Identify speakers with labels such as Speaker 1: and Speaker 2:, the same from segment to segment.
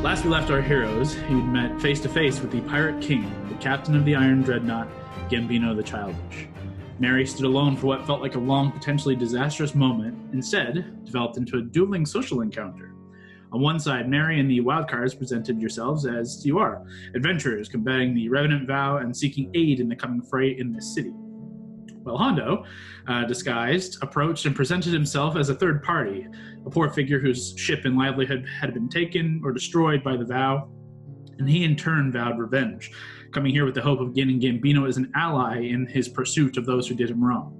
Speaker 1: Last we left our heroes, you'd met face-to-face with the Pirate King, the captain of the Iron Dreadnought, Gambino the Childish. Mary stood alone for what felt like a long, potentially disastrous moment, instead developed into a dueling social encounter. On one side, Mary and the Wildcards presented yourselves as you are, adventurers combating the Revenant Vow and seeking aid in the coming fray in this city. Well, Hondo, disguised, approached and presented himself as a third party, a poor figure whose ship and livelihood had been taken or destroyed by the vow, and he in turn vowed revenge, coming here with the hope of gaining Gambino as an ally in his pursuit of those who did him wrong.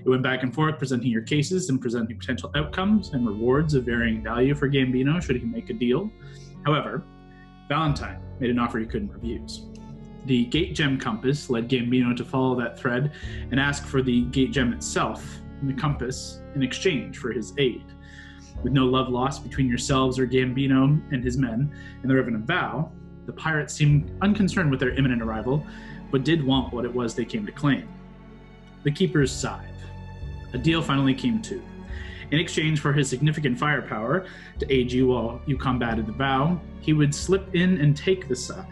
Speaker 1: It went back and forth, presenting your cases and presenting potential outcomes and rewards of varying value for Gambino should he make a deal. However, Valentine made an offer he couldn't refuse. The Gate Gem compass led Gambino to follow that thread and ask for the Gate Gem itself and the compass in exchange for his aid. With no love lost between yourselves or Gambino and his men and the Revenant Vow, the pirates seemed unconcerned with their imminent arrival, but did want what it was they came to claim. The Keeper's Scythe. A deal finally came to. In exchange for his significant firepower to aid you while you combated the vow, he would slip in and take the scythe.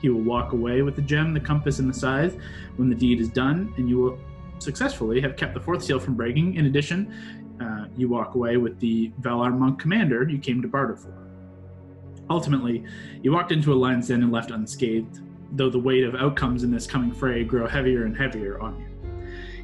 Speaker 1: He will walk away with the gem, the compass, and the scythe when the deed is done, and you will successfully have kept the fourth seal from breaking. In addition, you walk away with the Valar monk commander you came to barter for. Ultimately, you walked into a lion's den and left unscathed, though the weight of outcomes in this coming fray grow heavier and heavier on you.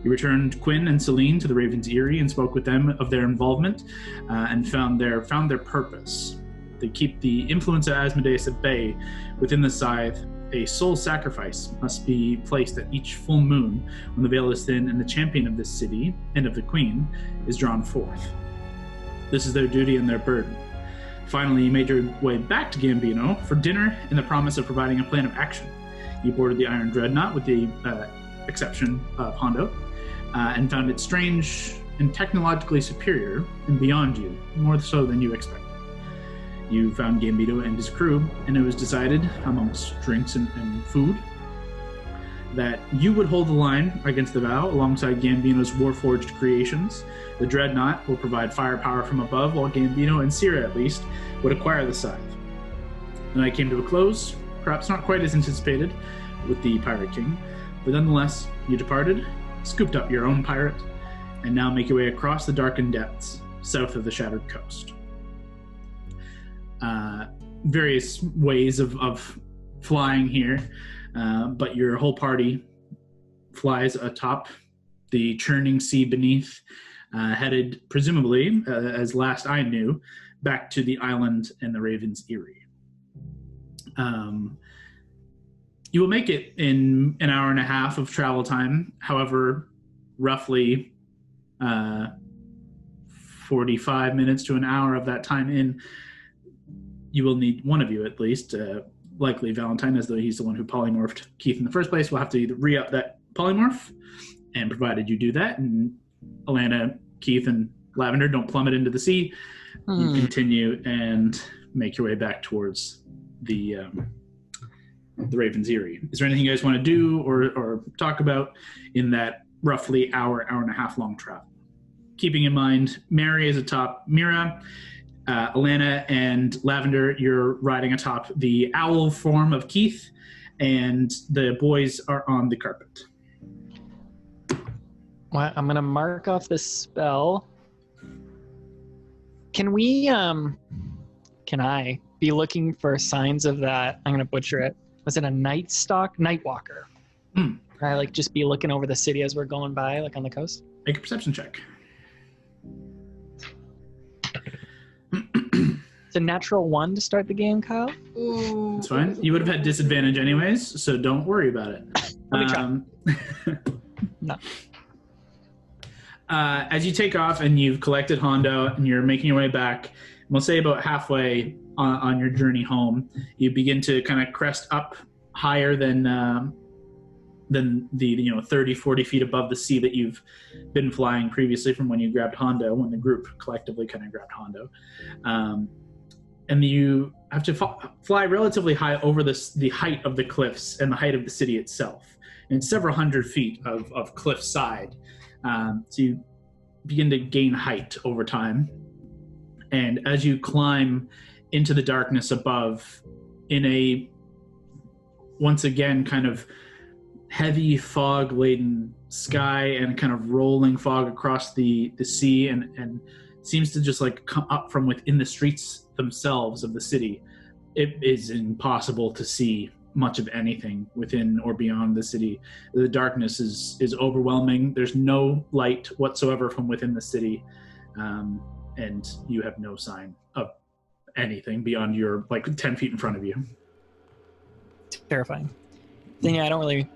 Speaker 1: You returned Quinn and Celine to the Raven's Eyrie and spoke with them of their involvement and found their purpose. They keep the influence of Asmodeus at bay. Within the scythe, a soul sacrifice must be placed at each full moon when the veil is thin and the champion of this city, and of the queen, is drawn forth. This is their duty and their burden. Finally, you made your way back to Gambino for dinner and the promise of providing a plan of action. You boarded the Iron Dreadnought with the exception of Hondo, and found it strange and technologically superior and beyond you, more so than you expected. You found Gambino and his crew, and it was decided, amongst drinks and food, that you would hold the line against the vow alongside Gambino's warforged creations. The Dreadnought will provide firepower from above, while Gambino and Cira, at least, would acquire the scythe. The night came to a close, perhaps not quite as anticipated with the Pirate King, but nonetheless, you departed, scooped up your own pirate, and now make your way across the darkened depths south of the Shattered Coast. Various ways of flying here, but your whole party flies atop the churning sea beneath, headed, presumably, as last I knew, back to the island and the Raven's Eyrie. You will make it in an hour and a half of travel time. However, roughly 45 minutes to an hour of that time in, you will need, one of you at least, likely Valentine, as though he's the one who polymorphed Keith in the first place, will have to either re-up that polymorph, and provided you do that, and Alana, Keith, and Lavender don't plummet into the sea, you continue and make your way back towards the Raven's Eyrie. Is there anything you guys want to do or talk about in that roughly hour and a half long travel? Keeping in mind, Mary is atop Mira, Alana and Lavender, you're riding atop the owl form of Keith, and the boys are on the carpet.
Speaker 2: Well, I'm going to mark off this spell. Can I be looking for signs of that? I'm going to butcher it. Was it a Nightwalker? Can I just be looking over the city as we're going by, on the coast?
Speaker 1: Make a perception check.
Speaker 2: It's a natural 1 to start the game, Kyle.
Speaker 3: Ooh.
Speaker 1: That's fine. You would have had disadvantage anyways, so don't worry about it.
Speaker 2: Let me try. No.
Speaker 1: As you take off and you've collected Hondo and you're making your way back, we'll say about halfway on your journey home, you begin to kind of crest up higher than the 30, 40 feet above the sea that you've been flying previously from when you grabbed Hondo, when the group collectively kind of grabbed Hondo. And you have to fly relatively high over the height of the cliffs and the height of the city itself, and several hundred feet of cliffside. So you begin to gain height over time. And as you climb into the darkness above in a, once again, kind of heavy fog-laden sky and kind of rolling fog across the sea, and seems to just like come up from within the streets themselves of the city. It is impossible to see much of anything within or beyond the city. The darkness is overwhelming. There's no light whatsoever from within the city, and you have no sign of anything beyond your 10 feet in front of you.
Speaker 2: Terrifying. Then yeah, I don't really.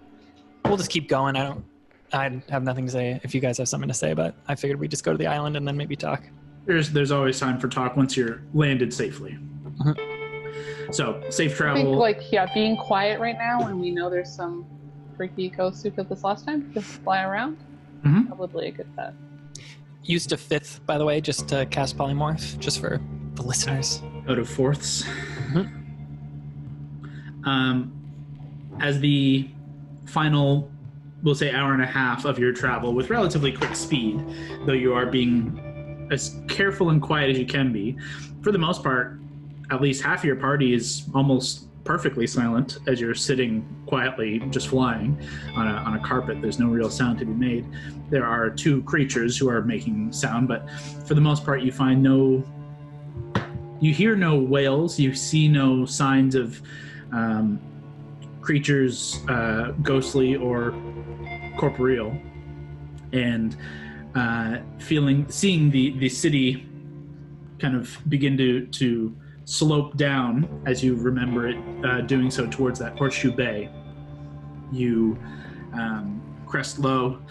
Speaker 2: We'll just keep going. I have nothing to say. If you guys have something to say, but I figured we'd just go to the island and then maybe talk.
Speaker 1: There's always time for talk once you're landed safely. Mm-hmm. So, safe travel.
Speaker 3: I think, being quiet right now when we know there's some freaky ghosts who did this last time, just fly around, probably a good bet.
Speaker 2: Used a 5th, by the way, just to cast Polymorph, just for the listeners.
Speaker 1: Out of 4ths. As the final, we'll say, hour and a half of your travel with relatively quick speed, though you are being as careful and quiet as you can be, for the most part, at least half of your party is almost perfectly silent as you're sitting quietly, just flying on a carpet. There's no real sound to be made. There are 2 creatures who are making sound, but for the most part, you hear no wails, you see no signs of creatures, ghostly or corporeal, and seeing the city kind of begin to slope down as you remember it doing so towards that horseshoe bay. You crest low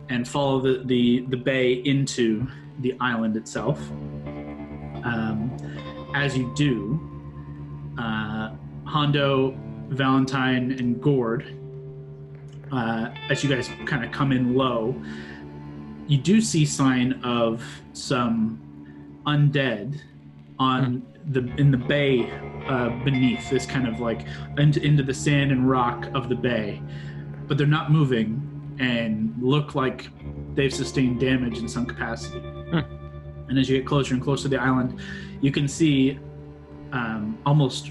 Speaker 1: and follow the bay into the island itself. As you do, Hondo, Valentine, and Gord, as you guys kind of come in low, you do see sign of some undead in the bay beneath this kind of into the sand and rock of the bay, but they're not moving and look like they've sustained damage in some capacity. And as you get closer and closer to the island, you can see almost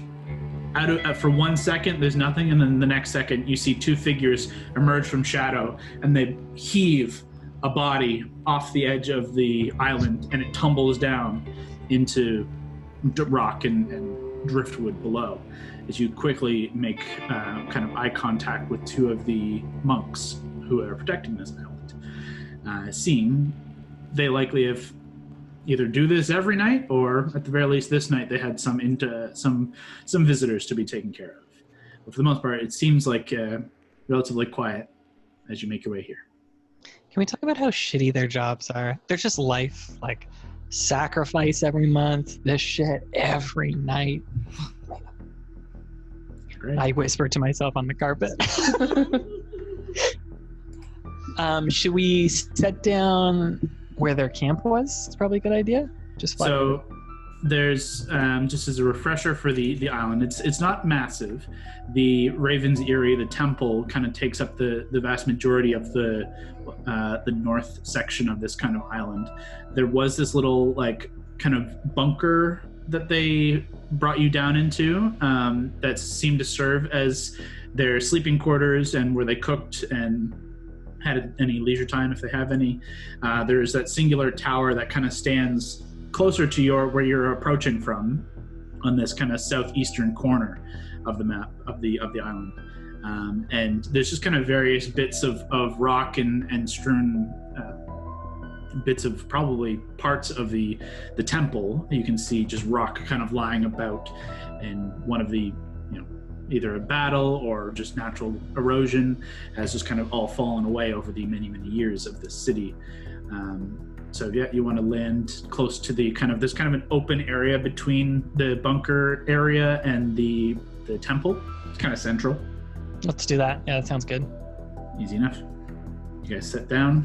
Speaker 1: for 1 second there's nothing, and then the next second you see 2 figures emerge from shadow, and they heave a body off the edge of the island, and it tumbles down into rock and driftwood below, as you quickly make kind of eye contact with 2 of the monks who are protecting this island. Seeing they likely have either do this every night, or at the very least this night they had some visitors to be taken care of. But for the most part, it seems like relatively quiet as you make your way here.
Speaker 2: Can we talk about how shitty their jobs are? They're just life, sacrifice every month, this shit every night.
Speaker 1: Great.
Speaker 2: I whisper to myself on the carpet. Should we set down where their camp was? It's probably a good idea.
Speaker 1: So there's just as a refresher for the island, it's not massive. The Raven's Eyrie, the temple, kind of takes up the vast majority of the north section of this kind of island. There was this little kind of bunker that they brought you down into that seemed to serve as their sleeping quarters and where they cooked and had any leisure time if they have any. There's that singular tower that kind of stands closer to where you're approaching from on this kind of southeastern corner of the map of the island. And there's just kind of various bits of rock and strewn bits of probably parts of the temple. You can see just rock kind of lying about, and one of the either a battle or just natural erosion has just kind of all fallen away over the many years of this city. So yeah, you want to land close to the there's kind of an open area between the bunker area and the temple. It's kind of central.
Speaker 2: Let's do that. Yeah, that sounds good.
Speaker 1: Easy enough. You guys sit down.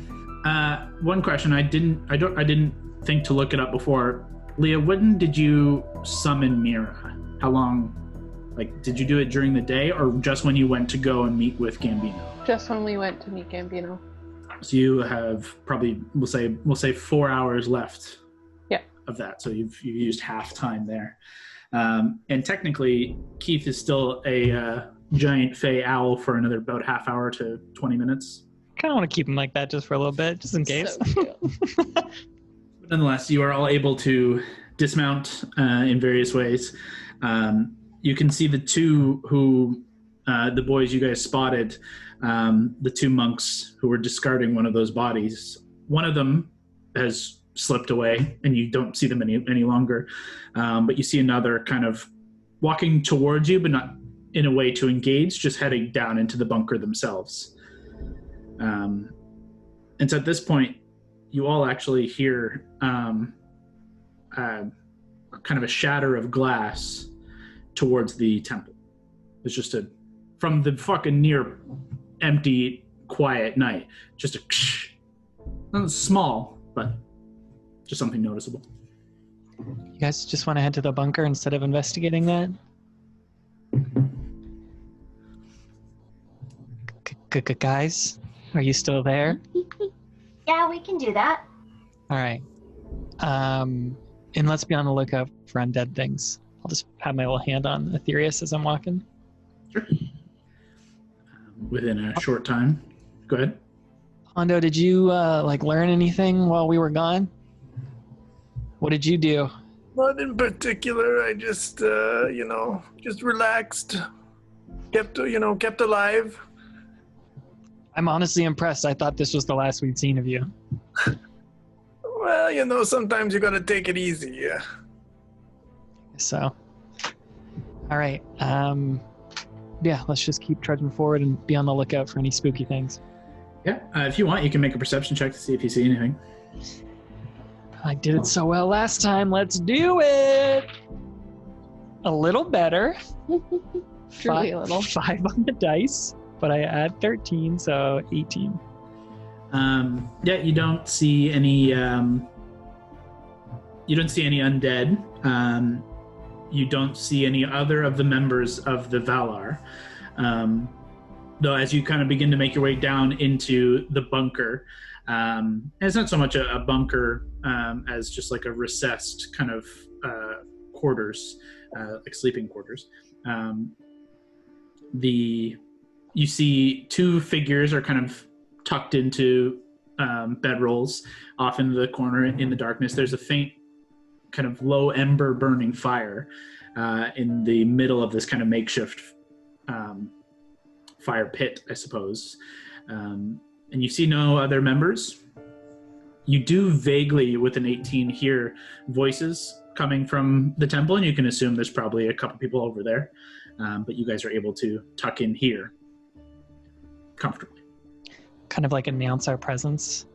Speaker 1: One question I didn't think to look it up before. Leah, when did you summon Mira? How long? Did you do it during the day, or just when you went to go and meet with Gambino?
Speaker 3: Just when we went to meet Gambino.
Speaker 1: So you have probably, we'll say 4 hours left.
Speaker 3: Yeah.
Speaker 1: Of that. So you've used half time there. And technically, Keith is still a giant fey owl for another about half hour to 20 minutes.
Speaker 2: Kind of want to keep him like that just for a little bit, just in case.
Speaker 3: So cute.
Speaker 1: But nonetheless, you are all able to dismount in various ways. You can see the two who, the boys you guys spotted, the two monks who were discarding one of those bodies. One of them has slipped away, and you don't see them any longer. But you see another kind of walking towards you, but not in a way to engage, just heading down into the bunker themselves. And so at this point, you all actually hear kind of a shatter of glass towards the temple. It's just from the fucking near empty, quiet night, just a small, but just something noticeable.
Speaker 2: You guys just want to head to the bunker instead of investigating that? Guys, are you still there?
Speaker 4: Yeah, we can do that.
Speaker 2: All right. And let's be on the lookout for undead things. I'll just have my little hand on Aetherius as I'm walking.
Speaker 1: Sure. Within a short time. Go ahead.
Speaker 2: Hondo, did you learn anything while we were gone? What did you do?
Speaker 5: Not in particular. I just, just relaxed. Kept alive.
Speaker 2: I'm honestly impressed. I thought this was the last we'd seen of you.
Speaker 5: Well, sometimes you gotta take it easy, yeah.
Speaker 2: So, all right. Yeah, let's just keep trudging forward and be on the lookout for any spooky things.
Speaker 1: Yeah, if you want, you can make a perception check to see if you see anything.
Speaker 2: I did it so well last time. Let's do it. A little better.
Speaker 3: Truly a little.
Speaker 2: 5 on the dice, but I add 13, so 18.
Speaker 1: Yeah, you don't see any. You don't see any undead. You don't see any other of the members of the Valar. Though, as you kind of begin to make your way down into the bunker, and it's not so much a bunker as just like a recessed kind of quarters, like sleeping quarters. You see two figures are kind of tucked into bedrolls off in the corner in the darkness. There's a faint kind of low ember burning fire in the middle of this kind of makeshift fire pit, I suppose. And you see no other members. You do vaguely, with an 18, hear voices coming from the temple, and you can assume there's probably a couple people over there. But you guys are able to tuck in here comfortably.
Speaker 2: Kind of like announce our presence.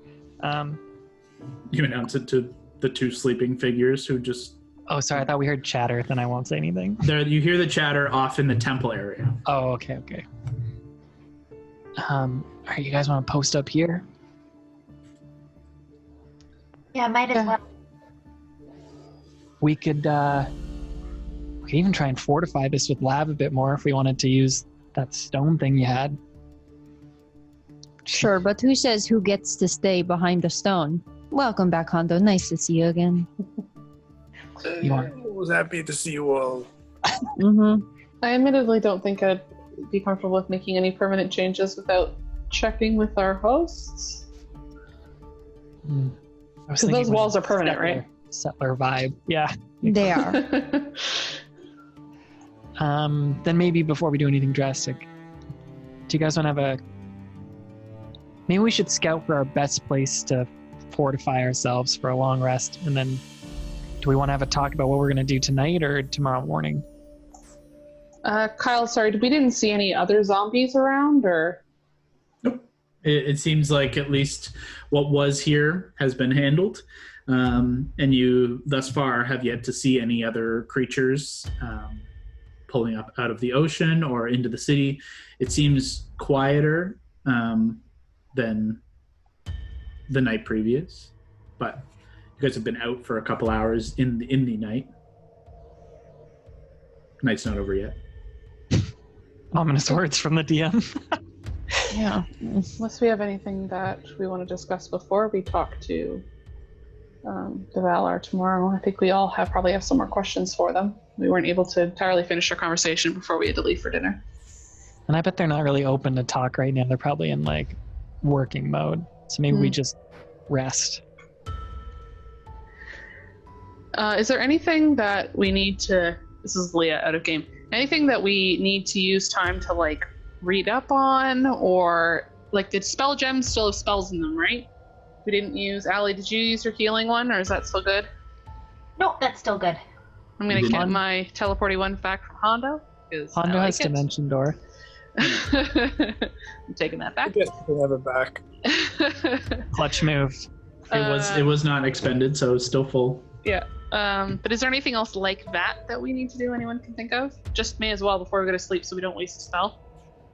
Speaker 1: You announce it to the two sleeping figures who just...
Speaker 2: Oh, sorry, I thought we heard chatter, then I won't say anything.
Speaker 1: There, you hear the chatter off in the temple area.
Speaker 2: Oh, okay. All right, you guys want to post up here?
Speaker 4: Yeah, might as well.
Speaker 2: We could even try and fortify this with lava a bit more if we wanted to use that stone thing you had.
Speaker 6: Sure, but who says who gets to stay behind the stone? Welcome back, Hondo. Nice to see you again.
Speaker 2: You want-
Speaker 5: I was happy to see you all.
Speaker 6: Mm-hmm.
Speaker 3: I admittedly don't think I'd be comfortable with making any permanent changes without checking with our hosts. Because those walls are permanent, right?
Speaker 2: Settler vibe. Yeah.
Speaker 6: They are.
Speaker 2: Then maybe before we do anything drastic, do you guys want to have maybe we should scout for our best place to fortify ourselves for a long rest, and then do we want to have a talk about what we're going to do tonight or tomorrow morning?
Speaker 3: Kyle, sorry, we didn't see any other zombies around, or?
Speaker 1: Nope. It seems like at least what was here has been handled, and you thus far have yet to see any other creatures pulling up out of the ocean or into the city. It seems quieter than the night previous, but you guys have been out for a couple hours in the night. Night's not over yet.
Speaker 2: Ominous words from the DM.
Speaker 3: Yeah. Unless we have anything that we want to discuss before we talk to the Valar tomorrow. I think we all probably have some more questions for them. We weren't able to entirely finish our conversation before we had to leave for dinner.
Speaker 2: And I bet they're not really open to talk right now. They're probably in like working mode. So maybe we just rest.
Speaker 3: Is there anything that we need to, this is Leah out of game, anything that we need to use time to like read up on, or like did spell gems still have spells in them, right? We didn't use, Allie, did you use your healing one, or is that still good?
Speaker 4: Nope, that's still good.
Speaker 3: I'm going to get my teleporting one back from Hondo.
Speaker 2: Hondo has Dimension Door.
Speaker 3: I'm taking that back.
Speaker 5: I guess we can have it back.
Speaker 2: Clutch move.
Speaker 1: It was not expended, so it's still full.
Speaker 3: Yeah. But is there anything else like that we need to do? Anyone can think of? Just me as well before we go to sleep, so we don't waste a spell.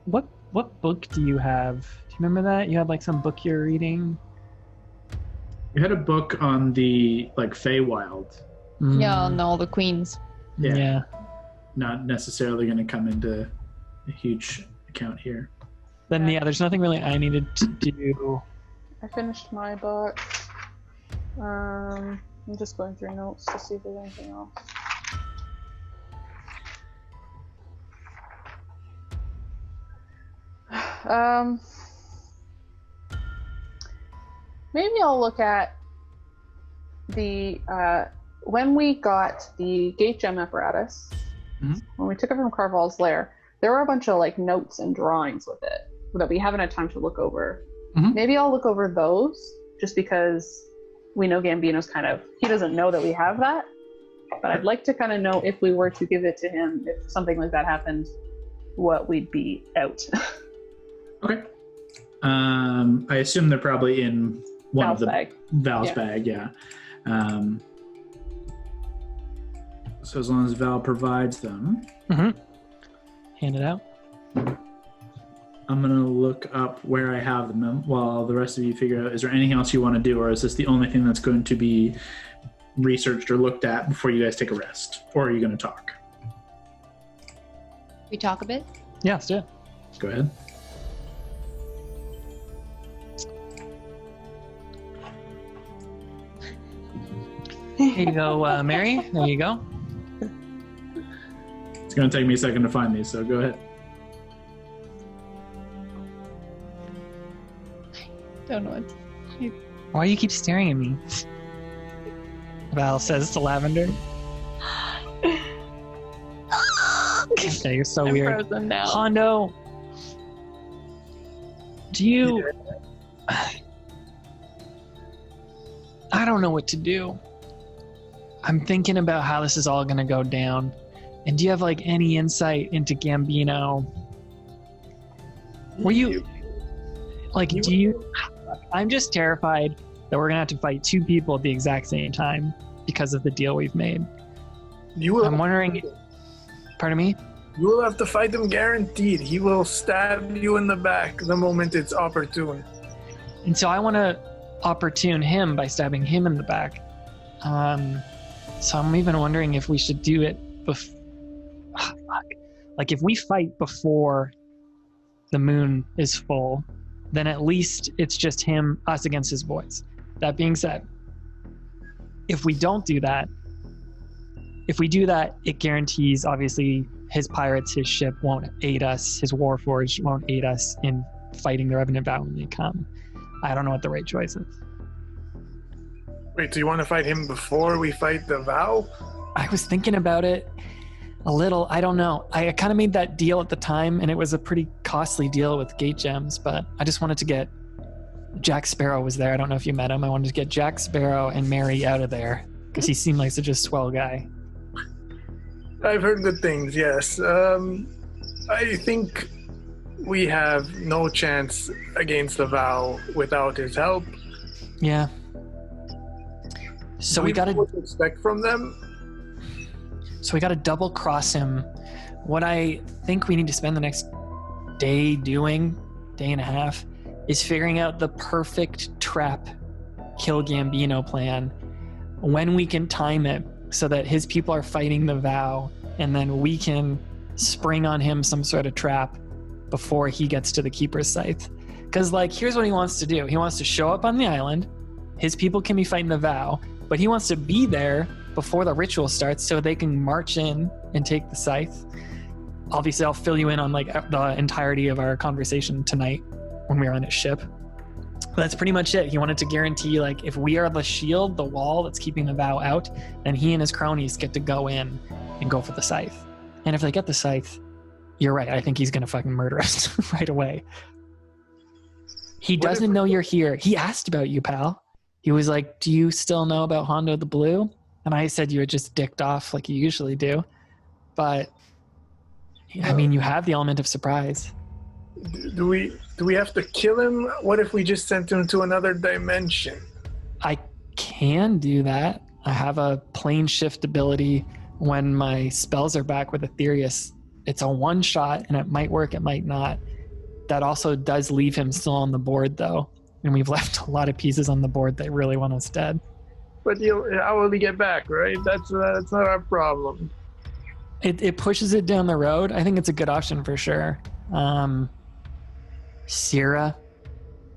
Speaker 2: What book do you have? Do you remember that? You had like some book you're reading?
Speaker 1: You had a book on the like Feywild.
Speaker 6: Yeah, and all the queens.
Speaker 2: Yeah.
Speaker 1: Not necessarily going to come into a huge account here.
Speaker 2: Then there's nothing really I needed to do.
Speaker 3: I finished my book. I'm just going through notes to see if there's anything else. Maybe I'll look at the when we got the gate gem apparatus. When we took it from Carval's lair, there were a bunch of like notes and drawings with it that we haven't had time to look over. Maybe I'll look over those, just because we know Gambino's he doesn't know that we have that, but I'd like to kind of know if we were to give it to him, if something like that happened, what we'd be out.
Speaker 1: Okay. I assume they're probably in
Speaker 3: Val's bag.
Speaker 1: Val's bag, yeah. So as long as Val provides them.
Speaker 2: Hand it out.
Speaker 1: I'm going to look up where I have them while the rest of you figure out, is there anything else you want to do, or is this the only thing that's going to be researched or looked at before you guys take a rest? Or are you going to talk?
Speaker 6: We talk a bit?
Speaker 2: Yeah, let's do it.
Speaker 1: Go ahead.
Speaker 2: Here you go, Mary. There you go.
Speaker 1: It's going to take me a second to find these, so go ahead.
Speaker 6: Don't know what.
Speaker 2: Why do you keep staring at me? Val says to Lavender. Okay, you're so
Speaker 6: I'm
Speaker 2: weird.
Speaker 6: frozen now.
Speaker 2: Hondo, do you... I don't know what to do. I'm thinking about how this is all going to go down. And do you have like any insight into Gambino? Were you... Like, do you... I'm just terrified that we're going to have to fight two people at the exact same time because of the deal we've made. I'm wondering... Pardon me?
Speaker 5: You will have to fight him guaranteed. He will stab you in the back the moment it's opportune.
Speaker 2: And so I want to opportune him by stabbing him in the back. So I'm even wondering if we should do it like if we fight before the moon is full, then at least it's just us against his boys. That being said, if we don't do that, it guarantees, obviously, his pirates, his ship won't aid us, his warforged won't aid us in fighting the Revenant Vow when they come. I don't know what the right choice is.
Speaker 5: Wait, so you want to fight him before we fight the Vow?
Speaker 2: I was thinking about it a little. I don't know. I kind of made that deal at the time, and it was a pretty costly deal with gate gems, but I just wanted to get... Jack Sparrow was there. I don't know if you met him. I wanted to get Jack Sparrow and Mary out of there because he seemed like such a swell guy.
Speaker 5: I've heard good things, yes. I think we have no chance against the Vow without his help.
Speaker 2: Yeah. So we gotta...
Speaker 5: What to expect from them?
Speaker 2: So we gotta double cross him. What I think we need to spend the next day and a half, is figuring out the perfect trap kill Gambino plan when we can time it so that his people are fighting the Vow, and then we can spring on him some sort of trap before he gets to the Keeper's Scythe. Because, like, here's what he wants to do. He wants to show up on the island, his people can be fighting the Vow, but he wants to be there before the ritual starts so they can march in and take the scythe. Obviously, I'll fill you in on like the entirety of our conversation tonight when we were on his ship. That's pretty much it. He wanted to guarantee, like, if we are the shield, the wall that's keeping the vow out, then he and his cronies get to go in and go for the scythe. And if they get the scythe, you're right. I think he's going to fucking murder us right away. He doesn't know you're here. He asked about you, pal. He was like, do you still know about Hondo the Blue? And I said you had just dicked off like you usually do. But, I mean, you have the element of surprise.
Speaker 5: Do we have to kill him? What if we just sent him to another dimension?
Speaker 2: I can do that. I have a plane shift ability when my spells are back with Aetherius. It's a one shot and it might work, it might not. That also does leave him still on the board though. And we've left a lot of pieces on the board that really want us dead.
Speaker 5: But how will he get back, right? That's not our problem.
Speaker 2: It pushes it down the road. I think it's a good option for sure. Sierra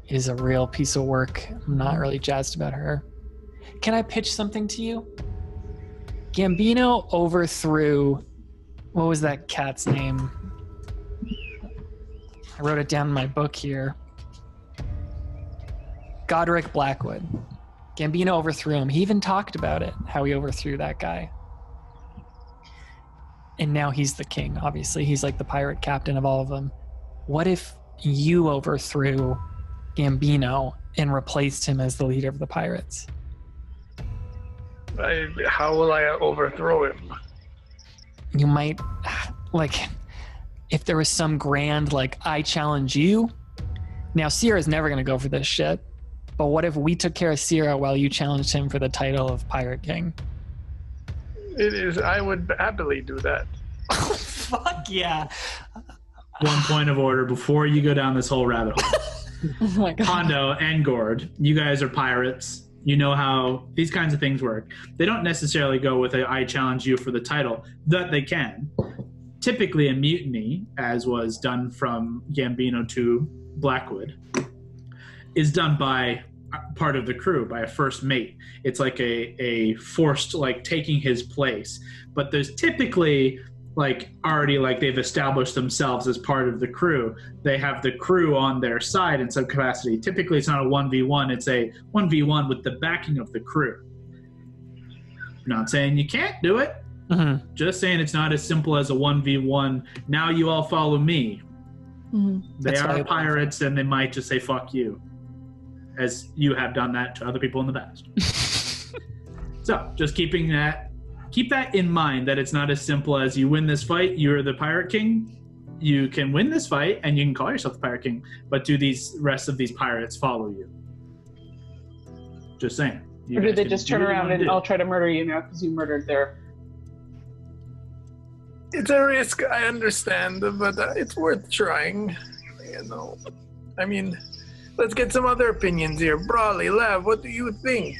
Speaker 2: is a real piece of work. I'm not really jazzed about her. Can I pitch something to you? Gambino overthrew, what was that cat's name? I wrote it down in my book here. Godric Blackwood. Gambino overthrew him. He even talked about it, how he overthrew that guy. And now he's the king, obviously. He's like the pirate captain of all of them. What if you overthrew Gambino and replaced him as the leader of the pirates?
Speaker 5: How will I overthrow him?
Speaker 2: You might, like, if there was some grand, like, I challenge you. Now, Sierra's never going to go for this shit. But what if we took care of Sierra while you challenged him for the title of Pirate King?
Speaker 5: It is. I would happily do that.
Speaker 2: Fuck yeah.
Speaker 1: One point of order before you go down this whole rabbit hole.
Speaker 2: Oh my God.
Speaker 1: Hondo and Gord, you guys are pirates. You know how these kinds of things work. They don't necessarily go with a I challenge you for the title, that they can. Typically a mutiny, as was done from Gambino to Blackwood, is done by part of the crew, by a first mate. It's like a forced, like, taking his place. But there's typically, like, already, like, they've established themselves as part of the crew. They have the crew on their side in some capacity. Typically it's not a 1v1, it's a 1v1 with the backing of the crew. Not saying you can't do it.
Speaker 2: Mm-hmm.
Speaker 1: Just saying it's not as simple as a 1v1. Now you all follow me.
Speaker 6: Mm-hmm.
Speaker 1: They are pirates, and they might just say fuck you, as you have done that to other people in the past. So just keep that in mind, that it's not as simple as you win this fight, you're the Pirate King. You can win this fight and you can call yourself the Pirate King, but do these rest of these pirates follow you? Just saying.
Speaker 3: Or did they just turn around and I'll try to murder you now because you murdered their...
Speaker 5: It's a risk, I understand, but it's worth trying. You know, I mean, let's get some other opinions here. Brawley, Lev, what do you think?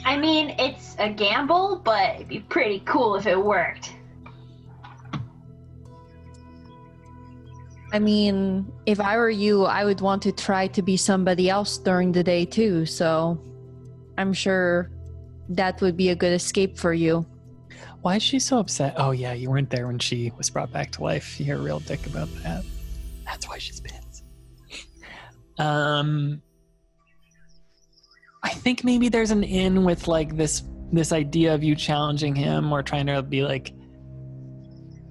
Speaker 4: I mean, it's a gamble, but it'd be pretty cool if it worked.
Speaker 6: I mean, if I were you, I would want to try to be somebody else during the day too, so I'm sure that would be a good escape for you.
Speaker 2: Why is she so upset? Oh yeah, you weren't there when she was brought back to life. You're a real dick about that. That's why she's pissed. I think maybe there's an in with like this idea of you challenging him or trying to be like,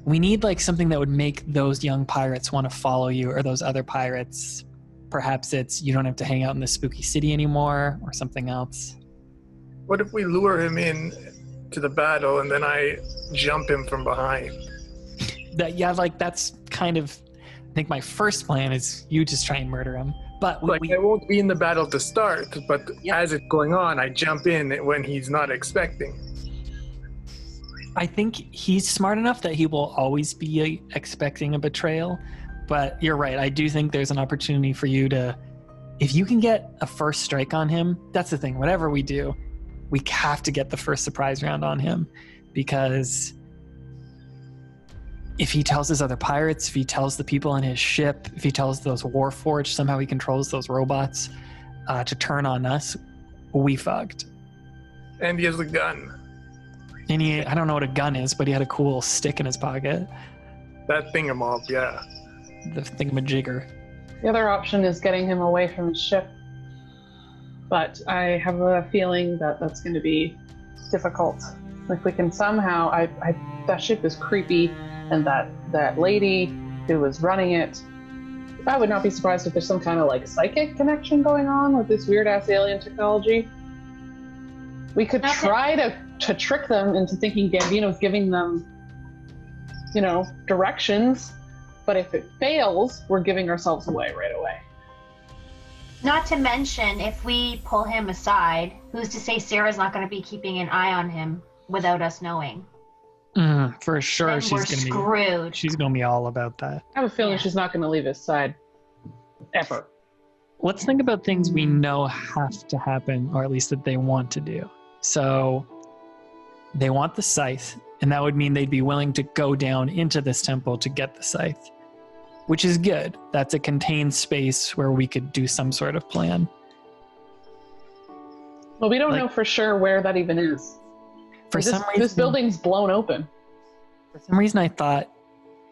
Speaker 2: we need like something that would make those young pirates want to follow you, or those other pirates. Perhaps it's you don't have to hang out in the spooky city anymore, or something else.
Speaker 5: What if we lure him in to the battle and then I jump him from behind?
Speaker 2: That's kind of, I think my first plan is you just try and murder him. But
Speaker 5: I won't be in the battle to start, but as it's going on, I jump in when he's not expecting.
Speaker 2: I think he's smart enough that he will always be expecting a betrayal. But you're right. I do think there's an opportunity for you to, if you can get a first strike on him, that's the thing. Whatever we do, we have to get the first surprise round on him, because if he tells his other pirates, if he tells the people on his ship, if he tells those Warforged, somehow he controls those robots to turn on us, we fucked.
Speaker 5: And he has a gun.
Speaker 2: And I don't know what a gun is, but he had a cool stick in his pocket.
Speaker 5: That thingamabob, yeah.
Speaker 2: The thingamajigger.
Speaker 3: The other option is getting him away from his ship. But I have a feeling that that's going to be difficult. If we can somehow... that ship is creepy, and that lady who was running it, I would not be surprised if there's some kind of like psychic connection going on with this weird-ass alien technology. We could try to trick them into thinking Gambino's giving them, directions, but if it fails, we're giving ourselves away right away.
Speaker 4: Not to mention, if we pull him aside, who's to say Sarah's not going to be keeping an eye on him without us knowing?
Speaker 2: For sure,
Speaker 4: Then
Speaker 2: she's
Speaker 4: we're
Speaker 2: gonna
Speaker 4: screwed.
Speaker 2: She's gonna be all about that.
Speaker 3: I have a feeling
Speaker 4: Yeah.
Speaker 3: she's not going to leave his side ever.
Speaker 2: Let's think about things we know have to happen, or at least that they want to do. So they want the scythe, and that would mean they'd be willing to go down into this temple to get the scythe, which is good. That's a contained space where we could do some sort of plan.
Speaker 3: Well, we don't know for sure where that even is.
Speaker 2: For some reason,
Speaker 3: this building's blown open.
Speaker 2: For some reason, I thought,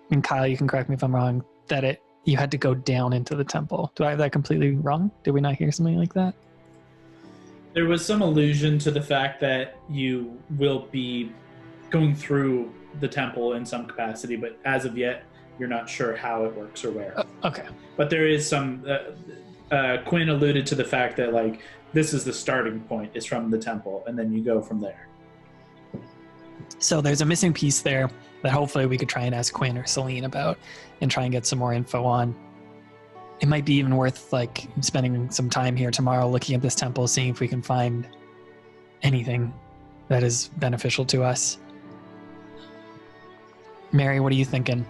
Speaker 2: and Kyle, you can correct me if I'm wrong, that you had to go down into the temple. Do I have that completely wrong? Did we not hear something like that?
Speaker 1: There was some allusion to the fact that you will be going through the temple in some capacity, but as of yet, you're not sure how it works or where.
Speaker 2: Okay.
Speaker 1: But there is some... Quinn alluded to the fact that, like, this is the starting point, is from the temple, and then you go from there.
Speaker 2: So there's a missing piece there that hopefully we could try and ask Quinn or Celine about and try and get some more info on. It might be even worth like spending some time here tomorrow looking at this temple, seeing if we can find anything that is beneficial to us. Mary, what are you thinking?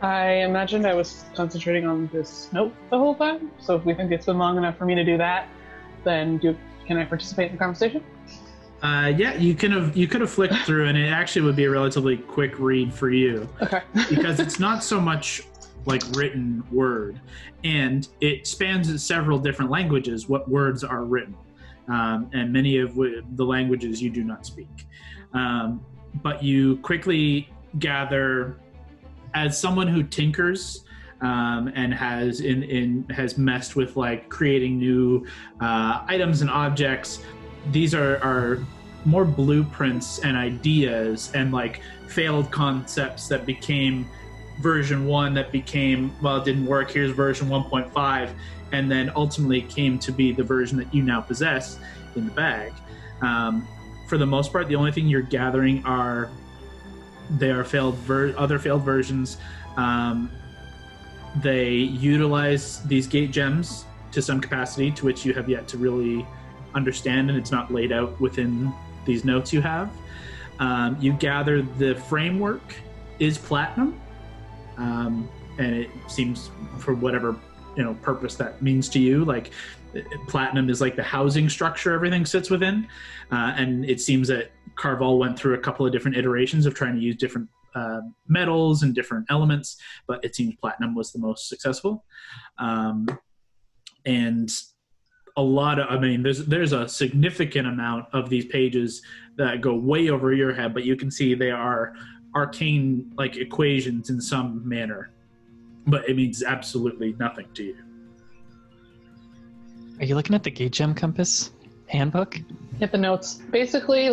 Speaker 3: I imagined I was concentrating on this note the whole time, so if we think it's been long enough for me to do that, then can I participate in the conversation?
Speaker 1: Yeah, you could have flicked through, and it actually would be a relatively quick read for you.
Speaker 3: Okay.
Speaker 1: Because it's not so much like written word, and it spans several different languages. What words are written, and many of the languages you do not speak. But you quickly gather, as someone who tinkers and has messed with like creating new items and objects. These are more blueprints and ideas and like failed concepts that became version 1 that became, well, it didn't work, here's version 1.5, and then ultimately came to be the version that you now possess in the bag. For the most part, the only thing you're gathering are other failed versions. They utilize these gate gems to some capacity, to which you have yet to really understand, and it's not laid out within these notes you have. You gather the framework is platinum, and it seems, for whatever purpose that means to you, like platinum is like the housing structure everything sits within, and it seems that Carval went through a couple of different iterations of trying to use different metals and different elements, but it seems platinum was the most successful. And a lot of, there's a significant amount of these pages that go way over your head, but you can see they are arcane like equations in some manner, but it means absolutely nothing to you.
Speaker 2: Are you looking at the gate gem compass handbook?
Speaker 3: Hit the notes. Basically,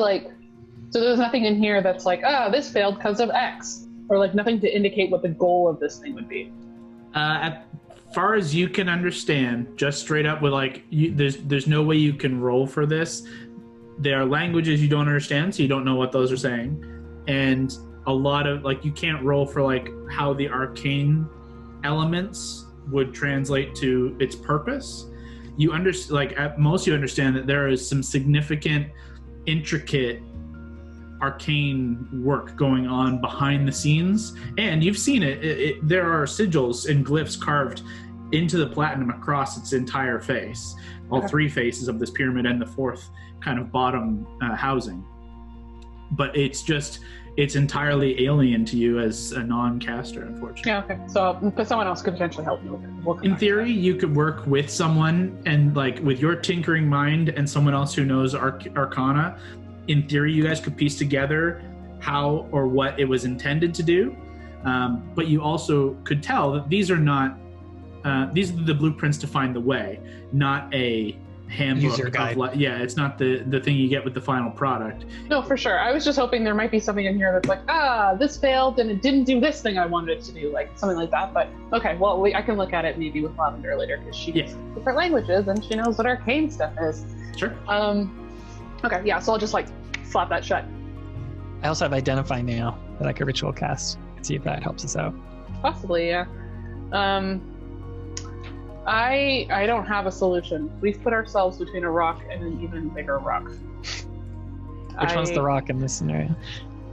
Speaker 3: so there's nothing in here that's like, this failed because of X, or like nothing to indicate what the goal of this thing would be.
Speaker 1: As far as you can understand, just straight up with there's no way you can roll for this. There are languages you don't understand, so you don't know what those are saying, and a lot of you can't roll for how the arcane elements would translate to its purpose. You at most you understand that there is some significant, intricate arcane work going on behind the scenes, and you've seen it. There are sigils and glyphs carved into the platinum across its entire face, all three faces of this pyramid and the fourth kind of bottom housing. but it's entirely alien to you as a non-caster, unfortunately.
Speaker 3: Yeah, okay. So, but someone else could potentially help me with it. We'll come
Speaker 1: In
Speaker 3: back to
Speaker 1: theory, you could work with someone and like with your tinkering mind and someone else who knows Arcana. In theory, you guys could piece together how or what it was intended to do. But you also could tell that these are not, these are the blueprints to find the way, not a handbook.
Speaker 2: User guide.
Speaker 1: It's not the thing you get with the final product.
Speaker 3: No, for sure. I was just hoping there might be something in here that's like, this failed and it didn't do this thing I wanted it to do, like something like that. But okay, well, I can look at it maybe with Lavender later because she speaks different languages and she knows what arcane stuff is.
Speaker 1: Sure.
Speaker 3: Okay, yeah. So I'll just like slap that shut.
Speaker 2: I also have Identify now that I could ritual cast. See if that helps us out.
Speaker 3: Possibly, yeah. I don't have a solution. We've put ourselves between a rock and an even bigger rock.
Speaker 2: Which one's the rock in this scenario?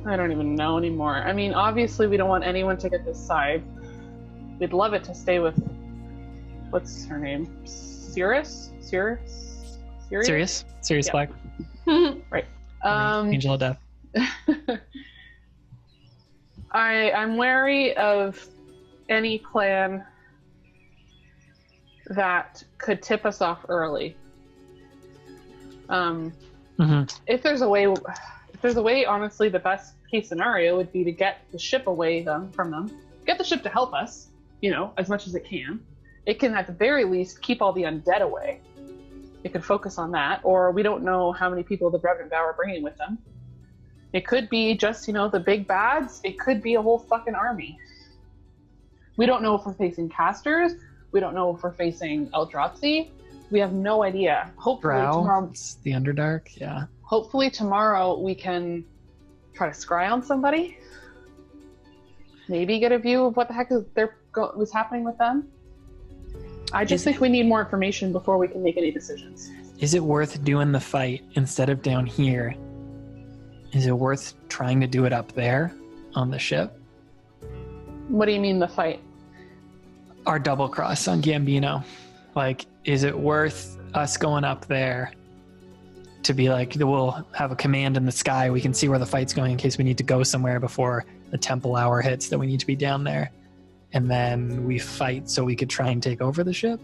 Speaker 3: I don't even know anymore. I mean, obviously we don't want anyone to get this side. We'd love it to stay with, what's her name? Sirius Black. Right.
Speaker 2: Angel of Death.
Speaker 3: I'm wary of any plan that could tip us off early. If there's a way, honestly, the best case scenario would be to get the ship away from them, get the ship to help us, as much as it can. It can, at the very least, keep all the undead away. It could focus on that, or we don't know how many people the Revenant Vow are bringing with them. It could be just, the big bads. It could be a whole fucking army. We don't know if we're facing casters. We don't know if we're facing Eldrazi. We have no idea. Hopefully tomorrow,
Speaker 2: it's the Underdark, yeah.
Speaker 3: Hopefully tomorrow we can try to scry on somebody. Maybe get a view of what the heck was happening with them. I just think we need more information before we can make any decisions.
Speaker 2: Is it worth doing the fight instead of down here? Is it worth trying to do it up there on the ship?
Speaker 3: What do you mean the fight?
Speaker 2: Our double cross on Gambino. Like, is it worth us going up there to be like, we'll have a command in the sky, we can see where the fight's going in case we need to go somewhere before the temple hour hits that we need to be down there, and then we fight so we could try and take over the ship?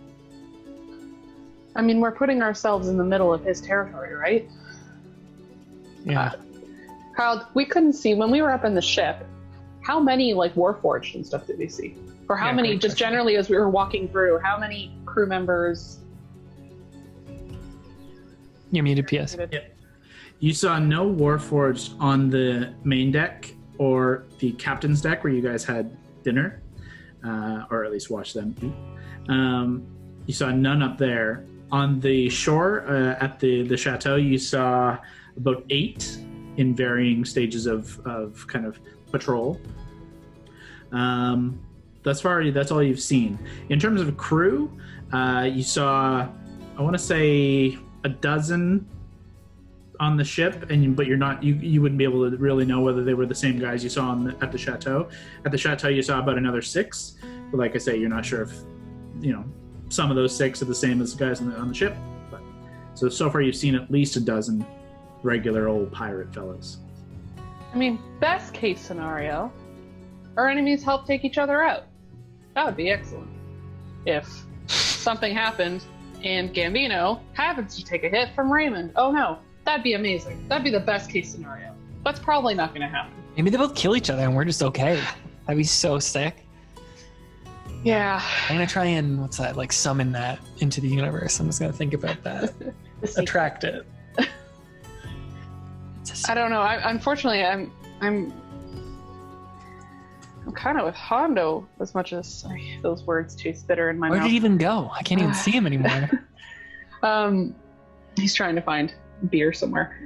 Speaker 3: I mean, we're putting ourselves in the middle of his territory, right?
Speaker 2: Yeah.
Speaker 3: Kyle, we couldn't see, when we were up in the ship, how many, Warforged and stuff did we see? Or how many, just generally as we were walking through, how many crew members?
Speaker 2: You're muted, PS.
Speaker 1: Yep. You saw no Warforged on the main deck or the captain's deck where you guys had dinner, or at least watched them eat. You saw none up there. On the shore at the chateau, you saw about 8 in varying stages of kind of patrol. Thus far, that's all you've seen. In terms of crew, you saw, I want to say, a dozen on the ship, but you're not. You wouldn't be able to really know whether they were the same guys you saw at the chateau. At the chateau, you saw about another 6, but like I say, you're not sure if some of those 6 are the same as the guys on the ship. But so far, you've seen at least a dozen regular old pirate fellows.
Speaker 3: I mean, best case scenario, our enemies help take each other out. That would be excellent. If something happened and Gambino happens to take a hit from Raymond, oh no, that'd be amazing. That'd be the best case scenario. That's probably not going to happen.
Speaker 2: Maybe they both kill each other and we're just okay. That'd be so sick.
Speaker 3: Yeah.
Speaker 2: I'm going to try and, summon that into the universe. I'm just going to think about that. Attract it.
Speaker 3: I don't know. Unfortunately, I'm kind of with Hondo as much as those words taste bitter in my mouth.
Speaker 2: Where did he even go? I can't even see him anymore.
Speaker 3: He's trying to find beer somewhere.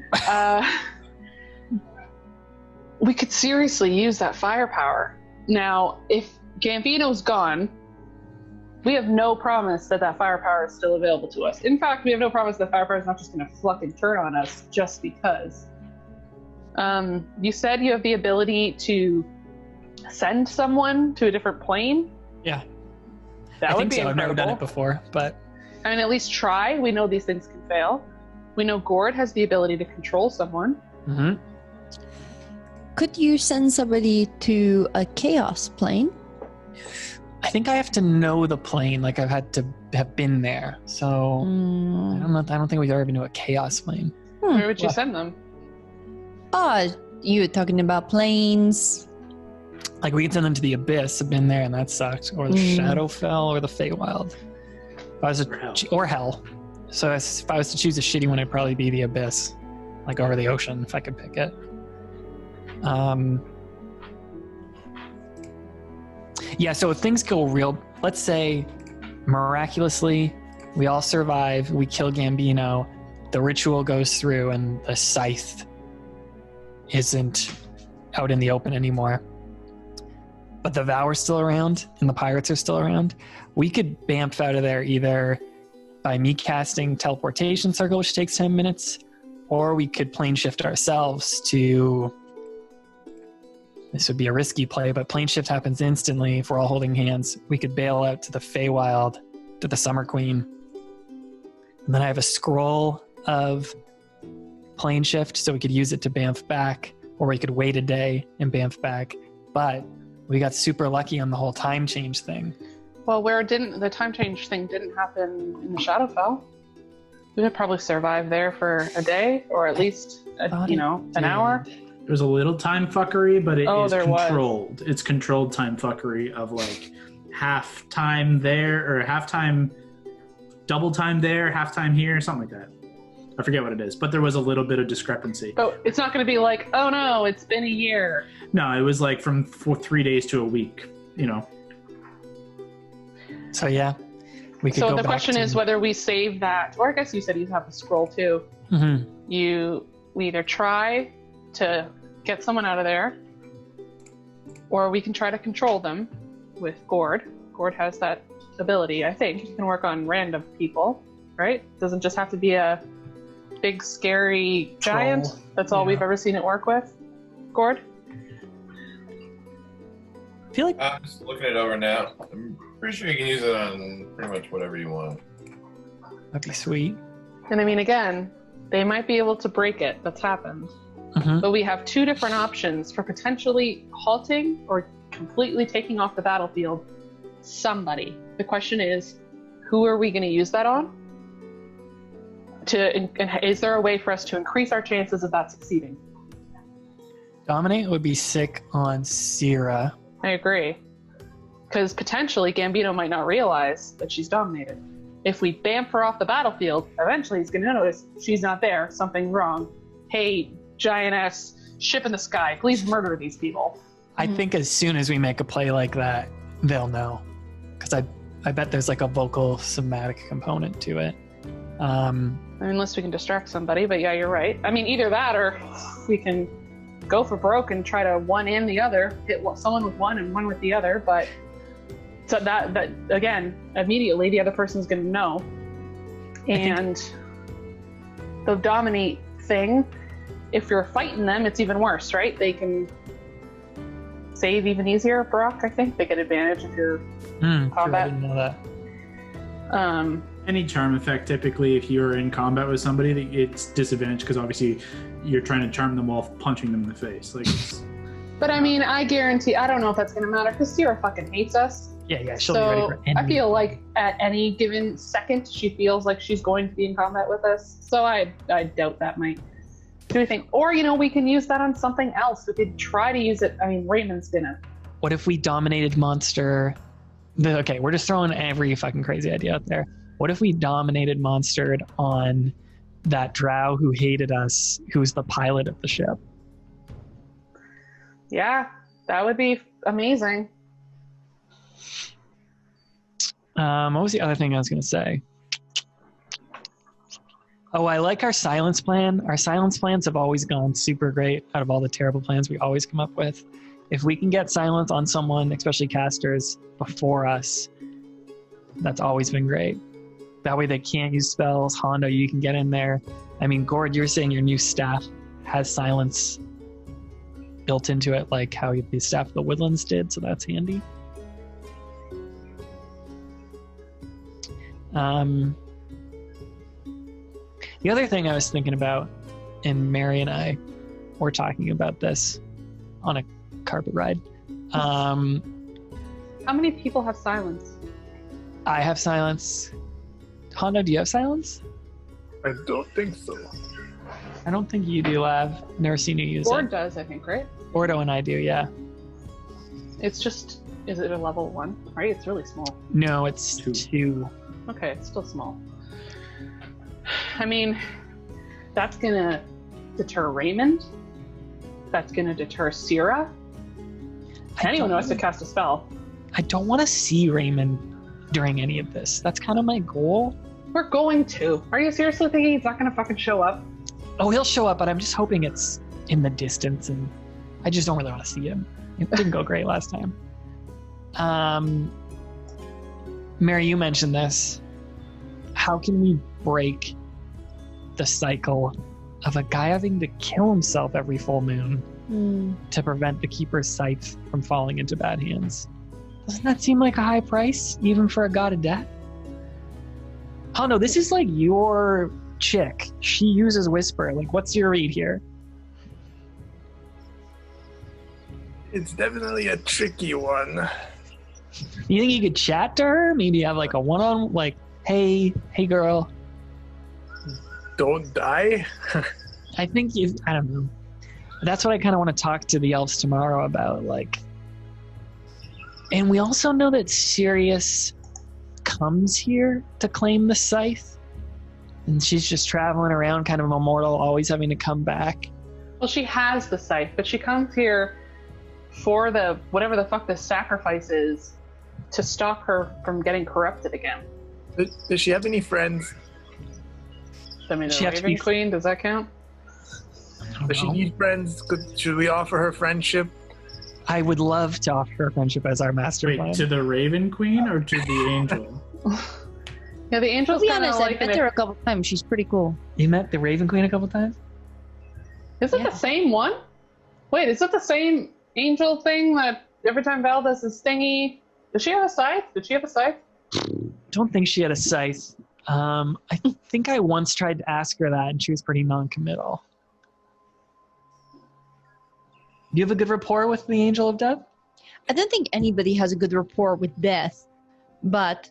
Speaker 3: We could seriously use that firepower. Now, if Gambino's gone, we have no promise that firepower is still available to us. In fact, we have no promise that firepower is not just going to fucking turn on us just because. You said you have the ability to send someone to a different plane?
Speaker 2: Yeah.
Speaker 3: That would be incredible.
Speaker 2: I've never done it before, but...
Speaker 3: I mean, at least try. We know these things can fail. We know Gord has the ability to control someone.
Speaker 2: Mm-hmm.
Speaker 6: Could you send somebody to a chaos plane?
Speaker 2: I think I have to know the plane. Like I've had to have been there. So I don't think we've ever been to a chaos plane.
Speaker 3: Where would you send them?
Speaker 6: You were talking about planes.
Speaker 2: Like we could send them to the Abyss. I've been there and that sucked. Or the Shadowfell or the Feywild. Or Hell. So if I was to choose a shitty one, it'd probably be the Abyss. Like over the ocean, if I could pick it. Yeah, so if things go real, let's say miraculously we all survive, we kill Gambino, the ritual goes through and the scythe isn't out in the open anymore. But the Vow are still around and the pirates are still around. We could bamf out of there either by me casting teleportation circle, which takes 10 minutes, or we could plane shift ourselves to... This would be a risky play, but plane shift happens instantly if we're all holding hands. We could bail out to the Feywild, to the Summer Queen. And then I have a scroll of plane shift, so we could use it to bamf back, or we could wait a day and bamf back. But we got super lucky on the whole time change thing.
Speaker 3: Well, the time change thing didn't happen in the Shadowfell. We would probably survive there for a day, or at least an hour.
Speaker 1: There's a little time fuckery, but it is controlled.
Speaker 3: Was.
Speaker 1: It's controlled time fuckery of like half time there, or half time, double time there, half time here, something like that. I forget what it is, but there was a little bit of discrepancy.
Speaker 3: But it's not going to be like, oh no, it's been a year.
Speaker 1: No, it was like from 3 days to a week,
Speaker 2: So yeah, we could
Speaker 3: So
Speaker 2: go
Speaker 3: the
Speaker 2: back
Speaker 3: question
Speaker 2: to...
Speaker 3: is whether we save that, or I guess you said you have a scroll too.
Speaker 2: Mm-hmm.
Speaker 3: We either try to get someone out of there, or we can try to control them with Gord. Gord has that ability, I think. He can work on random people, right? Doesn't just have to be a big, scary giant. That's all we've ever seen it work with. Gord?
Speaker 2: I feel like...
Speaker 7: I'm just looking it over now. I'm pretty sure you can use it on pretty much whatever you want.
Speaker 2: That'd be sweet.
Speaker 3: And I mean, again, they might be able to break it. That's happened.
Speaker 2: Mm-hmm.
Speaker 3: But we have two different options for potentially halting or completely taking off the battlefield somebody. The question is, who are we going to use that on? Is there a way for us to increase our chances of that succeeding?
Speaker 2: Dominate would be sick on Sierra.
Speaker 3: I agree. Because potentially Gambino might not realize that she's dominated. If we bamf her off the battlefield, eventually he's going to notice she's not there, something's wrong. Hey, giant-ass ship in the sky, please murder these people.
Speaker 2: I think as soon as we make a play like that, they'll know. Because I bet there's like a vocal somatic component to it.
Speaker 3: Unless we can distract somebody, but yeah, you're right. I mean, either that or we can go for broke and try to one in the other, hit someone with one and one with the other, but so that again, immediately the other person's going to know. And the dominate thing, if you're fighting them, it's even worse, right? They can save even easier, Brock, I think. They get advantage if you're in combat.
Speaker 2: Sure, I didn't know that.
Speaker 1: Any charm effect, typically, if you're in combat with somebody, it's disadvantage because obviously you're trying to charm them while punching them in the face. Like,
Speaker 3: but I mean, I guarantee, I don't know if that's going to matter because Sierra fucking hates us.
Speaker 2: Yeah, she'll be ready for anything.
Speaker 3: I feel like at any given second, she feels like she's going to be in combat with us. So I doubt that might do anything. Or, we can use that on something else. We could try to use it. I mean, Raymond's gonna.
Speaker 2: What if we dominated monster? Okay, we're just throwing every fucking crazy idea out there. What if we dominated monstered on that drow who hated us, who's the pilot of the ship?
Speaker 3: Yeah, that would be amazing.
Speaker 2: What was the other thing I was going to say? Oh, I like our silence plan. Our silence plans have always gone super great out of all the terrible plans we always come up with. If we can get silence on someone, especially casters, before us, that's always been great. That way they can't use spells. Hondo, you can get in there. I mean, Gord, you're saying your new staff has silence built into it, like how the staff of the Woodlands did, so that's handy. The other thing I was thinking about, and Mary and I were talking about this, on a carpet ride.
Speaker 3: How many people have silence?
Speaker 2: I have silence. Hondo, do you have silence?
Speaker 5: I don't think so.
Speaker 2: I don't think you do, Lav. Never seen you use
Speaker 3: Ford
Speaker 2: it.
Speaker 3: does, I think, right?
Speaker 2: Ordo and I do, yeah.
Speaker 3: It's just, is it a level 1? Right? It's really small.
Speaker 2: No, it's
Speaker 1: 2.
Speaker 2: 2.
Speaker 3: Okay, it's still small. I mean, that's gonna deter Raymond. That's gonna deter Sierra. Anyone who has to cast a spell.
Speaker 2: I don't want to see Raymond during any of this. That's kind of my goal.
Speaker 3: We're going to. Are you seriously thinking he's not gonna fucking show up?
Speaker 2: Oh, he'll show up, but I'm just hoping it's in the distance, and I just don't really want to see him. It didn't go great last time. Mary, you mentioned this. How can we break the cycle of a guy having to kill himself every full moon to prevent the Keeper's Scythe from falling into bad hands? Doesn't that seem like a high price, even for a god of death? Oh no, this is like your chick. She uses Whisper. Like, what's your read here?
Speaker 5: It's definitely a tricky one.
Speaker 2: You think you could chat to her? Maybe have like a one-on, like, hey girl.
Speaker 5: Don't die?
Speaker 2: I think I don't know. That's what I kind of want to talk to the elves tomorrow about, like. And we also know that Sirius comes here to claim the scythe, and she's just traveling around kind of immortal, always having to come back.
Speaker 3: Well, she has the scythe, but she comes here for the whatever the fuck this sacrifice is to stop her from getting corrupted again.
Speaker 5: Does she have any friends?
Speaker 3: I mean,
Speaker 2: She
Speaker 3: the
Speaker 2: has to
Speaker 3: Raven
Speaker 2: be-
Speaker 3: Queen, does that count?
Speaker 5: Does she need friends? Should we offer her friendship?
Speaker 2: I would love to offer her friendship as our master plan.
Speaker 1: Wait, to the Raven Queen or to the Angel?
Speaker 3: Yeah, the
Speaker 6: To
Speaker 3: Angel's
Speaker 6: be
Speaker 3: kind of
Speaker 6: honest, I
Speaker 3: like
Speaker 6: met her a couple times. She's pretty cool.
Speaker 2: You met the Raven Queen a couple times?
Speaker 3: Is it
Speaker 6: Yeah.
Speaker 3: the same one? Wait, is it the same angel thing that every time Val does his thingy? Does she have a scythe? Did she have a scythe?
Speaker 2: Don't think she had a scythe. I think I once tried to ask her that, and she was pretty non-committal. Do you have a good rapport with the Angel of Death?
Speaker 6: I don't think anybody has a good rapport with death, but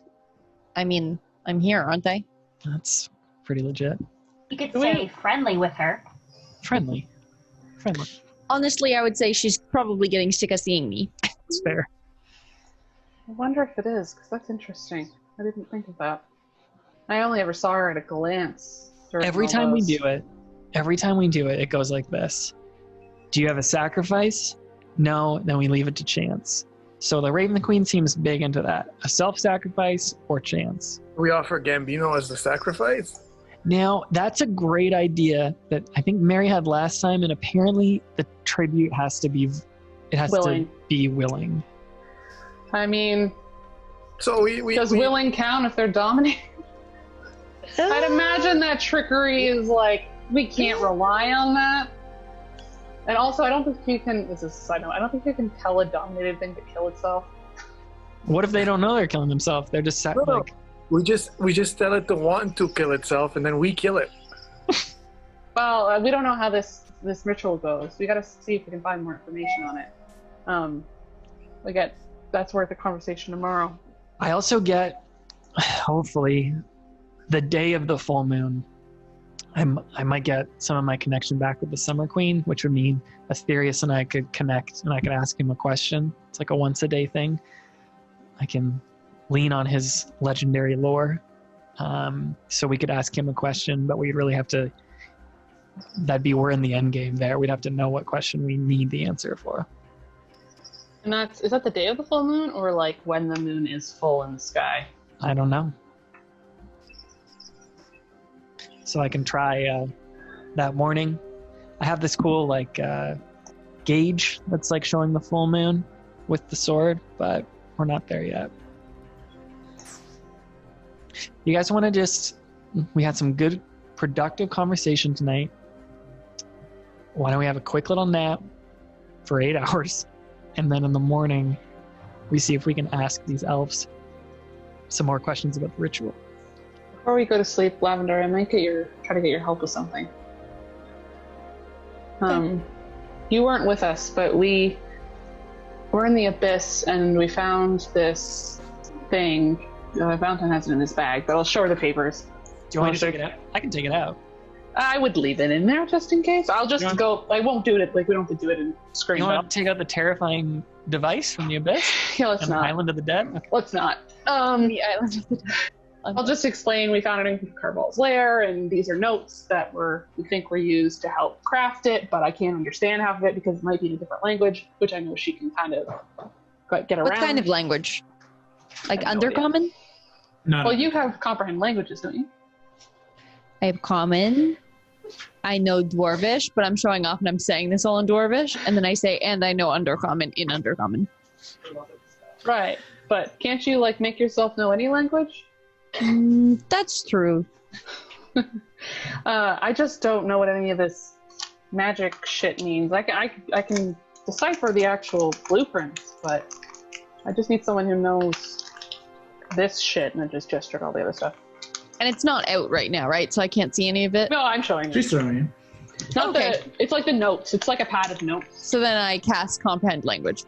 Speaker 6: I mean, I'm here, aren't I?
Speaker 2: That's pretty legit.
Speaker 4: You could say friendly with her.
Speaker 2: Friendly.
Speaker 6: Honestly, I would say she's probably getting sick of seeing me.
Speaker 2: It's fair.
Speaker 3: I wonder if it is, because that's interesting. I didn't think of that. I only ever saw her at a glance. during
Speaker 2: Every
Speaker 3: all
Speaker 2: time we
Speaker 3: those.
Speaker 2: do it, it goes like this. Do you have a sacrifice? No, then we leave it to chance. So the Raven Queen seems big into that. A self-sacrifice or chance.
Speaker 5: We offer Gambino as the sacrifice?
Speaker 2: Now, that's a great idea that I think Mary had last time, and apparently the tribute has to be
Speaker 3: Willing.
Speaker 2: to be willing.
Speaker 3: I mean,
Speaker 5: So we
Speaker 3: does willing count if they're dominating? I'd imagine that trickery is like, we can't rely on that. And also, I don't think you can, this is a side note, I don't think you can tell a dominated thing to kill itself.
Speaker 2: What if they don't know they're killing themselves? They're just
Speaker 5: No.
Speaker 2: like,
Speaker 5: we just tell it to want to kill itself, and then we kill it.
Speaker 3: Well, we don't know how this ritual goes. We gotta see if we can find more information on it. That's worth a conversation tomorrow.
Speaker 2: I also get, hopefully, the day of the full moon. I might get some of my connection back with the Summer Queen, which would mean Asterius and I could connect, and I could ask him a question. It's like a once a day thing. I can lean on his legendary lore, so we could ask him a question, but we'd really have to. We're in the end game there. We'd have to know what question we need the answer for.
Speaker 3: And is that the day of the full moon, or like when the moon is full in the sky?
Speaker 2: I don't know. So I can try that morning. I have this cool gauge that's like showing the full moon with the sword, but we're not there yet. You guys want to we had some good productive conversation tonight. Why don't we have a quick little nap for 8 hours, and then in the morning we see if we can ask these elves some more questions about the ritual.
Speaker 3: Before we go to sleep, Lavender, I might try to get your help with something. You you weren't with us, but we were in the abyss and we found this thing. Valentine has it in his bag, but I'll show her the papers.
Speaker 2: Do you want me to take it out? I can take it out.
Speaker 3: I would leave it in there just in case. I'll just go. I won't do it. Like, we don't have to do it and scream.
Speaker 2: You want to take out the terrifying device from the abyss?
Speaker 3: Yeah, let's
Speaker 2: and
Speaker 3: not.
Speaker 2: The Island of the Dead? Okay.
Speaker 3: Let's not.
Speaker 6: The Island of the Dead.
Speaker 3: I'll just explain. We found it in Carval's lair, and these are notes that we think were used to help craft it, but I can't understand half of it because it might be in a different language, which I know she can kind of get around.
Speaker 6: What kind of language? Like
Speaker 3: I have no
Speaker 6: Undercommon?
Speaker 1: No.
Speaker 3: Well, you have comprehend languages, don't you?
Speaker 6: I have Common. I know Dwarvish, but I'm showing off and I'm saying this all in Dwarvish. And then I say, and I know Undercommon in Undercommon.
Speaker 3: Right. But can't you, like, make yourself know any language?
Speaker 6: That's true.
Speaker 3: I just don't know what any of this magic shit means. I can decipher the actual blueprints, but I just need someone who knows this shit, and I just gestured all the other stuff.
Speaker 6: And it's not out right now, right? So I can't see any of it.
Speaker 3: No, I'm showing you.
Speaker 1: She's throwing you.
Speaker 3: Not
Speaker 6: Okay.
Speaker 3: it's like the notes. It's like a pad of notes.
Speaker 6: So then I cast Comprehend Language.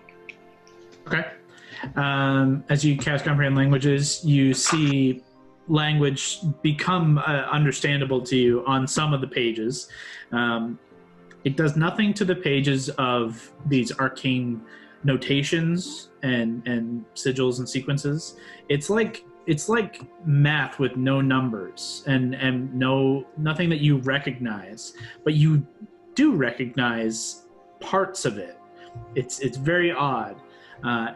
Speaker 1: Okay. As you cast comprehend languages, you see language become understandable to you on some of the pages. It does nothing to the pages of these arcane notations and sigils and sequences. It's like math with no numbers and nothing that you recognize, but you do recognize parts of it. It's very odd.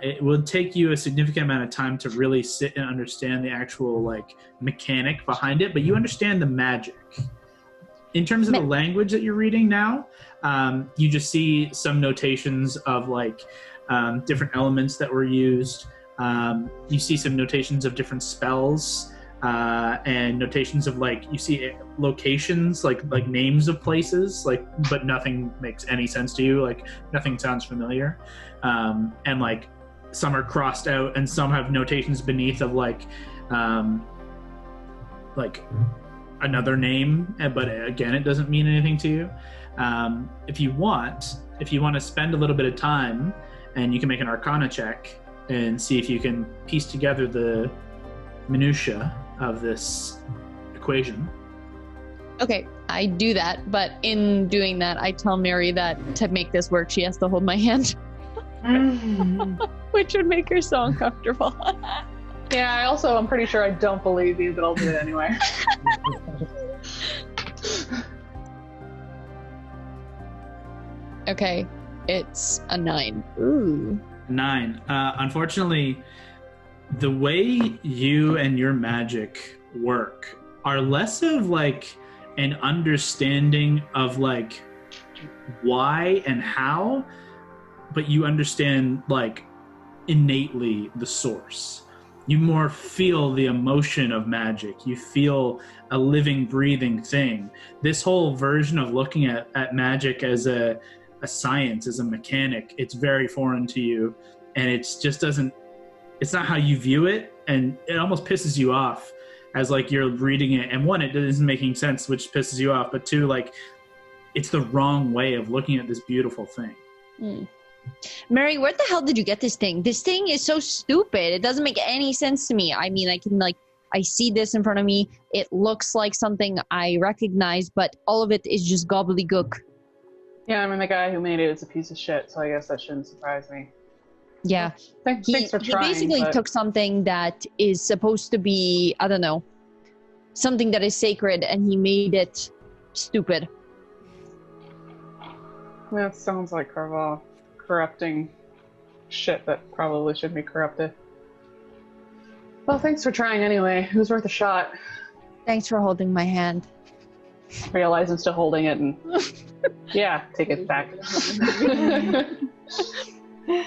Speaker 1: It will take you a significant amount of time to really sit and understand the actual like mechanic behind it, but you understand the magic. In terms of the language that you're reading now, you just see some notations of like different elements that were used. You see some notations of different spells and notations of like, you see locations like names of places, like, but nothing makes any sense to you. Like nothing sounds familiar. And like some are crossed out and some have notations beneath of like another name, but again, it doesn't mean anything to you. If you want to spend a little bit of time, and you can make an Arcana check and see if you can piece together the minutia of this equation.
Speaker 6: Okay, I do that, but in doing that, I tell Mary that to make this work, she has to hold my hand, which would make her so uncomfortable.
Speaker 3: Yeah, I'm pretty sure I don't believe you, but I'll do it anyway.
Speaker 6: Okay, it's a 9. Ooh.
Speaker 1: 9. Unfortunately, the way you and your magic work are less of like an understanding of like why and how, but you understand like innately the source. You more feel the emotion of magic. You feel a living, breathing thing. This whole version of looking at magic as a science, as a mechanic, it's very foreign to you, and it's not how you view it, and it almost pisses you off as like you're reading it, and one, it isn't making sense, which pisses you off, but two, like it's the wrong way of looking at this beautiful thing.
Speaker 6: Mary, where the hell did you get this thing? This thing is so stupid. It doesn't make any sense to me. I mean, I see this in front of me. It looks like something I recognize, but all of it is just gobbledygook.
Speaker 3: Yeah, I mean, the guy who made it is a piece of shit, so I guess that shouldn't surprise me.
Speaker 6: Yeah.
Speaker 3: Thanks for trying.
Speaker 6: He basically took something that is supposed to be, I don't know, something that is sacred, and he made it stupid.
Speaker 3: That sounds like Carval corrupting shit that probably should be corrupted. Well, thanks for trying anyway. It was worth a shot.
Speaker 6: Thanks for holding my hand.
Speaker 3: Realize I'm still holding it, and yeah, take it back.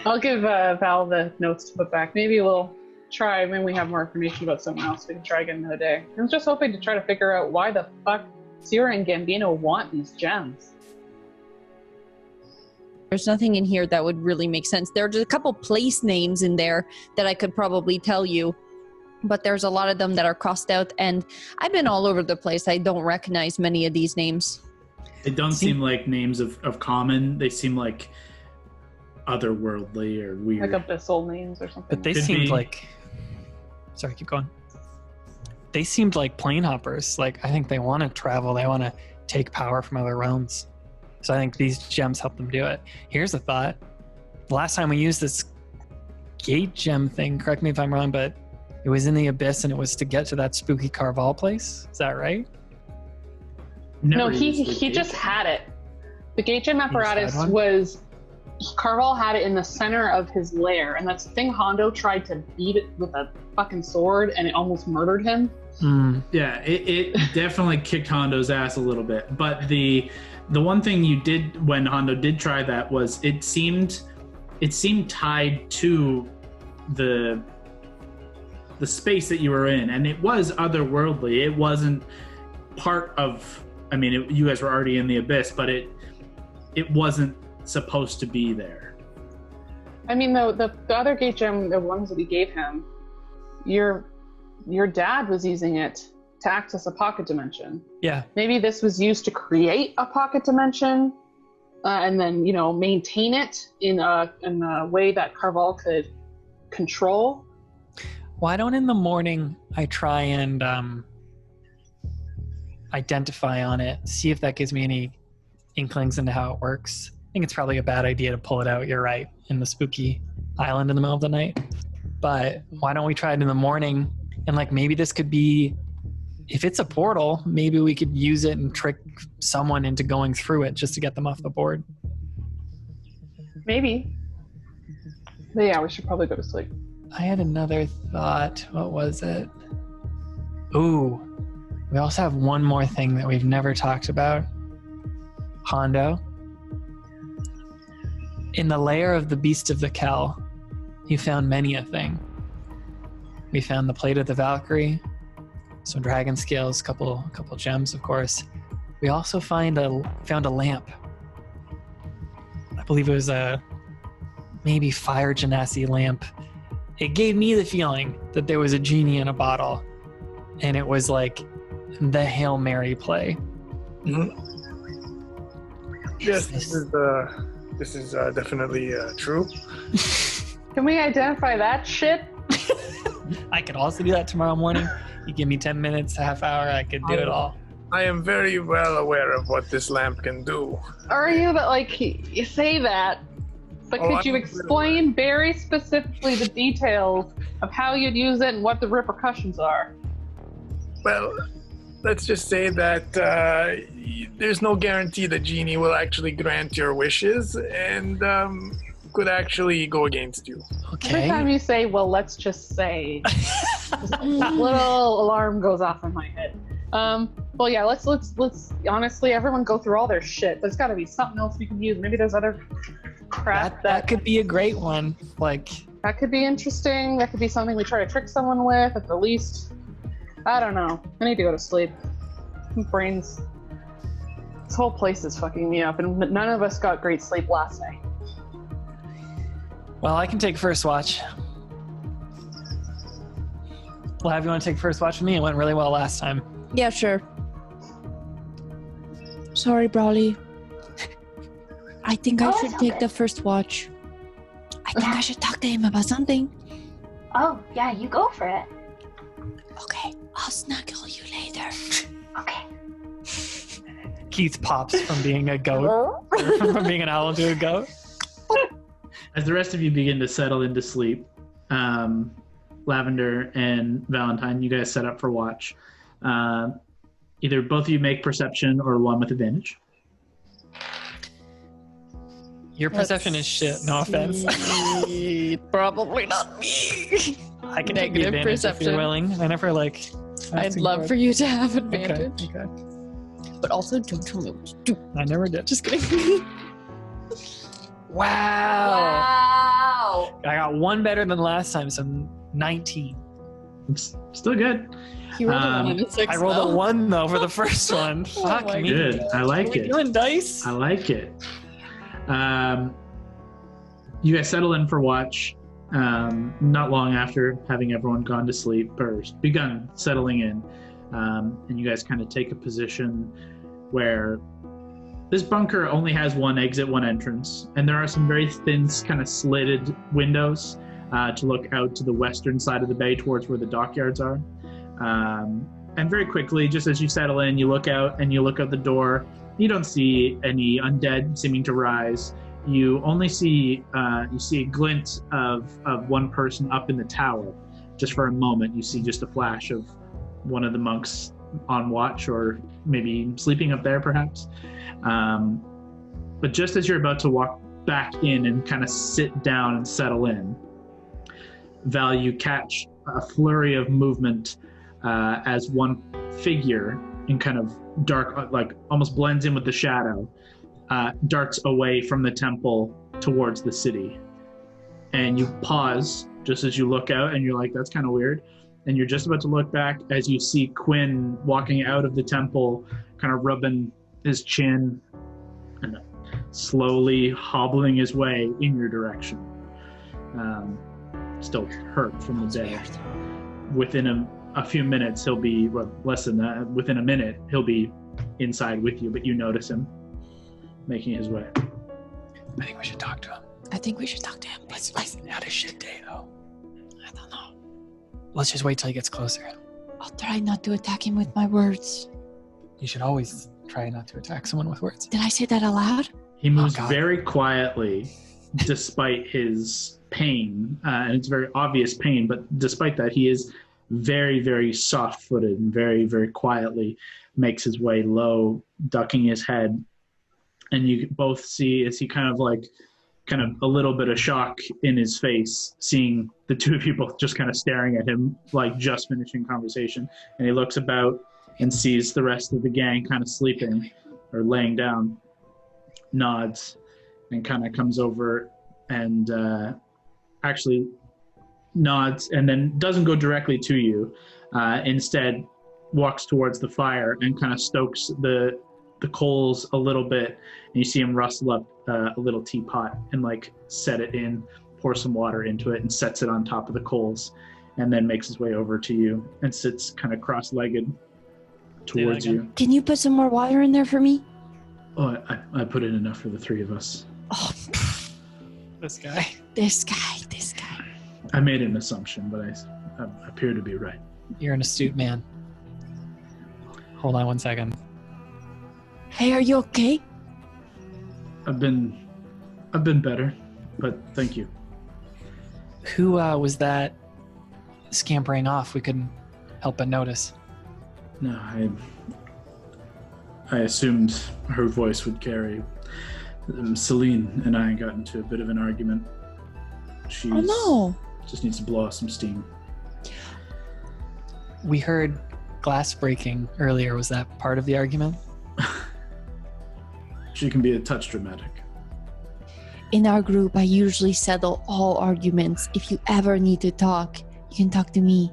Speaker 3: I'll give Val the notes to put back. Maybe we'll try, when we have more information about something else, we can try again another day. I was just hoping to try to figure out why the fuck Sierra and Gambino want these gems.
Speaker 6: There's nothing in here that would really make sense. There are just a couple place names in there that I could probably tell you, but there's a lot of them that are crossed out, and I've been all over the place. I don't recognize many of these names.
Speaker 1: They don't seem like names of common. They seem like otherworldly or weird.
Speaker 3: Like abyssal names or something.
Speaker 2: But they
Speaker 1: Could
Speaker 2: seemed
Speaker 1: be.
Speaker 2: like... Sorry, keep going. They seemed like plane hoppers. Like, I think they want to travel. They want to take power from other realms. So I think these gems help them do it. Here's a thought. The last time we used this gate gem thing, correct me if I'm wrong, but it was in the abyss and it was to get to that spooky Carval place. Is that right?
Speaker 3: No,
Speaker 1: Never used the
Speaker 3: he
Speaker 1: gate
Speaker 3: just
Speaker 1: gem.
Speaker 3: had it. The gate gem apparatus
Speaker 2: had one?
Speaker 3: was... Carval had it in the center of his lair, and that's the thing Hondo tried to beat it with a fucking sword, and it almost murdered him.
Speaker 1: Yeah, it definitely kicked Hondo's ass a little bit. But the one thing you did when Hondo did try that was it seemed tied to the space that you were in, and it was otherworldly. It wasn't part of. I mean, you guys were already in the abyss, but it wasn't supposed to be there.
Speaker 3: I mean, the other gate gem, the ones that we gave him, your dad was using it to access a pocket dimension.
Speaker 2: Yeah.
Speaker 3: Maybe this was used to create a pocket dimension, and then maintain it in a way that Carval could control.
Speaker 2: Why don't in the morning I try and identify on it, see if that gives me any inklings into how it works. I think it's probably a bad idea to pull it out, you're right, in the spooky island in the middle of the night. But why don't we try it in the morning? And maybe this could be, if it's a portal, maybe we could use it and trick someone into going through it just to get them off the board.
Speaker 3: Maybe. But yeah, we should probably go to sleep.
Speaker 2: I had another thought. What was it? Ooh, we also have one more thing that we've never talked about. Hondo. In the lair of the Beast of the Kel, you found many a thing. We found the plate of the Valkyrie, some dragon scales, couple gems, of course. We also found a lamp. I believe it was a maybe fire genasi lamp. It gave me the feeling that there was a genie in a bottle, and it was like the Hail Mary play.
Speaker 5: Yes, this is definitely true.
Speaker 3: Can we identify that shit?
Speaker 2: I could also do that tomorrow morning. You give me 10 minutes, a half hour, I could do it all.
Speaker 5: I am very well aware of what this lamp can do.
Speaker 3: Are you? But you say that, but could you explain very specifically the details of how you'd use it and what the repercussions are?
Speaker 5: Well, let's just say that there's no guarantee the genie will actually grant your wishes and could actually go against you.
Speaker 2: Okay.
Speaker 3: Every time you say, well, let's just say, a little alarm goes off in my head. Well, yeah, let's honestly, everyone go through all their shit. There's got to be something else we can use. Maybe there's other crap
Speaker 2: that could be a great one.
Speaker 3: That could be interesting. That could be something we try to trick someone with, at the least. I don't know. I need to go to sleep. My brains. This whole place is fucking me up, and none of us got great sleep last night.
Speaker 2: Well, I can take first watch. Lav, you want to take first watch with me? It went really well last time.
Speaker 6: Yeah, sure. Sorry, Brawley. I think I should take the first watch. I think I should talk to him about something.
Speaker 4: Oh, yeah, you go for it.
Speaker 6: Okay, I'll snuggle you later.
Speaker 4: Okay.
Speaker 2: Keith pops from being a goat, from being an owl into a goat.
Speaker 1: As the rest of you begin to settle into sleep, Lavender and Valentine, you guys set up for watch. Either both of you make perception or one with advantage.
Speaker 2: Your perception is shit, no offense.
Speaker 6: Probably not me.
Speaker 2: I can take the
Speaker 6: Negative
Speaker 2: advantage if
Speaker 6: perception.
Speaker 2: you're willing. I never
Speaker 6: I'd love for you to have
Speaker 2: Okay,
Speaker 6: advantage.
Speaker 2: okay.
Speaker 6: But also don't tell me what to do.
Speaker 2: I never did.
Speaker 6: Just kidding.
Speaker 2: Wow.
Speaker 4: Wow.
Speaker 2: I got one better than last time, so 19.
Speaker 1: It's still good.
Speaker 6: You rolled a 1 and a 6.
Speaker 2: I rolled a 1 though for the first one.
Speaker 6: Oh
Speaker 2: Fuck
Speaker 6: my
Speaker 2: me.
Speaker 1: Good. I like
Speaker 2: Are we
Speaker 1: it.
Speaker 2: doing dice?
Speaker 1: I like it. You guys settle in for watch not long after having everyone gone to sleep or begun settling in. And you guys kind of take a position where This bunker only has one exit, one entrance, and there are some very thin, kind of slitted windows to look out to the western side of the bay towards where the dockyards are. And very quickly, just as you settle in, you look out and you look out the door. You don't see any undead seeming to rise. You only see a glint of one person up in the tower. Just for a moment, you see just a flash of one of the monks on watch, or maybe sleeping up there, perhaps. But just as you're about to walk back in and kind of sit down and settle in, Val, you catch a flurry of movement as one figure in kind of dark, like almost blends in with the shadow, darts away from the temple towards the city. And you pause just as you look out and you're like, that's kind of weird. And you're just about to look back as you see Quinn walking out of the temple, kind of rubbing his chin and slowly hobbling his way in your direction. Still hurt from the day. Within a few minutes, he'll be, well, less than that, within a minute, he'll be inside with you, but you notice him making his way.
Speaker 2: I think we should talk to him. He's had a shit day, though.
Speaker 8: I don't know.
Speaker 2: Let's just wait till he gets closer.
Speaker 8: I'll try not to attack him with my words.
Speaker 2: You should always try not to attack someone with words.
Speaker 8: Did I say that aloud?
Speaker 1: He moves very quietly, despite his pain, and it's very obvious pain, but despite that, he is very, very soft-footed and very, very quietly makes his way low, ducking his head. And you both see as he kind of a little bit of shock in his face, seeing the two of you both just kind of staring at him, like just finishing conversation. And he looks about and sees the rest of the gang kind of sleeping or laying down, nods, and kind of comes over and actually nods and then doesn't go directly to you. Instead, walks towards the fire and kind of stokes the coals a little bit. And you see him rustle up a little teapot and like set it in, pour some water into it, and sets it on top of the coals, and then makes his way over to you and sits kind of cross-legged towards you.
Speaker 8: Can you put some more water in there for me?
Speaker 1: Oh, I put in enough for the three of us.
Speaker 8: Oh,
Speaker 2: This guy.
Speaker 8: this guy.
Speaker 1: I made an assumption, but I appear to be right.
Speaker 2: You're an astute man. Hold on one second.
Speaker 8: Hey, are you okay?
Speaker 1: I've been better, but thank you.
Speaker 2: Who was that scampering off? We couldn't help but notice.
Speaker 1: No, I assumed her voice would carry. Celine and I got into a bit of an argument. She just needs to blow off some steam.
Speaker 2: We heard glass breaking earlier. Was that part of the argument?
Speaker 1: She can be a touch dramatic.
Speaker 8: In our group, I usually settle all arguments. If you ever need to talk, you can talk to me.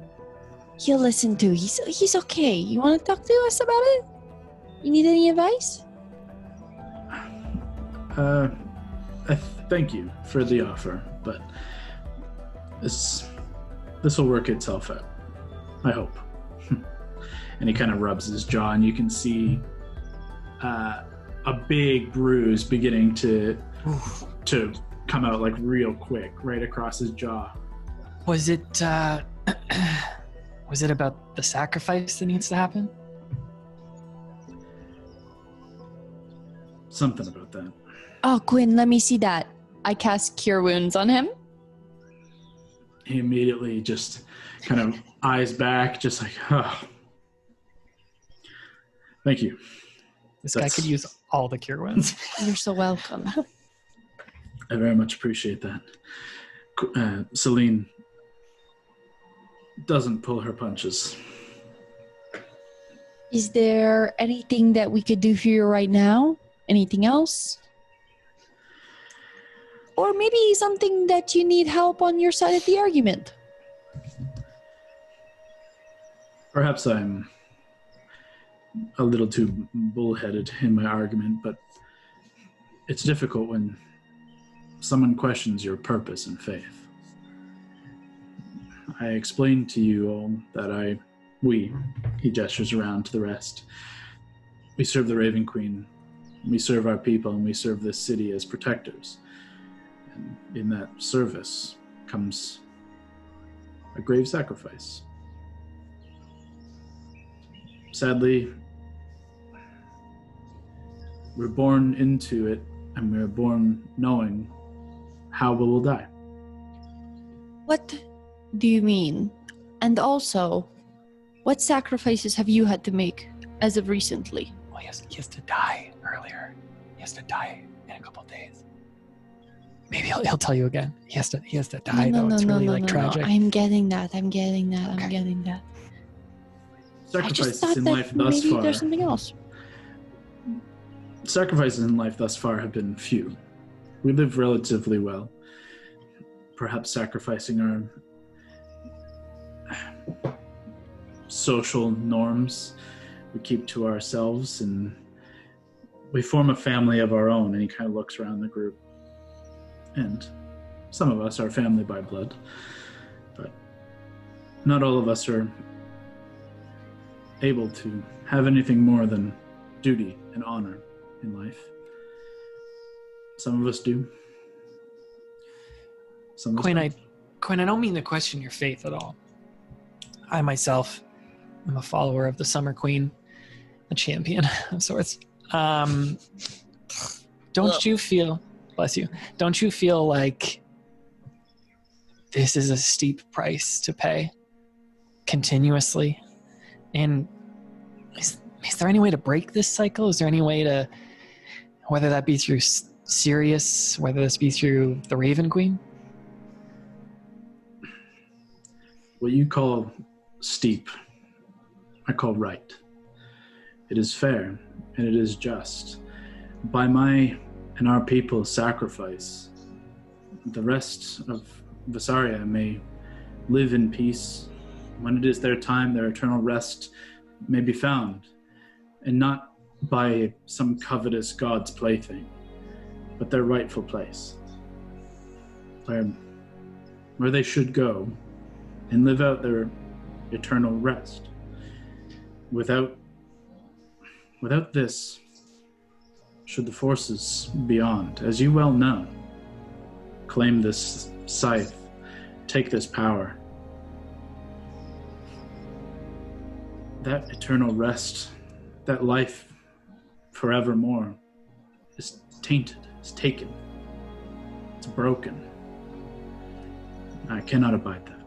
Speaker 8: He'll listen too. He's okay. You want to talk to us about it? You need any advice?
Speaker 1: Thank you for the offer, but this will work itself out. I hope. And he kind of rubs his jaw, and you can see a big bruise beginning to come out like real quick, right across his jaw.
Speaker 2: Was it about the sacrifice that needs to happen?
Speaker 1: Something about that.
Speaker 8: Oh, Quinn, let me see that. I cast Cure Wounds on him.
Speaker 1: He immediately just kind of eyes back, just like, oh. Thank you.
Speaker 2: This guy could use all the cure wounds.
Speaker 8: You're so welcome.
Speaker 1: I very much appreciate that. Celine doesn't pull her punches.
Speaker 8: Is there anything that we could do for you right now? Anything else? Or maybe something that you need help on your side of the argument?
Speaker 1: Perhaps I'm a little too bullheaded in my argument, but it's difficult when someone questions your purpose and faith. I explained to you all that he gestures around to the rest, we serve the Raven Queen We serve our people and we serve this city as protectors. And in that service comes a grave sacrifice. Sadly, we're born into it, and we're born knowing how we will die.
Speaker 8: What do you mean? And also, what sacrifices have you had to make as of recently?
Speaker 2: Well, he has to die earlier. He has to die in a couple of days. Maybe he'll tell you again. He has to die, though. It's really tragic.
Speaker 8: I'm getting that. Okay.
Speaker 1: Sacrifices in life thus
Speaker 8: maybe
Speaker 1: far.
Speaker 8: there's something else.
Speaker 1: Sacrifices in life thus far have been few. We live relatively well. Perhaps sacrificing our social norms we keep to ourselves, and we form a family of our own. And he kind of looks around the group. And some of us are family by blood, but not all of us are able to have anything more than duty and honor in life. Some of us do. Some of us
Speaker 2: Quinn,
Speaker 1: don't.
Speaker 2: I don't mean to question your faith at all. I myself am a follower of the Summer Queen, a champion of sorts. Don't you feel, bless you, don't you feel like this is a steep price to pay continuously? And is there any way to break this cycle? Is there any way to, whether that be through Sirius, whether this be through the Raven Queen?
Speaker 1: What you call steep, I call right. It is fair, and it is just. By my and our people's sacrifice, the rest of Vesaria may live in peace. When it is their time, their eternal rest may be found, and not by some covetous god's plaything, but their rightful place, where they should go and live out their eternal rest. Without this, should the forces beyond, as you well know, claim this scythe, take this power, that eternal rest, that life forevermore, is tainted, is taken, it's broken. I cannot abide that.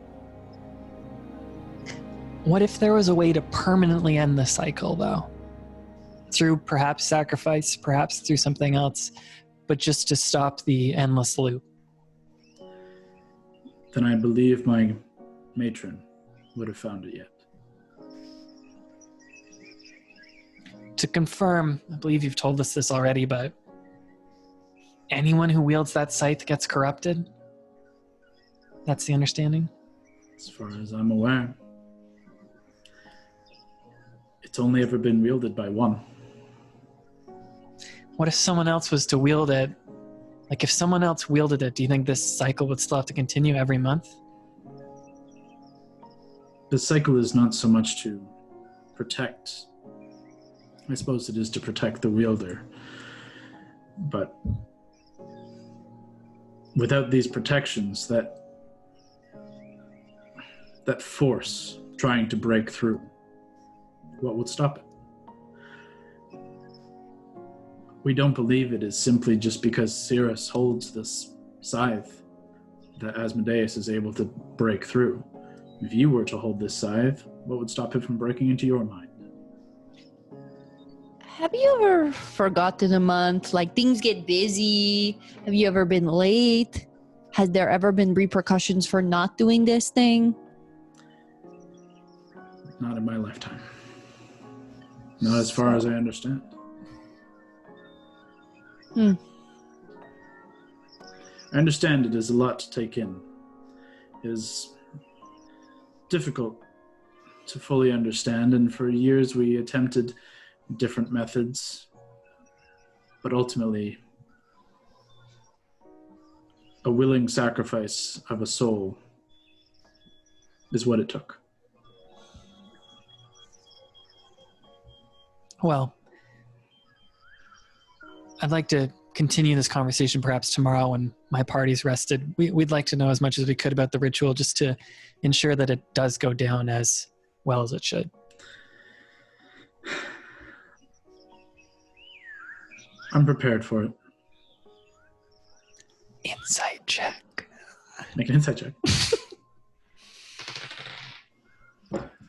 Speaker 2: What if there was a way to permanently end the cycle, though? Through perhaps sacrifice, perhaps through something else, but just to stop the endless loop?
Speaker 1: Then I believe my matron would have found it yet.
Speaker 2: To confirm, I believe you've told us this already, but anyone who wields that scythe gets corrupted? That's the understanding?
Speaker 1: As far as I'm aware, it's only ever been wielded by one.
Speaker 2: What if someone else was to wield it? Like, if someone else wielded it, do you think this cycle would still have to continue every month?
Speaker 1: The cycle is not so much to protect. I suppose it is to protect the wielder. But without these protections, that force trying to break through, what would stop it? We don't believe it is simply just because Cirrus holds this scythe that Asmodeus is able to break through. If you were to hold this scythe, what would stop it from breaking into your mind?
Speaker 8: Have you ever forgotten a month? Like, things get busy. Have you ever been late? Has there ever been repercussions for not doing this thing?
Speaker 1: Not in my lifetime. Not as far as I understand. I understand it is a lot to take in. It is difficult to fully understand, and for years we attempted different methods, but ultimately a willing sacrifice of a soul is what it took.
Speaker 2: Well, I'd like to continue this conversation perhaps tomorrow when my party's rested. We'd like to know as much as we could about the ritual just to ensure that it does go down as well as it should.
Speaker 1: I'm prepared for it.
Speaker 2: Insight check.
Speaker 1: Make an insight check.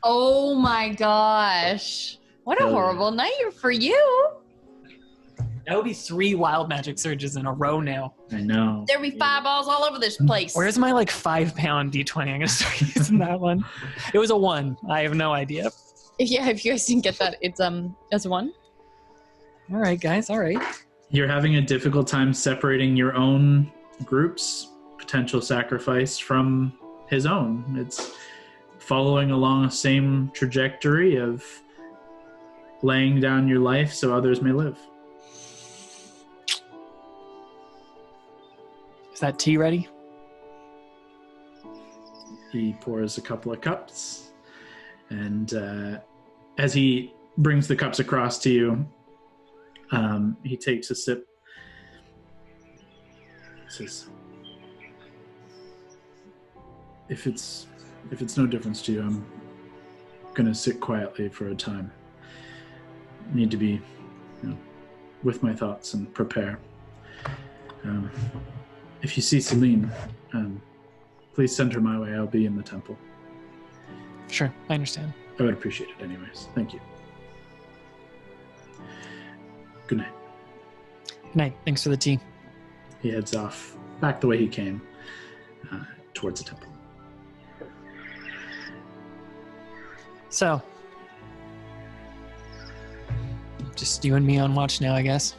Speaker 6: Oh my gosh. What a
Speaker 1: Hell yeah.
Speaker 6: horrible night for you.
Speaker 2: That would be 3 wild magic surges in a row now.
Speaker 1: I know.
Speaker 6: There'd be fireballs all over this place.
Speaker 2: Where's my 5-pound d20? I'm gonna start using that one. It was a 1. I have no idea.
Speaker 6: Yeah, if you guys didn't get that, it's a 1.
Speaker 2: All right, guys. All right.
Speaker 1: You're having a difficult time separating your own group's potential sacrifice from his own. It's following along the same trajectory of laying down your life so others may live.
Speaker 2: Is that tea ready?
Speaker 1: He pours a couple of cups, and as he brings the cups across to you, he takes a sip. He says, if it's no difference to you, I'm gonna sit quietly for a time. I need to be, with my thoughts and prepare. If you see Celine, please send her my way. I'll be in the temple.
Speaker 2: Sure, I understand.
Speaker 1: I would appreciate it anyways. Thank you. Good night.
Speaker 2: Good night. Thanks for the tea.
Speaker 1: He heads off back the way he came, towards the temple.
Speaker 2: So, just you and me on watch now, I guess.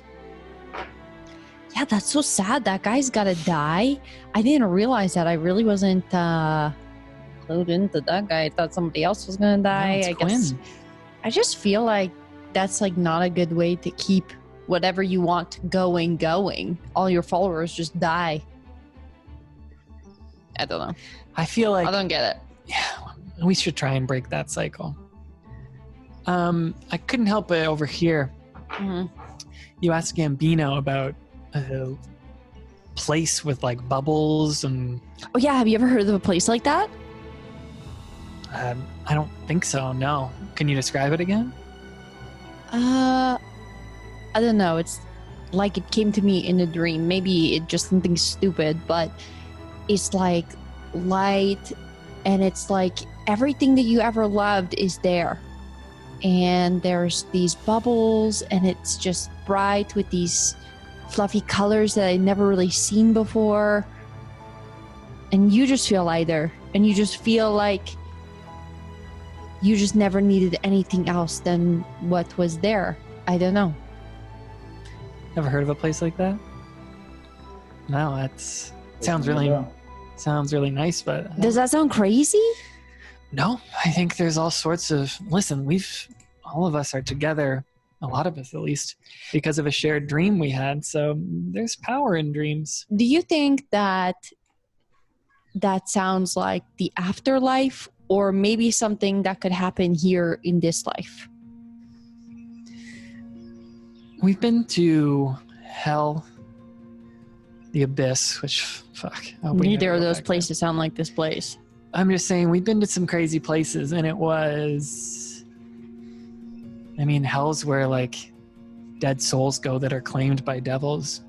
Speaker 8: Yeah, that's so sad. That guy's gotta die. I didn't realize that. I really wasn't clued into that guy. I thought somebody else was gonna die.
Speaker 2: No, it's Quinn.
Speaker 8: I just feel like that's not a good way to keep whatever you want going. All your followers just die.
Speaker 6: I don't know.
Speaker 2: I feel like
Speaker 6: I don't get it.
Speaker 2: yeah, we should try and break that cycle. I couldn't help but overhear you ask Gambino about a place with bubbles and...
Speaker 8: Oh yeah, have you ever heard of a place like that?
Speaker 2: I don't think so, no. Can you describe it again?
Speaker 8: I don't know. It's like it came to me in a dream. Maybe it's just something stupid, but it's like light, and it's like everything that you ever loved is there. And there's these bubbles, and it's just bright with these fluffy colors that I'd never really seen before. And you just feel lighter, and you just feel like you just never needed anything else than what was there. I don't know.
Speaker 2: Ever heard of a place like that? No, sounds really nice, but...
Speaker 8: Does that sound crazy?
Speaker 2: No, I think there's all sorts of... Listen, all of us are together, a lot of us at least, because of a shared dream we had, so there's power in dreams.
Speaker 8: Do you think that sounds like the afterlife, or maybe something that could happen here in this life?
Speaker 2: We've been to hell, the abyss, which, fuck.
Speaker 8: Neither of those places sound like this place.
Speaker 2: I'm just saying, we've been to some crazy places, and it was... I mean, hell's where, dead souls go that are claimed by devils.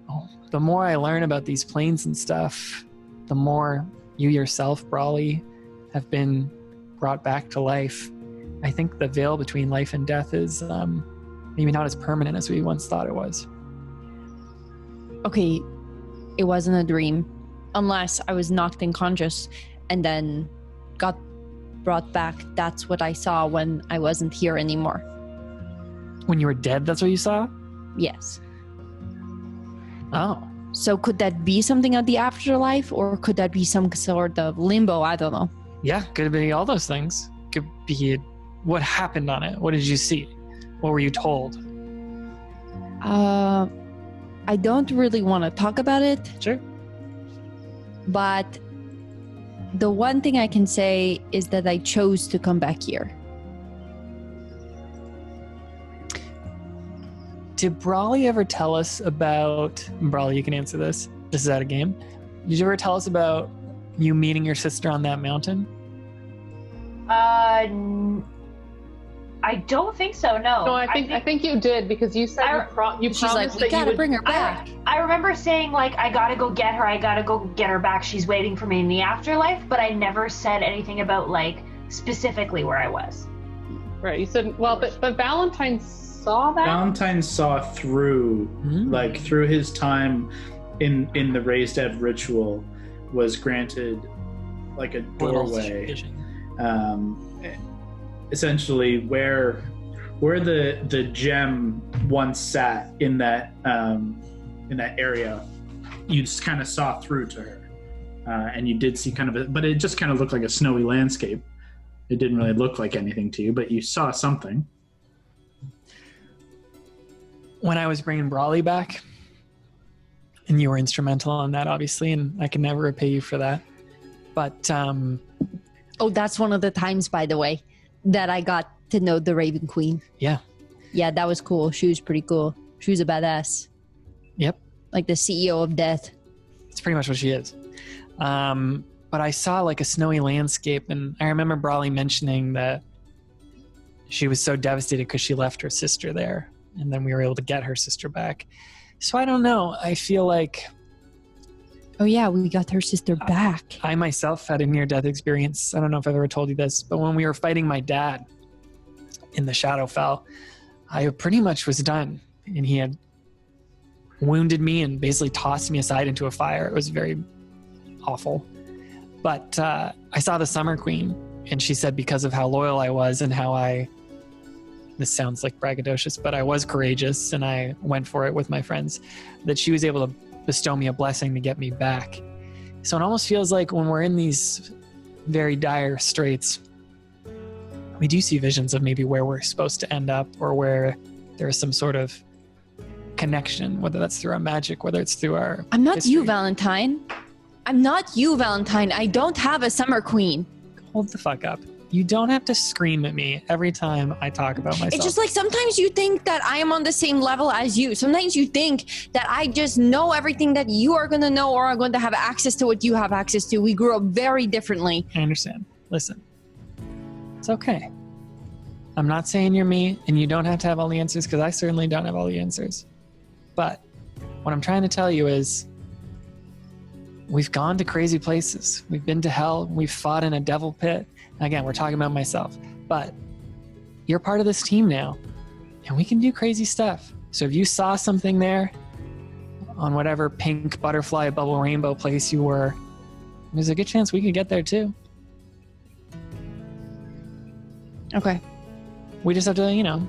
Speaker 2: Oh, the more I learn about these planes and stuff, the more you yourself, Brawley, have been brought back to life. I think the veil between life and death is maybe not as permanent as we once thought it was.
Speaker 8: Okay, it wasn't a dream. Unless I was knocked unconscious and then got brought back. That's what I saw when I wasn't here anymore.
Speaker 2: When you were dead, that's what you saw?
Speaker 8: Yes.
Speaker 2: Oh.
Speaker 8: So could that be something of the afterlife, or could that be some sort of limbo? I don't know.
Speaker 2: Yeah, could be all those things. Could be what happened on it. What did you see? What were you told?
Speaker 8: I don't really want to talk about it.
Speaker 2: Sure.
Speaker 8: But the one thing I can say is that I chose to come back here.
Speaker 2: Did Brawley ever tell us about... Brawley, you can answer this. This is out of game. Did you ever tell us about you meeting your sister on that mountain?
Speaker 4: I don't think so. No.
Speaker 3: No, I think you did because you said you
Speaker 8: She's
Speaker 3: promised
Speaker 8: like,
Speaker 3: that
Speaker 8: we
Speaker 3: you
Speaker 8: gotta
Speaker 3: would
Speaker 8: bring her back.
Speaker 4: I remember saying, like, I gotta go get her back. She's waiting for me in the afterlife, but I never said anything about, like, specifically where I was.
Speaker 3: Right, you said, well, but Valentine saw that?
Speaker 1: Valentine saw through, like, through his time in the Raised Dead ritual, was granted, like, a doorway. Essentially, where the gem once sat in that area, you just kind of saw through to her, and you did see kind of but it just kind of looked like a snowy landscape. It didn't really look like anything to you, but you saw something.
Speaker 2: When I was bringing Brawley back, and you were instrumental in that, obviously, and I can never repay you for that. But
Speaker 6: Oh, that's one of the times, by the way, that I got to know the Raven Queen.
Speaker 2: Yeah.
Speaker 6: Yeah, that was cool. She was pretty cool. She was a badass.
Speaker 2: Yep.
Speaker 6: Like the CEO of death.
Speaker 2: It's pretty much what she is. But I saw like a snowy landscape, and I remember Brawley mentioning that she was so devastated because she left her sister there, and then we were able to get her sister back. So I don't know. I feel like...
Speaker 8: Oh yeah, we got her sister back.
Speaker 2: I myself had a near-death experience. I don't know if I've ever told you this, but when we were fighting my dad in the Shadowfell, I pretty much was done, and he had wounded me and basically tossed me aside into a fire. It was very awful. But I saw the Summer Queen, and she said because of how loyal I was and how this sounds like braggadocious, but I was courageous and I went for it with my friends, that she was able to bestow me a blessing to get me back. So it almost feels like when we're in these very dire straits, we do see visions of maybe where we're supposed to end up, or where there's some sort of connection, whether that's through our magic, whether it's through our
Speaker 8: I'm not
Speaker 2: history.
Speaker 8: you, Valentine. I'm not you, Valentine. I don't have a Summer Queen.
Speaker 2: Hold the fuck up. You don't have to scream at me every time I talk about myself.
Speaker 8: It's just like sometimes you think that I am on the same level as you. Sometimes you think that I just know everything that you are going to know or are going to have access to what you have access to. We grew up very differently.
Speaker 2: I understand. Listen. It's okay. I'm not saying you're me, and you don't have to have all the answers, because I certainly don't have all the answers. But what I'm trying to tell you is we've gone to crazy places. We've been to hell. We've fought in a devil pit. Again, we're talking about myself. But you're part of this team now, and we can do crazy stuff. So if you saw something there on whatever pink butterfly bubble rainbow place you were, there's a good chance we could get there too.
Speaker 8: Okay.
Speaker 2: We just have to,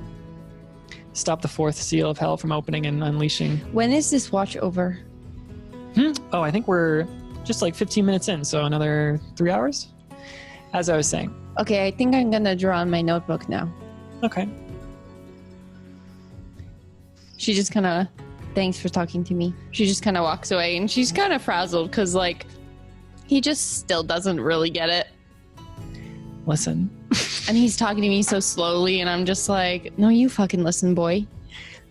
Speaker 2: stop the fourth seal of hell from opening and unleashing.
Speaker 8: When is this watch over?
Speaker 2: Oh, I think we're just like 15 minutes in, so another 3 hours? As I was saying.
Speaker 8: Okay, I think I'm going to draw on my notebook now.
Speaker 2: Okay.
Speaker 8: She just kind of, thanks for talking to me. She just kind of walks away, and she's kind of frazzled because, like, he just still doesn't really get it.
Speaker 2: Listen.
Speaker 8: And he's talking to me so slowly, and I'm just like, no, you fucking listen, boy.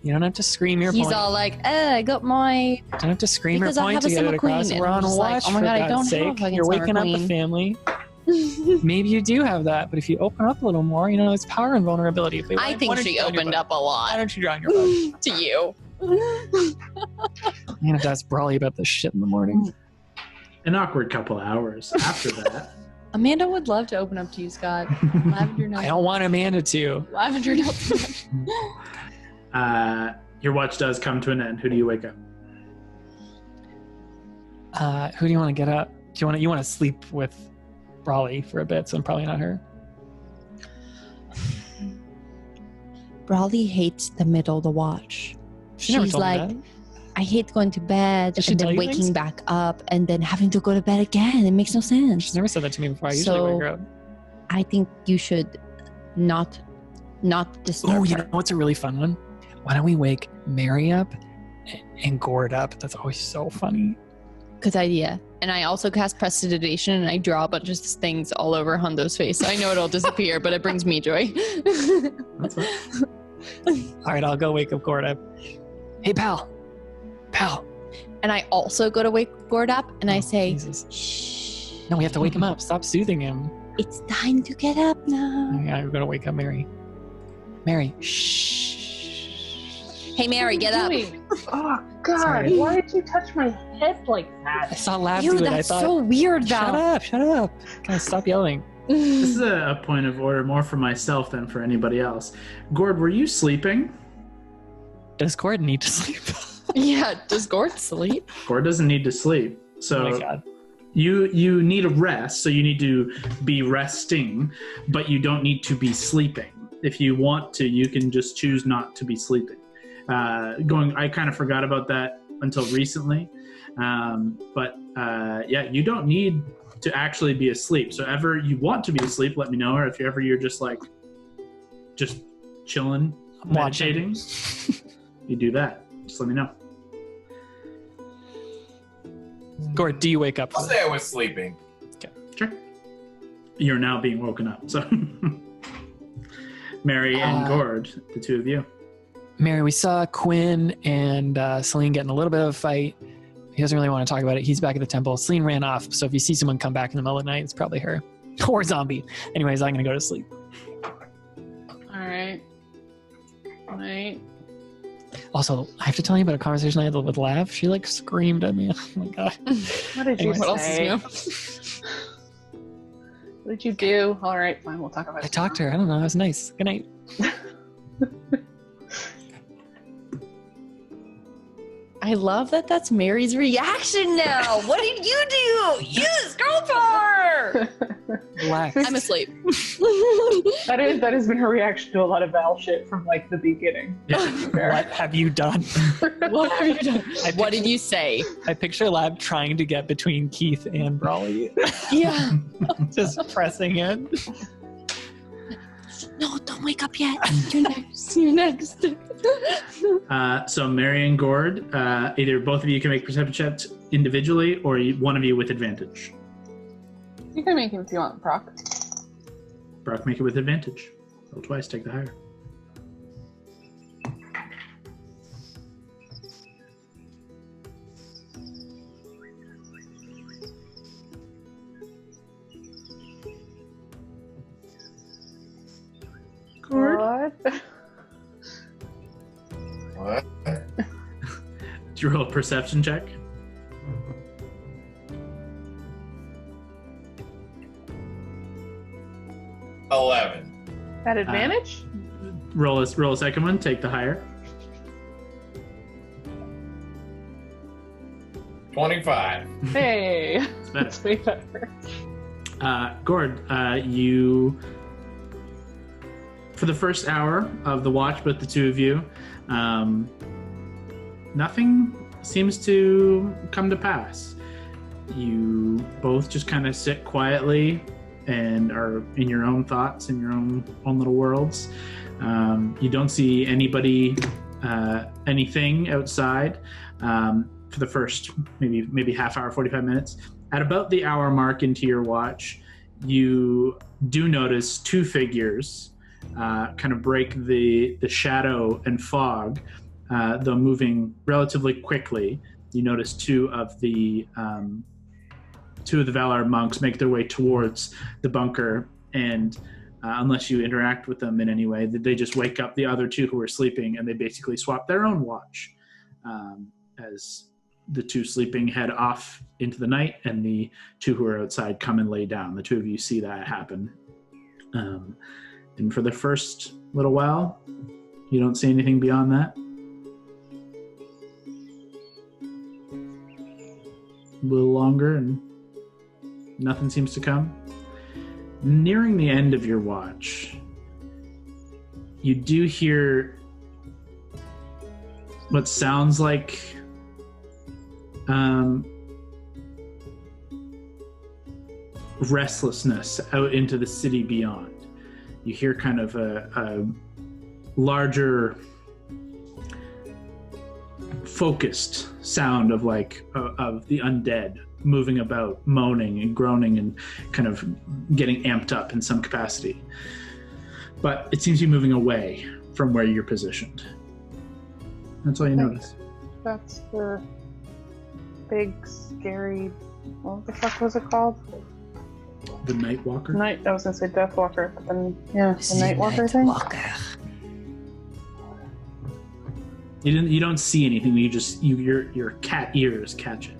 Speaker 2: You don't have to scream your
Speaker 8: He's
Speaker 2: point.
Speaker 8: all like, I got my...
Speaker 2: You don't have to scream your
Speaker 8: Because I
Speaker 2: point
Speaker 8: have
Speaker 2: to
Speaker 8: a
Speaker 2: get
Speaker 8: Summer
Speaker 2: it across.
Speaker 8: Queen,
Speaker 2: We're
Speaker 8: and
Speaker 2: on
Speaker 8: I'm just like,
Speaker 2: watch,
Speaker 8: oh my
Speaker 2: for
Speaker 8: God, I
Speaker 2: God's
Speaker 8: don't have a
Speaker 2: sake.
Speaker 8: fucking
Speaker 2: You're
Speaker 8: Summer
Speaker 2: waking up
Speaker 8: Queen.
Speaker 2: the family. Maybe you do have that, but if you open up a little more, there's power and vulnerability.
Speaker 8: I think she opened up a
Speaker 2: Why
Speaker 8: lot
Speaker 2: don't you draw on your phone?
Speaker 8: to you.
Speaker 2: I'm going to ask Brawley about this shit in the morning.
Speaker 1: An awkward couple hours after that.
Speaker 8: Amanda would love to open up to you, Scott. Lavender notes.
Speaker 2: I don't want Amanda to.
Speaker 8: Lavender notes.
Speaker 1: Your watch does come to an end. Who do you wake up?
Speaker 2: Who do you want to get up? You want to sleep with Brawley for a bit, so I'm probably not her.
Speaker 8: Brawley hates the middle of the watch.
Speaker 2: She never
Speaker 8: She's
Speaker 2: told me
Speaker 8: like,
Speaker 2: that.
Speaker 8: I hate going to bed
Speaker 2: Did she
Speaker 8: and
Speaker 2: tell
Speaker 8: then
Speaker 2: you
Speaker 8: waking
Speaker 2: things?
Speaker 8: back up and then having to go to bed again. It makes no sense.
Speaker 2: She's never said that to me before. I usually
Speaker 8: So-
Speaker 2: wake her up.
Speaker 8: I think you should not disturb
Speaker 2: Oh, you
Speaker 8: her.
Speaker 2: know what's a really fun one? Why don't we wake Mary up and Gord up? That's always so funny.
Speaker 8: Good idea. And I also cast Prestidigitation and I draw a bunch of things all over Hondo's face. I know it'll disappear, but it brings me joy.
Speaker 1: That's what.
Speaker 2: All right, I'll go wake up Gord up. Hey, pal.
Speaker 8: And I also go to wake Gord up and I say,
Speaker 2: Jesus.
Speaker 8: shh.
Speaker 2: No, we have to wake him up. Stop soothing him.
Speaker 8: It's time to get up now.
Speaker 2: Yeah, we're gonna wake up Mary. Mary, shh.
Speaker 6: Hey, Mary, get up.
Speaker 3: Oh God!
Speaker 2: Sorry.
Speaker 3: Why did you touch my head like
Speaker 2: I
Speaker 3: that?
Speaker 2: saw Lab
Speaker 8: Ew,
Speaker 2: do it. I
Speaker 8: that's
Speaker 2: thought,
Speaker 8: so weird,
Speaker 2: shut
Speaker 8: Val.
Speaker 2: up. Guys, stop yelling.
Speaker 1: This is a point of order more for myself than for anybody else. Gord, were you sleeping?
Speaker 2: Does Gord need to sleep?
Speaker 8: Yeah, does Gord sleep?
Speaker 1: Gord doesn't need to sleep. So
Speaker 2: Oh my God.
Speaker 1: you need a rest, so you need to be resting, but you don't need to be sleeping. If you want to, you can just choose not to be sleeping. I kind of forgot about that until recently. Yeah, you don't need to actually be asleep. So ever you want to be asleep, let me know. Or if you're just chilling, meditating, you do that. Just let me know.
Speaker 2: Gord, do you wake up?
Speaker 7: I'll say I was sleeping.
Speaker 1: Sure. You're now being woken up. So Mary and Gord, the two of you.
Speaker 2: Mary, we saw Quinn and Celine getting a little bit of a fight. He doesn't really want to talk about it. He's back at the temple. Celine ran off, so if you see someone come back in the middle of the night, it's probably her. Or zombie. Anyways, I'm going to go to sleep.
Speaker 3: All right.
Speaker 2: Also, I have to tell you about a conversation I had with Lav. She, screamed at me. Oh, my God.
Speaker 3: What did you
Speaker 2: Anyway.
Speaker 8: What else
Speaker 3: say?
Speaker 8: is new?
Speaker 3: What did you do? All right, fine. We'll talk about it.
Speaker 2: I talked to her. I don't know. It was nice. Good night.
Speaker 8: I love that that's Mary's reaction now. What did you do? Use girl power.
Speaker 2: Relax.
Speaker 8: I'm asleep.
Speaker 3: That has been her reaction to a lot of Val shit from the beginning.
Speaker 2: What have you done?
Speaker 8: What have you done? What did you say?
Speaker 2: I picture Lab trying to get between Keith and Brawley.
Speaker 8: Yeah.
Speaker 2: Just pressing in.
Speaker 8: No, don't wake up yet. You're next. You're next.
Speaker 1: So Mary and Gord, either both of you can make perception checks individually, or one of you with advantage.
Speaker 3: You can make him if you want, Brock.
Speaker 1: Brock, make it with advantage. Roll twice, take the higher. Gord?
Speaker 7: What?
Speaker 1: Did you roll a perception check?
Speaker 3: At advantage?
Speaker 1: Roll a second one, take the higher.
Speaker 7: 25.
Speaker 3: Hey.
Speaker 1: It's better.
Speaker 3: That's way better.
Speaker 1: Gord, you, for the first hour of the watch with the two of you, nothing seems to come to pass. You both just kind of sit quietly and are in your own thoughts, in your own little worlds. You don't see anybody, anything outside for the first maybe half hour, 45 minutes. At about the hour mark into your watch, you do notice two figures kind of break the shadow and fog, though moving relatively quickly. You notice two of the Valar monks make their way towards the bunker, and unless you interact with them in any way, they just wake up the other two who are sleeping, and they basically swap their own watch as the two sleeping head off into the night, and the two who are outside come and lay down. The two of you see that happen. And for the first little while, you don't see anything beyond that. A little longer, and nothing seems to come. Nearing the end of your watch, you do hear what sounds like restlessness out into the city beyond. You hear kind of a larger focused sound of of the undead moving about, moaning and groaning and kind of getting amped up in some capacity. But it seems to be moving away from where you're positioned. That's all you notice.
Speaker 3: That's the big, scary... What the fuck was it called?
Speaker 1: The Nightwalker?
Speaker 3: I was going to say Deathwalker, but then, yeah, the Nightwalker thing?
Speaker 1: You don't see anything. You just your cat ears catch it.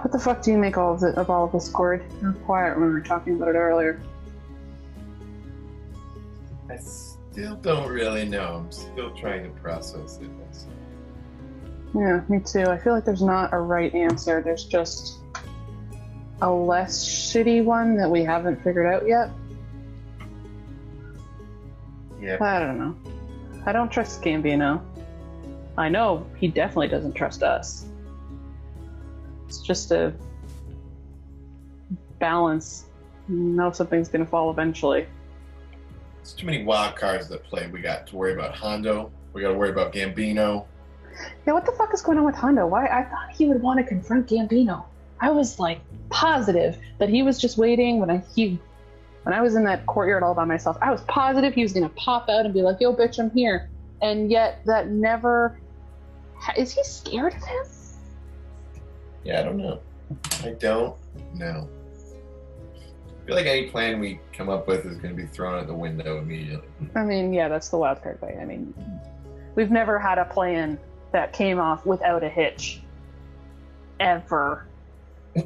Speaker 3: What the fuck do you make of all of this, Gord? You're quiet when we were talking about it earlier.
Speaker 7: I still don't really know. I'm still trying to process it.
Speaker 3: Yeah, me too. I feel like there's not a right answer. There's just a less shitty one that we haven't figured out yet.
Speaker 7: Yeah.
Speaker 3: I don't know. I don't trust Gambino. I know he definitely doesn't trust us. It's just a balance. You know something's gonna fall eventually.
Speaker 7: It's too many wild cards that play. We got to worry about Hondo. We got to worry about Gambino.
Speaker 3: Yeah, what the fuck is going on with Hondo? Why? I thought he would want to confront Gambino. I was like positive that he was just waiting when I was in that courtyard all by myself. I was positive he was gonna pop out and be like, "Yo, bitch, I'm here," and yet that never. Is he scared of him?
Speaker 7: Yeah, I don't know. I don't know. I feel like any plan we come up with is going to be thrown out the window immediately.
Speaker 3: I mean, yeah, that's the wild card way. I mean, we've never had a plan that came off without a hitch. Ever. I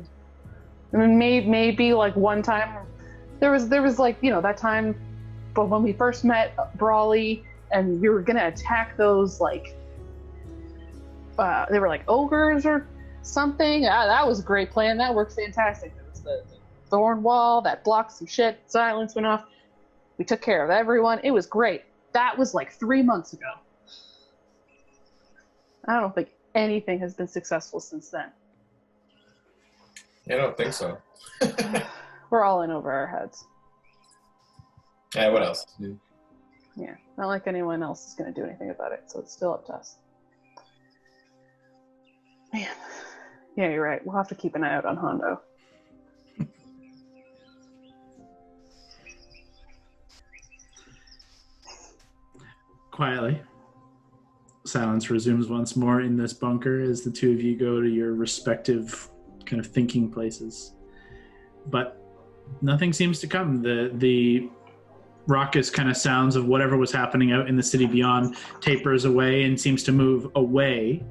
Speaker 3: mean, maybe like one time, there was like, that time, but when we first met Brawley and we were gonna attack those like, they were like ogres or something. That was a great plan. That worked fantastic. There was the thorn wall that blocked some shit. Silence went off. We took care of everyone. It was great. That was like 3 months ago. I don't think anything has been successful since then.
Speaker 7: Yeah, I don't think so.
Speaker 3: We're all in over our heads.
Speaker 7: Yeah, what else?
Speaker 3: Yeah, not like anyone else is going to do anything about it, so it's still up to us. Man. Yeah, you're right. We'll have to keep an eye out on Hondo.
Speaker 1: Quietly, silence resumes once more in this bunker as the two of you go to your respective kind of thinking places. But nothing seems to come. The raucous kind of sounds of whatever was happening out in the city beyond tapers away and seems to move away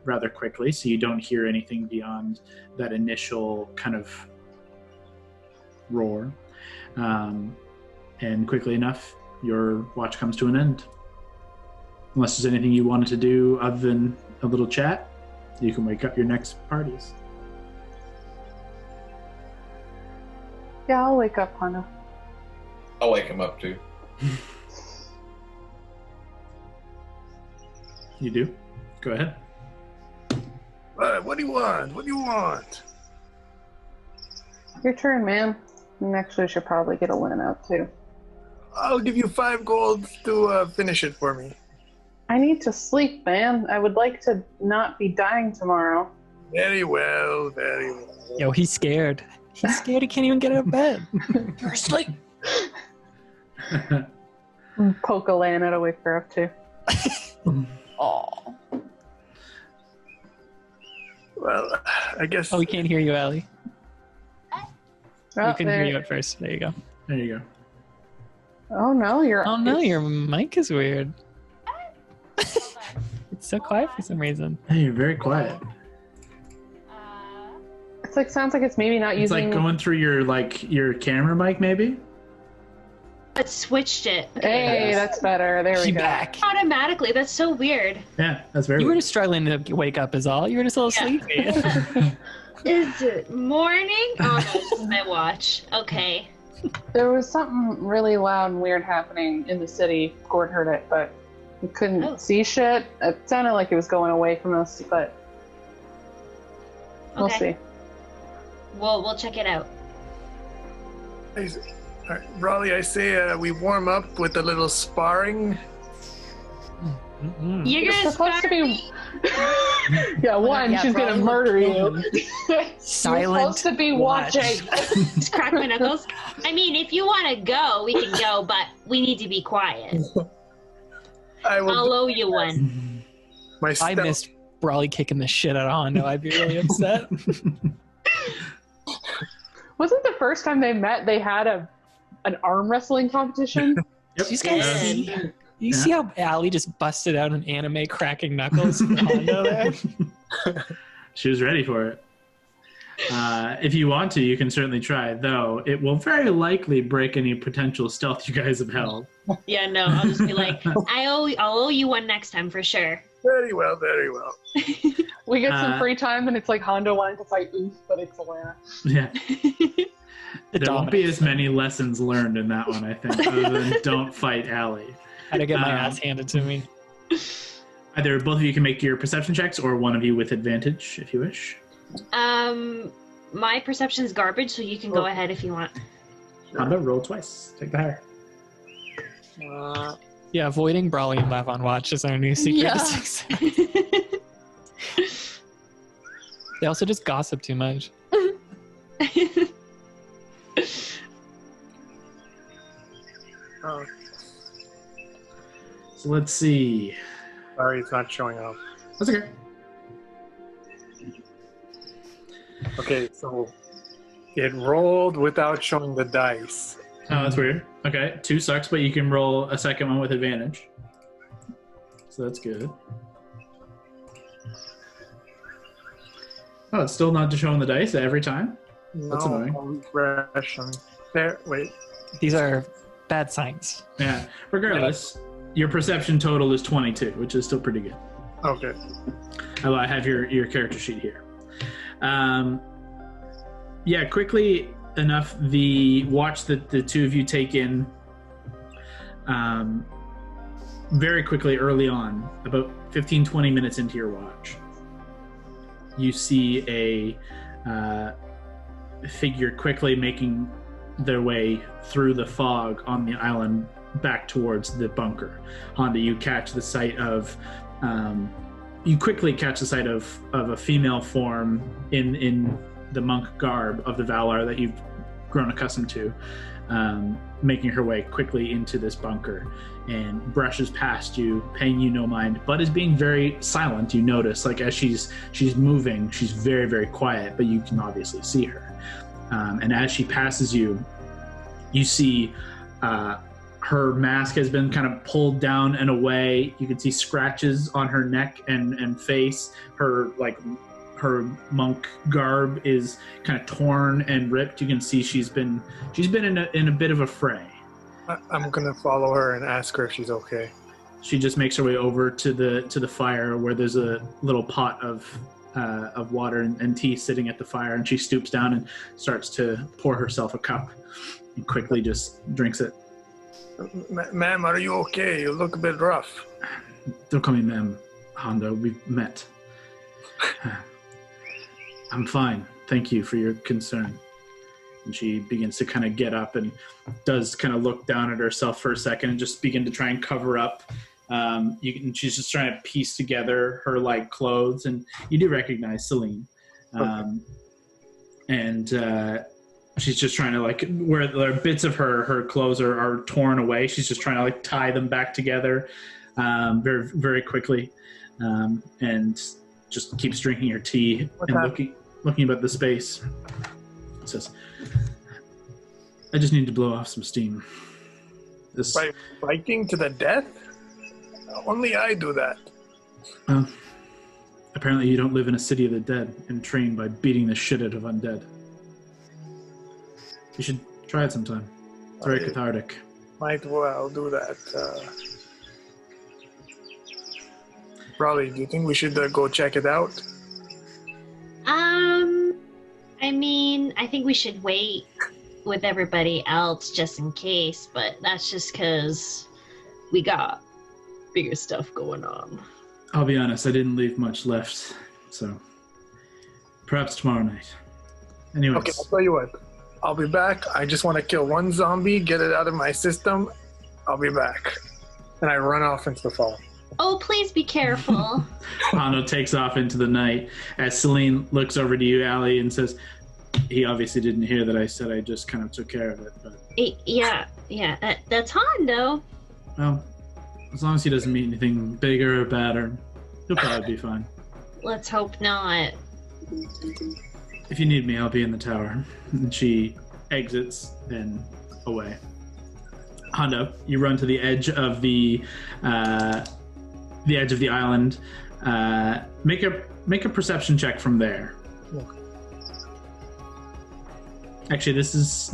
Speaker 1: rather quickly, so you don't hear anything beyond that initial kind of roar. And quickly enough, your watch comes to an end. Unless there's anything you wanted to do other than a little chat, you can wake up your next parties.
Speaker 3: Yeah, I'll wake up, Hondo.
Speaker 7: I'll wake him up too.
Speaker 1: You do? Go ahead.
Speaker 5: What do you want? What do you want?
Speaker 3: Your turn, man. And actually, I should probably get a win out, too.
Speaker 5: I'll give you 5 gold to finish it for me.
Speaker 3: I need to sleep, man. I would like to not be dying tomorrow.
Speaker 5: Very well, very well.
Speaker 2: Yo, he's scared. He's scared he can't even get out of bed. You're asleep.
Speaker 3: Poke a Lana to wake her up, too.
Speaker 8: Oh.
Speaker 5: Well, I guess...
Speaker 2: Oh, we can't hear you, Allie.
Speaker 3: Oh,
Speaker 2: We couldn't hear you at first. There you go.
Speaker 1: There you go.
Speaker 3: Oh, no,
Speaker 2: Oh no, your mic is weird. It's so quiet for some reason.
Speaker 1: Hey, you're very quiet.
Speaker 3: It's like, sounds like it's maybe not
Speaker 1: It's
Speaker 3: using...
Speaker 1: like going through your camera mic, maybe?
Speaker 4: It switched it
Speaker 3: Hey, that's better. There we
Speaker 2: She's
Speaker 3: go.
Speaker 2: back.
Speaker 4: automatically. That's so weird.
Speaker 1: Yeah, that's very
Speaker 2: You were
Speaker 1: weird.
Speaker 2: just struggling to wake up is all. You were just a little
Speaker 4: Yeah.
Speaker 2: sleepy.
Speaker 4: Is it morning? Oh, no, it's my watch. Okay.
Speaker 3: There was something really loud and weird happening in the city. Gord heard it, but we couldn't see shit. It sounded like it was going away from us, but we'll
Speaker 4: Okay.
Speaker 3: see.
Speaker 4: We'll check it out.
Speaker 5: All right, Brawley, I say we warm up with a little sparring.
Speaker 2: Mm-mm.
Speaker 4: You're
Speaker 3: It's
Speaker 4: gonna
Speaker 3: supposed to
Speaker 4: spare
Speaker 3: be.
Speaker 4: me?
Speaker 3: Yeah, one,
Speaker 8: Yeah,
Speaker 3: she's gonna
Speaker 8: Brawley would
Speaker 3: murder
Speaker 8: kill
Speaker 3: you. You're
Speaker 8: Silent
Speaker 3: supposed to be
Speaker 8: watch.
Speaker 3: watching.
Speaker 4: Just crack my knuckles. I mean, if you want to go, we can go, but we need to be quiet.
Speaker 5: I will.
Speaker 4: I'll owe you one.
Speaker 5: My
Speaker 2: I
Speaker 5: stealth.
Speaker 2: missed Brawley kicking the shit out of Hondo. I'd be really upset.
Speaker 3: Wasn't the first time they met they had an arm wrestling competition?
Speaker 1: Yep.
Speaker 2: These guys
Speaker 1: Yeah.
Speaker 2: see. You see how Allie just busted out an anime cracking knuckles for Hondo there?
Speaker 1: She was ready for it. If you want to, you can certainly try, though it will very likely break any potential stealth you guys have held.
Speaker 4: Yeah, no, I'll just be like, I'll owe you one next time for sure.
Speaker 5: Very well, very well.
Speaker 3: We get some free time, and it's like Hondo wanting to fight Oof, but it's Alana.
Speaker 1: Yeah.
Speaker 2: The
Speaker 1: There won't be
Speaker 2: dominance.
Speaker 1: as many lessons learned in that one, I think, other than don't fight Allie.
Speaker 2: Had to get my ass handed to me.
Speaker 1: Either both of you can make your perception checks, or one of you with advantage, if you wish.
Speaker 4: My perception's garbage, so you can go ahead if you want.
Speaker 1: Hondo, roll twice. Take the higher.
Speaker 2: Yeah, avoiding Brawley and Lav on watch is our new secret
Speaker 8: Yeah.
Speaker 2: to success. They also just gossip too much.
Speaker 5: Oh,
Speaker 1: So let's see.
Speaker 5: sorry, it's not showing up.
Speaker 1: That's okay.
Speaker 5: Okay, so it rolled without showing the dice.
Speaker 1: Oh, that's weird. Okay, 2 sucks, but you can roll a second one with advantage. So that's good. Oh, it's still not showing the dice every time? That's
Speaker 5: No,
Speaker 1: annoying.
Speaker 5: I'll refresh them. There, wait.
Speaker 2: These are bad signs.
Speaker 1: Yeah. Regardless, your perception total is 22, which is still pretty good.
Speaker 5: Okay.
Speaker 1: Oh, I have your character sheet here. Yeah, quickly enough, the watch that the two of you take in very quickly early on, about 15-20 minutes into your watch, you see a figure quickly making their way through the fog on the island back towards the bunker. Honda, you catch the sight of you quickly catch the sight of a female form in the monk garb of the Valar that you've grown accustomed to, making her way quickly into this bunker and brushes past you, paying you no mind, but is being very silent. You notice, like, as she's moving, she's very, very quiet, but you can obviously see her. And as she passes you, you see her mask has been kind of pulled down and away. You can see scratches on her neck and face. Her monk garb is kind of torn and ripped. You can see she's been in a bit of a fray.
Speaker 5: I'm gonna follow her and ask her if she's okay.
Speaker 1: She just makes her way over to the fire where there's a little pot of water and tea sitting at the fire, and she stoops down and starts to pour herself a cup and quickly just drinks it.
Speaker 5: Ma'am, are you okay? You look a bit rough.
Speaker 1: Don't call me ma'am, Hondo. We've met. I'm fine. Thank you for your concern. And she begins to kind of get up and does kind of look down at herself for a second and just begin to try and cover up. She's just trying to piece together her light clothes, and you do recognize Celine. She's just trying to, like, where there are bits of her clothes are torn away. She's just trying to, like, tie them back together very, very quickly, and just keeps drinking her tea and looking about the space. Says, I just need to blow off some steam.
Speaker 5: By fighting to the death? Only I do that.
Speaker 1: Apparently you don't live in a city of the dead and train by beating the shit out of undead. You should try it sometime. It's very cathartic.
Speaker 5: Might well do that. Probably. Do you think we should go check it out?
Speaker 4: I mean, I think we should wait with everybody else just in case, but that's just because we got bigger stuff going on.
Speaker 1: I'll be honest, I didn't leave much left, so perhaps tomorrow night. Anyways.
Speaker 5: Okay, I'll tell you what. I'll be back. I just want to kill one zombie, get it out of my system. I'll be back. And I run off into the
Speaker 4: Oh, please be careful.
Speaker 1: Hondo takes off into the night as Celine looks over to you, Allie, and says, he obviously didn't hear that I said I just kind of took care of it, but...
Speaker 4: Yeah, that's Hondo.
Speaker 1: Well, as long as he doesn't meet anything bigger or badder, he'll probably be fine.
Speaker 4: Let's hope not.
Speaker 1: If you need me, I'll be in the tower. And she exits and away. Hondo, you run to the edge of the island. Make a perception check from there. Actually, this is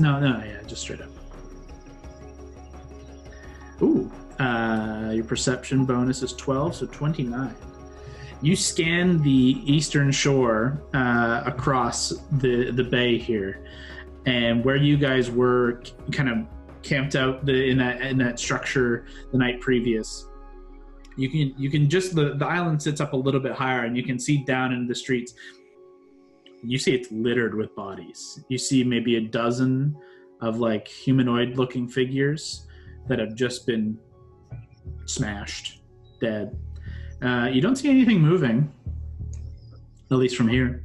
Speaker 1: just straight up. Ooh, your perception bonus is 12, so 29. You scan the eastern shore across the bay here, and where you guys were kind of camped out in that structure the night previous. You can just the island sits up a little bit higher, and you can see down into the streets. You see it's littered with bodies. You see maybe a dozen of like humanoid-looking figures that have just been smashed, dead. You don't see anything moving, at least from here.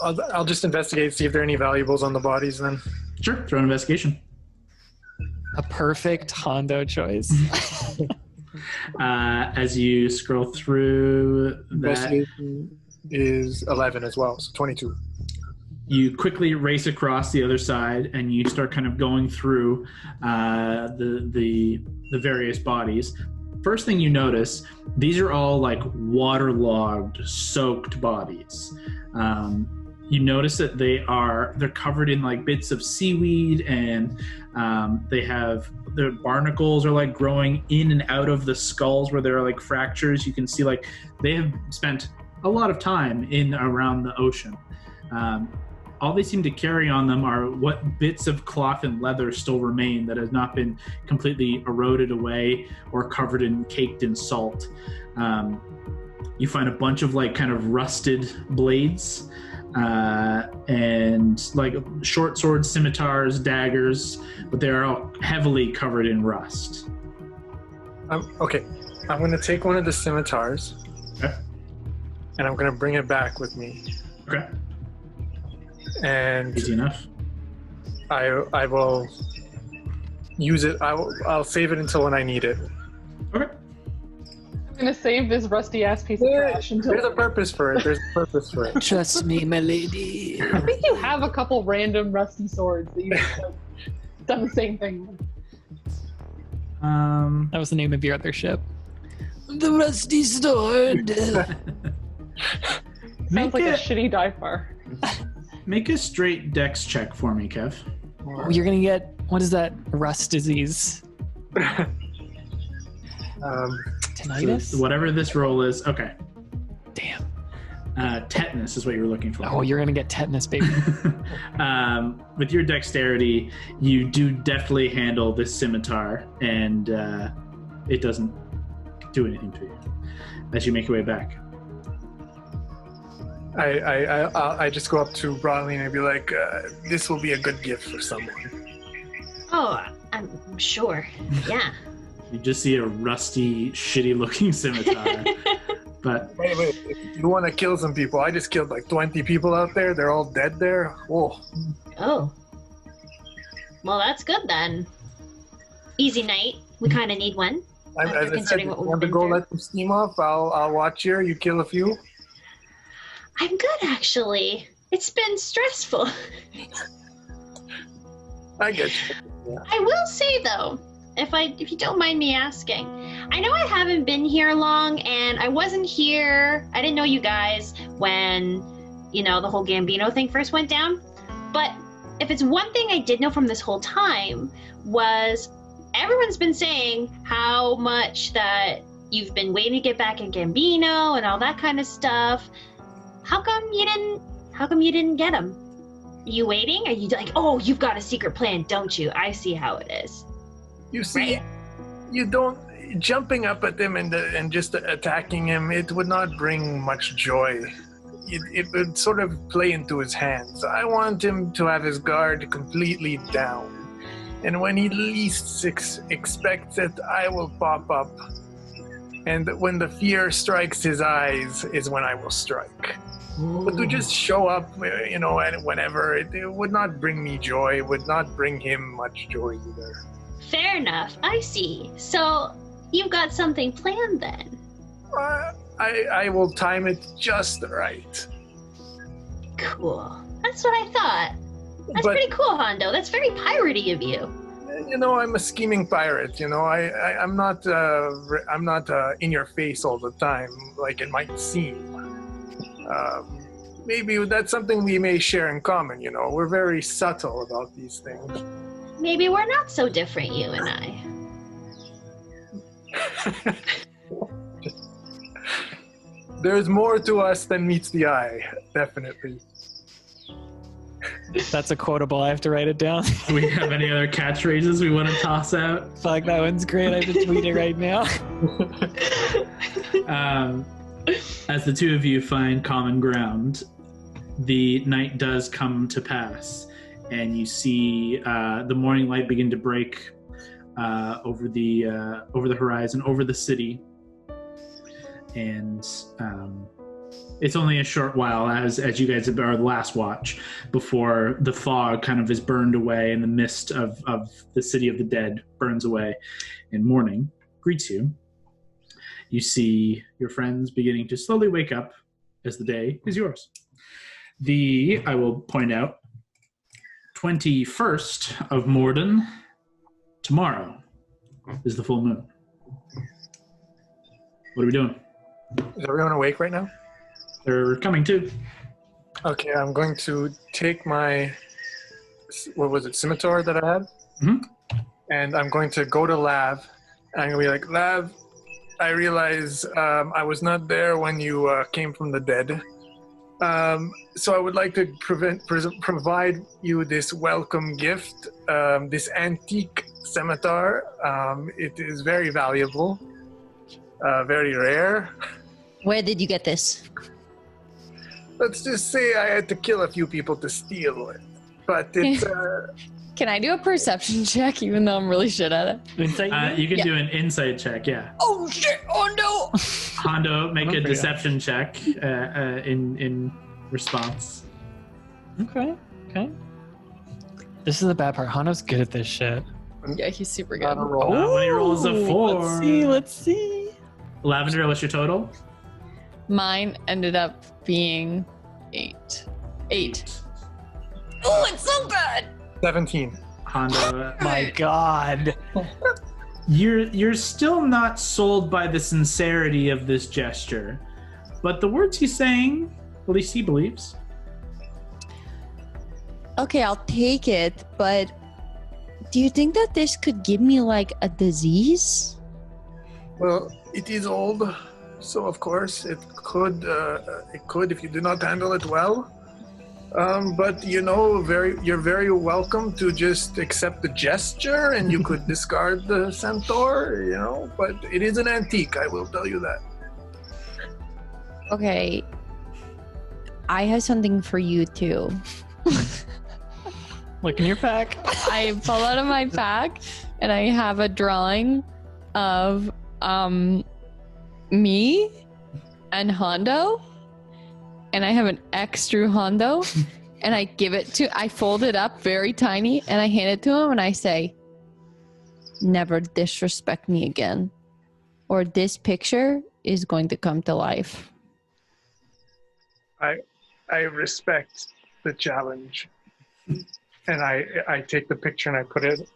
Speaker 5: I'll just investigate, see if there are any valuables on the bodies then.
Speaker 1: Sure, throw an investigation.
Speaker 2: A perfect Hondo choice.
Speaker 1: As you scroll through that,
Speaker 5: Investigation is 11 as well, so 22.
Speaker 1: you quickly race across the other side, and you start kind of going through the various bodies. First thing you notice, these are all like waterlogged, soaked bodies. You notice that they're covered in like bits of seaweed, and their barnacles are like growing in and out of the skulls where there are like fractures. You can see like they have spent a lot of time in around the ocean. All they seem to carry on them are what bits of cloth and leather still remain that has not been completely eroded away or covered and caked in salt. You find a bunch of like kind of rusted blades and like short swords, scimitars, daggers, but they are all heavily covered in rust.
Speaker 5: Okay, I'm going to take one of the scimitars.
Speaker 1: Okay.
Speaker 5: And I'm going to bring it back with me.
Speaker 1: Okay.
Speaker 5: And
Speaker 1: Easy enough.
Speaker 5: I will use it. I'll save it until when I need it.
Speaker 1: Okay.
Speaker 3: I'm gonna save this rusty ass piece of trash until.
Speaker 5: There's a purpose for it.
Speaker 2: Trust me, my lady.
Speaker 3: I think you have a couple random rusty swords that you've done the same thing with.
Speaker 2: That was the name of your other ship. The Rusty Sword.
Speaker 3: Sounds like a shitty dive bar.
Speaker 1: Make a straight dex check for me, Kev.
Speaker 2: Oh, you're gonna get, what is that? Rust disease. Tinnitus?
Speaker 1: So whatever this roll is, okay.
Speaker 2: Damn.
Speaker 1: Tetanus is what you were looking for.
Speaker 2: Oh, you're gonna get tetanus, baby.
Speaker 1: With your dexterity, you do deftly handle this scimitar, and it doesn't do anything to you as you make your way back.
Speaker 5: I just go up to Bronley and be like, this will be a good gift for someone.
Speaker 4: Oh, I'm sure. Yeah.
Speaker 1: You just see a rusty, shitty-looking scimitar. But
Speaker 5: Wait, if you want to kill some people, I just killed like 20 people out there. They're all dead there. Whoa.
Speaker 4: Oh. Well, that's good then. Easy night. We kind of need one.
Speaker 5: As I said,
Speaker 4: considering
Speaker 5: if
Speaker 4: what
Speaker 5: you
Speaker 4: we've
Speaker 5: want to
Speaker 4: been
Speaker 5: go
Speaker 4: through.
Speaker 5: let some steam off, I'll watch here. You kill a few.
Speaker 4: I'm good, actually. It's been stressful.
Speaker 5: I get you.
Speaker 4: I will say, though, if you don't mind me asking, I know I haven't been here long, and I wasn't here. I didn't know you guys when, the whole Gambino thing first went down. But if it's one thing I did know from this whole time was everyone's been saying how much that you've been waiting to get back in Gambino and all that kind of stuff. How come you didn't get him? Are you waiting? Are you like, oh, you've got a secret plan, don't you? I see how it is.
Speaker 5: You see,
Speaker 4: Right.
Speaker 5: you don't jumping up at him and just attacking him. It would not bring much joy. It would sort of play into his hands. I want him to have his guard completely down, and when he least expects it, I will pop up And when the fear strikes his eyes is when I will strike. But to just show up, and whenever, it would not bring me joy. It would not bring him much joy either.
Speaker 4: Fair enough. I see. So you've got something planned then?
Speaker 5: I will time it just right.
Speaker 4: Cool. That's what I thought. That's pretty cool, Hondo. That's very piratey of you.
Speaker 5: I'm a scheming pirate. I'm not in your face all the time like it might seem. Maybe that's something we may share in common. We're very subtle about these things.
Speaker 4: Maybe we're not so different, you and I.
Speaker 5: There's more to us than meets the eye, definitely.
Speaker 2: That's a quotable. I have to write it down.
Speaker 1: Do we have any other catchphrases we want to toss out?
Speaker 2: Fuck, that one's great. I have to tweet it right now.
Speaker 1: As the two of you find common ground, the night does come to pass, and you see the morning light begin to break over the horizon, over the city, and it's only a short while as you guys are the last watch before the fog kind of is burned away and the mist of the city of the dead burns away, and morning greets you. You see your friends beginning to slowly wake up as the day is yours. I will point out, 21st of Morden, tomorrow is the full moon. What are we doing?
Speaker 5: Is everyone awake right now?
Speaker 1: They're coming too.
Speaker 5: Okay, I'm going to take my, scimitar that I had?
Speaker 1: Mm-hmm.
Speaker 5: And I'm going to go to Lav, and I'm going to be like, Lav, I realize I was not there when you came from the dead. So I would like to provide you this welcome gift, this antique scimitar. It is very valuable, very rare.
Speaker 6: Where did you get this?
Speaker 5: Let's just say I had to kill a few people to steal it. But it's...
Speaker 8: Can I do a perception check even though I'm really shit at it?
Speaker 1: Insight? You can do an insight check, yeah.
Speaker 8: Oh shit! Oh no!
Speaker 1: Hondo, make a deception check in response.
Speaker 2: Okay. This is the bad part. Hondo's good at this shit.
Speaker 8: Yeah, he's super good.
Speaker 1: When he rolls a 4.
Speaker 2: Let's see.
Speaker 1: Lavender, what's your total?
Speaker 8: Mine ended up being 8. 8. Oh, it's so good!
Speaker 5: 17.
Speaker 1: Hondo.
Speaker 2: My God.
Speaker 1: You're still not sold by the sincerity of this gesture, but the words he's saying, at least he believes.
Speaker 8: Okay, I'll take it, but do you think that this could give me like a disease?
Speaker 5: Well, it is old, so of course it could if you do not handle it well. But you're very welcome to just accept the gesture, and you could discard the centaur, but it is an antique, I will tell you that.
Speaker 8: Okay, I have something for you too.
Speaker 2: Look in your pack.
Speaker 8: I pull out of my pack and I have a drawing of me and Hondo, and I have an X through Hondo, and I fold it up very tiny and I hand it to him and I say, never disrespect me again, or this picture is going to come to life.
Speaker 5: I respect the challenge. And I take the picture and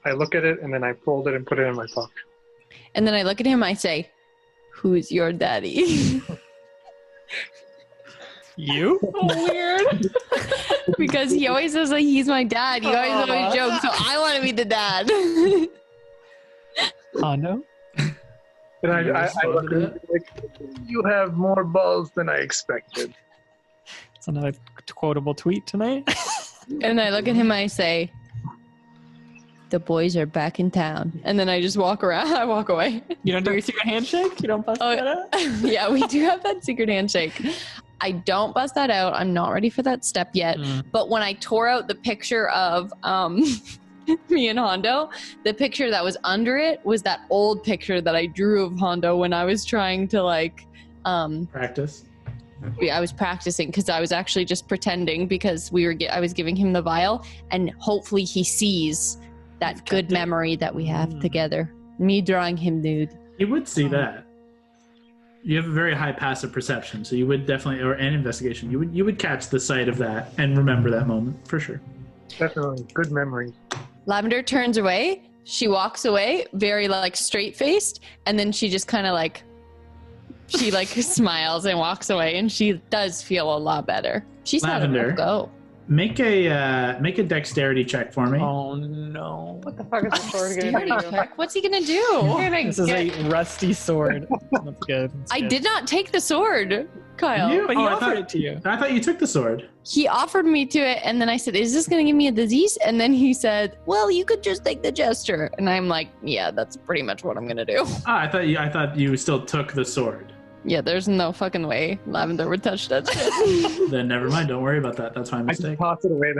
Speaker 5: I look at it, and then I fold it and put it in my pocket.
Speaker 8: And then I look at him, I say, who's your daddy?
Speaker 2: You?
Speaker 8: Weird. Because he always says that he's my dad. He always jokes, so I want to be the dad.
Speaker 2: Hondo?
Speaker 5: And I look at it like, you have more balls than I expected.
Speaker 2: It's another quotable tweet tonight.
Speaker 8: And I look at him and I say, the boys are back in town. And then I just walk around. I walk away.
Speaker 2: You don't do your secret handshake? You don't bust that out?
Speaker 8: Yeah, we do have that secret handshake. I don't bust that out. I'm not ready for that step yet. But when I tore out the picture of me and Hondo, the picture that was under it was that old picture that I drew of Hondo when I was trying to
Speaker 1: Practice.
Speaker 8: I was practicing because I was actually just pretending because I was giving him the vial, and hopefully he sees that good memory that we have together. Me drawing him nude.
Speaker 1: You would see that. You have a very high passive perception, so you would definitely, or an investigation, you would catch the sight of that and remember that moment for sure.
Speaker 5: Definitely. Good memory.
Speaker 8: Lavender turns away. She walks away, very straight-faced, and then she just kind of she smiles and walks away, and she does feel a lot better. She's
Speaker 1: Lavender,
Speaker 8: had a go.
Speaker 1: Make a dexterity check for me.
Speaker 2: Oh no.
Speaker 3: What the fuck is the sword gonna do?
Speaker 8: What's he gonna do?
Speaker 3: You're gonna
Speaker 2: This is a rusty sword. That's good.
Speaker 8: I did not take the sword, Kyle.
Speaker 1: You?
Speaker 2: But he
Speaker 1: Oh, I
Speaker 2: offered
Speaker 1: thought-
Speaker 2: it to you.
Speaker 1: I thought you took the sword.
Speaker 8: He offered me to it, and then I said, "Is this gonna give me a disease?" And then he said, "Well, you could just take the gesture." And I'm like, "Yeah, that's pretty much what I'm gonna do."
Speaker 1: I thought you still took the sword.
Speaker 8: Yeah, there's no fucking way Lavender would touch that shit.
Speaker 1: Then never mind. Don't worry about that. That's my
Speaker 5: I just
Speaker 1: mistake.
Speaker 5: toss it away.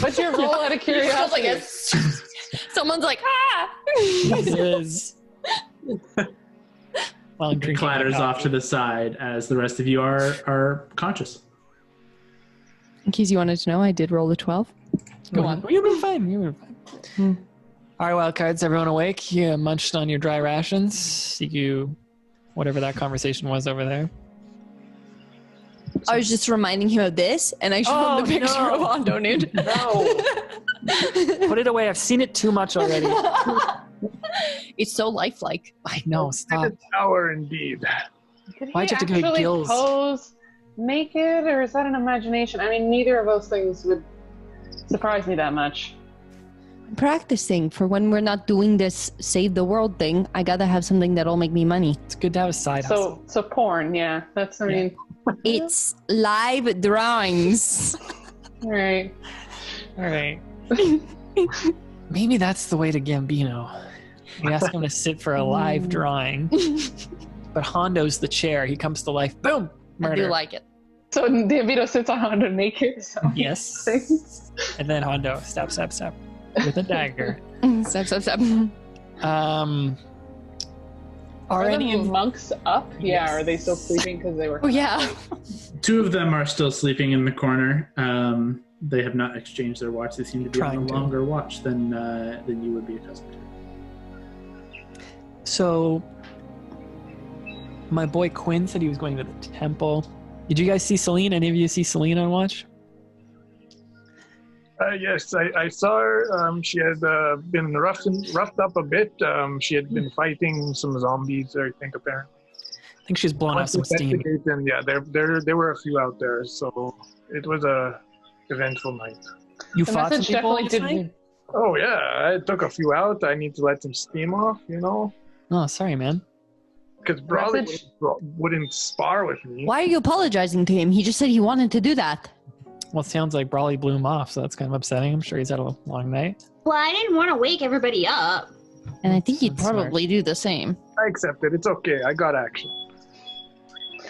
Speaker 3: What's your roll out of curiosity?
Speaker 8: Someone's like, "Ah!"
Speaker 2: It is. While I'm
Speaker 1: It
Speaker 2: drinking
Speaker 1: clatters
Speaker 2: my
Speaker 1: off
Speaker 2: coffee.
Speaker 1: to the side as the rest of you are conscious.
Speaker 8: In case you wanted to know, I did roll a 12. Go on.
Speaker 2: You've been fine. You've been fine. All right, wildcards, everyone awake? You munched on your dry rations. You, whatever that conversation was over there.
Speaker 8: I was just reminding him of this, and I showed him the picture
Speaker 2: no.
Speaker 8: of Hondo nude.
Speaker 2: No. Put it away. I've seen it too much already.
Speaker 8: It's so lifelike.
Speaker 2: I know. Stop.
Speaker 5: It's power indeed.
Speaker 3: Could
Speaker 2: Why'd
Speaker 3: he
Speaker 2: you have to give me
Speaker 3: actually
Speaker 2: gills?
Speaker 3: pose naked, or is that an imagination? I mean, neither of those things would surprise me that much.
Speaker 8: I'm practicing for when we're not doing this save the world thing. I gotta have something that'll make me money.
Speaker 2: It's good to have a side hustle.
Speaker 3: So porn, yeah. That's, I mean,
Speaker 8: It's live drawings.
Speaker 3: all right.
Speaker 2: All right. Maybe that's the way to Gambino. You ask him to sit for a live drawing, but Hondo's the chair. He comes to life. Boom!
Speaker 8: I
Speaker 2: Murder.
Speaker 8: do like it.
Speaker 3: So Diabito sits on Hondo naked. So
Speaker 2: Yes.
Speaker 3: things.
Speaker 2: And then Hondo, stab, stab, stab, with a dagger.
Speaker 8: Step, step, step.
Speaker 2: Are
Speaker 3: Are
Speaker 2: any
Speaker 3: the
Speaker 2: of
Speaker 3: monks up? Yeah.
Speaker 2: Yes.
Speaker 3: Are they still sleeping because they were?
Speaker 8: Oh yeah.
Speaker 1: Two of them are still sleeping in the corner. They have not exchanged their watch. They seem to be
Speaker 2: Trying
Speaker 1: on a
Speaker 2: to.
Speaker 1: longer watch than you would be accustomed to.
Speaker 2: So, my boy Quinn said he was going to the temple. Did you guys see Celine? Any of you see Celine on watch?
Speaker 5: Yes, I saw her. She had been roughed up a bit. She had been fighting some zombies, I think, apparently.
Speaker 2: I think she's blown off some steam.
Speaker 5: And yeah, there were a few out there, so it was a eventful night.
Speaker 2: You
Speaker 3: The
Speaker 2: fought some
Speaker 3: message
Speaker 2: people
Speaker 3: definitely
Speaker 2: last night?
Speaker 3: didn't.
Speaker 5: Oh yeah, I took a few out. I need to let some steam off,
Speaker 2: Oh, sorry, man.
Speaker 5: because Brawley
Speaker 3: Message-
Speaker 5: wouldn't spar with me.
Speaker 8: Why are you apologizing to him? He just said he wanted to do that.
Speaker 2: Well, it sounds like Brawley blew him off, so that's kind of upsetting. I'm sure he's had a long night.
Speaker 4: Well, I didn't want to wake everybody up.
Speaker 8: And I think he'd
Speaker 2: That's smart.
Speaker 8: probably do the same.
Speaker 5: I accept it. It's okay. I got action.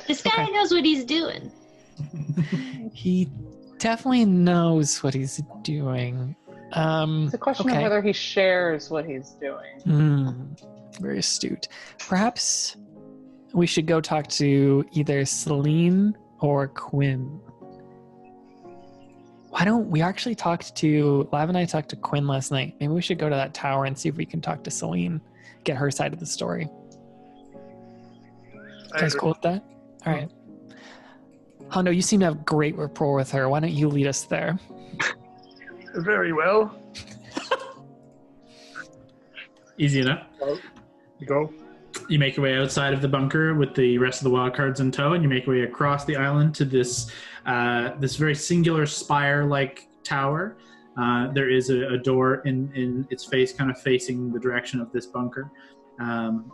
Speaker 4: This guy
Speaker 2: Okay.
Speaker 4: knows what he's doing.
Speaker 2: He definitely knows what he's doing.
Speaker 3: It's a question
Speaker 2: Okay.
Speaker 3: of whether he shares what he's doing.
Speaker 2: Very astute. Perhaps we should go talk to either Celine or Quinn. Why don't we actually talked to Lav and I talked to Quinn last night. Maybe we should go to that tower and see if we can talk to Celine, get her side of the story.
Speaker 5: I
Speaker 2: Guys,
Speaker 5: agree.
Speaker 2: cool with that? All right. Hondo, you seem to have great rapport with her. Why don't you lead us there?
Speaker 5: Very well.
Speaker 1: Easy enough.
Speaker 5: Go.
Speaker 1: You make your way outside of the bunker with the rest of the wild cards in tow, and you make your way across the island to this this very singular spire-like tower. There is a door in its face, kind of facing the direction of this bunker.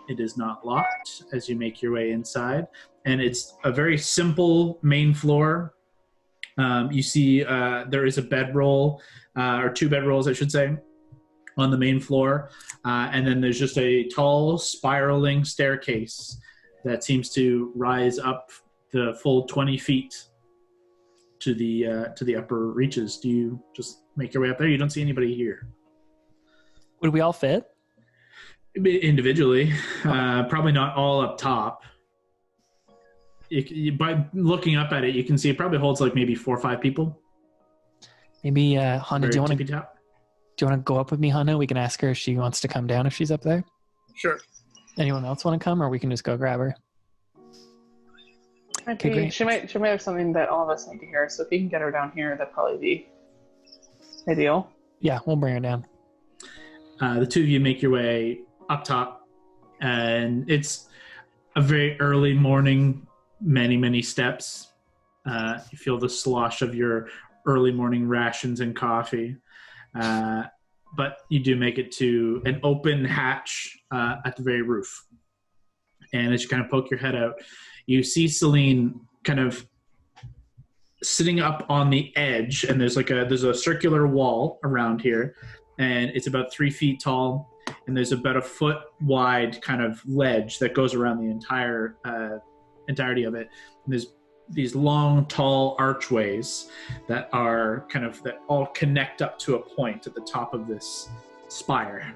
Speaker 1: It is not locked as you make your way inside, and it's a very simple main floor. You see there is a bedroll, or two bedrolls, I should say, on the main floor, and then there's just a tall spiraling staircase that seems to rise up the full 20 feet to the upper reaches. Do you just make your way up there? You don't see anybody here.
Speaker 2: Would we all fit?
Speaker 1: Individually, probably not all up top. By looking up at it, you can see it probably holds like maybe 4 or 5 people.
Speaker 2: Maybe Honda, do you want to go up with me, Honda? We can ask her if she wants to come down if she's up there.
Speaker 5: Sure.
Speaker 2: Anyone else want to come, or we can just go grab her?
Speaker 3: Okay, great. She might have something that all of us need to hear. So if you can get her down here, that'd probably be ideal.
Speaker 2: Yeah, we'll bring her down.
Speaker 1: The two of you make your way up top, and it's a very early morning. Many steps. You feel the slosh of your early morning rations and coffee. But you do make it to an open hatch at the very roof. And as you kind of poke your head out, you see Celine kind of sitting up on the edge, and there's a circular wall around here, and it's about 3 feet tall, and there's about a foot wide kind of ledge that goes around the entirety of it. And there's these long, tall archways that all connect up to a point at the top of this spire.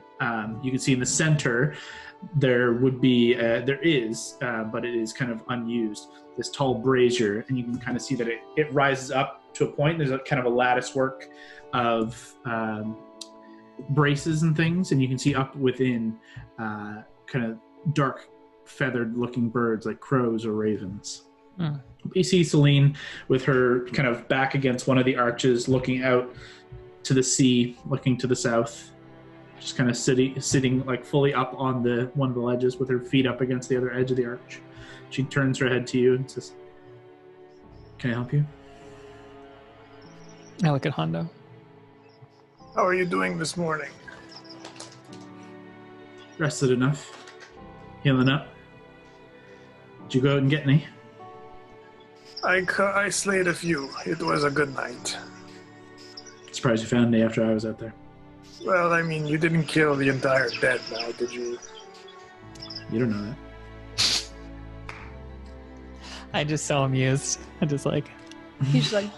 Speaker 1: You can see in the center there is, but it is kind of unused, this tall brazier, and you can kind of see that it rises up to a point. There's a kind of a lattice work of braces and things, and you can see up within kind of dark feathered looking birds like crows or ravens. You see Celine with her kind of back against one of the arches, looking out to the sea, looking to the south, just kind of sitting like fully up on one of the ledges with her feet up against the other edge of the arch. She turns her head to you and says, "Can I help you?"
Speaker 2: I look at Hondo.
Speaker 5: How are you doing this morning?
Speaker 1: Rested enough. Healing up. Did you go out and get any?
Speaker 5: I slayed a few. It was a good night.
Speaker 1: Surprised you found me after I was out there.
Speaker 5: Well, I mean, you didn't kill the entire dead now, did you?
Speaker 1: You don't know that.
Speaker 2: I just so amused. I just like.
Speaker 8: He's like,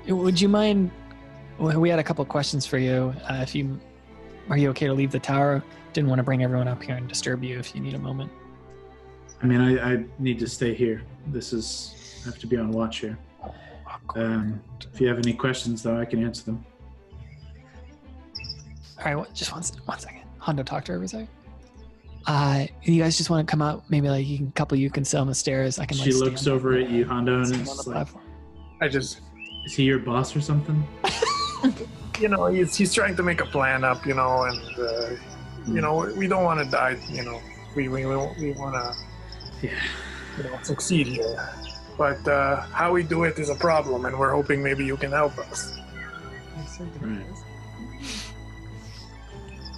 Speaker 2: would you mind? We had a couple questions for you. Are you okay to leave the tower? Didn't want to bring everyone up here and disturb you if you need a moment.
Speaker 1: I mean, I need to stay here. I have to be on watch here. If you have any questions, though, I can answer them.
Speaker 2: All right, just one second. Hondo, talk to her for a second. You guys just want to come out? Maybe like a couple you can sit on the stairs. I can.
Speaker 1: She looks over at you, Hondo, and
Speaker 2: it's like,
Speaker 1: is he your boss or something?
Speaker 5: He's trying to make a plan up, and we don't want to die, we want to, succeed here. But how we do it is a problem, and we're hoping maybe you can help us.
Speaker 1: Right.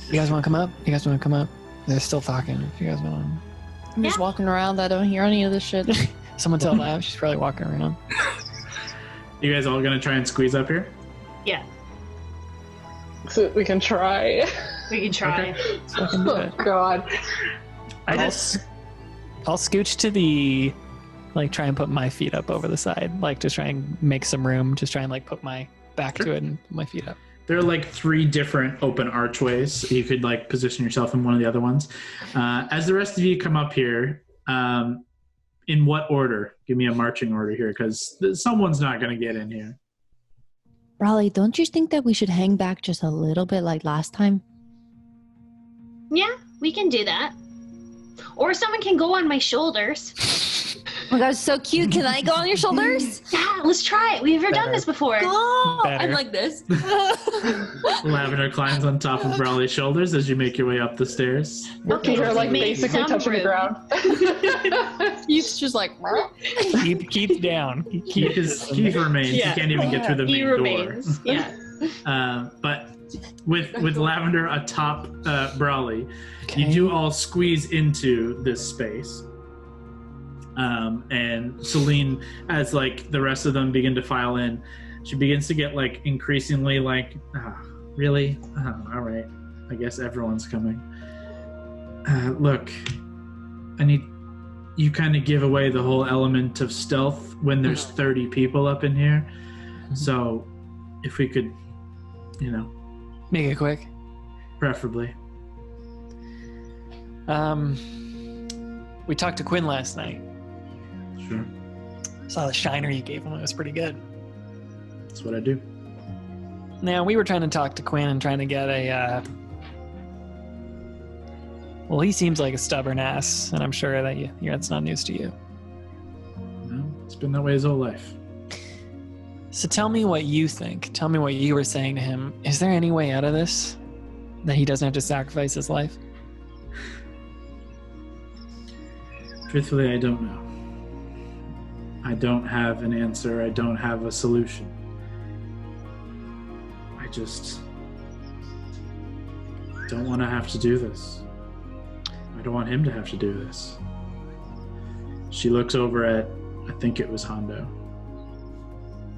Speaker 2: You guys want to come up? They're still talking. If you guys want.
Speaker 8: I'm just walking around. I don't hear any of this shit.
Speaker 2: Someone tell Lab. She's probably walking around.
Speaker 1: You guys all gonna try and squeeze up here?
Speaker 4: Yeah,
Speaker 3: So we can try.
Speaker 4: we can try.
Speaker 1: Okay.
Speaker 2: So I can do
Speaker 3: Oh
Speaker 2: it.
Speaker 3: God.
Speaker 2: I'll scooch to the, try and put my feet up over the side, just try and make some room, just try and put my back to it and put my feet up.
Speaker 1: There are 3 different open archways. You could position yourself in one of the other ones. As the rest of you come up here, in what order? Give me a marching order here, because someone's not going to get in here.
Speaker 8: Raleigh, don't you think that we should hang back just a little bit like last time?
Speaker 4: Yeah, we can do that. Or someone can go on my shoulders.
Speaker 8: Oh my god, so cute. Can I go on your shoulders?
Speaker 4: Yeah, let's try it. We've never done this before.
Speaker 8: Go!
Speaker 2: Better.
Speaker 8: I'm like this.
Speaker 1: Lavender climbs on top of Raleigh's shoulders as you make your way up the stairs.
Speaker 4: Okay,
Speaker 3: You're
Speaker 4: make
Speaker 3: basically
Speaker 4: some
Speaker 3: touching the
Speaker 4: room.
Speaker 3: ground.
Speaker 8: He's just like,
Speaker 2: Keith down.
Speaker 1: Keith remains.
Speaker 4: Yeah.
Speaker 1: He can't even get through the
Speaker 4: He
Speaker 1: main
Speaker 4: remains.
Speaker 1: door.
Speaker 4: Yeah.
Speaker 1: But with Lavender atop Brawley,
Speaker 2: Okay.
Speaker 1: you do all squeeze into this space. And Celine, as the rest of them begin to file in, she begins to get increasingly really? All right. I guess everyone's coming. Look, I need you kind of give away the whole element of stealth when there's 30 people up in here. So if we could
Speaker 2: Make it quick.
Speaker 1: preferably.
Speaker 2: We talked to Quinn last night.
Speaker 1: Sure.
Speaker 2: Saw the shiner you gave him. It was pretty good.
Speaker 1: That's what I do.
Speaker 2: Now, we were trying to talk to Quinn and trying to get a... Well, he seems like a stubborn ass, and I'm sure that that's not news to you.
Speaker 1: No, it's been that way his whole life.
Speaker 2: So tell me what you think. Tell me what you were saying to him. Is there any way out of this? That he doesn't have to sacrifice his life?
Speaker 1: Truthfully, I don't know. I don't have an answer. I don't have a solution. I just don't want to have to do this. I don't want him to have to do this. She looks over at, I think it was Hondo.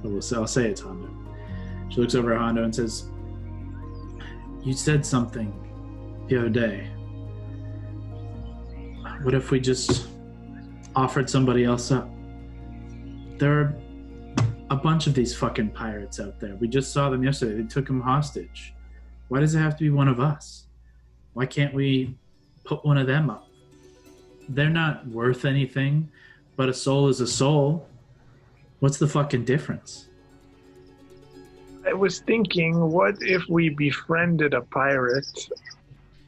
Speaker 1: But I'll say it's Hondo. She looks over at Hondo and says, "You said something the other day. What if we just offered somebody else up? There are a bunch of these fucking pirates out there. We just saw them yesterday. They took him hostage. Why does it have to be one of us? Why can't we put one of them up? They're not worth anything, but a soul is a soul. What's the fucking difference?"
Speaker 5: I was thinking, what if we befriended a pirate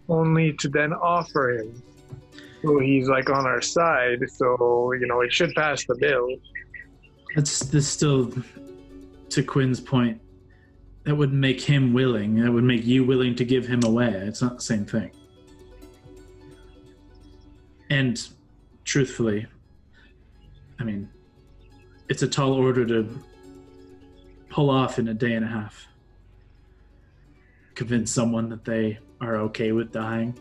Speaker 5: only to then offer him? So he's like on our side, so, it should pass the bill.
Speaker 1: That's still, to Quinn's point, that would make him willing. That would make you willing to give him away. It's not the same thing. And truthfully, I mean, it's a tall order to pull off in a day and a half. Convince someone that they are okay with dying.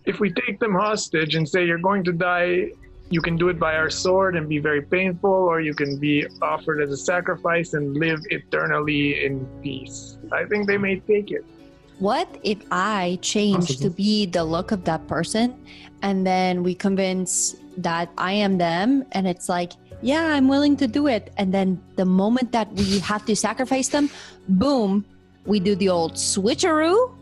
Speaker 5: If we take them hostage and say you're going to die, you can do it by our sword and be very painful, or you can be offered as a sacrifice and live eternally in peace. I think they may take it.
Speaker 8: What if I change to be the look of that person and then we convince that I am them and it's like, yeah, I'm willing to do it. And then the moment that we have to sacrifice them, boom, we do the old switcheroo.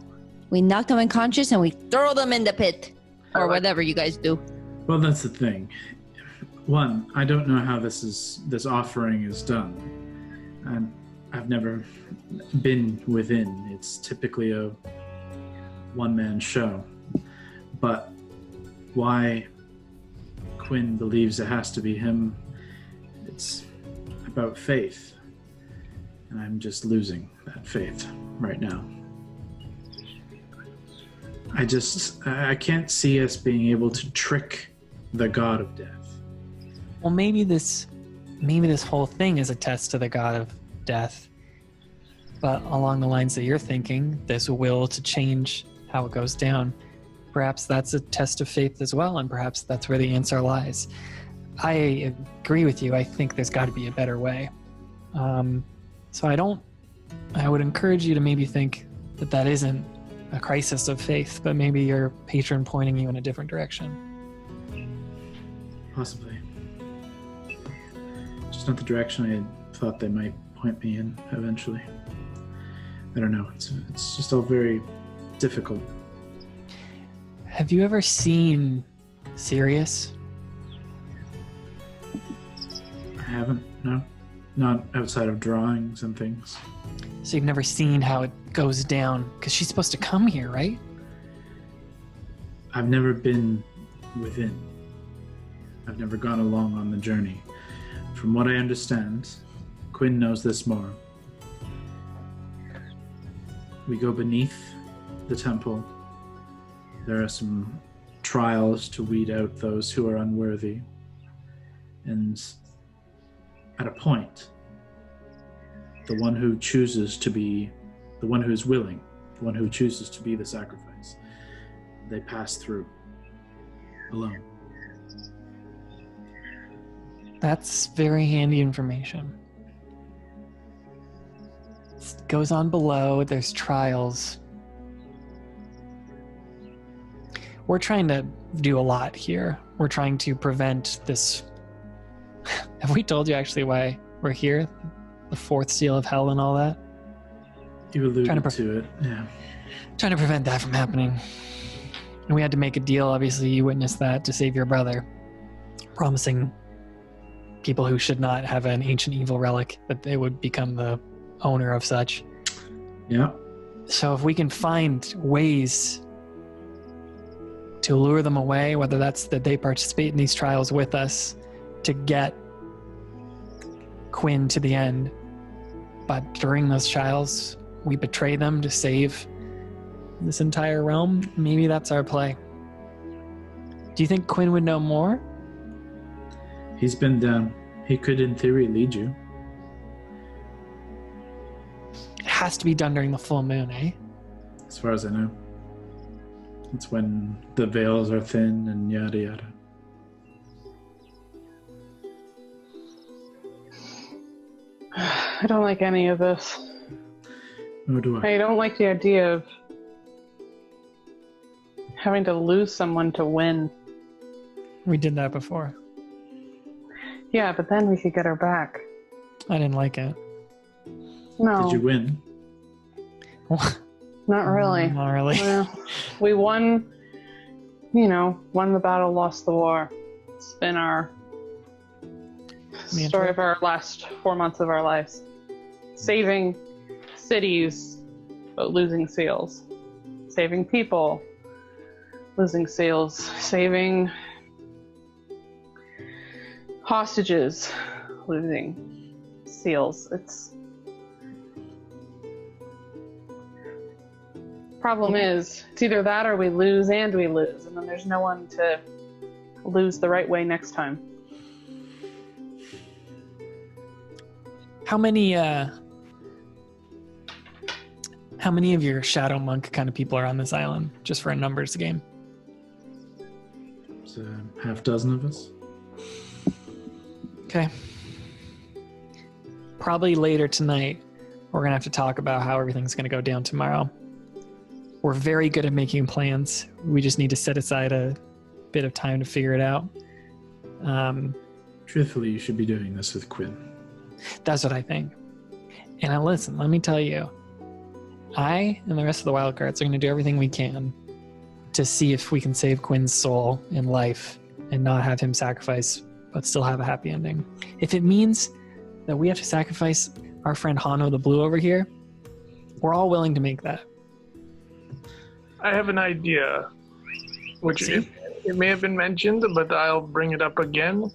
Speaker 8: We knock them unconscious and we throw them in the pit or whatever you guys do.
Speaker 1: Well, that's the thing. One, I don't know how this offering is done. I've never been within. It's typically a one-man show. But why Quinn believes it has to be him, it's about faith. And I'm just losing that faith right now. I can't see us being able to trick the god of death.
Speaker 2: Well, maybe this whole thing is a test to the god of death. But along the lines that you're thinking, this will to change how it goes down. Perhaps that's a test of faith as well, and perhaps that's where the answer lies. I agree with you. I think there's got to be a better way. So I would encourage you to maybe think that isn't a crisis of faith, but maybe your patron pointing you in a different direction.
Speaker 1: Possibly. Just not the direction I thought they might point me in eventually. I don't know. It's just all very difficult.
Speaker 2: Have you ever seen Sirius?
Speaker 1: I haven't, no. Not outside of drawings and things.
Speaker 2: So you've never seen how it goes down? Because she's supposed to come here, right?
Speaker 1: I've never been within. I've never gone along on the journey. From what I understand, Quinn knows this more. We go beneath the temple. There are some trials to weed out those who are unworthy. And at a point, the one who chooses to be, the one who is willing, the one who chooses to be the sacrifice, they pass through alone.
Speaker 2: That's very handy information. It goes on below, there's trials. We're trying to do a lot here. We're trying to prevent this. Have we told you actually why we're here? the fourth seal of hell and all that.
Speaker 1: You alluded
Speaker 2: Trying to
Speaker 1: to it. Yeah.
Speaker 2: Trying to prevent that from happening. And we had to make a deal, obviously you witnessed that, to save your brother. Promising people who should not have an ancient evil relic that they would become the owner of such.
Speaker 1: Yeah.
Speaker 2: So if we can find ways to lure them away, whether that's that they participate in these trials with us to get Quinn to the end, but during those trials we betray them to save this entire realm, maybe that's our play. Do you think Quinn would know more?
Speaker 1: He's been down. He could, in theory, lead you.
Speaker 2: It has to be done during the full moon, eh?
Speaker 1: As far as I know. It's when the veils are thin and yada yada.
Speaker 3: I don't like any of this.
Speaker 1: Nor do I.
Speaker 3: I don't like the idea of having to lose someone to win.
Speaker 2: We did that before.
Speaker 3: Yeah, but then we could get her back.
Speaker 2: I didn't like it.
Speaker 3: No,
Speaker 1: Did you win?
Speaker 3: not really.
Speaker 2: Not really.
Speaker 3: Well, we won, won the battle, lost the war. It's been our story of our last 4 months of our lives. Saving cities, but losing seals. Saving people, losing seals. Saving hostages, losing seals. Problem is, it's either that or we lose and we lose, and then there's no one to lose the right way next time.
Speaker 2: How many of your Shadow Monk kind of people are on this island, just for a numbers game?
Speaker 1: It's a half dozen of us.
Speaker 2: Okay. Probably later tonight, we're going to have to talk about how everything's going to go down tomorrow. We're very good at making plans. We just need to set aside a bit of time to figure it out.
Speaker 1: Truthfully, you should be doing this with Quinn.
Speaker 2: That's what I think. And now listen, let me tell you, I and the rest of the Wildcards are going to do everything we can to see if we can save Quinn's soul and life and not have him sacrifice, but still have a happy ending. If it means that we have to sacrifice our friend Hano the Blue over here, we're all willing to make that.
Speaker 5: I have an idea, which it may have been mentioned, but I'll bring it up again.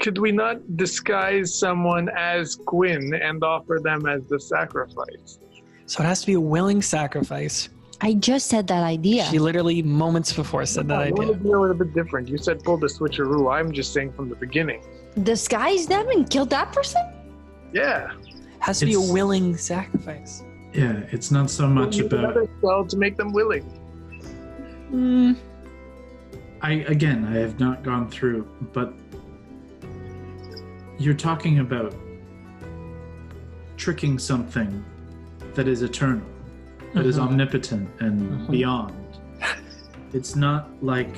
Speaker 5: Could we not disguise someone as Quinn and offer them as the sacrifice?
Speaker 2: So it has to be a willing sacrifice.
Speaker 8: I just said that idea.
Speaker 2: She literally moments before said that
Speaker 5: Your
Speaker 2: idea.
Speaker 5: idea was a bit different. You said pull the switcheroo. I'm just saying from the beginning.
Speaker 8: Disguise them and kill that person?
Speaker 5: Yeah.
Speaker 2: Has to be a willing sacrifice.
Speaker 1: Yeah, it's not so much
Speaker 5: Use
Speaker 1: about...
Speaker 5: another spell to make them willing.
Speaker 1: I have not gone through, but you're talking about tricking something that is eternal, that is omnipotent and beyond. It's not like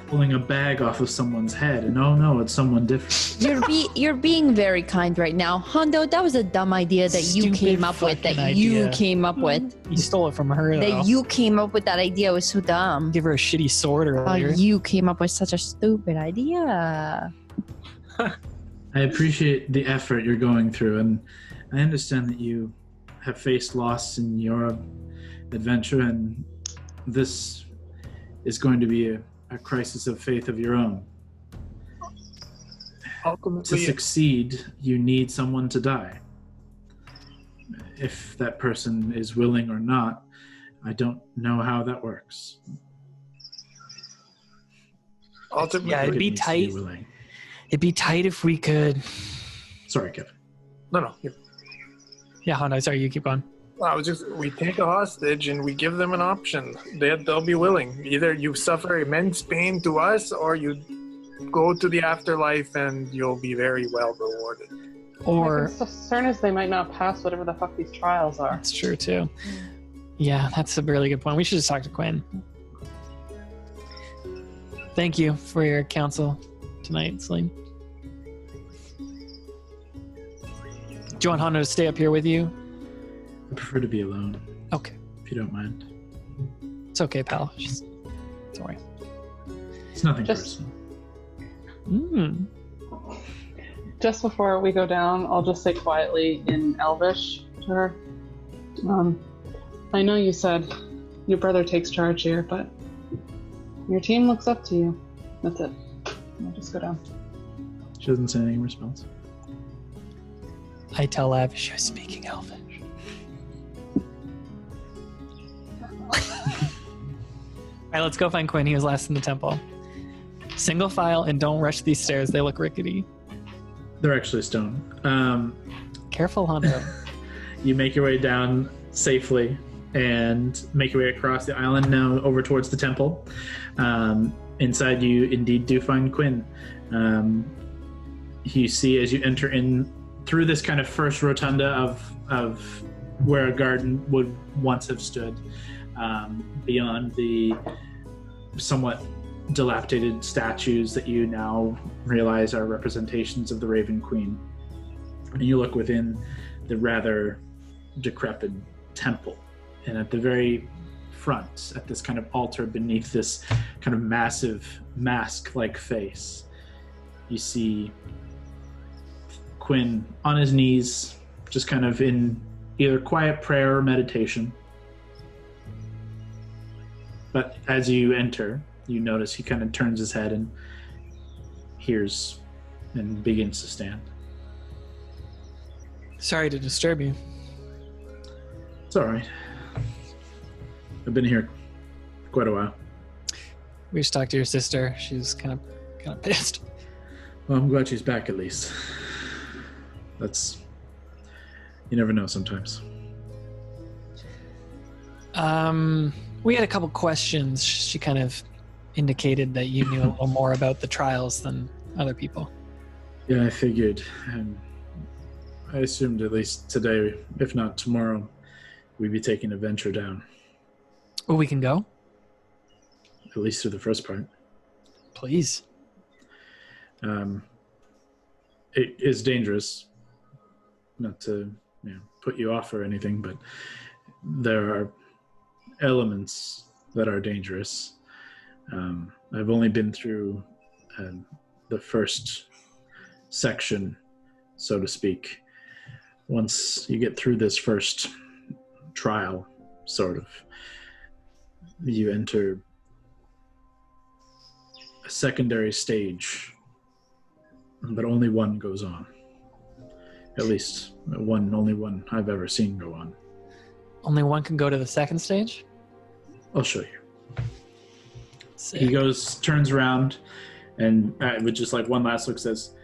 Speaker 1: pulling a bag off of someone's head and oh no, it's someone different.
Speaker 8: You're being very kind right now. Hondo, that was a dumb idea that you
Speaker 2: Stupid
Speaker 8: came up with.
Speaker 2: fucking
Speaker 8: That you
Speaker 2: idea.
Speaker 8: came up with.
Speaker 2: You stole it from her, though.
Speaker 8: That you came up with that idea was so dumb.
Speaker 2: Give her a shitty sword
Speaker 8: Oh,
Speaker 2: earlier.
Speaker 8: you came up with such a stupid idea.
Speaker 1: I appreciate the effort you're going through, and I understand that you have faced loss in your adventure, and this is going to be a crisis of faith of your own. To
Speaker 5: Ultimately,
Speaker 1: succeed, you need someone to die. If that person is willing or not, I don't know how that works.
Speaker 5: ultimately,
Speaker 2: Yeah, it'd be
Speaker 1: It needs to
Speaker 2: tight.
Speaker 1: willing.
Speaker 2: It'd be tight if we could...
Speaker 1: Sorry, Kevin.
Speaker 5: no.
Speaker 2: Yeah, Hondo, sorry, you keep on.
Speaker 5: We take a hostage and we give them an option. They'll be willing. Either you suffer immense pain to us, or you go to the afterlife and you'll be very well rewarded.
Speaker 2: Or...
Speaker 3: My concern is they might not pass whatever the fuck these trials are.
Speaker 2: That's true, too. Yeah, that's a really good point. We should just talk to Quinn. Thank you for your counsel tonight, Celine. you want Hondo to stay up here with you?
Speaker 1: I prefer to be alone,
Speaker 2: Okay.
Speaker 1: if you don't mind.
Speaker 2: It's okay, pal. Just don't worry.
Speaker 1: It's nothing
Speaker 3: Just-
Speaker 1: personal.
Speaker 2: Mm.
Speaker 3: Just before we go down, I'll just say quietly in Elvish to her. I know you said your brother takes charge here, but your team looks up to you. That's it. I'll just go down.
Speaker 1: She doesn't say anything in response.
Speaker 2: I tell Avish you're speaking Elvish. All right, let's go find Quinn. He was last in the temple. Single file and don't rush these stairs. They look rickety.
Speaker 1: They're actually stone.
Speaker 2: Careful, Hondo.
Speaker 1: You make your way down safely and make your way across the island now over towards the temple. Inside you indeed do find Quinn. You see as you enter in through this kind of first rotunda of where a garden would once have stood, beyond the somewhat dilapidated statues that you now realize are representations of the Raven Queen. And you look within the rather decrepit temple, and at the very front, at this kind of altar beneath this kind of massive mask-like face, you see Quinn on his knees, just kind of in either quiet prayer or meditation. But as you enter, you notice he kind of turns his head and hears and begins to stand.
Speaker 2: Sorry to disturb you.
Speaker 1: It's all right. I've been here quite a while.
Speaker 2: We just talked to your sister. She's kind of pissed.
Speaker 1: Well, I'm glad she's back at least. That's... You never know sometimes.
Speaker 2: We had a couple questions. She kind of indicated that you knew a little more about the trials than other people.
Speaker 1: Yeah, I figured. I assumed at least today, if not tomorrow, we'd be taking a venture down.
Speaker 2: Oh, we can go?
Speaker 1: At least through the first part.
Speaker 2: Please.
Speaker 1: It is dangerous. Not to put you off or anything, but there are elements that are dangerous. I've only been through the first section, so to speak. Once you get through this first trial, sort of, you enter a secondary stage, but only one goes on. At least only one I've ever seen go on.
Speaker 2: Only one can go to the second stage?
Speaker 1: I'll show you.
Speaker 2: Sick.
Speaker 1: He turns around, and with just like one last look says,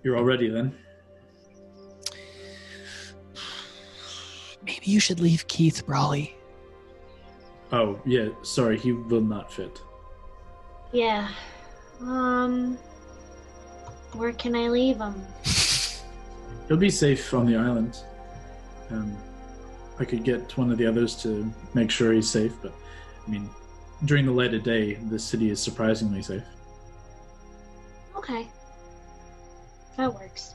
Speaker 1: "You're all ready then?"
Speaker 2: Maybe you should leave Keith Brawley.
Speaker 1: Oh, yeah, sorry, he will not fit.
Speaker 4: Yeah. Where can I leave him?
Speaker 1: He'll be safe on the island. I could get one of the others to make sure he's safe, but I mean, during the light of day, this city is surprisingly safe.
Speaker 4: Okay. That works.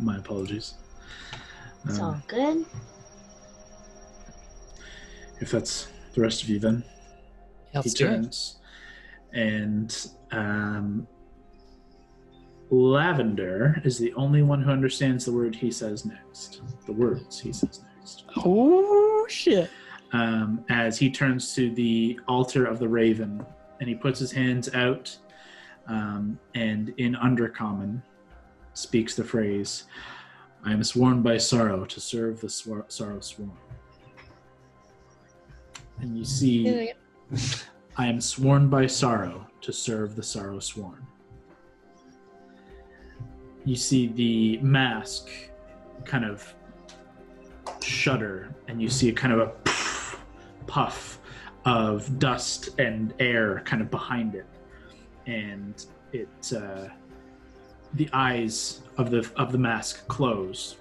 Speaker 1: My apologies.
Speaker 4: It's all good.
Speaker 1: If that's the rest of you, then
Speaker 2: Let's
Speaker 1: he
Speaker 2: do it.
Speaker 1: turns, and Lavender is the only one who understands the word he says next. The words he says next.
Speaker 2: Oh, shit.
Speaker 1: As he turns to the altar of the Raven, and he puts his hands out, and in Undercommon speaks the phrase, "I am sworn by sorrow to serve the sorrow sworn." And you see, "I am sworn by sorrow to serve the sorrow sworn." You see the mask kind of shudder, and you see a kind of a puff of dust and air kind of behind it, and it the eyes of the mask close,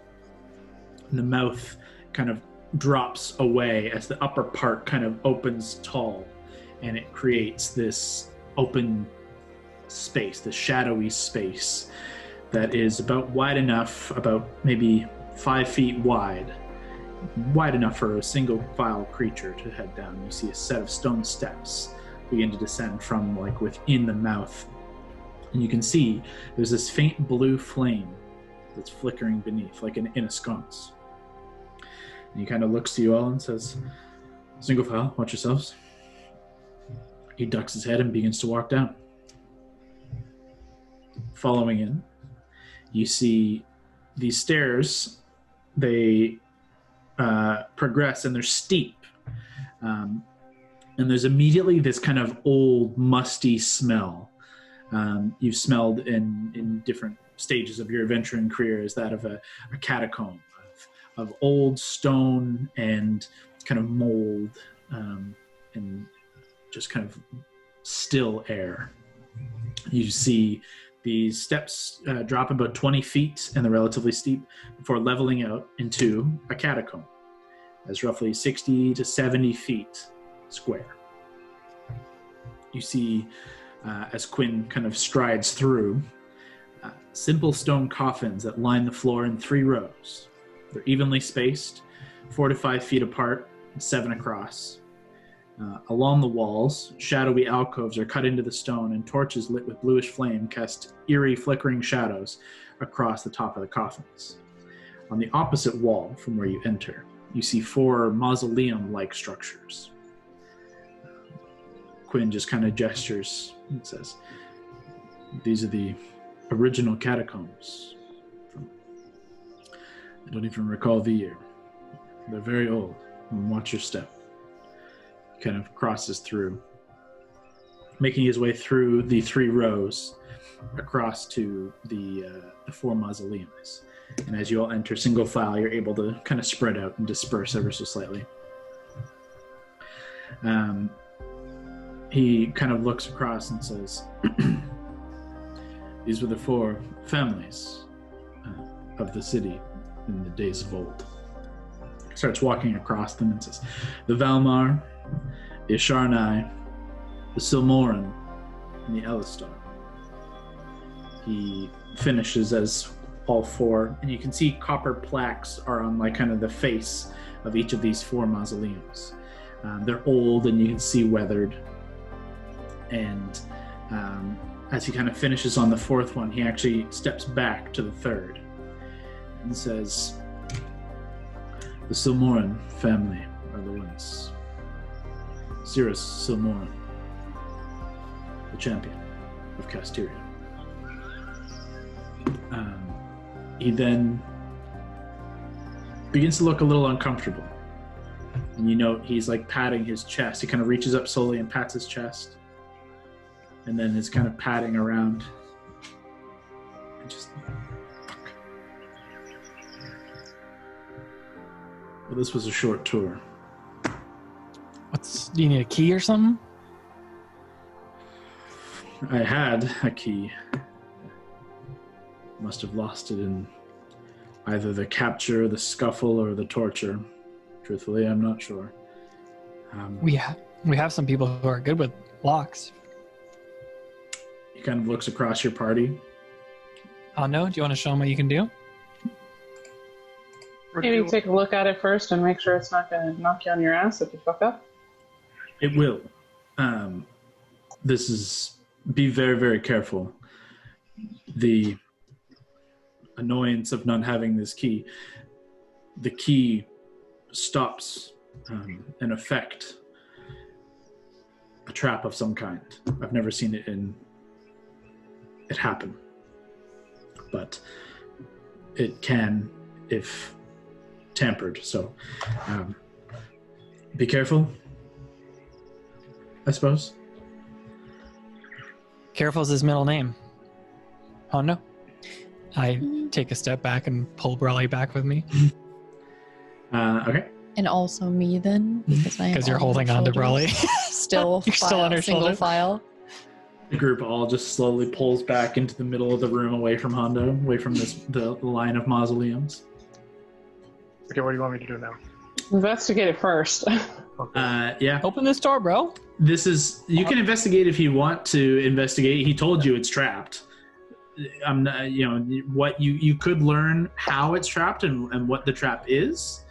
Speaker 1: and the mouth kind of drops away as the upper part kind of opens tall, and it creates this open space, this shadowy space, that is about wide enough, about maybe 5 feet wide enough for a single file creature to head down. You see a set of stone steps begin to descend from like within the mouth. And you can see there's this faint blue flame that's flickering beneath, like in a sconce. And he kind of looks to you all and says, "Single file, watch yourselves." He ducks his head and begins to walk down. Following in, you see these stairs. They progress and they're steep. And there's immediately this kind of old, musty smell. You've smelled in different stages of your adventuring career as that of a catacomb of old stone and kind of mold and just kind of still air. You see these steps drop about 20 feet and they're relatively steep before leveling out into a catacomb that's roughly 60 to 70 feet square. You see, as Quinn kind of strides through, simple stone coffins that line the floor in 3 rows. They're evenly spaced, 4 to 5 feet apart, 7 across. Along the walls, shadowy alcoves are cut into the stone, and torches lit with bluish flame cast eerie, flickering shadows across the top of the coffins. On the opposite wall from where you enter, you see 4 mausoleum-like structures. Quinn just kind of gestures and says, "These are the original catacombs. I don't even recall the year. They're very old. Watch your step." Kind of crosses through, making his way through the 3 rows across to the 4 mausoleums. And as you all enter single file, you're able to kind of spread out and disperse ever so slightly. He kind of looks across and says, "These were the 4 families of the city in the days of old." Starts walking across them and says, "The Valmar, the Asharnai, the Silmoran, and the Elistar." He finishes as all 4, and you can see copper plaques are on like kind of the face of each of these 4 mausoleums. They're old and you can see weathered. And as he kind of finishes on the 4th one, he actually steps back to the 3rd and says, "The Silmoran family are the ones. Cirrus Silmoran, the champion of Casteria." He then begins to look a little uncomfortable. And you note he's like patting his chest. He kind of reaches up slowly and pats his chest. And then is kind of patting around. And just, fuck. Well, this was a short tour.
Speaker 2: Do you need a key or something?
Speaker 1: I had a key. Must have lost it in either the capture, the scuffle, or the torture. Truthfully, I'm not sure.
Speaker 2: We have some people who are good with locks.
Speaker 1: He kind of looks across your party.
Speaker 2: Oh no, do you want to show him what you can do?
Speaker 3: Maybe take a look at it first and make sure it's not going to knock you on your ass if you fuck up.
Speaker 1: It will. Be very, very careful. The annoyance of not having this key. The key stops an effect, a trap of some kind. I've never seen it happen, but it can if tampered. So be careful, I suppose.
Speaker 2: Careful's his middle name. Hondo? I take a step back and pull Brawley back with me.
Speaker 1: Okay.
Speaker 8: And also me then, because
Speaker 2: you're holding on to Brawley.
Speaker 8: Still,
Speaker 2: You're still on her
Speaker 8: single
Speaker 2: shoulder.
Speaker 8: file.
Speaker 1: The group all just slowly pulls back into the middle of the room, away from Hondo, away from the line of mausoleums.
Speaker 5: Okay, what do you want me to do now?
Speaker 3: Investigate it first.
Speaker 1: Yeah.
Speaker 2: Open this door, bro.
Speaker 1: You can investigate if you want to investigate. He told you it's trapped. I'm not, what you could learn how it's trapped and what the trap is.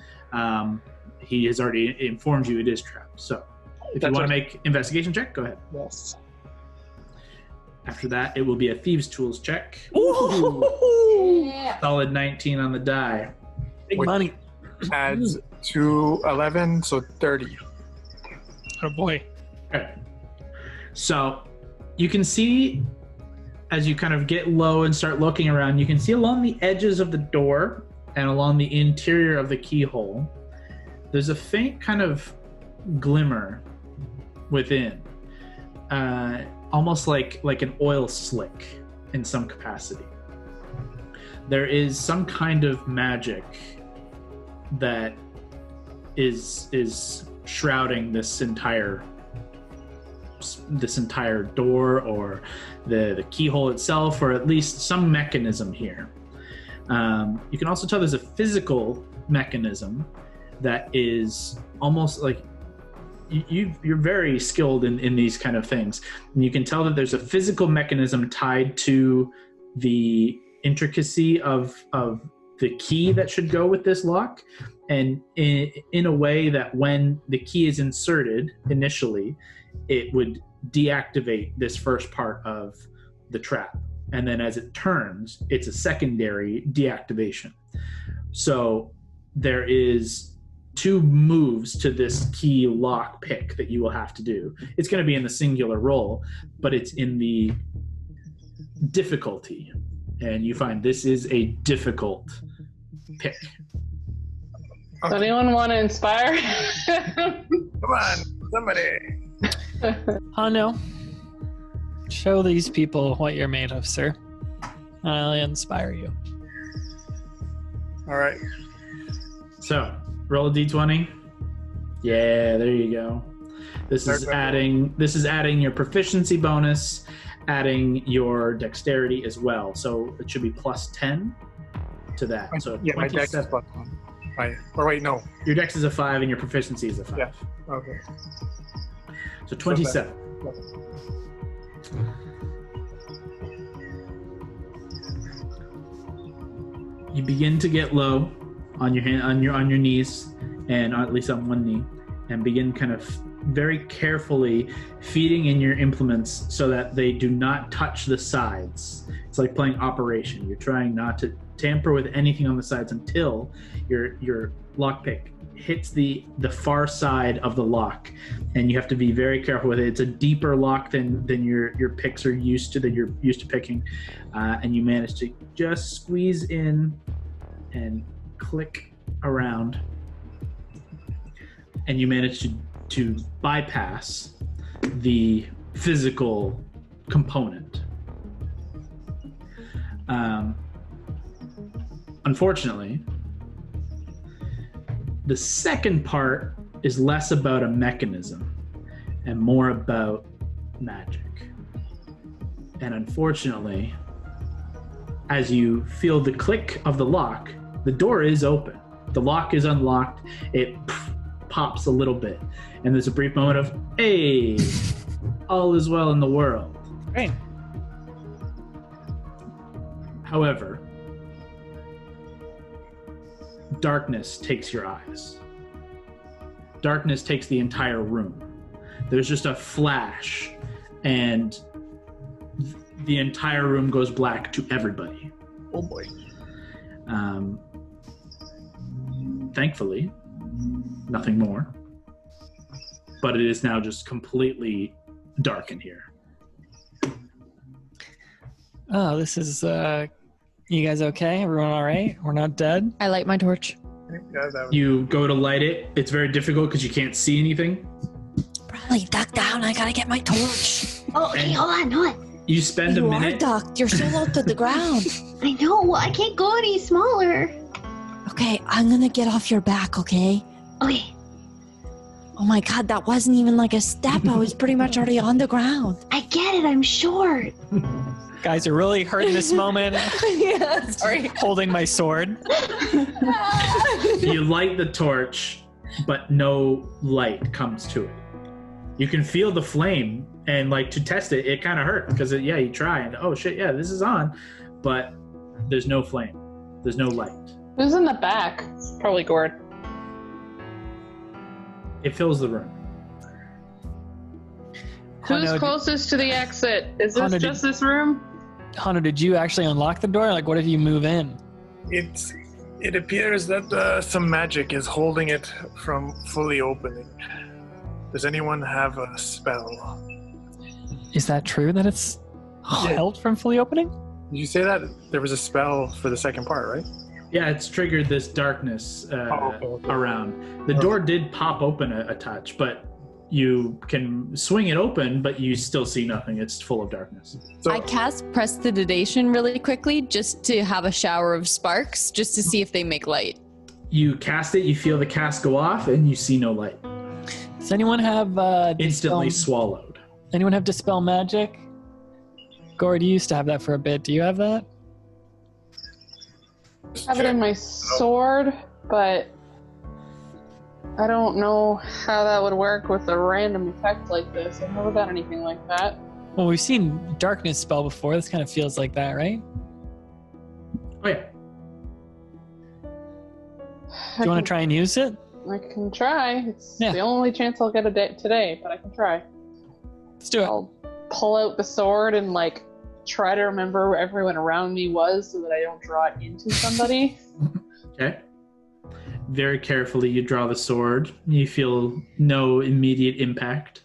Speaker 1: He has already informed you it is trapped. So if you want to make investigation check, go ahead.
Speaker 2: Yes.
Speaker 1: After that, it will be a thieves' tools check.
Speaker 3: Yeah.
Speaker 1: Solid 19 on the die.
Speaker 2: Big
Speaker 5: Wait.
Speaker 2: money.
Speaker 5: Adds to 11, so 30.
Speaker 2: Oh boy.
Speaker 1: Okay. So you can see as you kind of get low and start looking around, you can see along the edges of the door and along the interior of the keyhole, there's a faint kind of glimmer within, almost like an oil slick in some capacity. There is some kind of magic that is shrouding this entire door, or the keyhole itself, or at least some mechanism here. You can also tell there's a physical mechanism that is almost like you're very skilled in these kind of things, and you can tell that there's a physical mechanism tied to the intricacy of the key that should go with this lock, and in a way that when the key is inserted initially, it would deactivate this first part of the trap, and then as it turns, it's a secondary deactivation. So there is 2 moves to this key lock pick that you will have to do. It's going to be in the singular roll, but it's in the difficulty, and you find this is a difficult pick.
Speaker 3: Does anyone want to inspire?
Speaker 5: Come on, somebody.
Speaker 2: Oh no. Show these people what you're made of, sir. I'll inspire you.
Speaker 5: All right.
Speaker 1: So roll a d20. Yeah, there you go. This is adding your proficiency bonus, adding your dexterity as well. So it should be plus 10 to that. So
Speaker 5: Yeah, my dex is
Speaker 1: 27.
Speaker 5: plus 1. Right. Or wait, no.
Speaker 1: Your dex is a 5 and your proficiency is a 5.
Speaker 5: Yeah. Okay.
Speaker 1: So 27. You begin to get low on your hand, on your knees, and at least on one knee, and begin kind of very carefully feeding in your implements so that they do not touch the sides. It's like playing Operation. You're trying not to tamper with anything on the sides until your lockpick hits the far side of the lock, and you have to be very careful with it. It's a deeper lock than your picks are used to, that you're used to picking, and you manage to just squeeze in and click around, and you manage to bypass the physical component. Unfortunately, the second part is less about a mechanism and more about magic. And unfortunately, as you feel the click of the lock, the door is open. The lock is unlocked. It pops a little bit. And there's a brief moment of, hey, all is well in the world.
Speaker 2: Great.
Speaker 1: However, darkness takes your eyes. Darkness takes the entire room. There's just a flash, and the entire room goes black to everybody.
Speaker 5: Oh boy.
Speaker 1: Thankfully, nothing more. But it is now just completely dark in here.
Speaker 2: Oh, this is, you guys okay? Everyone all right? We're not dead?
Speaker 8: I light my torch.
Speaker 5: Yeah, that was...
Speaker 1: You go to light it. It's very difficult because you can't see anything.
Speaker 8: Bradley, duck down. I gotta get my torch.
Speaker 4: Oh, okay, hold on.
Speaker 1: You spend a
Speaker 8: You
Speaker 1: minute.
Speaker 8: are ducked. You're so low to the ground.
Speaker 4: I know, I can't go any smaller.
Speaker 8: Okay, I'm gonna get off your back, okay?
Speaker 4: Okay,
Speaker 8: Oh my god, that wasn't even like a step. I was pretty much already on the ground.
Speaker 4: I get it, I'm short.
Speaker 2: Guys are really hurt in this moment.
Speaker 8: Yeah, sorry.
Speaker 2: Holding my sword.
Speaker 1: You light the torch, but no light comes to it. You can feel the flame, and like to test it, it kind of hurt because you try and oh shit, yeah, this is on, but there's no flame, there's no light.
Speaker 3: Who's in the back? Probably Gord.
Speaker 1: It fills the room.
Speaker 3: Who's closest to the exit? Is this just this room?
Speaker 2: Hondo, did you actually unlock the door? Like, what if you move in?
Speaker 5: It appears that some magic is holding it from fully opening. Does anyone have a spell?
Speaker 2: Is that true that it's held from fully opening?
Speaker 5: Did you say that there was a spell for the second part, right?
Speaker 1: Yeah, it's triggered this darkness around. The door did pop open a touch, but you can swing it open, but you still see nothing. It's full of darkness.
Speaker 8: I cast Prestidigitation really quickly just to have a shower of sparks, just to see if they make light.
Speaker 1: You cast it, you feel the cast go off, and you see no light.
Speaker 2: Does anyone have
Speaker 1: instantly swallowed?
Speaker 2: Anyone have Dispel Magic? Gord, you used to have that for a bit. Do you have that?
Speaker 3: I have it in my sword, but I don't know how that would work with a random effect like this. I've never done anything like that.
Speaker 2: Well, we've seen Darkness spell before. This kind of feels like that, right?
Speaker 1: Oh, yeah.
Speaker 2: Do you want to try and use it?
Speaker 3: I can try. It's the only chance I'll get today, but I can try.
Speaker 2: Let's do it.
Speaker 3: I'll pull out the sword and try to remember where everyone around me was so that I don't draw it into somebody.
Speaker 1: Okay. Very carefully you draw the sword. You feel no immediate impact.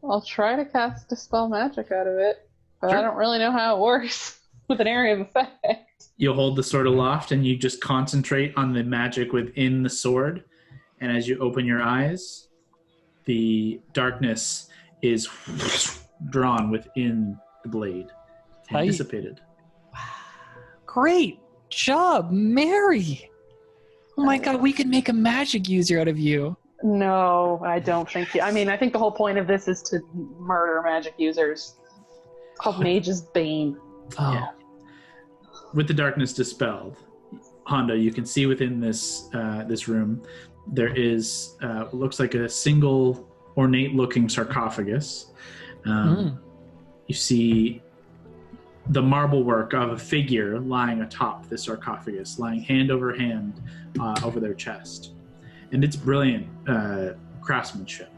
Speaker 3: I'll try to cast Dispel Magic out of it, but
Speaker 1: Sure.
Speaker 3: I don't really know how it works with an area of effect.
Speaker 1: You'll hold the sword aloft and you just concentrate on the magic within the sword. And as you open your eyes, the darkness is drawn within the blade and dissipated.
Speaker 2: Great job, Mary! Oh my god, we could make a magic user out of you.
Speaker 3: No, I don't think. I mean, I think the whole point of this is to murder magic users. It's called Mage's Bane.
Speaker 2: Oh.
Speaker 1: Yeah. With the darkness dispelled, Hondo, you can see within this this room, there is what looks like a single ornate-looking sarcophagus. You see the marble work of a figure lying atop the sarcophagus, lying hand over hand over their chest. And it's brilliant craftsmanship.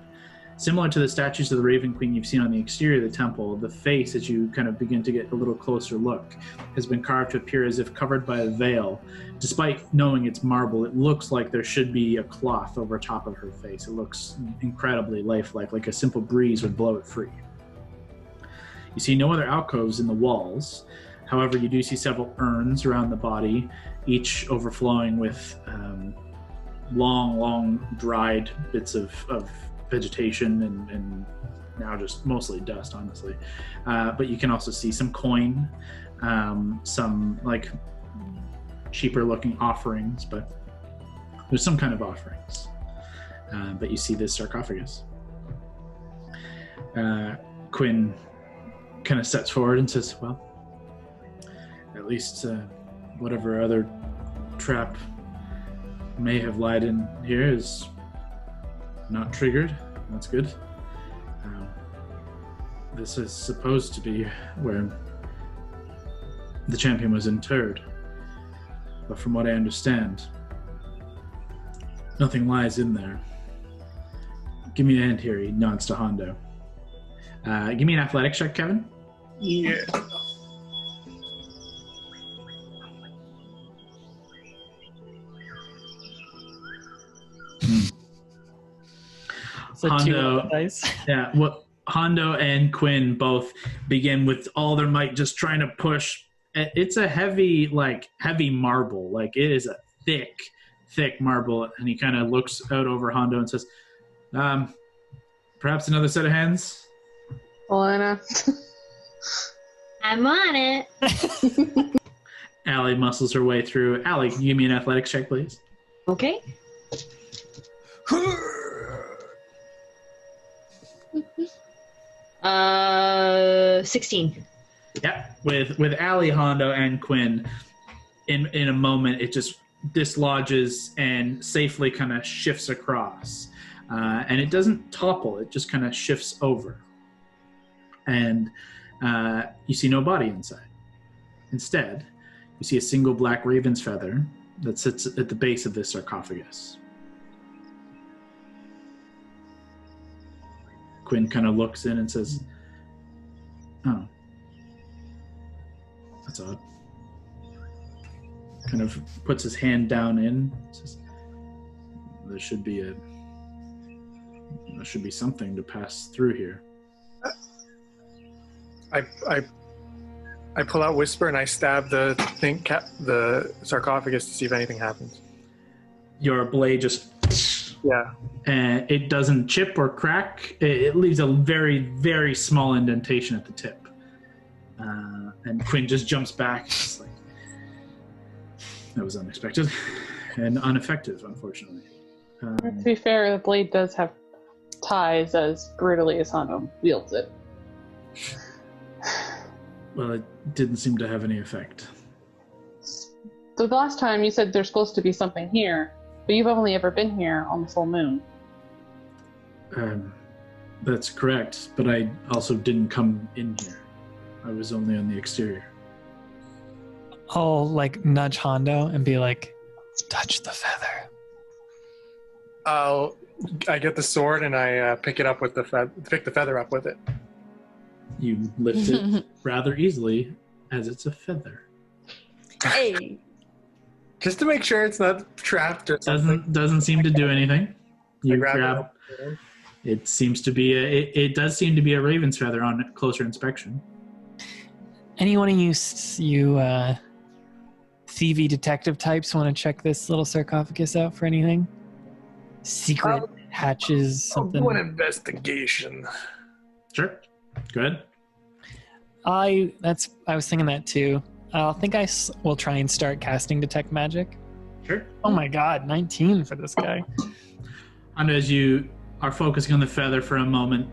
Speaker 1: Similar to the statues of the Raven Queen you've seen on the exterior of the temple, the face, as you kind of begin to get a little closer look, has been carved to appear as if covered by a veil. Despite knowing it's marble, it looks like there should be a cloth over top of her face. It looks incredibly lifelike, like a simple breeze would blow it free. You see no other alcoves in the walls. However, you do see several urns around the body, each overflowing with long dried bits of vegetation and now just mostly dust, honestly. But you can also see some coin, some cheaper looking offerings, but there's some kind of offerings. But you see this sarcophagus. Quinn kind of steps forward and says, well, at least whatever other trap may have lied in here is not triggered. That's good. This is supposed to be where the champion was interred. But from what I understand, nothing lies in there. Give me a hand here. He nods to Hondo. Give me an athletics check, Kevin.
Speaker 5: Yeah.
Speaker 2: So
Speaker 1: Hondo,
Speaker 2: dice.
Speaker 1: Yeah, Hondo and Quinn both begin with all their might, just trying to push. It's a heavy marble. Like, it is a thick marble. And he kind of looks out over Hondo and says, perhaps another set of hands?
Speaker 3: Elena.
Speaker 4: I'm on it.
Speaker 1: Allie muscles her way through. Allie, can you give me an athletics check, please?
Speaker 4: Okay. 16.
Speaker 1: Yeah, with Allie, Hondo, and Quinn, in a moment, it just dislodges and safely kind of shifts across. And it doesn't topple, it just kind of shifts over. And you see no body inside. Instead, you see a single black raven's feather that sits at the base of this sarcophagus. Quinn kind of looks in and says, "Oh, that's odd." Kind of puts his hand down in. Says, there should be something to pass through here.
Speaker 5: I pull out Whisper and I stab the sarcophagus to see if anything happens.
Speaker 1: Your blade just...
Speaker 5: Yeah.
Speaker 1: And it doesn't chip or crack. It leaves a very, very small indentation at the tip. And Quinn just jumps back. It's like, that was unexpected and ineffective, unfortunately.
Speaker 3: To be fair, the blade does have ties as brutally as Hondo wields it.
Speaker 1: Well, it didn't seem to have any effect.
Speaker 3: So the last time you said there's supposed to be something here, but you've only ever been here on the full moon.
Speaker 1: That's correct, but I also didn't come in here. I was only on the exterior.
Speaker 2: I'll like nudge Hondo and be like, touch the feather.
Speaker 5: I get the sword and I pick it up with pick the feather up with it.
Speaker 1: You lift it rather easily, as it's a feather.
Speaker 8: Hey.
Speaker 5: Just to make sure it's not trapped or something.
Speaker 1: Doesn't seem to do anything. You
Speaker 5: grab
Speaker 1: grab. It seems to be it does seem to be a raven's feather on closer inspection.
Speaker 2: Anyone of you CV detective types want to check this little sarcophagus out for anything? Secret hatches, something.
Speaker 5: I'll do an investigation.
Speaker 1: Sure. Go ahead.
Speaker 2: I was thinking that too. I think I will try and start casting detect magic.
Speaker 1: Sure.
Speaker 2: Oh my god, 19 for this guy.
Speaker 1: And as you are focusing on the feather for a moment,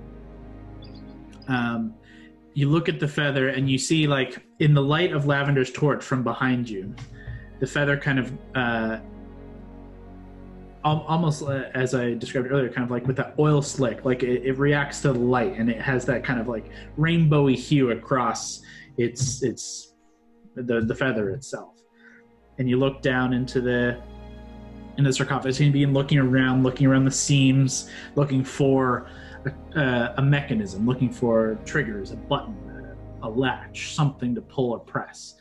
Speaker 1: you look at the feather and you see, like, in the light of Lavender's torch from behind you, the feather kind of almost as I described earlier, kind of like with that oil slick, like it reacts to the light and it has that kind of like rainbowy hue across the feather itself. And you look down into the sarcophagus and you begin looking around the seams, looking for a mechanism, looking for triggers, a button, a latch, something to pull or press.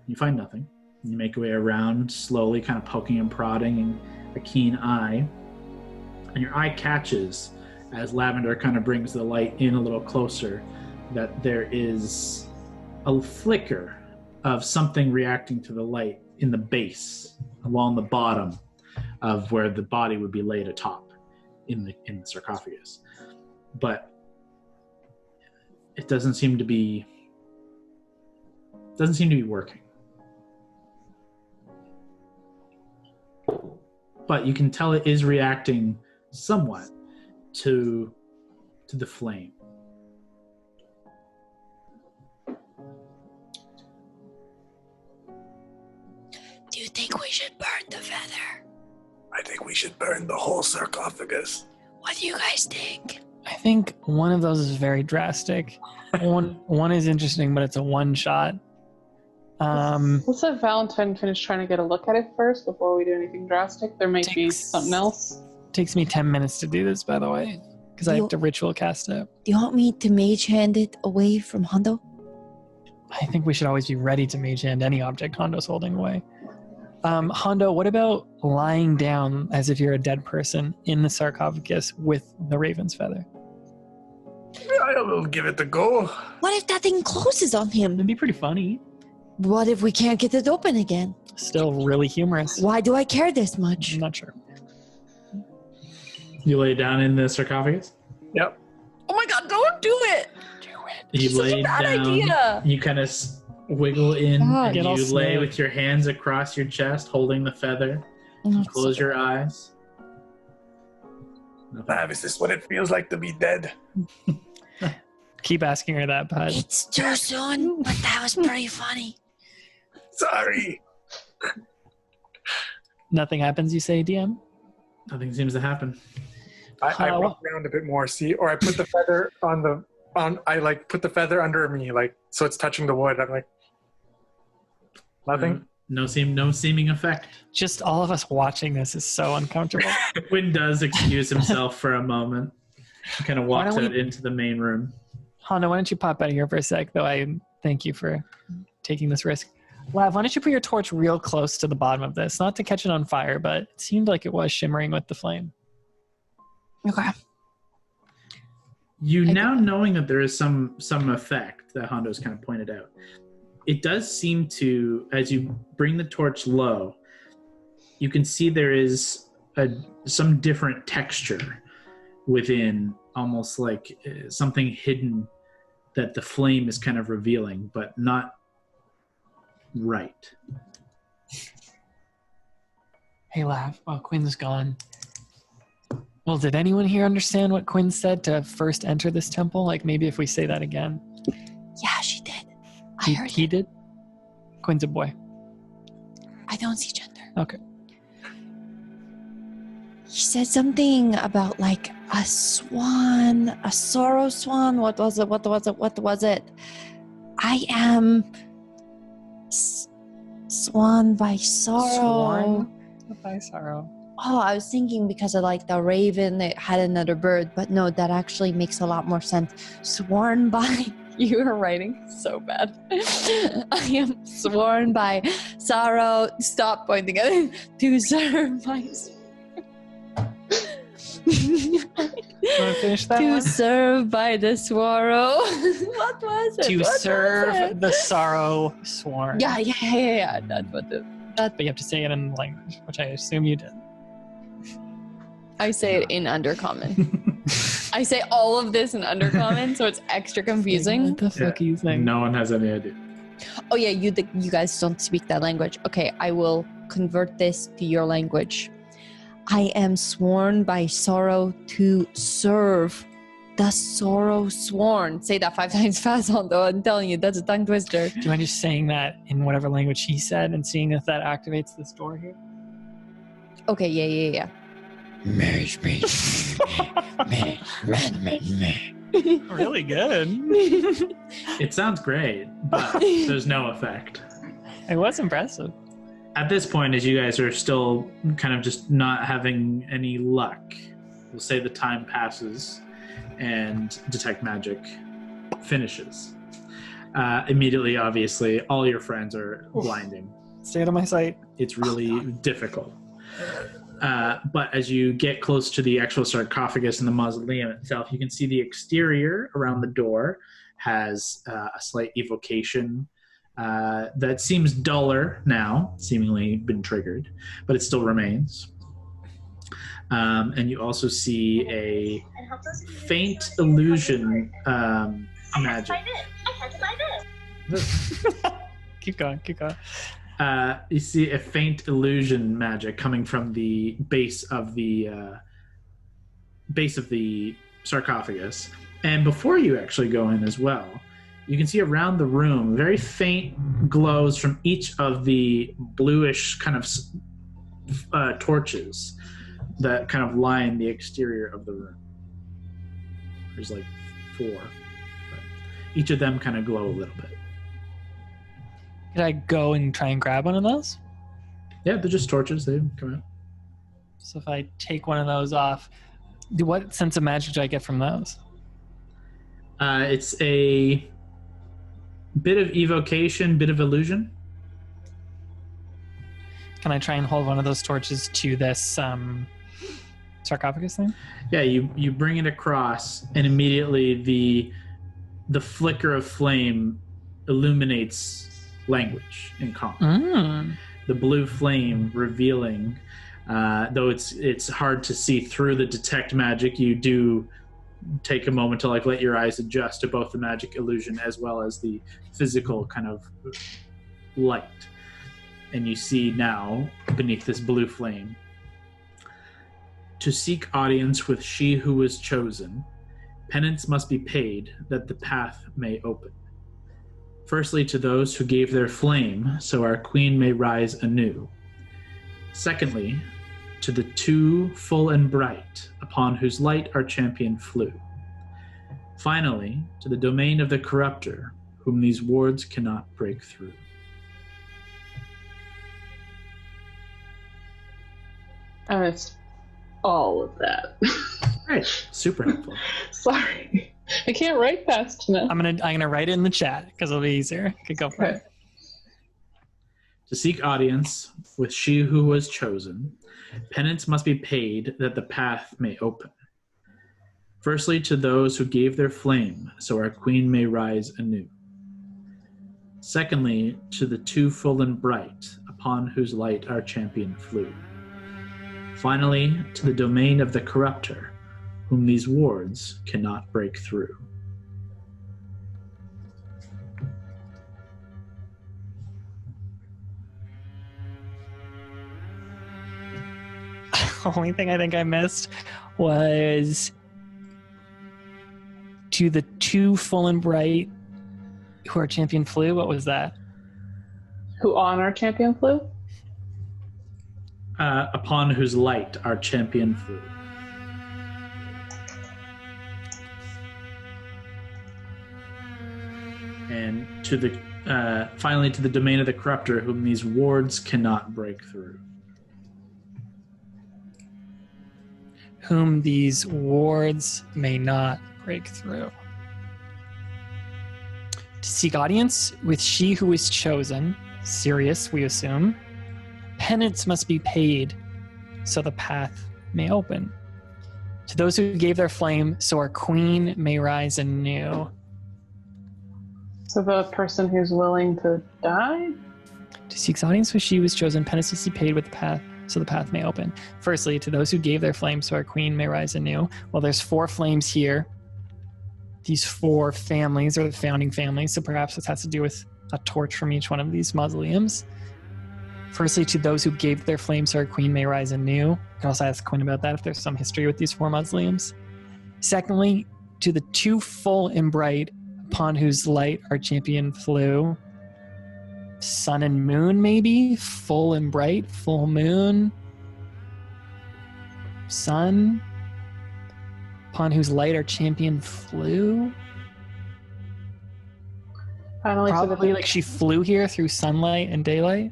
Speaker 1: You find nothing. You make your way around slowly, kind of poking and prodding, and a keen eye. And your eye catches, as Lavender kind of brings the light in a little closer, that there is a flicker of something reacting to the light in the base, along the bottom of where the body would be laid atop in the sarcophagus. But it doesn't seem to be working. But you can tell it is reacting somewhat to the flame.
Speaker 8: Do you think we should burn the feather?
Speaker 5: I think we should burn the whole sarcophagus.
Speaker 8: What do you guys think?
Speaker 2: I think one of those is very drastic. One is interesting, but it's a one shot.
Speaker 3: Let's let Valentine finish trying to get a look at it first before we do anything drastic. There might be something else.
Speaker 2: Takes me 10 minutes to do this, by the way, because I have to ritual cast it.
Speaker 8: Do you want me to mage hand it away from Hondo?
Speaker 2: I think we should always be ready to mage hand any object Hondo's holding away. Hondo, what about lying down as if you're a dead person in the sarcophagus with the raven's feather?
Speaker 5: I'll give it a go.
Speaker 8: What if that thing closes on him?
Speaker 2: It'd be pretty funny.
Speaker 8: What if we can't get it open again?
Speaker 2: Still really humorous.
Speaker 8: Why do I care this much?
Speaker 2: I'm not sure.
Speaker 1: You lay down in the sarcophagus?
Speaker 5: Yep.
Speaker 8: Oh my god, don't do it!
Speaker 1: You
Speaker 8: It's such a
Speaker 1: lay
Speaker 8: bad
Speaker 1: down,
Speaker 8: idea.
Speaker 1: you kind of wiggle in,
Speaker 8: God.
Speaker 1: and
Speaker 2: Get all
Speaker 1: you lay
Speaker 2: snug.
Speaker 1: with your hands across your chest, holding the feather. Close your eyes. Nothing.
Speaker 5: Is this what it feels like to be dead?
Speaker 2: Keep asking her that, Bud.
Speaker 8: It's too soon, but that was pretty funny.
Speaker 5: Sorry.
Speaker 2: Nothing happens, you say, DM?
Speaker 1: Nothing seems to happen.
Speaker 5: I walk around a bit more, see, or I put the feather put the feather under me, like, so it's touching the wood. I'm like, nothing.
Speaker 1: No seeming effect.
Speaker 2: Just all of us watching this is so uncomfortable.
Speaker 1: Quinn does excuse himself for a moment. He kind of walks out into the main room.
Speaker 2: Hondo, why don't you pop out of here for a sec, though I thank you for taking this risk. Lav, why don't you put your torch real close to the bottom of this? Not to catch it on fire, but it seemed like it was shimmering with the flame.
Speaker 8: Okay.
Speaker 1: Now knowing that there is some effect that Hondo's kind of pointed out, it does seem to, as you bring the torch low, you can see there is some different texture within, almost like something hidden that the flame is kind of revealing, but not right.
Speaker 2: Hey, Lav. Oh, Quinn's gone. Well, did anyone here understand what Quinn said to first enter this temple? Like, maybe if we say that again.
Speaker 8: Yeah, she did. I heard
Speaker 2: He did? Quinn's a boy.
Speaker 8: I don't see gender.
Speaker 2: Okay.
Speaker 8: He said something about like a swan, a sorrow swan. What was it? I am swan by sorrow.
Speaker 2: Sworn by sorrow.
Speaker 8: Oh, I was thinking because of like the raven that had another bird, but no, that actually makes a lot more sense. Sworn by, you are writing so bad. I am sworn by sorrow. Stop pointing at it. To serve my.
Speaker 2: You want to finish that
Speaker 8: to
Speaker 2: one?
Speaker 8: serve by the sorrow. What was it?
Speaker 2: To
Speaker 8: What was
Speaker 2: serve
Speaker 8: it?
Speaker 2: the sorrow sworn.
Speaker 8: Yeah. That's what it.
Speaker 2: But you have to say it in language, which I assume you did.
Speaker 8: I say it in Undercommon. I say all of this in Undercommon, so it's extra confusing.
Speaker 2: What the fuck are you saying?
Speaker 1: No one has any idea.
Speaker 8: Oh yeah, you guys don't speak that language. Okay, I will convert this to your language. I am sworn by sorrow to serve the sorrow sworn. Say that 5 times fast, although I'm telling you, that's a tongue twister.
Speaker 2: Do you mind just saying that in whatever language he said and seeing if that activates this door here?
Speaker 8: Okay, yeah.
Speaker 2: Really good.
Speaker 1: It sounds great, but there's no effect.
Speaker 2: It was impressive.
Speaker 1: At this point, as you guys are still kind of just not having any luck, we'll say the time passes and Detect Magic finishes. Immediately, obviously, all your friends are blinding.
Speaker 2: Stay out of my sight.
Speaker 1: It's really difficult. But as you get close to the actual sarcophagus and the mausoleum itself, you can see the exterior around the door has a slight evocation that seems duller now, seemingly been triggered, but it still remains. And you also see a faint illusion magic.
Speaker 4: I had to find it.
Speaker 2: Keep going.
Speaker 1: You see a faint illusion magic coming from the base of the sarcophagus. And before you actually go in as well, you can see around the room very faint glows from each of the bluish kind of torches that kind of line the exterior of the room. There's like 4. But each of them kind of glow a little bit.
Speaker 2: Could I go and try and grab one of those?
Speaker 1: Yeah, they're just torches. They come out.
Speaker 2: So if I take one of those off, what sense of magic do I get from those?
Speaker 1: It's a bit of evocation, bit of illusion.
Speaker 2: Can I try and hold one of those torches to this sarcophagus thing?
Speaker 1: Yeah, you bring it across, and immediately the flicker of flame illuminates language in common. The blue flame revealing, though it's hard to see through the detect magic, you do take a moment to like let your eyes adjust to both the magic illusion as well as the physical kind of light. And you see now, beneath this blue flame, to seek audience with she who was chosen, penance must be paid that the path may open. Firstly, to those who gave their flame, so our queen may rise anew. Secondly, to the two full and bright, upon whose light our champion flew. Finally, to the domain of the corruptor, whom these wards cannot break through.
Speaker 3: I missed all of that.
Speaker 1: Great, super helpful.
Speaker 3: Sorry, I can't write fast enough.
Speaker 2: I'm gonna write it in the chat because it'll be easier. Could go for it.
Speaker 1: To seek audience with she who was chosen, penance must be paid that the path may open. Firstly, to those who gave their flame, so our queen may rise anew. Secondly, to the two full and bright, upon whose light our champion flew. Finally, to the domain of the corruptor, whom these wards cannot break through.
Speaker 2: The only thing I think I missed was to the two full and bright who our champion flew. What was that?
Speaker 3: Who on our champion flew?
Speaker 1: Upon whose light our champion flew. And to the finally to the domain of the corruptor, whom these wards cannot break through.
Speaker 2: Whom these wards may not break through. To seek audience with she who is chosen, Sirius, we assume, penance must be paid so the path may open. To those who gave their flame, so our queen may rise anew.
Speaker 3: So the person who's willing to die?
Speaker 2: To seek audience with she who was chosen, penance must be paid with the path, so the path may open. Firstly, to those who gave their flame, so our queen may rise anew. Well, there's 4 flames here. These 4 families are the founding families, so perhaps this has to do with a torch from each one of these mausoleums. Firstly, to those who gave their flame, so our queen may rise anew. You can also ask Quinn about that if there's some history with these 4 mausoleums. Secondly, to the two full and bright, upon whose light our champion flew. Sun and moon, maybe? Full and bright, full moon. Sun, upon whose light our champion flew.
Speaker 3: Finally,
Speaker 2: Probably like she flew here through sunlight and daylight.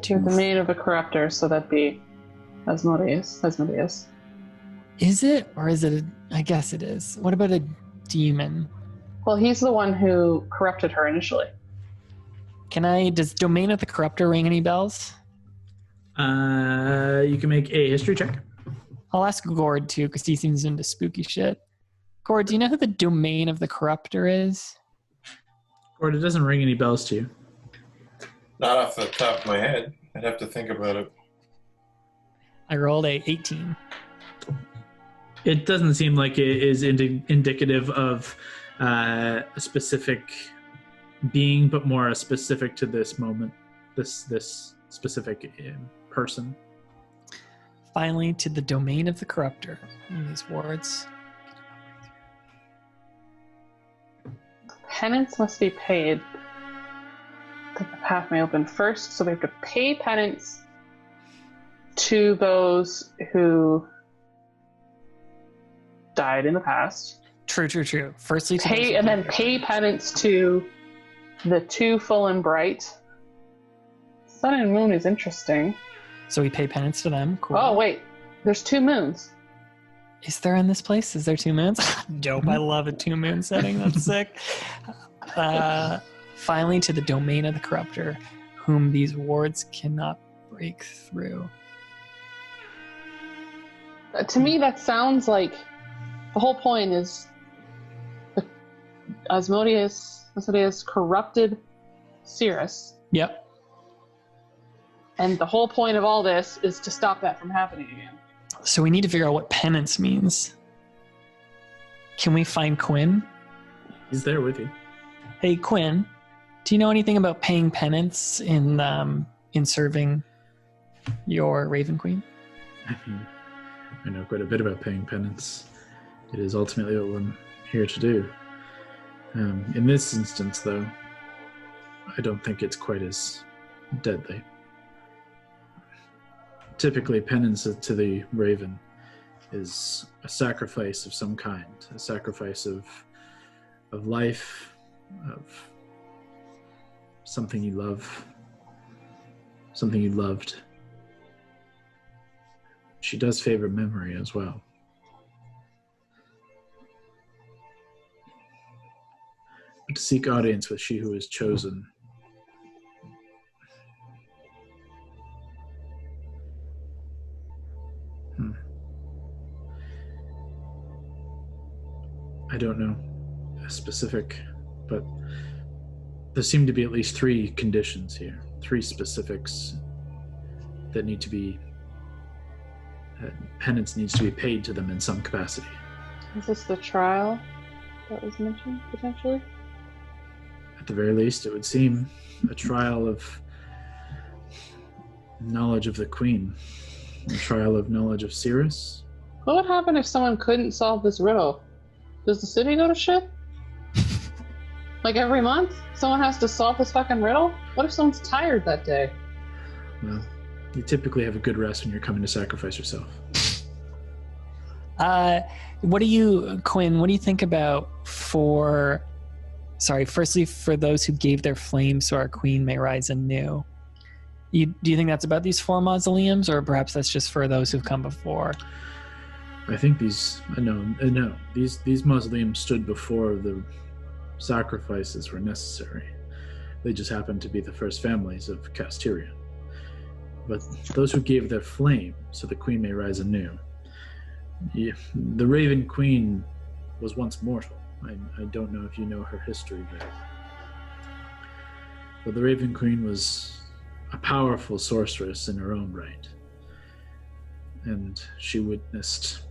Speaker 3: to the domain of the corruptor, so that'd be Asmodeus.
Speaker 2: Is it? Or is it I guess it is. What about a demon?
Speaker 3: Well, he's the one who corrupted her initially.
Speaker 2: Does domain of the corruptor ring any bells?
Speaker 1: You can make a history check.
Speaker 2: I'll ask Gord too, because he seems into spooky shit. Gord, do you know who the domain of the corruptor is?
Speaker 1: Gord, it doesn't ring any bells to you.
Speaker 7: Not off the top of my head. I'd have to think about it.
Speaker 2: I rolled a 18.
Speaker 1: It doesn't seem like it is indicative of a specific being, but more specific to this moment, this specific person.
Speaker 2: Finally, to the domain of the corruptor. In these words.
Speaker 3: Penance must be paid that the path may open first, so we have to pay penance to those who died in the past.
Speaker 2: True. Firstly, to
Speaker 3: Pay and then pay penance to the two full and bright. Sun and moon is interesting.
Speaker 2: So we pay penance to them. Cool.
Speaker 3: Oh wait, there's 2 moons.
Speaker 2: Is there in this place? Is there 2 moons? Dope. I love a 2 moon setting. That's sick. Finally, to the domain of the corruptor, whom these wards cannot break through.
Speaker 3: To me, that sounds like the whole point is Asmodeus corrupted Cirrus,
Speaker 2: Yep.
Speaker 3: and the whole point of all this is to stop that from happening again.
Speaker 2: So we need to figure out what penance means. Can we find Quinn?
Speaker 1: He's there with you.
Speaker 2: Hey, Quinn, do you know anything about paying penance in serving your Raven Queen?
Speaker 1: I mean, I know quite a bit about paying penance. It is ultimately what I'm here to do. In this instance, though, I don't think it's quite as deadly. typically penance to the raven is a sacrifice of some kind, a sacrifice of life, of something you love, something you loved. She does favor memory as well. But to seek audience with she who is chosen, I don't know a specific, but there seem to be at least 3 conditions here, 3 specifics that need to be, penance needs to be paid to them in some capacity.
Speaker 3: Is this the trial that was mentioned, potentially?
Speaker 1: At the very least, it would seem a trial of knowledge of the Queen, a trial of knowledge of Cirrus.
Speaker 3: What would happen if someone couldn't solve this riddle? Does the city go to shit? Like every month? Someone has to solve this fucking riddle? What if someone's tired that day?
Speaker 1: Well, you typically have a good rest when you're coming to sacrifice yourself.
Speaker 2: What do you, Quinn, what do you think about firstly, for those who gave their flames so our queen may rise anew? Do you think that's about these 4 mausoleums, or perhaps that's just for those who've come before?
Speaker 1: I think these mausoleums stood before the sacrifices were necessary. They just happened to be the first families of Casteria. But those who gave their flame so the queen may rise anew. The Raven Queen was once mortal. I don't know if you know her history there. But the Raven Queen was a powerful sorceress in her own right. And she witnessed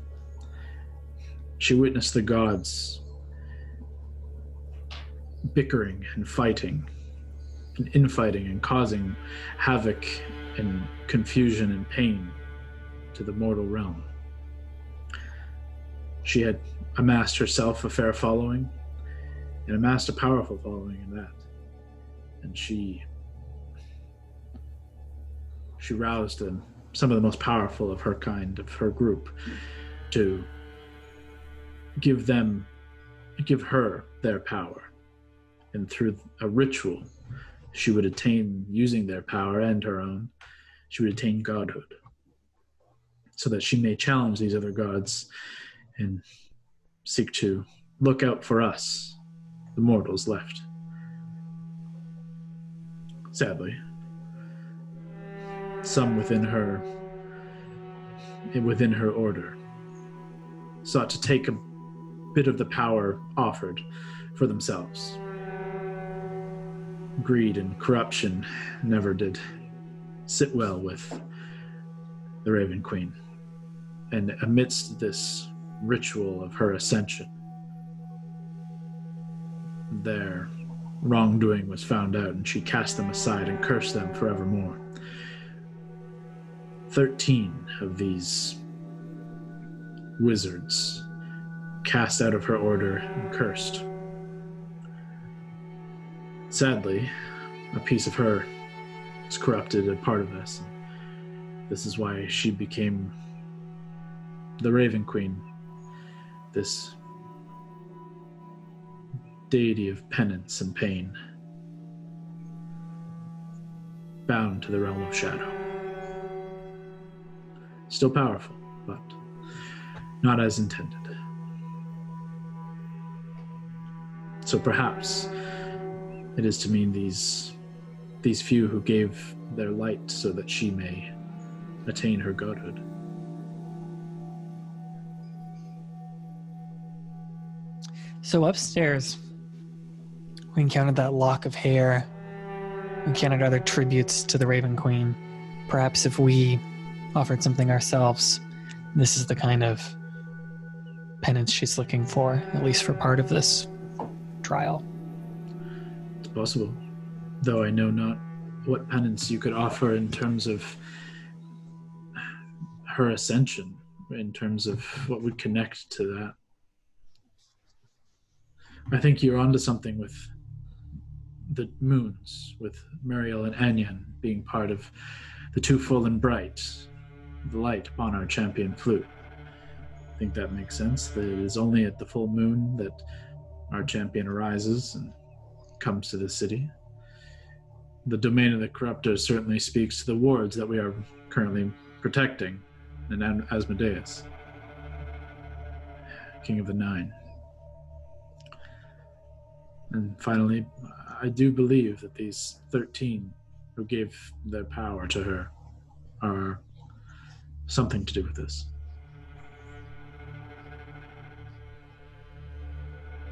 Speaker 1: the gods bickering and fighting, and infighting and causing havoc and confusion and pain to the mortal realm. She had amassed herself a fair following and amassed a powerful following in that. And she roused some of the most powerful of her kind, of her group, to give her their power. And through a ritual, she would attain, using their power and her own, she would attain godhood, so that she may challenge these other gods and seek to look out for us, the mortals left. Sadly, some within her order sought to take a bit of the power offered for themselves. Greed and corruption never did sit well with the Raven Queen. And amidst this ritual of her ascension, their wrongdoing was found out, and she cast them aside and cursed them forevermore. 13 of these wizards cast out of her order and cursed. Sadly, a piece of her is corrupted, a part of this. This is why she became the Raven Queen, this deity of penance and pain, bound to the realm of shadow. Still powerful, but not as intended. So perhaps it is to mean these few who gave their light so that she may attain her godhood.
Speaker 2: So upstairs, we encountered that lock of hair. We encountered other tributes to the Raven Queen. Perhaps if we offered something ourselves, this is the kind of penance she's looking for, at least for part of this trial.
Speaker 1: It's possible, though I know not what penance you could offer in terms of her ascension, in terms of what would connect to that. I think you're onto something with the moons, with Muriel and Anyan being part of the Two Full and Bright. the light upon our champion flute. I think that makes sense. That it is only at the full moon that our champion arises and comes to the city. The domain of the corruptor certainly speaks to the wards that we are currently protecting, and Asmodeus, King of the Nine. And finally, I do believe that these 13 who gave their power to her are something to do with this.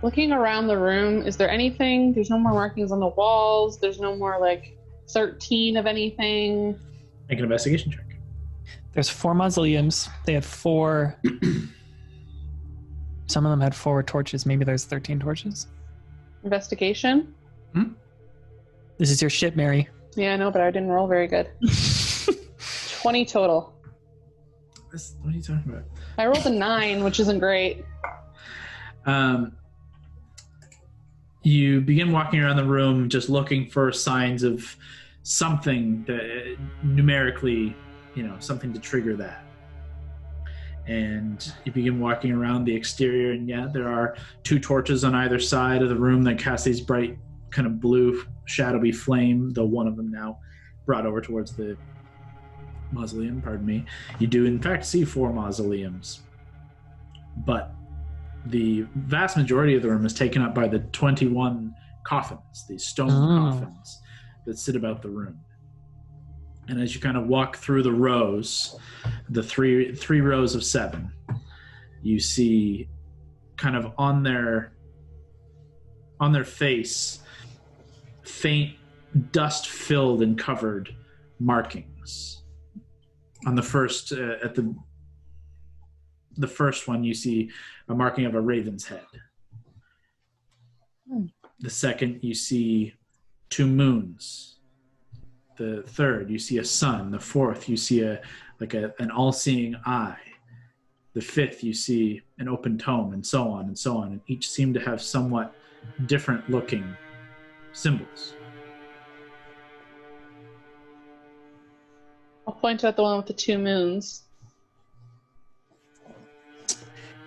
Speaker 3: Looking around the room, is there anything? There's no more markings on the walls. There's no more, 13 of anything.
Speaker 1: Make an investigation check.
Speaker 2: There's 4 mausoleums. They had 4... Some of them had 4 torches. Maybe there's 13 torches.
Speaker 3: Investigation?
Speaker 2: This is your shit, Mary.
Speaker 3: Yeah, I know, but I didn't roll very good. 20 total.
Speaker 1: What are you talking about?
Speaker 3: I rolled a 9, which isn't great.
Speaker 1: You begin walking around the room just looking for signs of something that numerically, something to trigger that. And you begin walking around the exterior, and there are 2 torches on either side of the room that cast these bright kind of blue shadowy flame, though one of them now brought over towards the mausoleum, pardon me. You do in fact see 4 mausoleums, but the vast majority of the room is taken up by the 21 coffins, these stone coffins that sit about the room. And as you kind of walk through the rows, the three rows of 7, you see kind of on their face, faint dust-filled and covered markings. On the first, at the first one, you see a marking of a raven's head. The second, you see 2 moons. The third, you see a sun. The fourth, you see an all-seeing eye. The fifth, you see an open tome, and so on and so on. And each seem to have somewhat different-looking symbols.
Speaker 3: I'll point at the one with the 2 moons.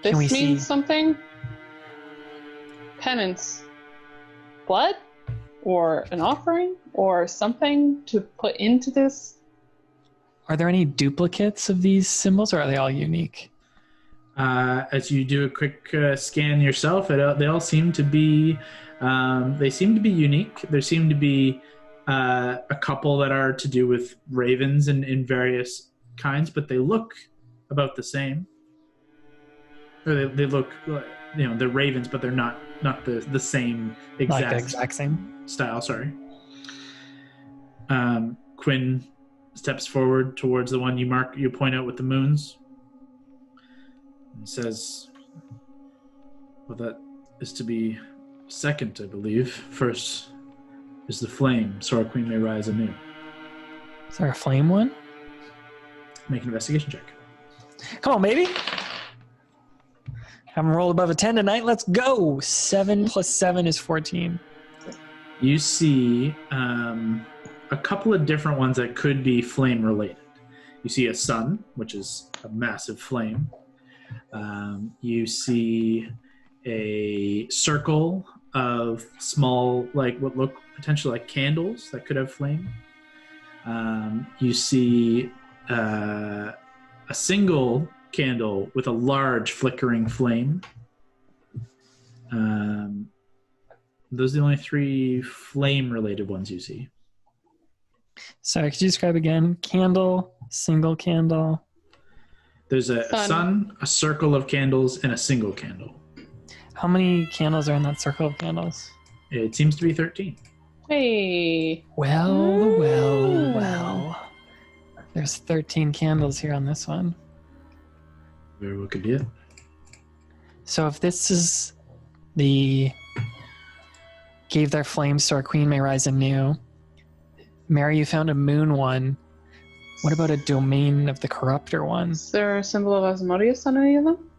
Speaker 3: This
Speaker 2: we
Speaker 3: means
Speaker 2: see-
Speaker 3: something? Penance. Blood? Or an offering? Or something to put into this?
Speaker 2: Are there any duplicates of these symbols, or are they all unique?
Speaker 1: As you do a quick scan yourself, they all seem to be unique. There seem to be a couple that are to do with ravens in various kinds, but they look about the same. Or they look, they're ravens, but they're not the same exact,
Speaker 2: Like the exact same?
Speaker 1: style. Sorry. Quinn steps forward towards the one you point out with the moons, and says, "Well, that is to be second, I believe. First is the flame, so our queen may rise anew."
Speaker 2: Is there a flame one?
Speaker 1: Make an investigation check.
Speaker 2: Come on, baby. Haven't rolled above a 10 tonight. Let's go. 7 plus 7 is 14.
Speaker 1: You see a couple of different ones that could be flame related. You see a sun, which is a massive flame. You see a circle of small, what look potentially like candles that could have flame. You see a single candle with a large flickering flame. Those are the only 3 flame-related ones you see.
Speaker 2: Sorry, could you describe again? Candle, single candle.
Speaker 1: There's a sun, a circle of candles, and a single candle.
Speaker 2: How many candles are in that circle of candles?
Speaker 1: It seems to be 13.
Speaker 3: Hey.
Speaker 2: Well. There's 13 candles here on this one.
Speaker 1: Very well could be it.
Speaker 2: So if this is the gave their flames so our queen may rise anew, Mary, you found a moon one. What about a domain of the corruptor one?
Speaker 3: Is there a symbol of Asmodeus on any of them?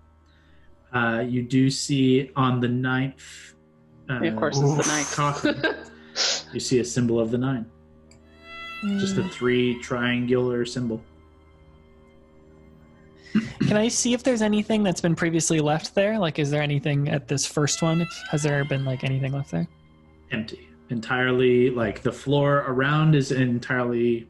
Speaker 1: You do see on the 9th.
Speaker 3: Of course, it's the 9th.
Speaker 1: Coffin. You see a symbol of the 9. Just a 3 triangular symbol.
Speaker 2: Can I see if there's anything that's been previously left there? Like, is there anything at this first one? Has there been like anything left there?
Speaker 1: Empty. Entirely, like the floor around is entirely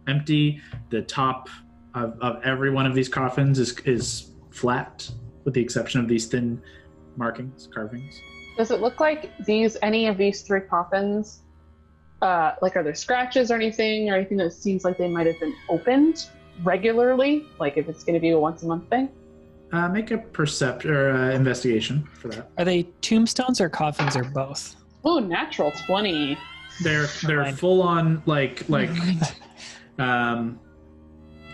Speaker 1: empty. The top of every one of these coffins is flat, with the exception of these thin markings, carvings.
Speaker 3: Does it look like any of these 3 coffins, like are there scratches or anything that seems like they might have been opened regularly? Like if it's going to be a once a month thing?
Speaker 1: Make a perception or investigation for that.
Speaker 2: Are they tombstones or coffins or both?
Speaker 3: Oh, natural 20.
Speaker 1: They're
Speaker 2: Fine.
Speaker 1: full on like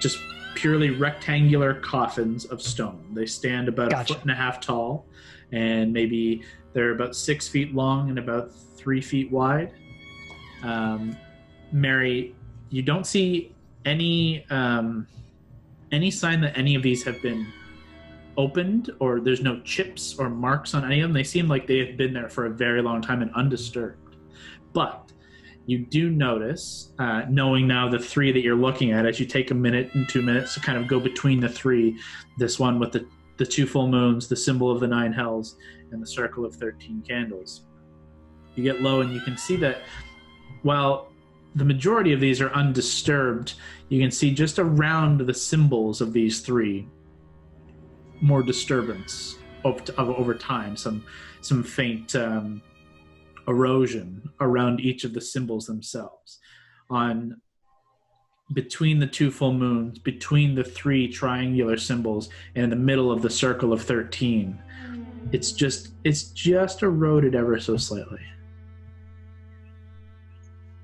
Speaker 1: just purely rectangular coffins of stone. They stand about
Speaker 2: Gotcha.
Speaker 1: 1.5 feet tall, and maybe they're about 6 feet long and about 3 feet wide. Mary, you don't see any sign that any of these have been opened, or there's no chips or marks on any of them. They seem like they have been there for a very long time and undisturbed. But you do notice, knowing now the 3 that you're looking at, as you take a minute and 2 minutes to kind of go between the 3, this one with the 2 full moons, the symbol of the 9 hells, and the circle of 13 candles. You get low and you can see that while the majority of these are undisturbed, you can see just around the symbols of these 3 more disturbance over time, some faint erosion around each of the symbols themselves. On between the 2 full moons, between the 3 triangular symbols, and in the middle of the circle of 13, it's just eroded ever so slightly.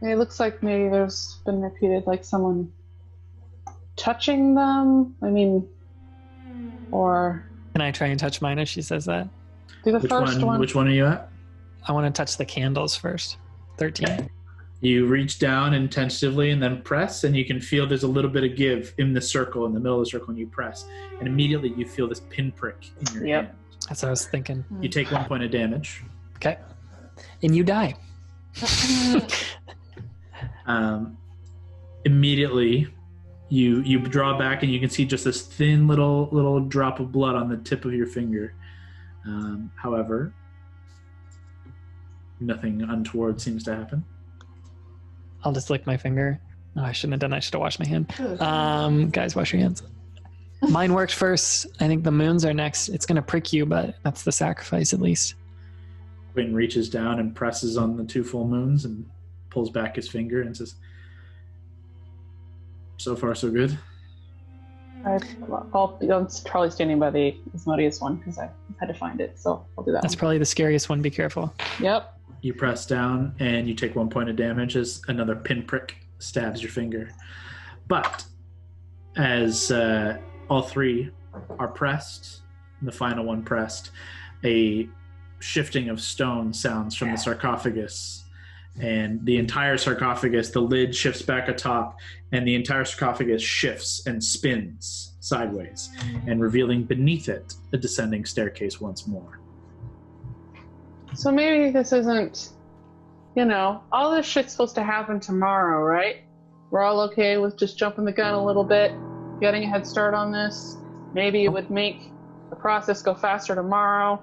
Speaker 3: It looks like maybe there's been repeated, like someone touching them. I mean, or
Speaker 2: Can I try and touch mine as she says that?
Speaker 3: do the first one.
Speaker 1: Which one are you at?
Speaker 2: I want to touch the candles first. 13.
Speaker 1: You reach down and tentatively and then press, and you can feel there's a little bit of give in the circle, in the middle of the circle, and you press. And immediately you feel this pinprick in your
Speaker 3: Yep.
Speaker 1: hand.
Speaker 2: That's what I was thinking.
Speaker 1: You take 1 point of damage.
Speaker 2: Okay. And you die.
Speaker 1: Immediately, you draw back, and you can see just this thin little drop of blood on the tip of your finger. However, nothing untoward seems to happen.
Speaker 2: I'll just lick my finger. Oh, I shouldn't have done that. I should have washed my hand. Guys, wash your hands. Mine worked first. I think the moons are next. It's going to prick you, but that's the sacrifice at least.
Speaker 1: Quinn reaches down and presses on the 2 full moons and pulls back his finger and says, "So far, so good."
Speaker 3: I'm probably standing by the Asmodeus one because I had to find it, so I'll do that.
Speaker 2: That's probably the scariest one. Be careful.
Speaker 3: Yep.
Speaker 1: You press down and you take 1 point of damage as another pinprick stabs your finger. But as all 3 are pressed, the final one pressed, a shifting of stone sounds from the sarcophagus. And the entire sarcophagus, the lid shifts back atop, and the entire sarcophagus shifts and spins sideways, and revealing beneath it a descending staircase once more.
Speaker 3: So maybe this isn't, all this shit's supposed to happen tomorrow, right? We're all okay with just jumping the gun a little bit, getting a head start on this. Maybe it would make the process go faster tomorrow.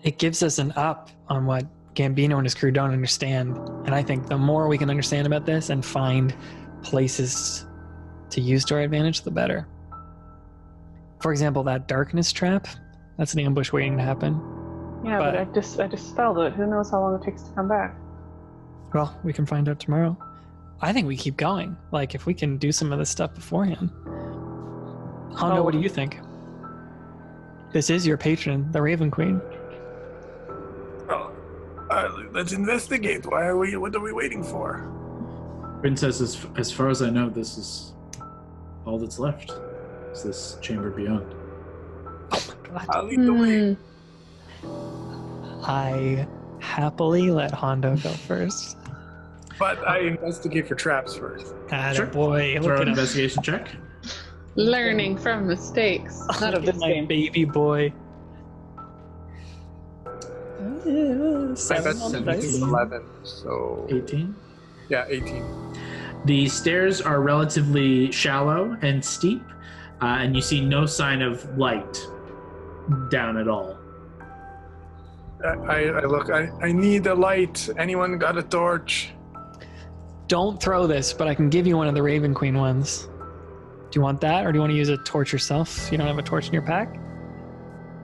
Speaker 2: It gives us an up on what Gambino and his crew don't understand. And I think the more we can understand about this and find places to use to our advantage, the better. For example, that darkness trap, that's an ambush waiting to happen.
Speaker 3: Yeah, but I just spelled it. Who knows how long it takes to come back?
Speaker 2: Well, we can find out tomorrow. I think we keep going. Like, if we can do some of this stuff beforehand. Hondo, what do you think? This is your patron, the Raven Queen.
Speaker 5: Well, let's investigate. What are we waiting for?
Speaker 1: Quinn says, as far as I know, this is all that's left. Is this chamber beyond.
Speaker 5: I'll lead the way.
Speaker 2: I happily let Hondo go first.
Speaker 5: But I investigate for traps first.
Speaker 1: Sure.
Speaker 2: Boy,
Speaker 1: Throw
Speaker 2: look
Speaker 1: an
Speaker 2: at him.
Speaker 1: investigation check.
Speaker 3: Learning from mistakes. Not of
Speaker 2: Look at
Speaker 3: this
Speaker 2: my
Speaker 3: game.
Speaker 2: baby boy.
Speaker 5: I
Speaker 2: Seven
Speaker 5: got
Speaker 2: on the dice.
Speaker 5: 11, so
Speaker 1: 18.
Speaker 5: yeah, 18.
Speaker 1: The stairs are relatively shallow and steep. and you see no sign of light down at all.
Speaker 5: I look. I need a light. Anyone got a torch?
Speaker 2: Don't throw this, but I can give you one of the Raven Queen ones. Do you want that, or do you want to use a torch yourself? You don't have a torch in your pack?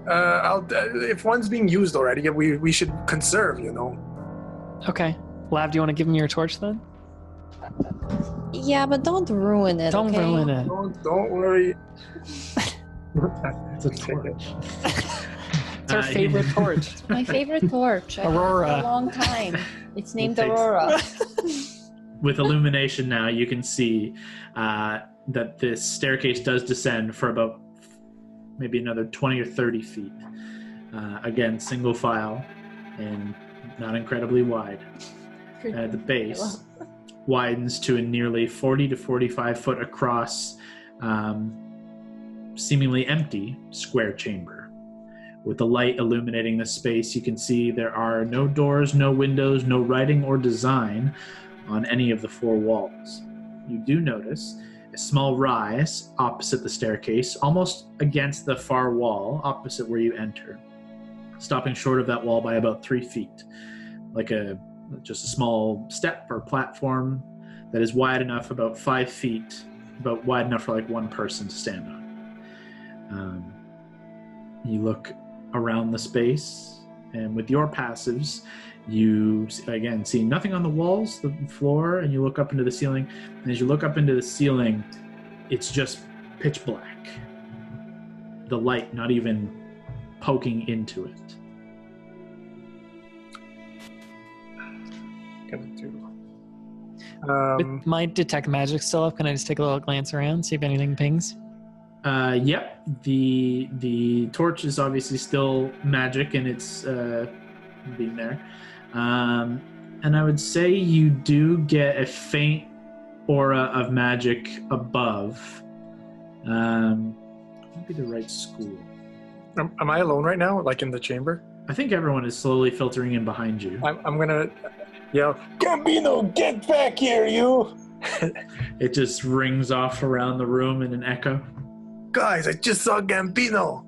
Speaker 5: If one's being used already, we should conserve, you know.
Speaker 2: Okay. Lav, do you want to give me your torch then?
Speaker 8: Yeah, but don't ruin it.
Speaker 2: Don't
Speaker 8: okay?
Speaker 2: ruin it.
Speaker 5: Don't worry.
Speaker 1: It's a torch.
Speaker 2: It's our favorite torch.
Speaker 8: My favorite torch. I've had it for
Speaker 2: Aurora.
Speaker 8: a long time. It's named
Speaker 1: Thanks.
Speaker 8: Aurora.
Speaker 1: With illumination now, you can see that this staircase does descend for about maybe another 20 or 30 feet. Again, single file and not incredibly wide. At the base widens to a nearly 40 to 45 foot across, seemingly empty square chamber. With the light illuminating the space, you can see there are no doors, no windows, no writing or design on any of the four walls. You do notice a small rise opposite the staircase, almost against the far wall, opposite where you enter, stopping short of that wall by about 3 feet, like just a small step or platform that is wide enough, about 5 feet, about wide enough for like one person to stand on. You look around the space, and with your passives, you again see nothing on the walls, the floor, and you look up into the ceiling. And as you look up into the ceiling, it's just pitch black. The light not even poking into it.
Speaker 2: With my detect magic still up, can I just take a little glance around, see if anything pings?
Speaker 1: Yep. The torch is obviously still magic, and it's being there. And I would say you do get a faint aura of magic above. Might be the right school.
Speaker 5: Am I alone right now, like in the chamber?
Speaker 1: I think everyone is slowly filtering in behind you.
Speaker 5: I'm gonna yell, Gambino, get back here, you!
Speaker 1: It just rings off around the room in an echo.
Speaker 5: Guys, I just saw Gambino!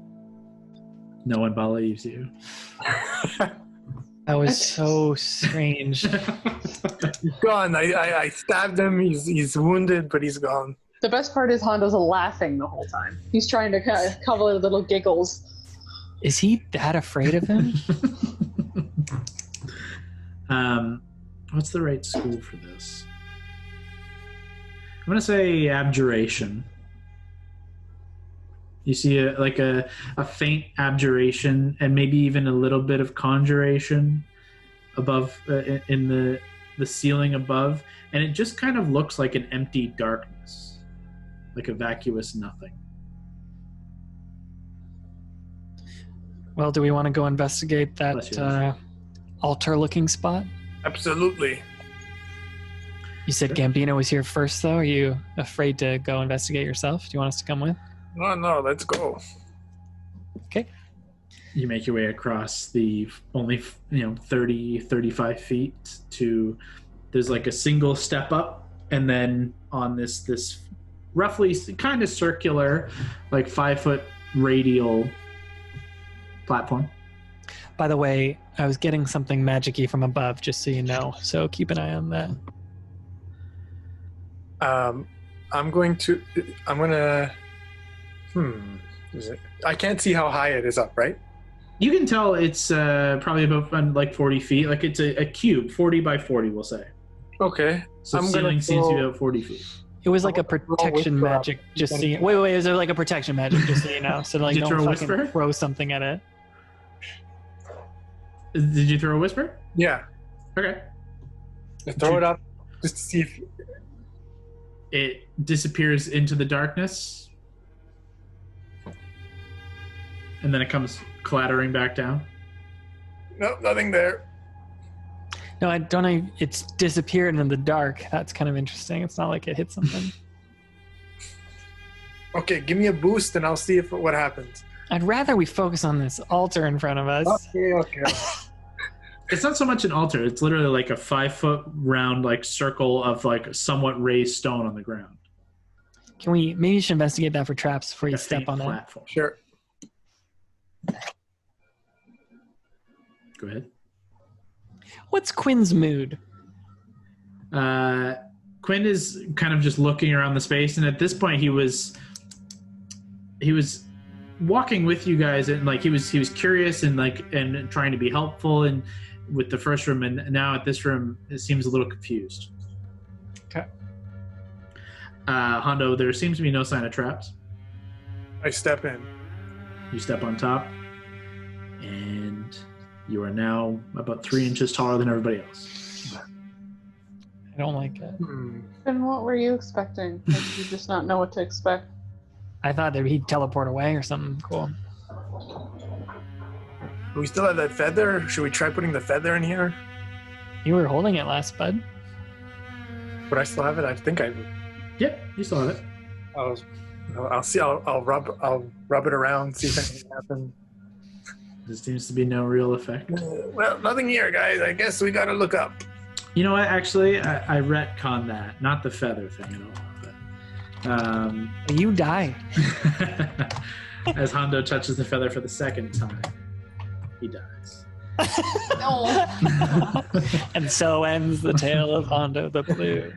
Speaker 1: No one believes you.
Speaker 2: That was so strange.
Speaker 5: He's gone. I stabbed him. He's wounded, but he's gone.
Speaker 3: The best part is Hondo's laughing the whole time. He's trying to kind of cover the little giggles.
Speaker 2: Is he that afraid of him?
Speaker 1: What's the right school for this? I'm going to say abjuration. You see a faint abjuration and maybe even a little bit of conjuration above in the ceiling above, and it just kind of looks like an empty darkness, like a vacuous nothing.
Speaker 2: Well, do we want to go investigate that altar-looking spot?
Speaker 5: Absolutely.
Speaker 2: You said Gambino was here first, though. Are you afraid to go investigate yourself? Do you want us to come with?
Speaker 5: No, let's go.
Speaker 2: Okay.
Speaker 1: You make your way across the only 30, 35 feet to, there's like a single step up, and then on this roughly kind of circular, like 5 foot radial platform.
Speaker 2: By the way, I was getting something magic-y from above, just so you know, so keep an eye on that.
Speaker 5: I can't see how high it is up, right?
Speaker 1: You can tell it's probably about like 40 feet. Like it's a cube, 40 by 40, we'll say.
Speaker 5: Okay.
Speaker 1: So ceiling seems to be about 40 feet.
Speaker 2: It was like a protection magic, just so you... Wait, is there like a protection magic, just so you know? So like,
Speaker 1: Did you
Speaker 2: don't
Speaker 1: throw a
Speaker 2: fucking
Speaker 1: whisper?
Speaker 2: throw something at it.
Speaker 1: Did you throw a whisper?
Speaker 5: Yeah.
Speaker 1: Okay.
Speaker 5: Throw it up just to see if...
Speaker 1: It disappears into the darkness. And then it comes clattering back down.
Speaker 5: No, nothing there.
Speaker 2: No, I don't know. It's disappeared in the dark. That's kind of interesting. It's not like it hit something.
Speaker 5: Okay, give me a boost and I'll see what happens.
Speaker 2: I'd rather we focus on this altar in front of us.
Speaker 5: Okay.
Speaker 1: It's not so much an altar. It's literally like a 5 foot round like circle of like somewhat raised stone on the ground.
Speaker 2: Can we? Maybe you should investigate that for traps before you
Speaker 1: A
Speaker 2: step
Speaker 1: faint
Speaker 2: on it.
Speaker 1: platform.
Speaker 5: Sure.
Speaker 1: Go ahead.
Speaker 2: What's Quinn's mood?
Speaker 1: Quinn is kind of just looking around the space, and at this point, he was walking with you guys, and like he was curious and trying to be helpful, and with the first room, and now at this room, it seems a little confused.
Speaker 2: Okay.
Speaker 1: Hondo, there seems to be no sign of traps.
Speaker 5: I step in.
Speaker 1: You step on top, and you are now about 3 inches taller than everybody else.
Speaker 2: I don't like it.
Speaker 3: And what were you expecting? Like, did you just not know what to expect?
Speaker 2: I thought that he'd teleport away or something cool.
Speaker 5: Do we still have that feather? Should we try putting the feather in here?
Speaker 2: You were holding it last, bud.
Speaker 5: Would I still have it? I think I would.
Speaker 1: Yep, you still have it.
Speaker 5: I'll see. I'll rub it around, see if anything happens.
Speaker 1: There seems to be no real effect.
Speaker 5: Well, nothing here, guys. I guess we gotta look up.
Speaker 1: You know what? Actually, I retcon that. Not the feather thing at all. But,
Speaker 2: You die.
Speaker 1: as Hondo touches the feather for the second time, he dies.
Speaker 2: And so ends the tale of Hondo the Blue.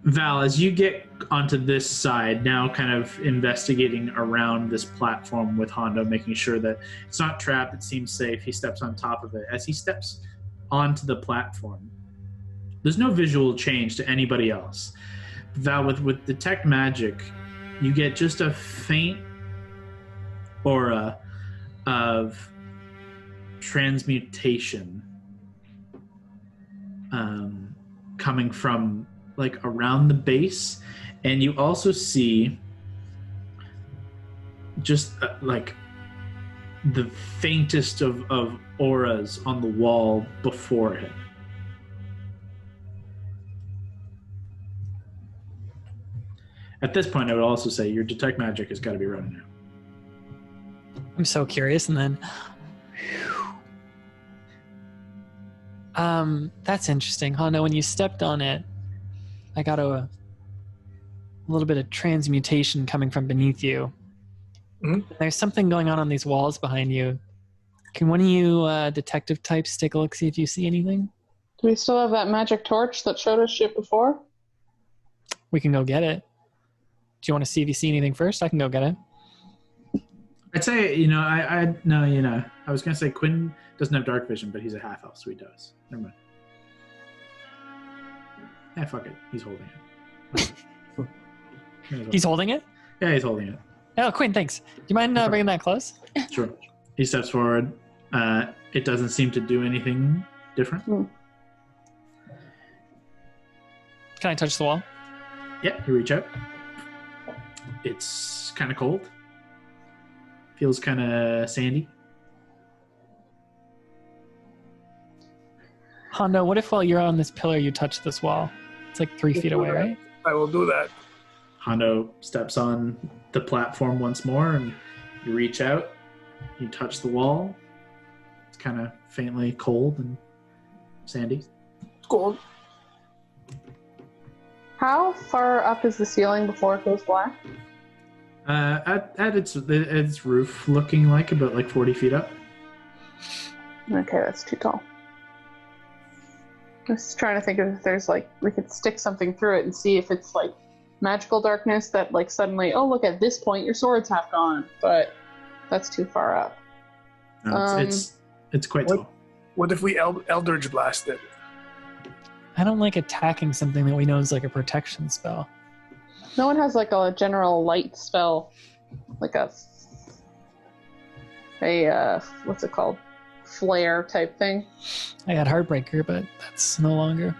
Speaker 1: Val, as you get onto this side, now kind of investigating around this platform with Hondo, making sure that it's not trapped, it seems safe, he steps on top of it. As he steps onto the platform, there's no visual change to anybody else. Val, with detect magic, you get just a faint aura of transmutation coming from like around the base, and you also see just like the faintest of auras on the wall before him. At this point, I would also say your detect magic has got to be running now.
Speaker 2: I'm so curious, and then that's interesting. Hondo, when you stepped on it, I got a little bit of transmutation coming from beneath you.
Speaker 5: Mm-hmm.
Speaker 2: There's something going on these walls behind you. Can one of you detective types take a look, see if you see anything?
Speaker 3: Do we still have that magic torch that showed us shit before?
Speaker 2: We can go get it. Do you want to see if you see anything first? I can go get it.
Speaker 1: I'd say, I was going to say Quinn doesn't have dark vision, but he's a half elf, so he does. Never mind. Yeah, fuck it. He's holding it.
Speaker 2: He's holding it?
Speaker 1: Yeah, he's holding it.
Speaker 2: Oh, Quinn, thanks. Do you mind bringing that close?
Speaker 1: Sure. He steps forward. It doesn't seem to do anything different.
Speaker 2: Can I touch the wall?
Speaker 1: Yeah, you reach out. It's kind of cold. Feels kind of sandy.
Speaker 2: Hondo, what if while you're on this pillar you touch this wall? It's like 3 feet away, right?
Speaker 5: I will do that.
Speaker 1: Hondo steps on the platform once more, and you reach out. You touch the wall. It's kind of faintly cold and sandy.
Speaker 5: It's cold.
Speaker 3: How far up is the ceiling before it goes black?
Speaker 1: At its roof, looking like about like 40 feet up.
Speaker 3: Okay, that's too tall. I was trying to think if there's like, we could stick something through it and see if it's like magical darkness that like suddenly, oh look, at this point your sword's half gone, but that's too far up.
Speaker 1: No, it's quite tall.
Speaker 5: What if we Eldritch Blast it?
Speaker 2: I don't like attacking something that we know is like a protection spell.
Speaker 3: No one has like a general light spell, like a what's it called? Flare type thing.
Speaker 2: I got Heartbreaker, but that's no longer.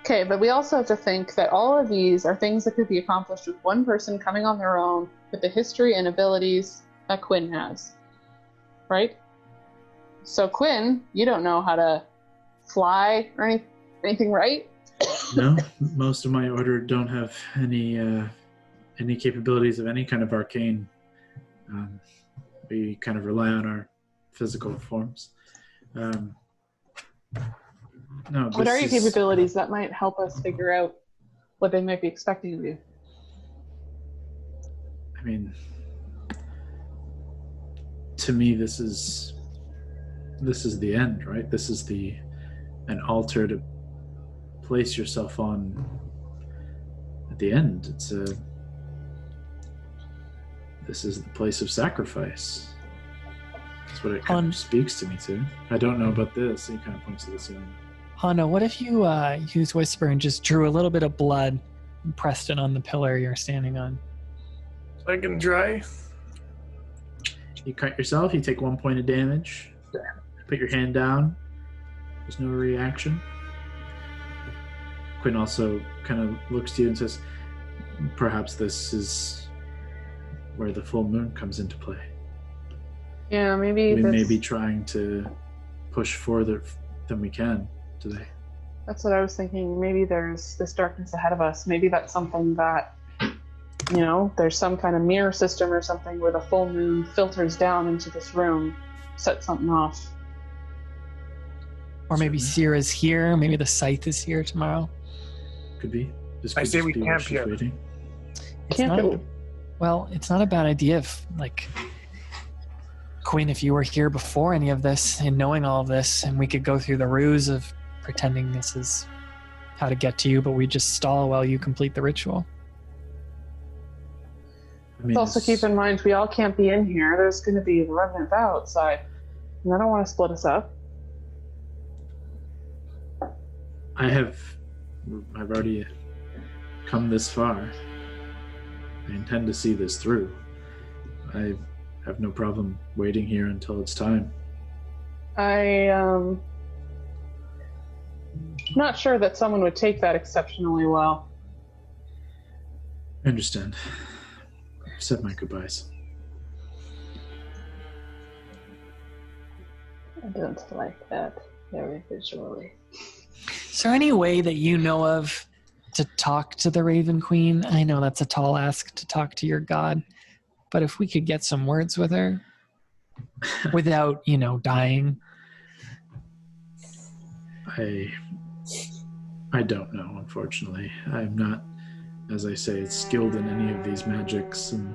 Speaker 3: Okay, but we also have to think that all of these are things that could be accomplished with one person coming on their own with the history and abilities that Quinn has. Right? So Quinn, you don't know how to fly or anything, right?
Speaker 1: No, most of my order don't have any capabilities of any kind of arcane. We kind of rely on our physical forms. No,
Speaker 3: What are your
Speaker 1: this is-
Speaker 3: capabilities that might help us figure out what they might be expecting of you?
Speaker 1: I mean, to me, this is the end, right? This is an altar to place yourself on at the end. This is the place of sacrifice. That's what it kind of speaks to me to. I don't know about this. He kind of points to the ceiling.
Speaker 2: Hana, what if you use Whisper and just drew a little bit of blood and pressed it on the pillar you're standing on?
Speaker 5: I can try.
Speaker 1: You cut yourself, you take 1 point of damage. Put your hand down. There's no reaction. Quinn also kind of looks to you and says, perhaps this is where the full moon comes into play.
Speaker 3: Yeah, maybe
Speaker 1: We may be trying to push further than we can today.
Speaker 3: that's what I was thinking. Maybe there's this darkness ahead of us. Maybe that's something that, there's some kind of mirror system or something where the full moon filters down into this room, sets something off.
Speaker 2: Or maybe Sierra's here. Maybe the scythe is here tomorrow.
Speaker 1: Could be. This
Speaker 5: I
Speaker 1: could
Speaker 5: say
Speaker 1: just
Speaker 5: we
Speaker 1: be where
Speaker 5: camp
Speaker 1: she's
Speaker 5: here.
Speaker 1: waiting.
Speaker 2: It's
Speaker 3: Can't
Speaker 2: not.
Speaker 3: go.
Speaker 2: Well, it's not a bad idea Quinn, if you were here before any of this and knowing all of this, and we could go through the ruse of pretending this is how to get to you, but we just stall while you complete the ritual.
Speaker 1: I mean,
Speaker 3: Also keep in mind, we all can't be in here. There's going to be the Revenant Vow outside. And I don't want to split us up.
Speaker 1: I've already come this far. I intend to see this through. I have no problem waiting here until it's time.
Speaker 3: Not sure that someone would take that exceptionally well.
Speaker 1: I understand. I've said my goodbyes.
Speaker 3: I don't like that very visually.
Speaker 2: Is there any way that you know of to talk to the Raven Queen? I know that's a tall ask to talk to your god, but if we could get some words with her without, dying.
Speaker 1: I don't know, unfortunately. I'm not, as I say, skilled in any of these magics, and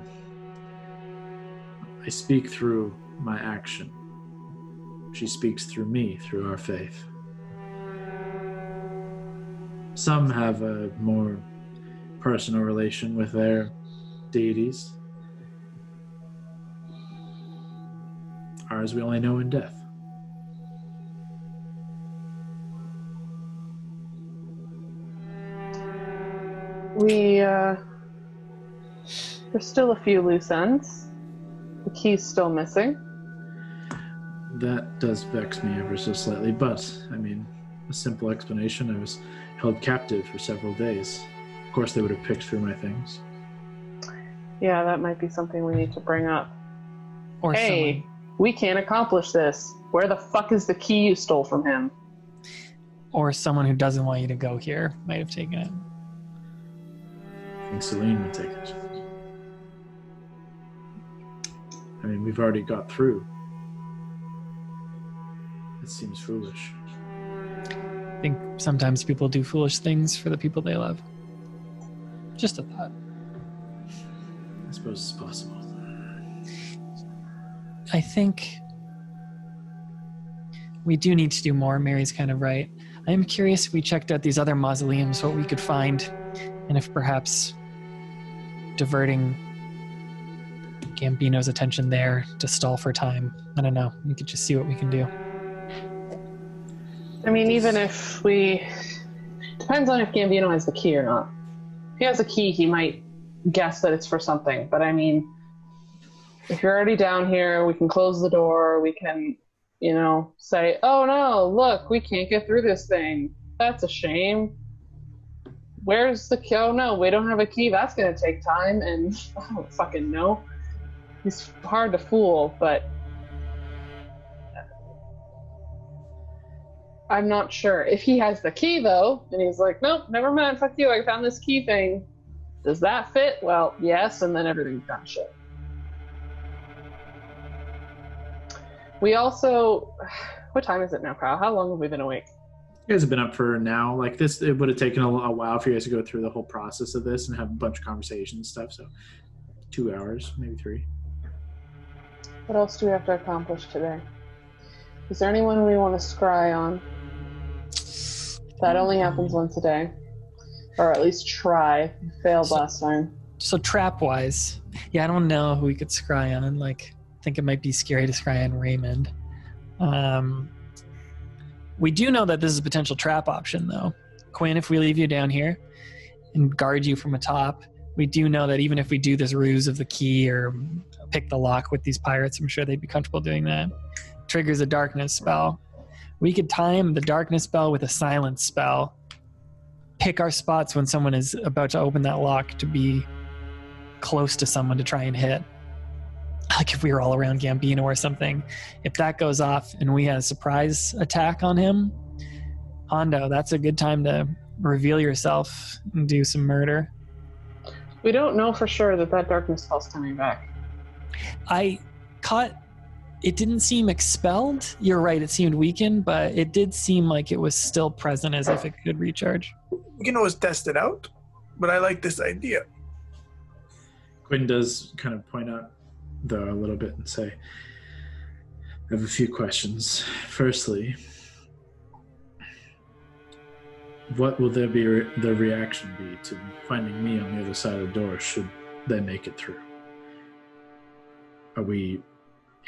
Speaker 1: I speak through my action. She speaks through me, through our faith. Some have a more personal relation with their deities. Ours we only know in death.
Speaker 3: There's still a few loose ends. The key's still missing.
Speaker 1: That does vex me ever so slightly, but, a simple explanation. I was held captive for several days. Of course, they would have picked through my things.
Speaker 3: Yeah, that might be something we need to bring up.
Speaker 2: Or
Speaker 3: Hey, we can't accomplish this. Where the fuck is the key you stole from him?
Speaker 2: someone who doesn't want you to go here might have taken it.
Speaker 1: I think Celine would take it. We've already got through. It seems foolish.
Speaker 2: I think sometimes people do foolish things for the people they love. Just a thought.
Speaker 1: I suppose it's possible.
Speaker 2: I think we do need to do more. Mary's kind of right. I am curious if we checked out these other mausoleums, what we could find, and if perhaps diverting Gambino's attention there to stall for time. I don't know. We could just see what we can do.
Speaker 3: Even if we... Depends on if Gambino has the key or not. If he has a key, he might guess that it's for something. But if you're already down here, we can close the door. We can, say, oh no, look, we can't get through this thing. That's a shame. Where's the key? Oh no, we don't have a key. That's going to take time. And I don't fucking know. He's hard to fool, but I'm not sure. If he has the key, though, and he's like, nope, never mind, fuck you, I found this key thing. Does that fit? Well, yes, and then everything's gone shit. We also... What time is it now, Kyle? How long have we been awake?
Speaker 1: You guys have been up for now. Like this, it would have taken a while for you guys to go through the whole process of this and have a bunch of conversations and stuff. So 2 hours, maybe 3.
Speaker 3: What else do we have to accomplish today? Is there anyone we want to scry on? That only happens once a day. Or at least try. Failed last time.
Speaker 2: So trap-wise, yeah, I don't know who we could scry on. Like, I think it might be scary to scry on Raymond. We do know that this is a potential trap option, though. Quinn, if we leave you down here and guard you from atop, we do know that even if we do this ruse of the key or pick the lock with these pirates, I'm sure they'd be comfortable doing that. Triggers a darkness spell. We could time the darkness spell with a silence spell. Pick our spots when someone is about to open that lock to be close to someone to try and hit. Like if we were all around Gambino or something. If that goes off and we had a surprise attack on him, Hondo, that's a good time to reveal yourself and do some murder.
Speaker 3: We don't know for sure that darkness spell's coming back.
Speaker 2: I caught... It didn't seem expelled. You're right, it seemed weakened, but it did seem like it was still present as if it could recharge.
Speaker 5: We can always test it out, but I like this idea.
Speaker 1: Quinn does kind of point out, though, a little bit and say, I have a few questions. Firstly, what will the reaction be to finding me on the other side of the door should they make it through? Are we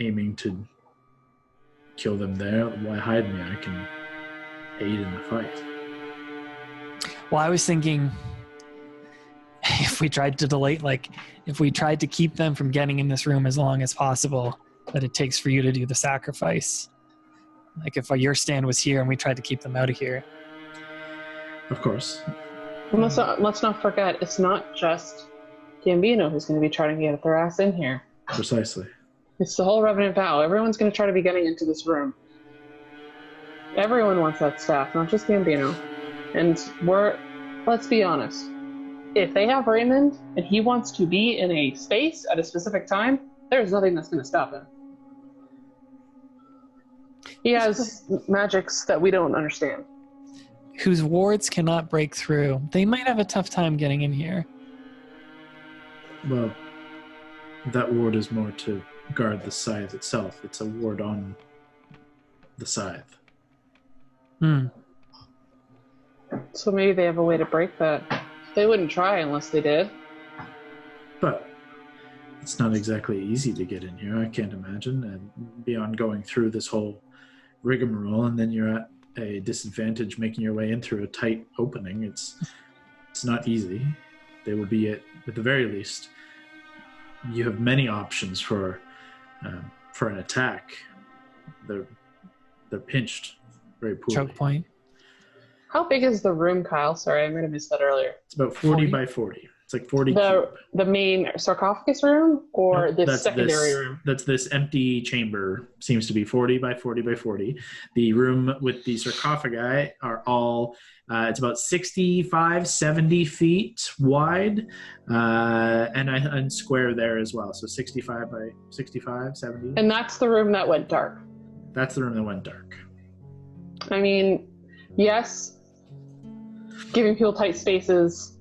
Speaker 1: aiming to kill them there? Why hide me? I can aid in the fight.
Speaker 2: Well, I was thinking if we tried to delay, like if we tried to keep them from getting in this room as long as possible, that it takes for you to do the sacrifice. Like if your stand was here and we tried to keep them out of here.
Speaker 1: Of course.
Speaker 3: And let's not forget, it's not just Gambino who's going to be trying to get their ass in here.
Speaker 1: Precisely.
Speaker 3: It's the whole Revenant Vow. Everyone's going to try to be getting into this room. Everyone wants that staff, not just Gambino. And let's be honest. If they have Raymond and he wants to be in a space at a specific time, there's nothing that's going to stop him. He has magics that we don't understand.
Speaker 2: Whose wards cannot break through. They might have a tough time getting in here.
Speaker 1: Well, that ward is more to guard the scythe itself. It's a ward on the scythe.
Speaker 3: So maybe they have a way to break that. They wouldn't try unless they did.
Speaker 1: But it's not exactly easy to get in here, I can't imagine. And beyond going through this whole rigmarole, and then you're at a disadvantage making your way in through a tight opening. It's not easy. They will be at the very least. You have many options for an attack. They're pinched very poorly.
Speaker 2: Choke point.
Speaker 3: How big is the room, Kyle? Sorry, I might have missed that earlier.
Speaker 1: It's about 40 by 40. It's like 40
Speaker 3: the main sarcophagus room or the secondary room?
Speaker 1: That's this empty chamber. Seems to be 40 by 40 by 40. The room with the sarcophagi are all, it's about 65, 70 feet wide, and square there as well. So 65 by 65, 70.
Speaker 3: And that's the room that went dark.
Speaker 1: That's the room that went dark.
Speaker 3: I mean, yes, giving people tight spaces,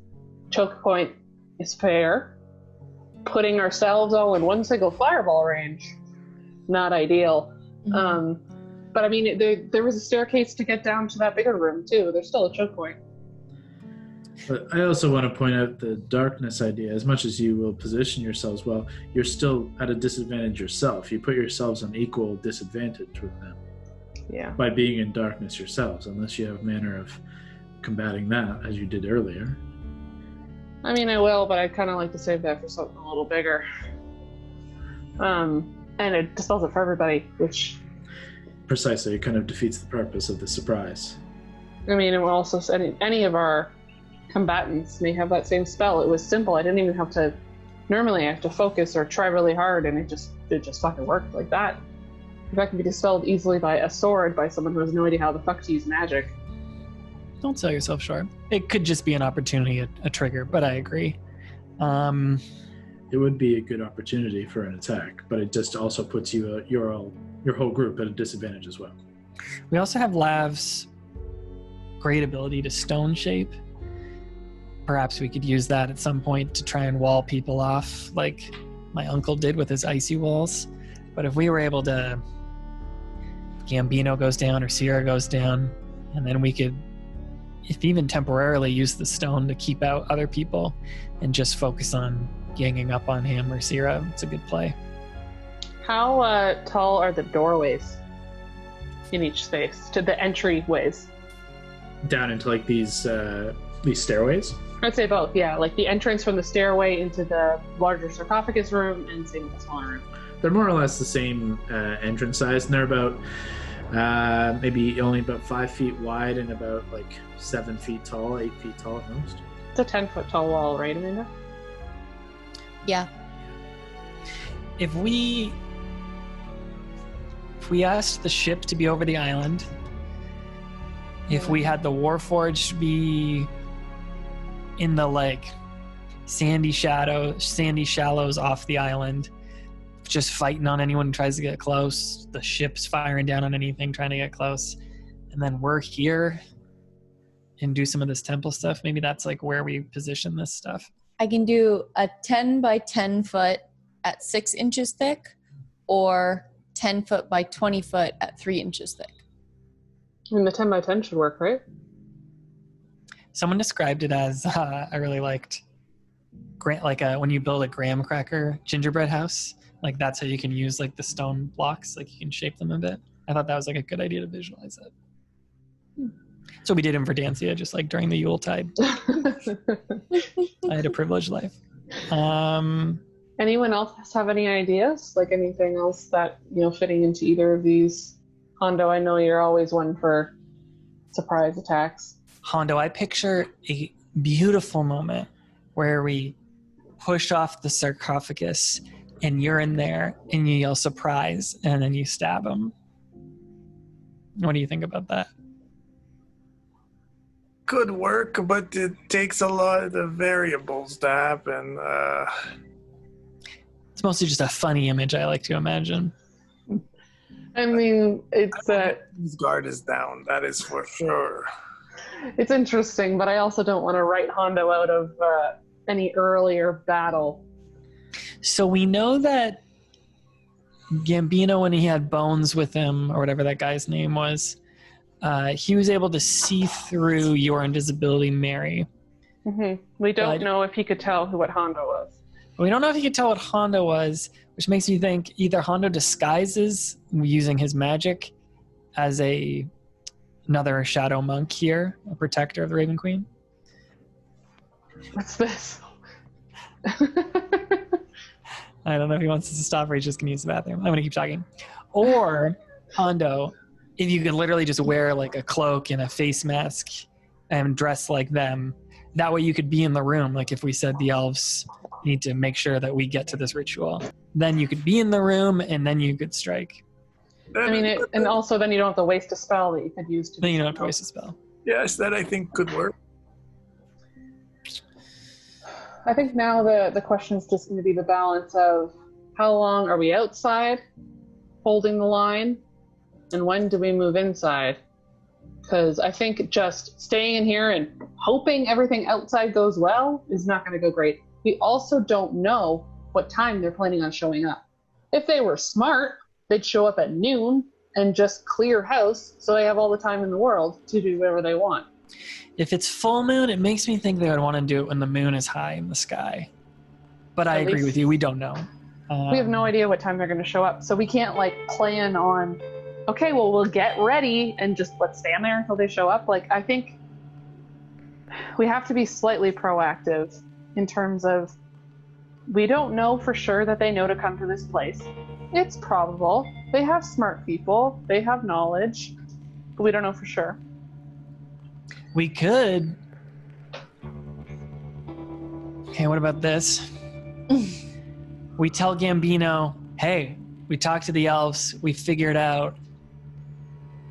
Speaker 3: choke point is fair. Putting ourselves all in one single fireball range, not ideal.
Speaker 6: Mm-hmm.
Speaker 3: But I mean, there was a staircase to get down to that bigger room too. There's still a choke point.
Speaker 1: But I also want to point out the darkness idea. As much as you will position yourselves well, you're still at a disadvantage yourself. You put yourselves on equal disadvantage with them.
Speaker 3: Yeah.
Speaker 1: By being in darkness yourselves, unless you have a manner of combating that, as you did earlier.
Speaker 3: I mean, I will, but I'd kind of like to save that for something a little bigger. And it dispels it for everybody, which...
Speaker 1: Precisely, it kind of defeats the purpose of the surprise.
Speaker 3: I mean, it will also... Any of our combatants may have that same spell. It was simple. I didn't even have to... Normally, I have to focus or try really hard, and it just fucking worked like that. That can be dispelled easily by a sword by someone who has no idea how the fuck to use magic.
Speaker 2: Don't sell yourself short. It could just be an opportunity, a trigger, but I agree.
Speaker 1: It would be a good opportunity for an attack, but it just also puts you your whole group at a disadvantage as well.
Speaker 2: We also have Lav's great ability to stone shape. Perhaps we could use that at some point to try and wall people off like my uncle did with his icy walls. But if we were able to, Gambino goes down or Sierra goes down, and then we could, if even temporarily, use the stone to keep out other people and just focus on ganging up on him or Sierra, it's a good play.
Speaker 3: How tall are the doorways in each space, to the entryways?
Speaker 1: Down into like these stairways.
Speaker 3: I'd say both, yeah. Like the entrance from the stairway into the larger sarcophagus room and same with the smaller room.
Speaker 1: They're more or less the same entrance size, and they're about maybe only about 5 feet wide and about like 7 feet tall, 8 feet tall at most.
Speaker 3: It's a 10-foot tall wall, right, Amanda?
Speaker 8: Yeah.
Speaker 2: If we asked the ship to be over the island, if we had the Warforged be in the like sandy shallows off the island, just fighting on anyone who tries to get close, the ship's firing down on anything trying to get close, and then we're here and do some of this temple stuff, maybe that's like where we position this stuff.
Speaker 8: I can do a 10 by 10 foot at 6 inches thick, or 10 foot by 20 foot at 3 inches thick.
Speaker 3: I mean, the 10 by 10 should work, right?
Speaker 2: Someone described it as, I really liked, when you build a graham cracker gingerbread house, like that's how you can use like the stone blocks, like you can shape them a bit. I thought that was like a good idea to visualize it. So we did in Verdansia, just like during the Yuletide. I had a privileged life.
Speaker 3: Anyone else have any ideas? Like anything else that, fitting into either of these? Hondo, I know you're always one for surprise attacks.
Speaker 2: Hondo, I picture a beautiful moment where we push off the sarcophagus and you're in there and you yell surprise and then you stab him. What do you think about that?
Speaker 5: Could work, but it takes a lot of variables to happen.
Speaker 2: It's mostly just a funny image I like to imagine.
Speaker 3: I mean, it's
Speaker 5: his guard is down, that is for sure.
Speaker 3: It's interesting, but I also don't want to write Hondo out of any earlier battle.
Speaker 2: So we know that Gambino, when he had Bones with him, or whatever that guy's name was, he was able to see through your invisibility, Mary.
Speaker 3: Mm-hmm. We don't know if he could tell what Hondo was.
Speaker 2: We don't know if he could tell what Hondo was, which makes me think either Hondo disguises using his magic as another shadow monk here, a protector of the Raven Queen.
Speaker 3: What's this?
Speaker 2: I don't know if he wants us to stop or he's just going to use the bathroom. I'm going to keep talking. Or, Hondo, if you could literally just wear like a cloak and a face mask and dress like them, that way you could be in the room. Like if we said the elves need to make sure that we get to this ritual, then you could be in the room and then you could strike.
Speaker 3: I mean, and also then you don't have to waste a spell that you could use to.
Speaker 2: Then you don't have to waste a spell.
Speaker 5: Yes, that I think could work.
Speaker 3: I think now the question is just going to be the balance of how long are we outside holding the line and when do we move inside? Because I think just staying in here and hoping everything outside goes well is not going to go great. We also don't know what time they're planning on showing up. If they were smart, they'd show up at noon and just clear house so they have all the time in the world to do whatever they want.
Speaker 2: If it's full moon, it makes me think they would want to do it when the moon is high in the sky. But I agree with you, we don't know.
Speaker 3: We have no idea what time they're going to show up, so we can't plan on, okay, well, we'll get ready and just let's stand there until they show up. I think we have to be slightly proactive in terms of we don't know for sure that they know to come to this place. It's probable. They have smart people. They have knowledge, but we don't know for sure.
Speaker 2: We could. Okay, what about this? We tell Gambino, hey, we talked to the elves, we figured out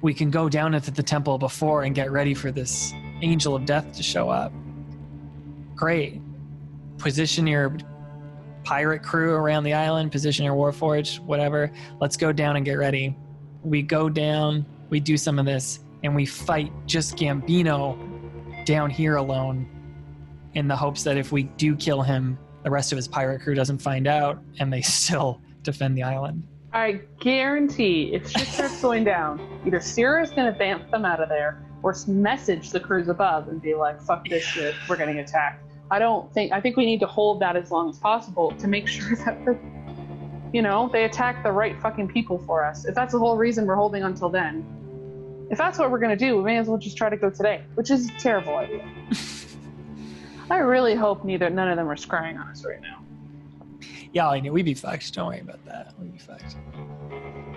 Speaker 2: we can go down into the temple before and get ready for this angel of death to show up. Great. Position your pirate crew around the island, position your warforged, whatever. Let's go down and get ready. We go down, we do some of this. and we fight just Gambino down here alone in the hopes that if we do kill him, the rest of his pirate crew doesn't find out and they still defend the island.
Speaker 3: I guarantee if shit starts going down, either Sierra's going to vamp them out of there or message the crews above and be like, fuck this shit, we're getting attacked. I think we need to hold that as long as possible to make sure that they attack the right fucking people for us. If that's the whole reason we're holding until then, if that's what we're going to do, we may as well just try to go today, which is a terrible idea. I really hope none of them are scrying on us right now.
Speaker 2: Yeah, I know. We'd be fucked. Don't worry about that. We'd be fucked.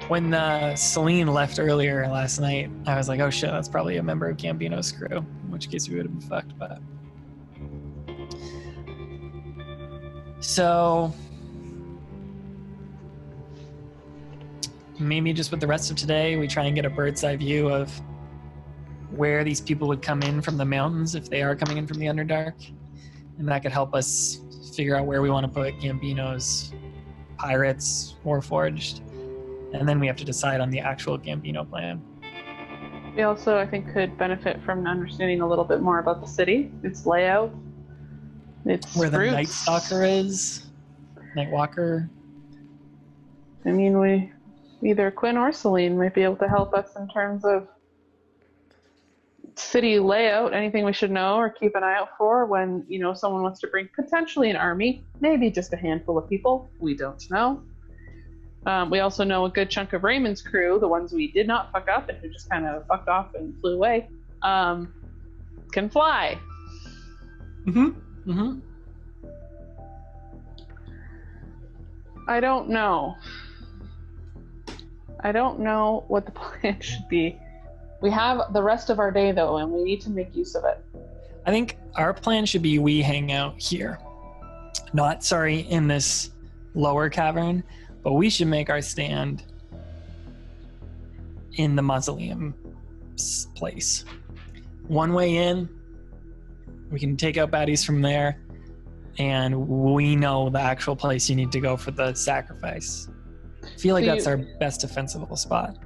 Speaker 2: When Celine left earlier last night, I was like, oh shit, that's probably a member of Gambino's crew, in which case we would have been fucked. But so maybe just with the rest of today, we try and get a bird's eye view of where these people would come in from the mountains if they are coming in from the Underdark. And that could help us figure out where we want to put Gambino's pirates, Warforged. And then we have to decide on the actual Gambino plan.
Speaker 3: We also, I think, could benefit from understanding a little bit more about the city, its layout, its
Speaker 2: where the
Speaker 3: routes.
Speaker 2: Night Stalker is, Nightwalker.
Speaker 3: I mean, either Quinn or Celine might be able to help us in terms of city layout, anything we should know or keep an eye out for when, someone wants to bring potentially an army, maybe just a handful of people. We don't know. We also know a good chunk of Raymond's crew, the ones we did not fuck up and who just kind of fucked off and flew away, can fly.
Speaker 2: Mm-hmm. Mm-hmm.
Speaker 3: I don't know what the plan should be. We have the rest of our day, though, and we need to make use of it.
Speaker 2: I think our plan should be we hang out here. In this lower cavern, but we should make our stand in the mausoleum place. One way in, we can take out baddies from there, and we know the actual place you need to go for the sacrifice. I feel like that's our best defensible spot.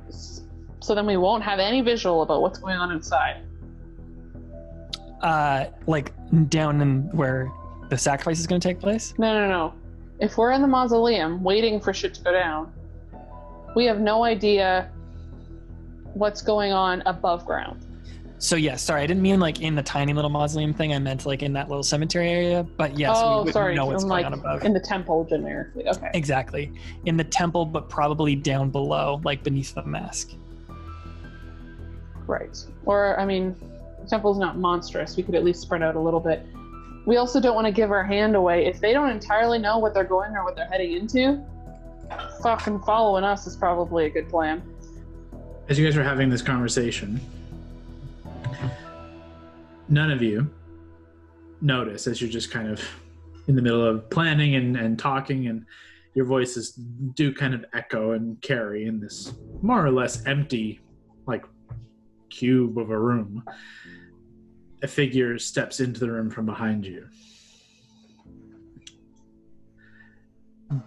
Speaker 3: So then we won't have any visual about what's going on inside.
Speaker 2: Like down in where the sacrifice is going to take place?
Speaker 3: No. If we're in the mausoleum waiting for shit to go down, we have no idea what's going on above ground.
Speaker 2: So yeah, sorry, I didn't mean like in the tiny little mausoleum thing. I meant like in that little cemetery area. But yes, we know what's going on above.
Speaker 3: In the temple generically. Okay.
Speaker 2: Exactly. In the temple, but probably down below, like beneath the mask.
Speaker 3: Right. Or, the temple's not monstrous. We could at least spread out a little bit. We also don't want to give our hand away. If they don't entirely know what they're going or what they're heading into, fucking following us is probably a good plan.
Speaker 1: As you guys are having this conversation, none of you notice as you're just kind of in the middle of planning and talking, and your voices do kind of echo and carry in this more or less empty, like, cube of a room. A figure steps into the room from behind you.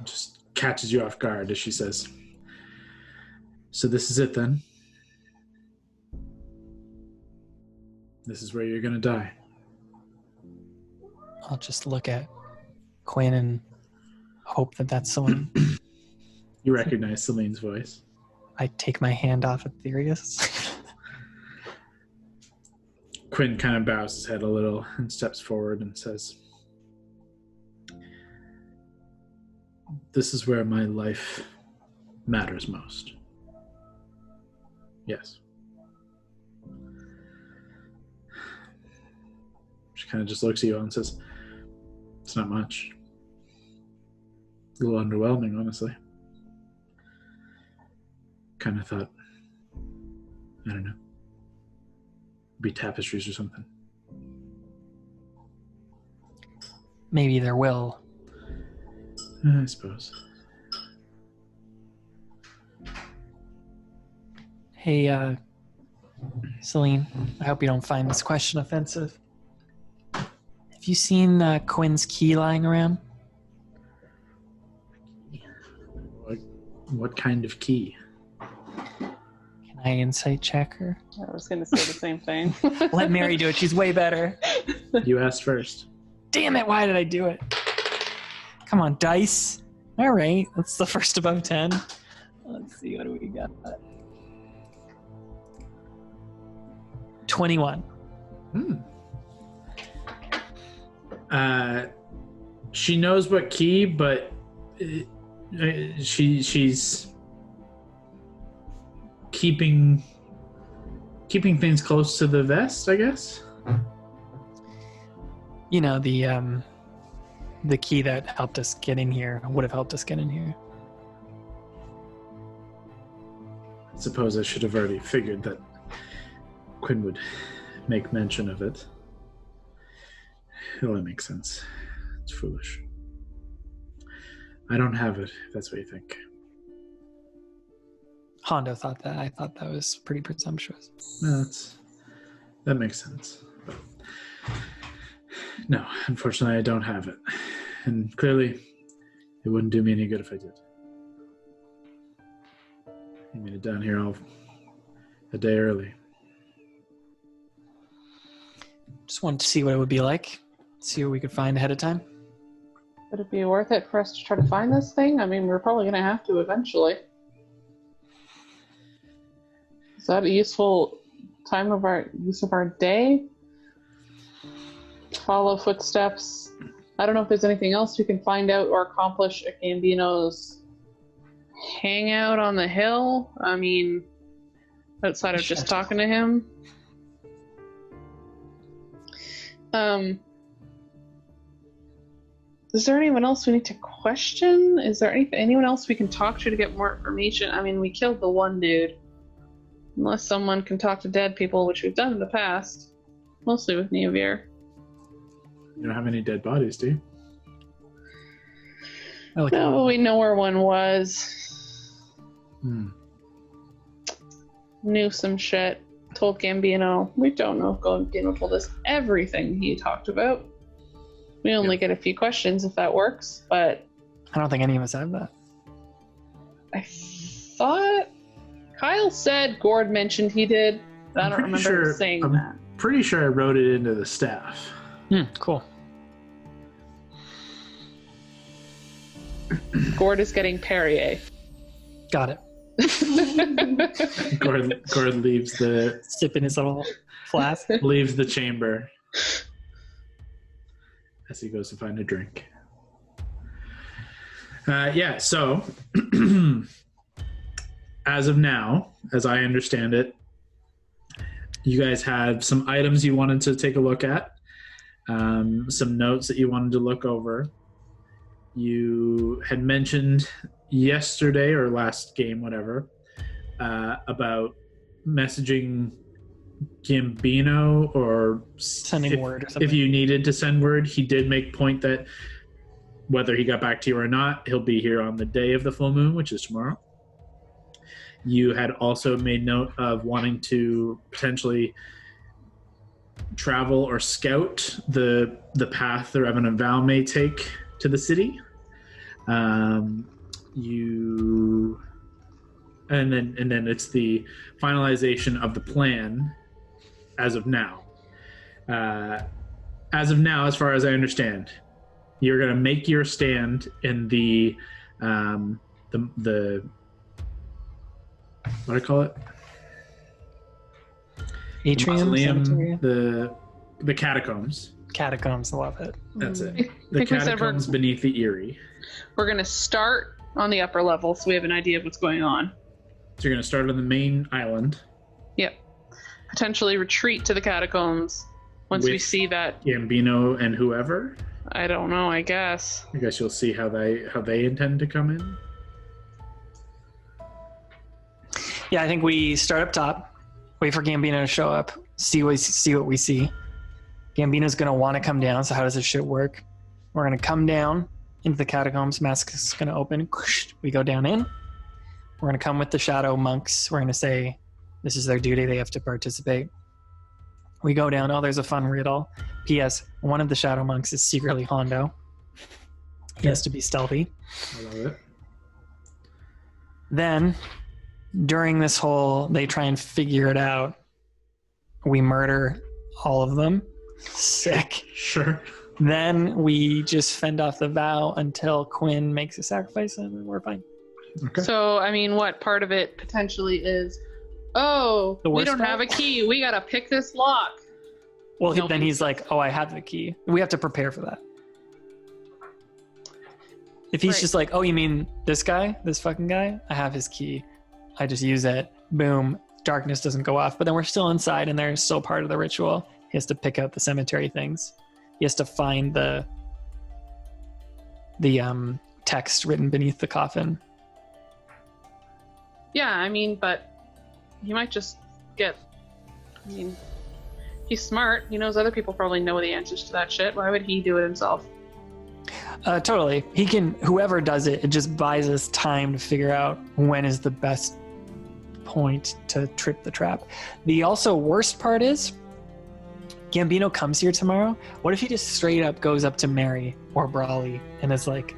Speaker 1: Just catches you off guard as she says, "So this is it then? This is where you're gonna die."
Speaker 2: I'll just look at Quinn and hope that that's Celine.
Speaker 1: You recognize Celine's voice.
Speaker 2: I take my hand off Aetherius.
Speaker 1: Quinn kind of bows his head a little and steps forward and says, "This is where my life matters most." Yes. She kind of just looks at you and says, "It's not much. A little underwhelming, honestly. Kind of thought, I don't know, be tapestries or something."
Speaker 2: Maybe there will.
Speaker 1: I suppose.
Speaker 2: Hey, Celine, I hope you don't find this question offensive. Have you seen Quinn's key lying around?
Speaker 1: What kind of key?
Speaker 2: Can I insight check her.
Speaker 3: I was going to say the same thing.
Speaker 2: Let Mary do it. She's way better.
Speaker 1: You asked first.
Speaker 2: Damn it, why did I do it? Come on, dice. All right, that's the first above 10. Let's see, what do we got? 21.
Speaker 1: She knows what key, but she's keeping things close to the vest, I guess.
Speaker 2: You know, the key that helped us get in here would have helped us get in here.
Speaker 1: I suppose I should have already figured that Quinn would make mention of it. Well, that makes sense. It's foolish. I don't have it, if that's what you think.
Speaker 2: Hondo thought that. I thought that was pretty presumptuous.
Speaker 1: No, that makes sense. But no, unfortunately, I don't have it. And clearly, it wouldn't do me any good if I did. I made it down here a day early.
Speaker 2: Just wanted to see what it would be like. See what we could find ahead of time.
Speaker 3: Would it be worth it for us to try to find this thing? I mean, we're probably going to have to eventually. Is that a useful use of our day? Follow footsteps. I don't know if there's anything else we can find out or accomplish at Gambino's hangout on the hill. I mean, outside of just talking to him. Is there anyone else we need to question? Is there anyone else we can talk to get more information? I mean, we killed the one dude. Unless someone can talk to dead people, which we've done in the past. Mostly with Neovir.
Speaker 1: You don't have any dead bodies, do you?
Speaker 3: No, but we know where one was. Knew some shit. Told Gambino. We don't know if Gambino told us everything he talked about. We only get a few questions if that works, but...
Speaker 2: I don't think any of us have that.
Speaker 3: I thought... Kyle said Gord mentioned he did, but I don't remember him saying that.
Speaker 1: Pretty sure I wrote it into the staff.
Speaker 2: Cool.
Speaker 3: Gord is getting Perrier.
Speaker 2: Got it.
Speaker 1: Gord leaves the...
Speaker 2: Sipping his little flask.
Speaker 1: Leaves the chamber as he goes to find a drink. So... As of now, as I understand it, you guys had some items you wanted to take a look at, some notes that you wanted to look over. You had mentioned yesterday or last game, whatever, about messaging Gambino or
Speaker 2: sending word or something.
Speaker 1: If you needed to send word. He did make point that whether he got back to you or not, he'll be here on the day of the full moon, which is tomorrow. You had also made note of wanting to potentially travel or scout the path the Revenant Vow may take to the city. And then it's the finalization of the plan as of now. As of now, as far as I understand, you're going to make your stand in the what do I call it?
Speaker 2: Atrium, cemetery?
Speaker 1: The catacombs.
Speaker 2: Catacombs, I love it.
Speaker 1: That's it. The catacombs beneath the Eyrie.
Speaker 3: We're going to start on the upper level so we have an idea of what's going on.
Speaker 1: So you're going to start on the main island.
Speaker 3: Yep. Potentially retreat to the catacombs once we see that.
Speaker 1: Gambino and whoever?
Speaker 3: I don't know, I guess.
Speaker 1: I guess you'll see how they intend to come in.
Speaker 2: Yeah, I think we start up top, wait for Gambino to show up, see what we see. Gambino's going to want to come down, so how does this shit work? We're going to come down into the catacombs, mask is going to open, we go down in. We're going to come with the shadow monks, we're going to say this is their duty, they have to participate. We go down, there's a fun riddle. P.S. One of the shadow monks is secretly Hondo. He has to be stealthy.
Speaker 1: I love it.
Speaker 2: Then during this whole, they try and figure it out, we murder all of them. Sick.
Speaker 1: Sure.
Speaker 2: Then we just fend off the vow until Quinn makes a sacrifice, and we're fine.
Speaker 1: Okay.
Speaker 3: So, I mean, what part of it potentially is, oh,
Speaker 2: The
Speaker 3: we
Speaker 2: worst
Speaker 3: don't
Speaker 2: part?
Speaker 3: have a key. We got to pick this lock.
Speaker 2: Well,
Speaker 3: No,
Speaker 2: then he's like, oh, I have the key. We have to prepare for that. If he's
Speaker 3: Right.
Speaker 2: just like, oh, you mean this guy? This fucking guy? I have his key. I just use it. Boom. Darkness doesn't go off. But then we're still inside, and they're still part of the ritual. He has to pick out the cemetery things. He has to find the text written beneath the coffin.
Speaker 3: Yeah, I mean, but he might just get. I mean, he's smart. He knows other people probably know the answers to that shit. Why would he do it himself?
Speaker 2: Totally. He can, whoever does it, it just buys us time to figure out when is the best point to trip the trap. The also worst part is, Gambino comes here tomorrow. What if he just straight up goes up to Mary or Brawley and is like,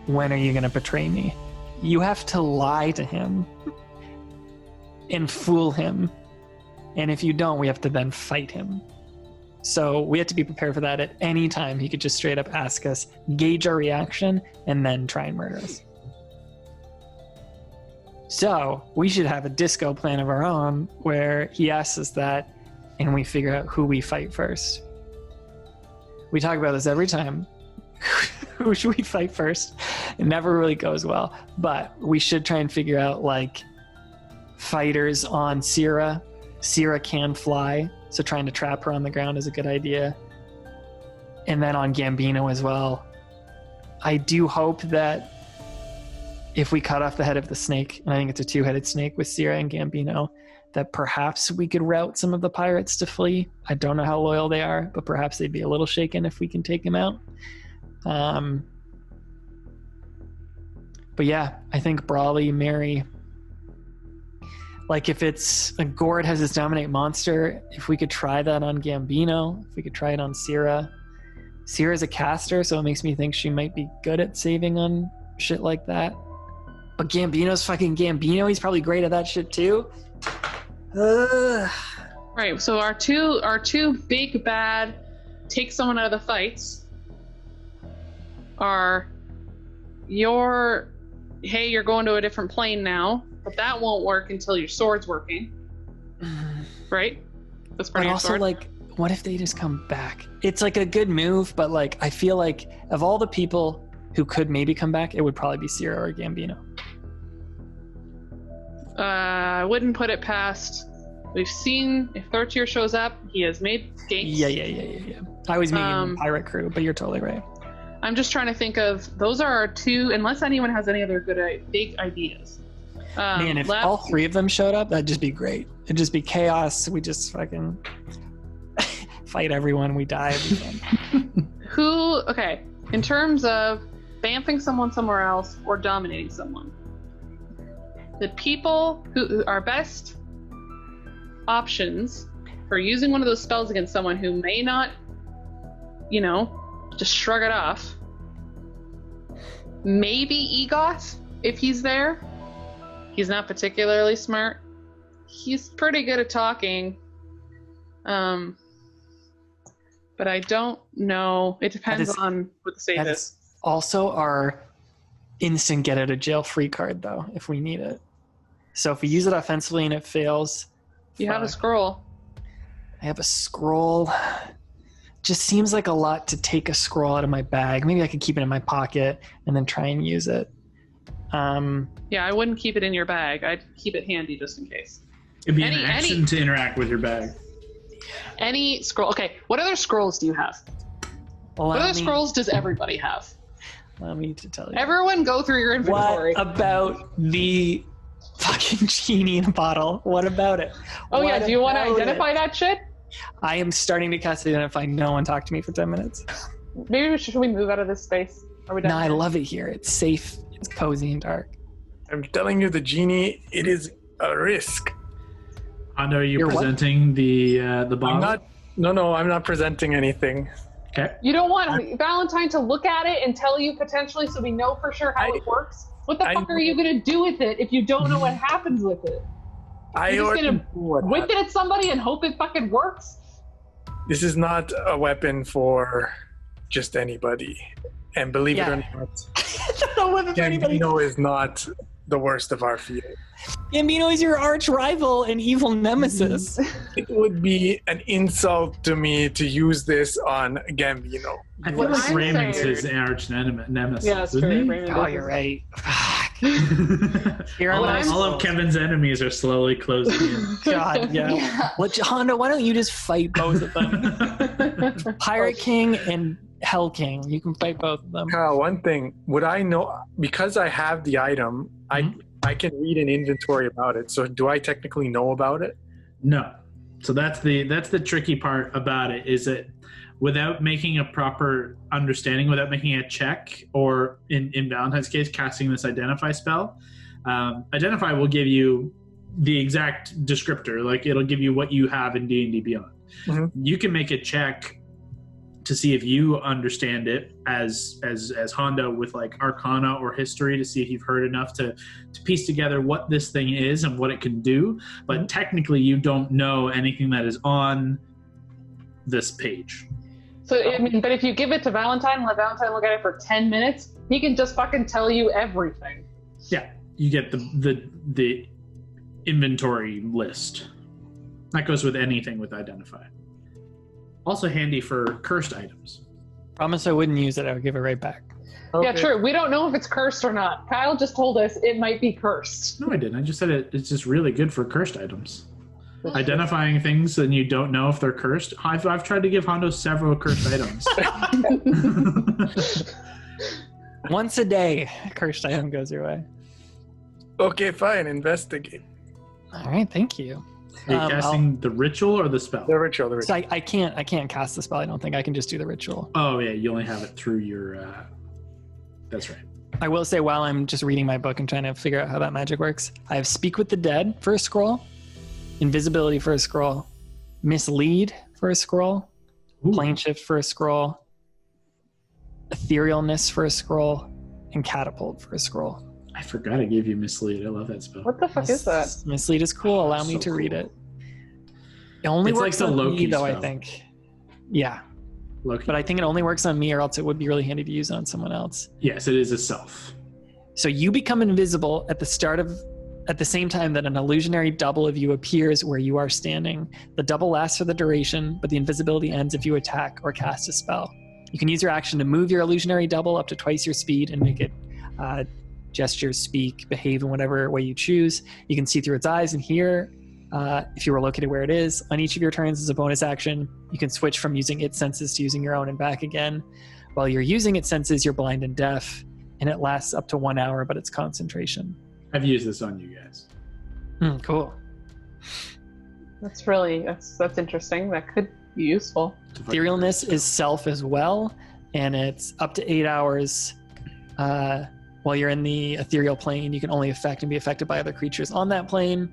Speaker 2: when are you going to betray me? You have to lie to him and fool him. And if you don't, we have to then fight him. So we have to be prepared for that at any time. He could just straight up ask us, gauge our reaction, and then try and murder us. So we should have a disco plan of our own where he asks us that, and we figure out who we fight first. We talk about this every time. Who should we fight first? It never really goes well, but we should try and figure out like fighters on Syrah. Syrah can fly, so trying to trap her on the ground is a good idea. And then on Gambino as well. I do hope that if we cut off the head of the snake, and I think it's a two-headed snake with Syrah and Gambino, that perhaps we could route some of the pirates to flee. I don't know how loyal they are, but perhaps they'd be a little shaken if we can take them out. But yeah, I think Brawley, Mary, like if it's a Gord has his dominate monster, if we could try that on Gambino, if we could try it on Syrah. Syrah's a caster, so it makes me think she might be good at saving on shit like that. But Gambino's fucking Gambino, he's probably great at that shit too.
Speaker 3: Right. So our two big bad take someone out of the fights are hey, you're going to a different plane now, but that won't work until your sword's working. Right? That's part
Speaker 2: But
Speaker 3: of your
Speaker 2: also,
Speaker 3: sword.
Speaker 2: like, what if they just come back? It's like a good move, but like, I feel like of all the people who could maybe come back, it would probably be Syrah or Gambino.
Speaker 3: I wouldn't put it past. We've seen if Thortier shows up, he has made gates.
Speaker 2: Yeah. I was meaning pirate crew, but you're totally right.
Speaker 3: I'm just trying to think of those are our two, unless anyone has any other good big ideas.
Speaker 2: Man, if all three of them showed up, that'd just be great. It'd just be chaos. We just fucking fight everyone. We die.
Speaker 3: Okay, in terms of bamfing someone somewhere else or dominating someone, the people who are best options for using one of those spells against someone who may not, just shrug it off. Maybe Egot, if he's there. He's not particularly smart. He's pretty good at talking. But I don't know. It depends on what the save is.
Speaker 2: Also our instant get out of jail free card, though, if we need it. So if we use it offensively and it fails...
Speaker 3: You have a scroll.
Speaker 2: I have a scroll. Just seems like a lot to take a scroll out of my bag. Maybe I could keep it in my pocket and then try and use it.
Speaker 3: Yeah, I wouldn't keep it in your bag. I'd keep it handy just in case.
Speaker 1: It'd be an action to interact with your bag.
Speaker 3: Any scroll. Okay, what other scrolls do you have? What other scrolls does everybody have?
Speaker 2: Allow me to tell you.
Speaker 3: Everyone go through your inventory.
Speaker 2: What about the fucking genie in a bottle? What about it?
Speaker 3: Oh yeah, do you want to identify that shit?
Speaker 2: I am starting to cast identify. No one talked to me for 10 minutes.
Speaker 3: Maybe should we move out of this space? Are we done?
Speaker 2: No, I love it here. It's safe. It's cozy and dark.
Speaker 5: I'm telling you, the genie, it is a risk.
Speaker 1: Hondo, are you presenting the bottle?
Speaker 5: I'm not presenting anything.
Speaker 1: Okay.
Speaker 3: You don't want Valentine to look at it and tell you potentially so we know for sure how it works? What the fuck are you gonna do with it if you don't know what happens with it? You're just gonna whip it at somebody and hope it fucking works?
Speaker 5: This is not a weapon for just anybody. And believe it or not, Gambino is not the worst of our field.
Speaker 2: Gambino is your arch rival and evil nemesis.
Speaker 5: It would be an insult to me to use this on Gambino.
Speaker 1: I feel like Raymond's his arch nemesis.
Speaker 3: Yeah, that's
Speaker 1: isn't
Speaker 3: true.
Speaker 1: he?
Speaker 3: Raymond
Speaker 2: Oh,
Speaker 3: is.
Speaker 2: you're right.
Speaker 1: all of Kevin's enemies are slowly closing in.
Speaker 2: God, yeah. Honda, why don't you just fight both of them? Pirate King and Hell King. You can fight both of them.
Speaker 5: One thing, would I know, because I have the item, I can read an inventory about it. So do I technically know about it?
Speaker 1: No. So that's the tricky part about it, is that without making a proper understanding, without making a check, or in Valentine's case, casting this Identify spell, Identify will give you the exact descriptor. Like, it'll give you what you have in D&D Beyond.
Speaker 5: Mm-hmm.
Speaker 1: You can make a check to see if you understand it as Honda with like Arcana or History, to see if you've heard enough to piece together what this thing is and what it can do. But technically, you don't know anything that is on this page.
Speaker 3: So, I mean, but if you give it to Valentine and let Valentine look at it for 10 minutes, he can just fucking tell you everything.
Speaker 1: Yeah, you get the inventory list. That goes with anything with Identify. Also handy for cursed items.
Speaker 2: Promise I wouldn't use it. I would give it right back.
Speaker 5: Okay.
Speaker 3: Yeah, true. We don't know if it's cursed or not. Kyle just told us it might be cursed.
Speaker 1: No, I didn't. I just said it's just really good for cursed items. Identifying things and you don't know if they're cursed. I've tried to give Hondo several cursed items.
Speaker 2: Once a day, a cursed item goes your way.
Speaker 5: Okay, fine. Investigate.
Speaker 2: All right, thank you.
Speaker 1: Are you casting the ritual or the spell?
Speaker 5: The ritual.
Speaker 2: So I can't cast the spell. I don't think I can just do the ritual.
Speaker 1: Oh yeah, you only have it through your. That's right.
Speaker 2: I will say, while I'm just reading my book and trying to figure out how that magic works, I have Speak with the Dead for a scroll, Invisibility for a scroll, Mislead for a scroll, Plane Shift for a scroll, Etherealness for a scroll, and Catapult for a scroll.
Speaker 1: I forgot I gave you Mislead. I love that spell.
Speaker 3: What the fuck is that?
Speaker 2: Mislead is cool. Allow me to read it. It only
Speaker 1: It's
Speaker 2: works
Speaker 1: like the
Speaker 2: on
Speaker 1: Loki
Speaker 2: me, though, I
Speaker 1: spell.
Speaker 2: think. Yeah.
Speaker 1: Loki.
Speaker 2: But I think it only works on me, or else it would be really handy to use on someone else.
Speaker 1: Yes, it is a self.
Speaker 2: So you become invisible at the same time that an illusionary double of you appears where you are standing. The double lasts for the duration, but the invisibility ends if you attack or cast a spell. You can use your action to move your illusionary double up to twice your speed and make it gesture, speak, behave in whatever way you choose. You can see through its eyes and hear if you were located where it is. On each of your turns as a bonus action, you can switch from using its senses to using your own and back again. While you're using its senses, you're blind and deaf, and it lasts up to 1 hour, but it's concentration.
Speaker 1: I've used this on you guys.
Speaker 2: Cool.
Speaker 3: That's interesting. That could be useful.
Speaker 2: Etherealness is self as well, and it's up to 8 hours. While you're in the ethereal plane, you can only affect and be affected by other creatures on that plane.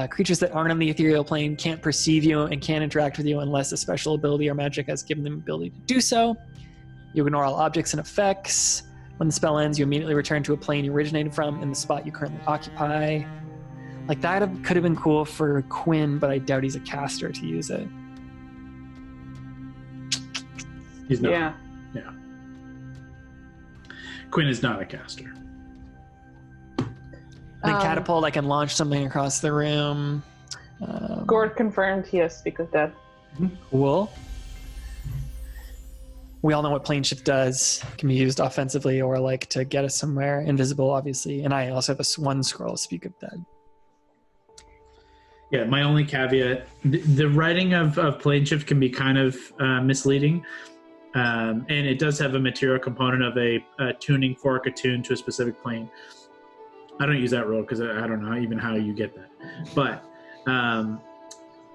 Speaker 2: Creatures that aren't on the ethereal plane can't perceive you and can't interact with you unless a special ability or magic has given them the ability to do so. You ignore all objects and effects. When the spell ends, you immediately return to a plane you originated from in the spot you currently occupy. Like, that could have been cool for Quinn, but I doubt he's a caster to use it.
Speaker 1: He's not.
Speaker 3: Yeah.
Speaker 1: Quinn is not a caster.
Speaker 2: Then catapult, I can launch something across the room.
Speaker 3: Gord confirmed he has Speak with Dead.
Speaker 2: Cool. We all know what plane shift does. It can be used offensively or like to get us somewhere. Invisible, obviously. And I also have one scroll, Speak of Dead.
Speaker 1: Yeah, my only caveat, the writing of plane shift can be kind of misleading. And it does have a material component of a tuning fork attuned to a specific plane. I don't use that rule because I don't know even how you get that. But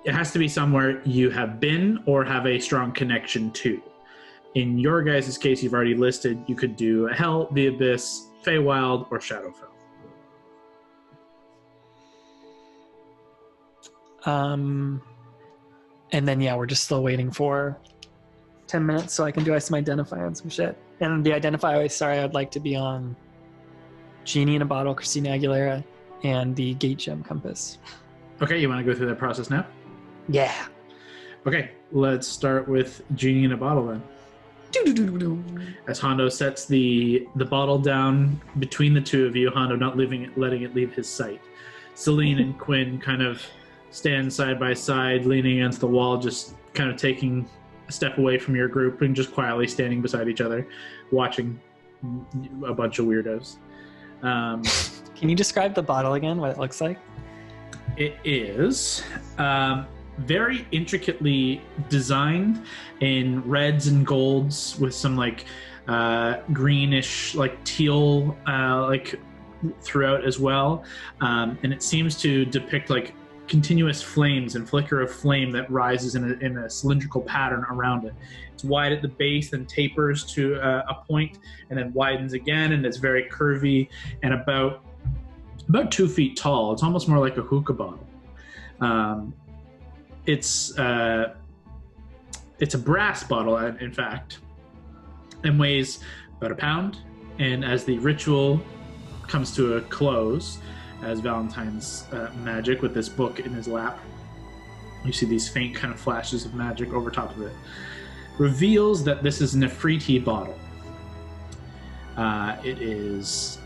Speaker 1: it has to be somewhere you have been or have a strong connection to. In your guys' case, you've already listed, you could do Hell, the Abyss, Feywild, or Shadowfell.
Speaker 2: And then, yeah, we're just still waiting for 10 minutes so I can do some identify on some shit. And the identify, sorry, I'd like to be on Genie in a Bottle, Christina Aguilera, and the Gate Gem Compass.
Speaker 1: Okay, you want to go through that process now?
Speaker 2: Yeah.
Speaker 1: Okay, let's start with Genie in a Bottle then. As Hondo sets the bottle down between the two of you, Hondo not letting it leave his sight. Celine and Quinn kind of stand side by side, leaning against the wall, just kind of taking a step away from your group and just quietly standing beside each other, watching a bunch of weirdos.
Speaker 2: Can you describe the bottle again, what it looks like?
Speaker 1: It is very intricately designed in reds and golds with some like greenish, like teal, like throughout as well. And it seems to depict like continuous flames and flicker of flame that rises in a cylindrical pattern around it. It's wide at the base and tapers to a point and then widens again, and it's very curvy and about 2 feet tall. It's almost more like a hookah bottle. It's a brass bottle, in fact, and weighs about 1 pound. And as the ritual comes to a close, as Valentine's magic with this book in his lap, you see these faint kind of flashes of magic over top of it, reveals that this is an Nefertiti bottle. It is,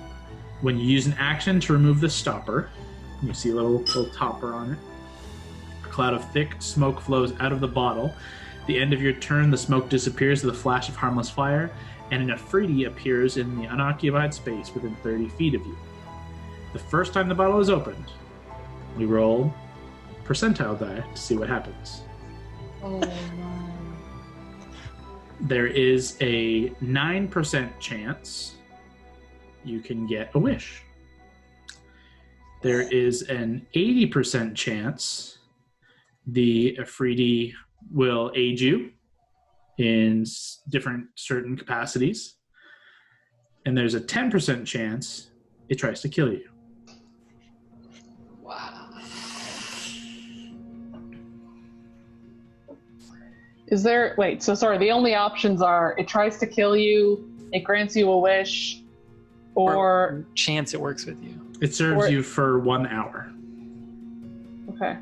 Speaker 1: when you use an action to remove the stopper, you see a little topper on it. A cloud of thick smoke flows out of the bottle. At the end of your turn, the smoke disappears with a flash of harmless fire, and an Nefertiti appears in the unoccupied space within 30 feet of you. The first time the bottle is opened, we roll percentile die to see what happens.
Speaker 3: Oh my.
Speaker 1: There is a 9% chance you can get a wish. There is an 80% chance the Afridi will aid you in different certain capacities. And there's a 10% chance it tries to kill you.
Speaker 3: Is there, wait, so sorry, the only options are it tries to kill you, it grants you a wish, or
Speaker 2: chance it works with you.
Speaker 1: It serves you for 1 hour.
Speaker 3: Okay.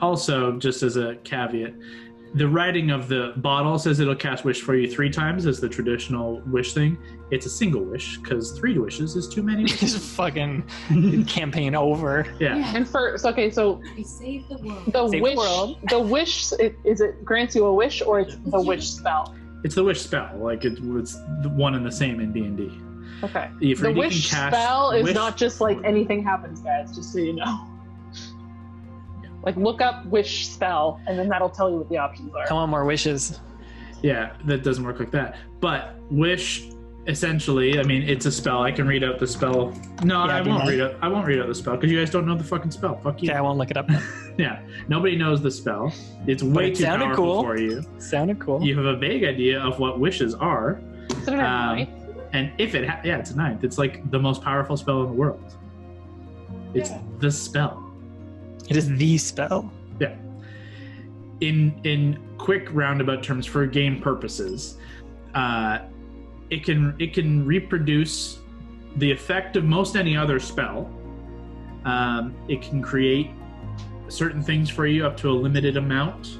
Speaker 1: Also, just as a caveat, the writing of the bottle says it'll cast wish for you 3 times as the traditional wish thing. It's a single wish because 3 wishes is too many.
Speaker 2: Just fucking campaign over.
Speaker 1: Yeah.
Speaker 3: And so
Speaker 8: I saved the world.
Speaker 3: The wish, is it grants you a wish or it's the wish spell?
Speaker 1: It's the wish spell. Like it's the one and the same in D&D.
Speaker 3: Okay.
Speaker 1: The
Speaker 3: wish spell is not just like anything happens, guys, just so you know. Like, look up wish spell, and then that'll tell you what the options are.
Speaker 2: Come on, more wishes.
Speaker 1: Yeah, that doesn't work like that. But wish, essentially, I mean, it's a spell. I can read out the spell. No,
Speaker 2: Yeah,
Speaker 1: I won't read out the spell because you guys don't know the fucking spell. Fuck you.
Speaker 2: Okay, I won't look it up now.
Speaker 1: Yeah, nobody knows the spell. It's way
Speaker 2: it
Speaker 1: too
Speaker 2: sounded
Speaker 1: powerful
Speaker 2: cool.
Speaker 1: for you.
Speaker 2: Sounded cool.
Speaker 1: You have a vague idea of what wishes are.
Speaker 3: Is it a ninth?
Speaker 1: And if it, it's a 9th. It's like the most powerful spell in the world. It's the spell.
Speaker 2: It is the spell.
Speaker 1: Yeah. In quick roundabout terms for game purposes, it can reproduce the effect of most any other spell. It can create certain things for you up to a limited amount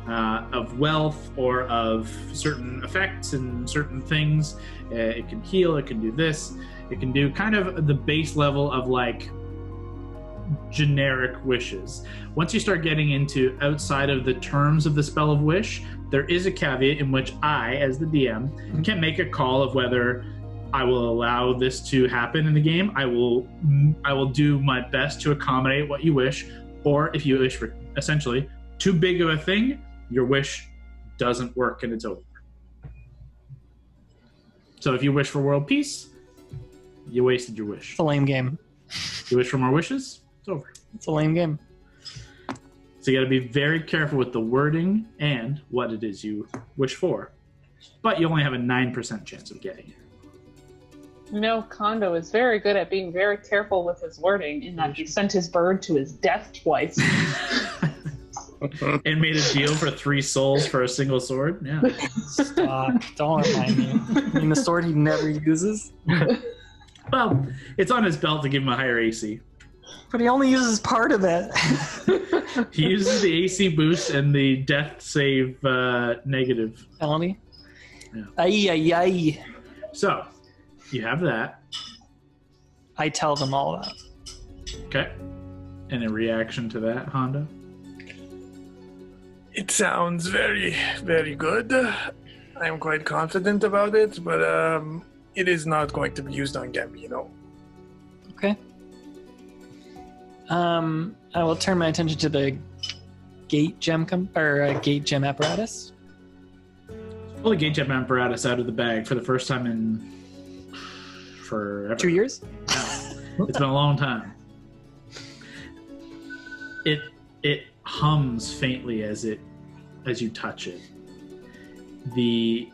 Speaker 1: of wealth or of certain effects and certain things. It can heal. It can do this. It can do kind of the base level of like generic wishes. Once you start getting into outside of the terms of the spell of wish, there is a caveat in which I, as the DM, can make a call of whether I will allow this to happen in the game. I will do my best to accommodate what you wish, or if you wish for essentially too big of a thing, your wish doesn't work and it's over. So if you wish for world peace, you wasted your wish.
Speaker 2: It's a lame game.
Speaker 1: You wish for more wishes, it's over.
Speaker 2: It's a lame game.
Speaker 1: So you got to be very careful with the wording and what it is you wish for. But you only have a 9% chance of getting it.
Speaker 3: You know, Kondo is very good at being very careful with his wording in that he sent his bird to his death twice.
Speaker 1: and made a deal for 3 souls for a single sword. Yeah.
Speaker 2: Stop. Don't remind me. I mean, the sword he never uses.
Speaker 1: Well, it's on his belt to give him a higher AC.
Speaker 2: But he only uses part of it.
Speaker 1: He uses the AC boost and the death save negative.
Speaker 2: Felony?
Speaker 1: Yeah.
Speaker 2: Ay.
Speaker 1: So, you have that.
Speaker 2: I tell them all that.
Speaker 1: Okay. And a reaction to that, Honda?
Speaker 5: It sounds very, very good. I'm quite confident about it, but it is not going to be used on Gambino.
Speaker 2: Okay. I will turn my attention to the gate gem gate gem apparatus.
Speaker 1: Pull the gate gem apparatus out of the bag for the first time in forever.
Speaker 2: 2 years?
Speaker 1: No, it's been a long time. It hums faintly as you touch it. The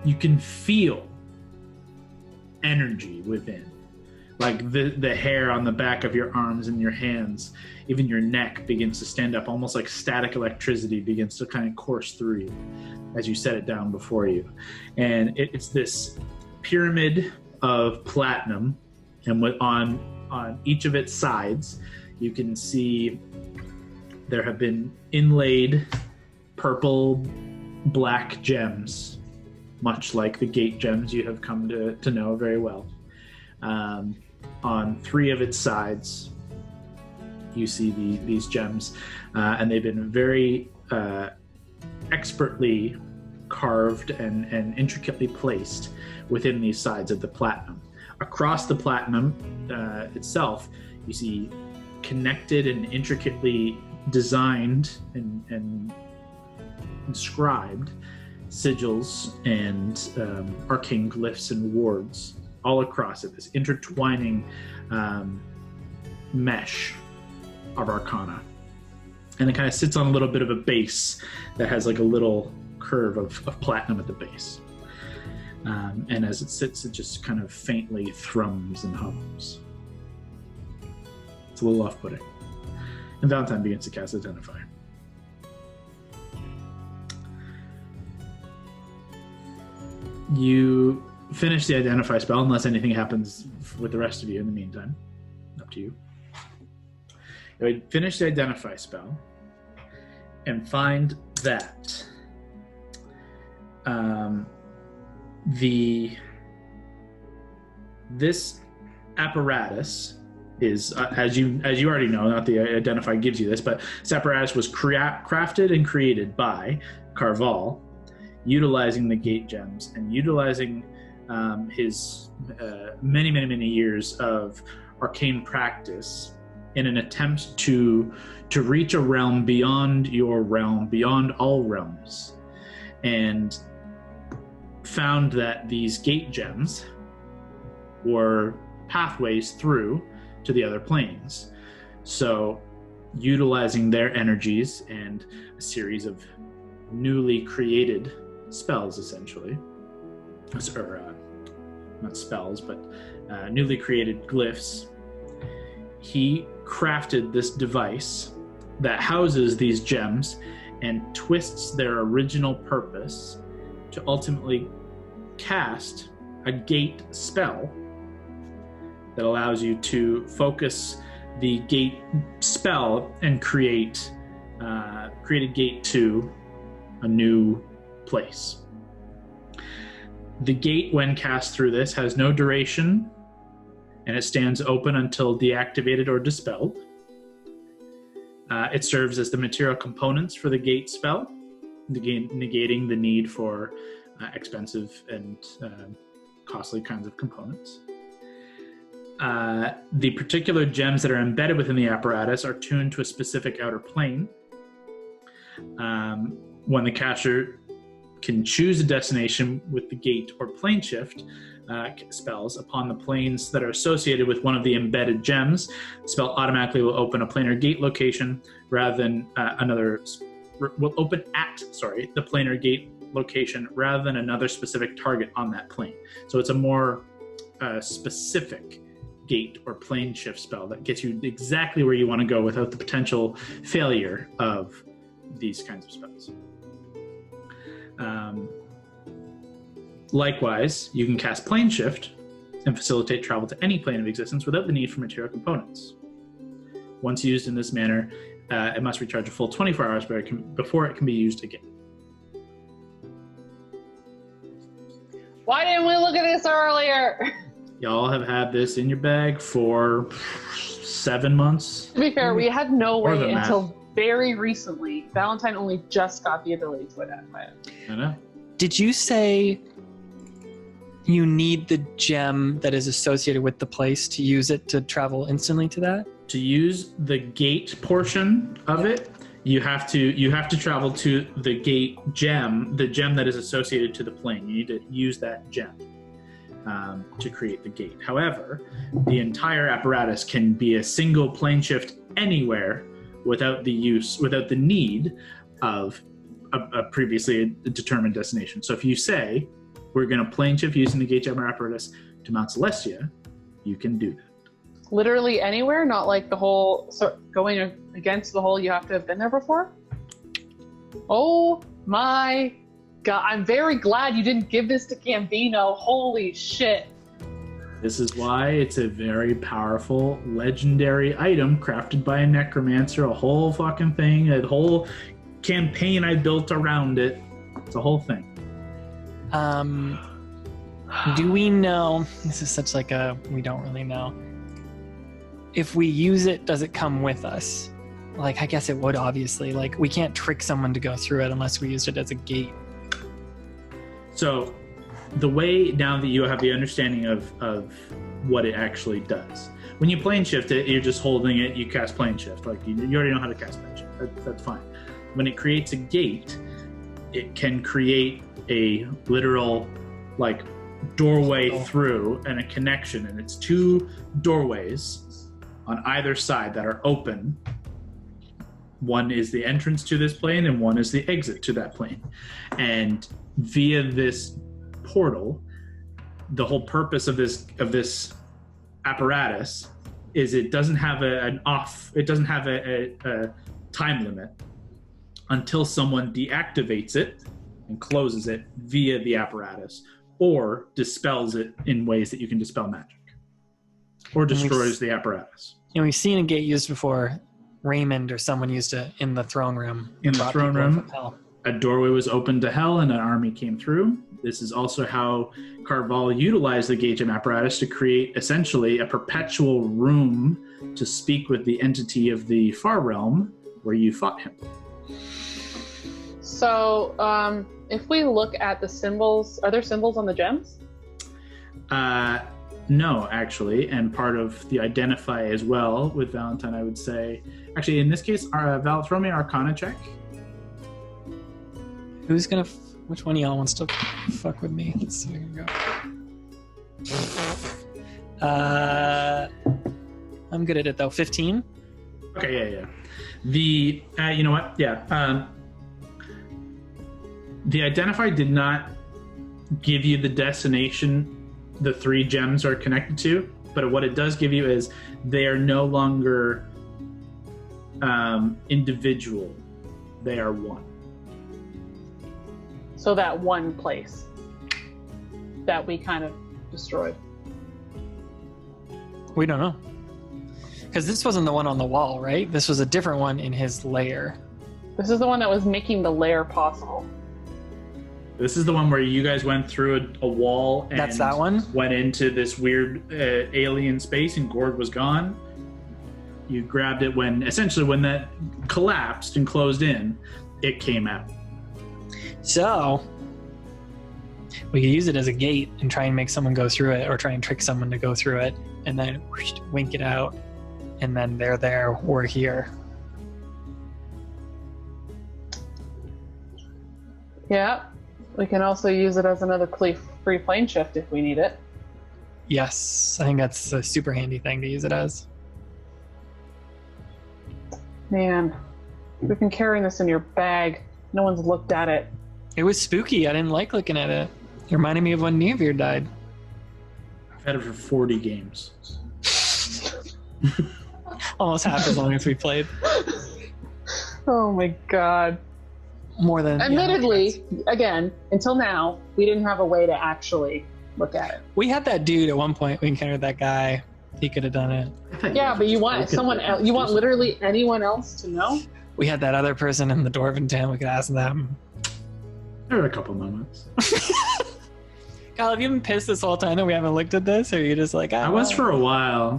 Speaker 1: you can feel energy within. Like the hair on the back of your arms and your hands, even your neck begins to stand up, almost like static electricity begins to kind of course through you as you set it down before you. And it's this pyramid of platinum, and on each of its sides, you can see there have been inlaid purple, black gems, much like the gate gems you have come to know very well. On 3 of its sides, you see these gems, and they've been very expertly carved and intricately placed within these sides of the platinum. Across the platinum itself, you see connected and intricately designed and inscribed sigils and arcane glyphs and wards all across it, this intertwining mesh of arcana. And it kind of sits on a little bit of a base that has like a little curve of platinum at the base. And as it sits, it just kind of faintly thrums and hums. It's a little off-putting. And Valentine begins to cast Identify. You finish the Identify spell, unless anything happens with the rest of you in the meantime. Up to you. You would finish the Identify spell and find that this apparatus is, as you already know, not the Identify gives you this, but this apparatus was crafted and created by Carval, utilizing the gate gems and utilizing his many years of arcane practice in an attempt to reach a realm beyond your realm, beyond all realms, and found that these gate gems were pathways through to the other planes. So utilizing their energies and a series of newly created spells, essentially, or not spells, but newly created glyphs, he crafted this device that houses these gems and twists their original purpose to ultimately cast a gate spell that allows you to focus the gate spell and create a gate to a new place. The gate, when cast through this, has no duration, and it stands open until deactivated or dispelled. It serves as the material components for the gate spell, negating the need for expensive and costly kinds of components. The particular gems that are embedded within the apparatus are tuned to a specific outer plane. When the caster can choose a destination with the gate or plane shift spells upon the planes that are associated with one of the embedded gems, the spell automatically will open a planar gate location rather than will open at the planar gate location rather than another specific target on that plane. So it's a more specific gate or plane shift spell that gets you exactly where you want to go without the potential failure of these kinds of spells. Likewise, you can cast plane shift and facilitate travel to any plane of existence without the need for material components. Once used in this manner, it must recharge a full 24 hours before it can be used again.
Speaker 3: Why didn't we look at this earlier?
Speaker 1: Y'all have had this in your bag for 7 months.
Speaker 3: To be fair, we had no
Speaker 1: More
Speaker 3: way
Speaker 1: than that.
Speaker 3: until very recently. Valentine only just got the ability to identify it.
Speaker 1: I know.
Speaker 2: Did you say you need the gem that is associated with the place to use it to travel instantly to that?
Speaker 1: To use the gate portion of it, you have to travel to the gate gem, the gem that is associated to the plane. You need to use that gem to create the gate. However, the entire apparatus can be a single plane shift anywhere without the need of a previously determined destination. So if you say, we're going to plane shift using the gate gem apparatus to Mount Celestia, you can do that.
Speaker 3: Literally anywhere, not like the whole, going against the whole, you have to have been there before? Oh my God, I'm very glad you didn't give this to Gambino. Holy shit.
Speaker 1: This is why it's a very powerful, legendary item crafted by a necromancer, a whole fucking thing, a whole campaign I built around it. It's a whole thing.
Speaker 2: Do we know, this is such like a, we don't really know. If we use it, does it come with us? Like, I guess it would, obviously. Like, we can't trick someone to go through it unless we used it as a gate.
Speaker 1: So the way, now that you have the understanding of what it actually does, when you plane shift it, you're just holding it, you cast plane shift. Like, you already know how to cast plane shift. That's fine. When it creates a gate, it can create a literal, like, doorway through and a connection, and it's 2 doorways on either side that are open. One is the entrance to this plane and one is the exit to that plane. And via this portal, the whole purpose of this apparatus is it doesn't have a time limit until someone deactivates it and closes it via the apparatus, or dispels it in ways that you can dispel magic, or destroys the apparatus.
Speaker 2: And we've seen a gate used before. Raymond or someone used it in the throne room.
Speaker 1: In the
Speaker 2: Brought
Speaker 1: throne
Speaker 2: people
Speaker 1: room,
Speaker 2: from hell.
Speaker 1: a doorway was opened to hell and an army came through. This is also how Carval utilized the gate gem apparatus to create essentially a perpetual room to speak with the entity of the far realm where you fought him.
Speaker 3: So, if we look at the symbols, are there symbols on the gems?
Speaker 1: No, actually, and part of the identify as well with Valentine, I would say. Actually, in this case, Val, throw me an Arcana check.
Speaker 2: Who's gonna? Which one of y'all wants to fuck with me? Let's see. Here we go. I'm good at it though. 15.
Speaker 1: Okay, yeah. The you know what? Yeah. The identify did not give you the destination the 3 gems are connected to, but what it does give you is they are no longer individual. They are one.
Speaker 3: So that one place that we kind of destroyed.
Speaker 2: We don't know. Because this wasn't the one on the wall, right? This was a different one in his lair.
Speaker 3: This is the one that was making the lair possible.
Speaker 1: This is the one where you guys went through a wall and
Speaker 2: That's that one?
Speaker 1: Went into this weird alien space and Gord was gone. You grabbed it when that collapsed and closed in, it came out.
Speaker 2: So we could use it as a gate and try and make someone go through it, or try and trick someone to go through it, and then whoosh, wink it out, and then they're there, we're here.
Speaker 3: Yeah. We can also use it as another free plane shift if we need it.
Speaker 2: Yes, I think that's a super handy thing to use it as.
Speaker 3: Man, you've been carrying this in your bag. No one's looked at it.
Speaker 2: It was spooky. I didn't like looking at it. It reminded me of when Neveer died.
Speaker 1: I've had it for 40 games.
Speaker 2: Almost half as long as we played.
Speaker 3: Oh my god.
Speaker 2: More than...
Speaker 3: Admittedly, again, until now, we didn't have a way to actually look at it.
Speaker 2: We had that dude at one point. We encountered that guy. He could have done it.
Speaker 3: Yeah, but you want someone else. You want literally anyone else to know?
Speaker 2: We had that other person in the Dwarven town. We could ask them.
Speaker 1: There were a couple moments.
Speaker 2: Kyle, have you been pissed this whole time that we haven't looked at this? Or are you just like,
Speaker 1: I was for a while.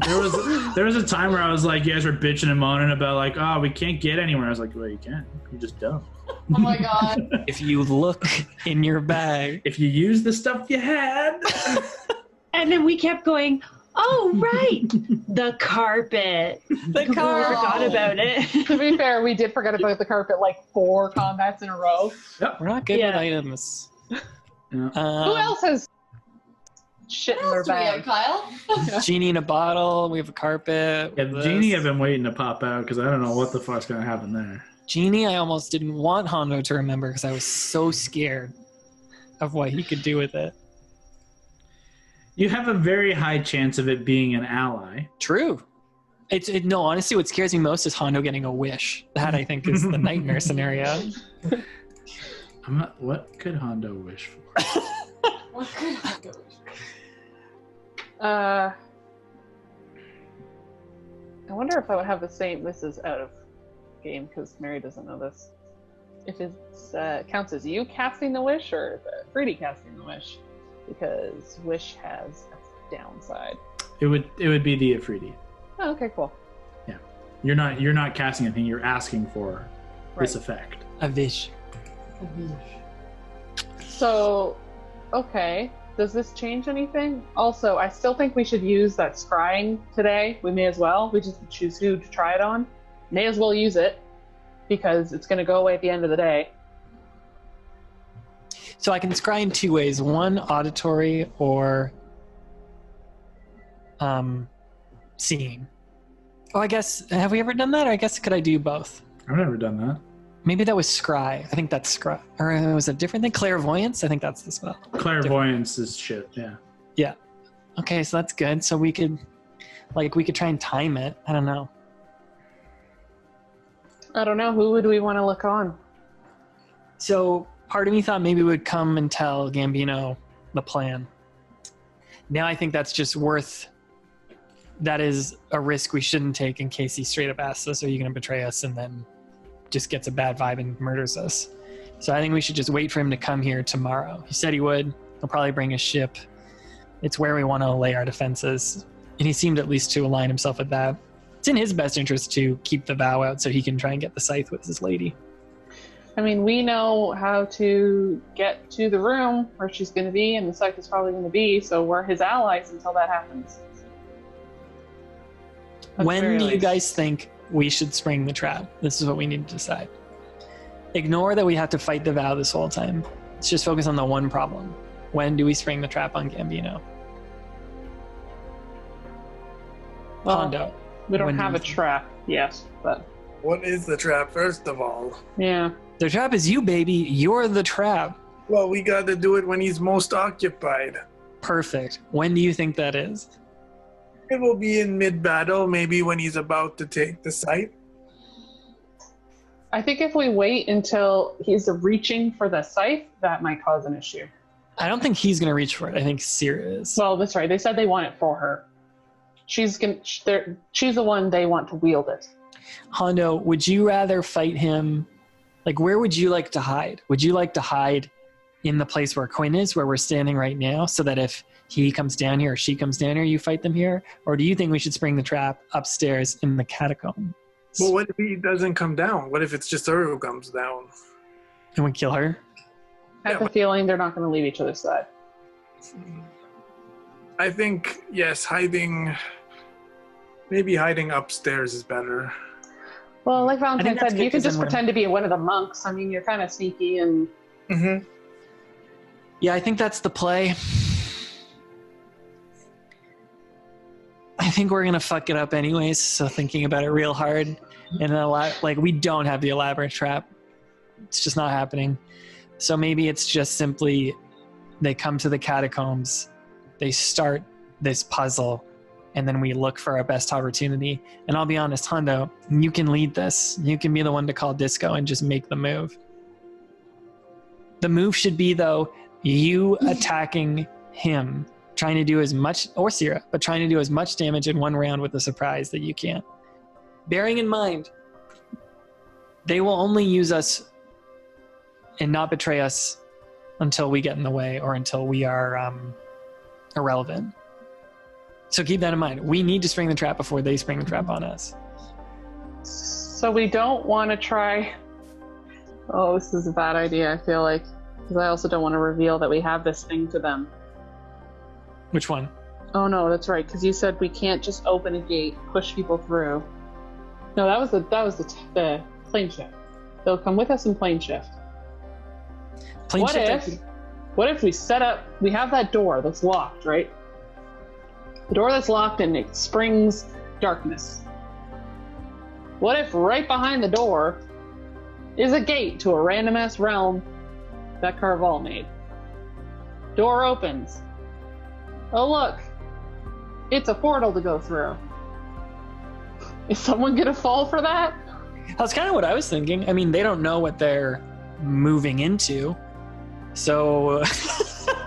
Speaker 1: There was a time where I was like, you guys were bitching and moaning about like, oh, we can't get anywhere. I was like, well, you can. You just don't.
Speaker 3: Oh my god.
Speaker 2: If you look in your bag.
Speaker 1: If you use the stuff you had.
Speaker 4: And then we kept going, oh, right. The carpet.
Speaker 2: The
Speaker 4: We forgot about it.
Speaker 3: To be fair, we did forget about the carpet like 4 combats in a row.
Speaker 2: We're not good
Speaker 4: Yeah.
Speaker 2: with items.
Speaker 1: Yeah.
Speaker 3: Who else has shit in their bag?
Speaker 8: Kyle?
Speaker 2: Genie in a bottle. We have a carpet.
Speaker 1: Yeah,
Speaker 2: this.
Speaker 1: Genie, I've been waiting to pop out because I don't know what the fuck's going to happen there.
Speaker 2: Genie, I almost didn't want Hondo to remember because I was so scared of what he could do with it.
Speaker 1: You have a very high chance of it being an ally.
Speaker 2: True. No, honestly, what scares me most is Hondo getting a wish. That, I think, is the nightmare scenario.
Speaker 1: What could Hondo wish for?
Speaker 8: What could I go?
Speaker 3: I wonder if I would have the same. This is out of game because Mary doesn't know this. If it counts as you casting the wish or Fruity casting the wish, because wish has a downside.
Speaker 1: It would be the Afridi.
Speaker 3: Oh, okay, cool.
Speaker 1: Yeah, you're not casting anything. You're asking for this effect.
Speaker 2: A wish.
Speaker 3: So, okay. Does this change anything? Also, I still think we should use that scrying today. We may as well. We just choose who to try it on. May as well use it because it's going to go away at the end of the day.
Speaker 2: So I can scry in 2 ways. One, auditory or seeing. Oh, I guess, have we ever done that? Or I guess, could I do both?
Speaker 1: I've never done that.
Speaker 2: Maybe that was scry. I think that's scry. Or was it a different thing? Clairvoyance? I think that's the spell.
Speaker 1: Clairvoyance is shit, yeah.
Speaker 2: Yeah. Okay, so that's good. So we could try and time it. I don't know.
Speaker 3: I don't know. Who would we want to look on?
Speaker 2: So part of me thought maybe we would come and tell Gambino the plan. Now I think that's just that is a risk we shouldn't take in case he straight up asks us, are you going to betray us? And then just gets a bad vibe and murders us. So I think we should just wait for him to come here tomorrow. He said he would. He'll probably bring a ship. It's where we want to lay our defenses. And he seemed at least to align himself with that. It's in his best interest to keep the vow out so he can try and get the scythe with his lady.
Speaker 3: I mean, we know how to get to the room where she's going to be, and the scythe is probably going to be, so we're his allies until that happens. At the
Speaker 2: When
Speaker 3: very
Speaker 2: do you
Speaker 3: least.
Speaker 2: guys think we should spring the trap? This is what we need to decide. Ignore that we have to fight the vow this whole time. Let's just focus on the one problem. When do we spring the trap on Gambino?
Speaker 3: Well,
Speaker 2: Hondo.
Speaker 3: we don't
Speaker 2: when do
Speaker 3: have
Speaker 2: you
Speaker 3: a
Speaker 2: think?
Speaker 3: trap yet, but
Speaker 5: What is the trap, first of all?
Speaker 3: yeah.
Speaker 2: The trap is you, baby. You're the trap.
Speaker 5: Well, we got to do it when he's most occupied.
Speaker 2: Perfect. When do you think that is?
Speaker 5: It will be in mid-battle, maybe when he's about to take the site.
Speaker 3: I think if we wait until he's reaching for the scythe, that might cause an issue.
Speaker 2: I don't think he's going to reach for it. I think Sierra is.
Speaker 3: Well, that's right. They said they want it for her. She's the one they want to wield it.
Speaker 2: Hondo, would you rather fight him? Like, where would you like to hide? Would you like to hide in the place where Quinn is, where we're standing right now, so that if he comes down here or she comes down here, you fight them here? Or do you think we should spring the trap upstairs in the catacomb?
Speaker 5: Well, what if he doesn't come down? What if it's just her who comes down?
Speaker 2: And we kill her?
Speaker 3: I have the feeling they're not going to leave each other's side.
Speaker 5: I think, yes, maybe hiding upstairs is better.
Speaker 3: Well, like
Speaker 2: I
Speaker 3: Valentine
Speaker 2: think that's
Speaker 3: said,
Speaker 2: good,
Speaker 3: you could
Speaker 2: 'cause
Speaker 3: just
Speaker 2: then we're-
Speaker 3: pretend to be one of the monks. I mean, you're kind of sneaky and...
Speaker 5: Mm-hmm.
Speaker 2: Yeah, I think that's the play. I think we're going to fuck it up anyways, so thinking about it real hard. And we don't have the elaborate trap. It's just not happening. So maybe it's just simply they come to the catacombs, they start this puzzle, and then we look for our best opportunity. And I'll be honest, Hondo, you can lead this. You can be the one to call disco and just make the move. The move should be, though, you attacking him, trying to do as much, or Sierra, but trying to do as much damage in one round with a surprise that you can. Bearing in mind, they will only use us and not betray us until we get in the way or until we are irrelevant. So keep that in mind. We need to spring the trap before they spring the trap on us.
Speaker 3: So we don't want to try... Oh, this is a bad idea, I feel like. Because I also don't want to reveal that we have this thing to them.
Speaker 2: Which one?
Speaker 3: Oh no, that's right, because you said we can't just open a gate, push people through. No, that was the plane shift. They'll come with us in plane shift. What if we set up... We have that door that's locked, right? The door that's locked and it springs darkness. What if right behind the door is a gate to a random-ass realm that Carval made? Door opens. Oh look, it's a portal to go through. Is someone gonna fall for that?
Speaker 2: That's kind of what I was thinking. I mean, they don't know what they're moving into. So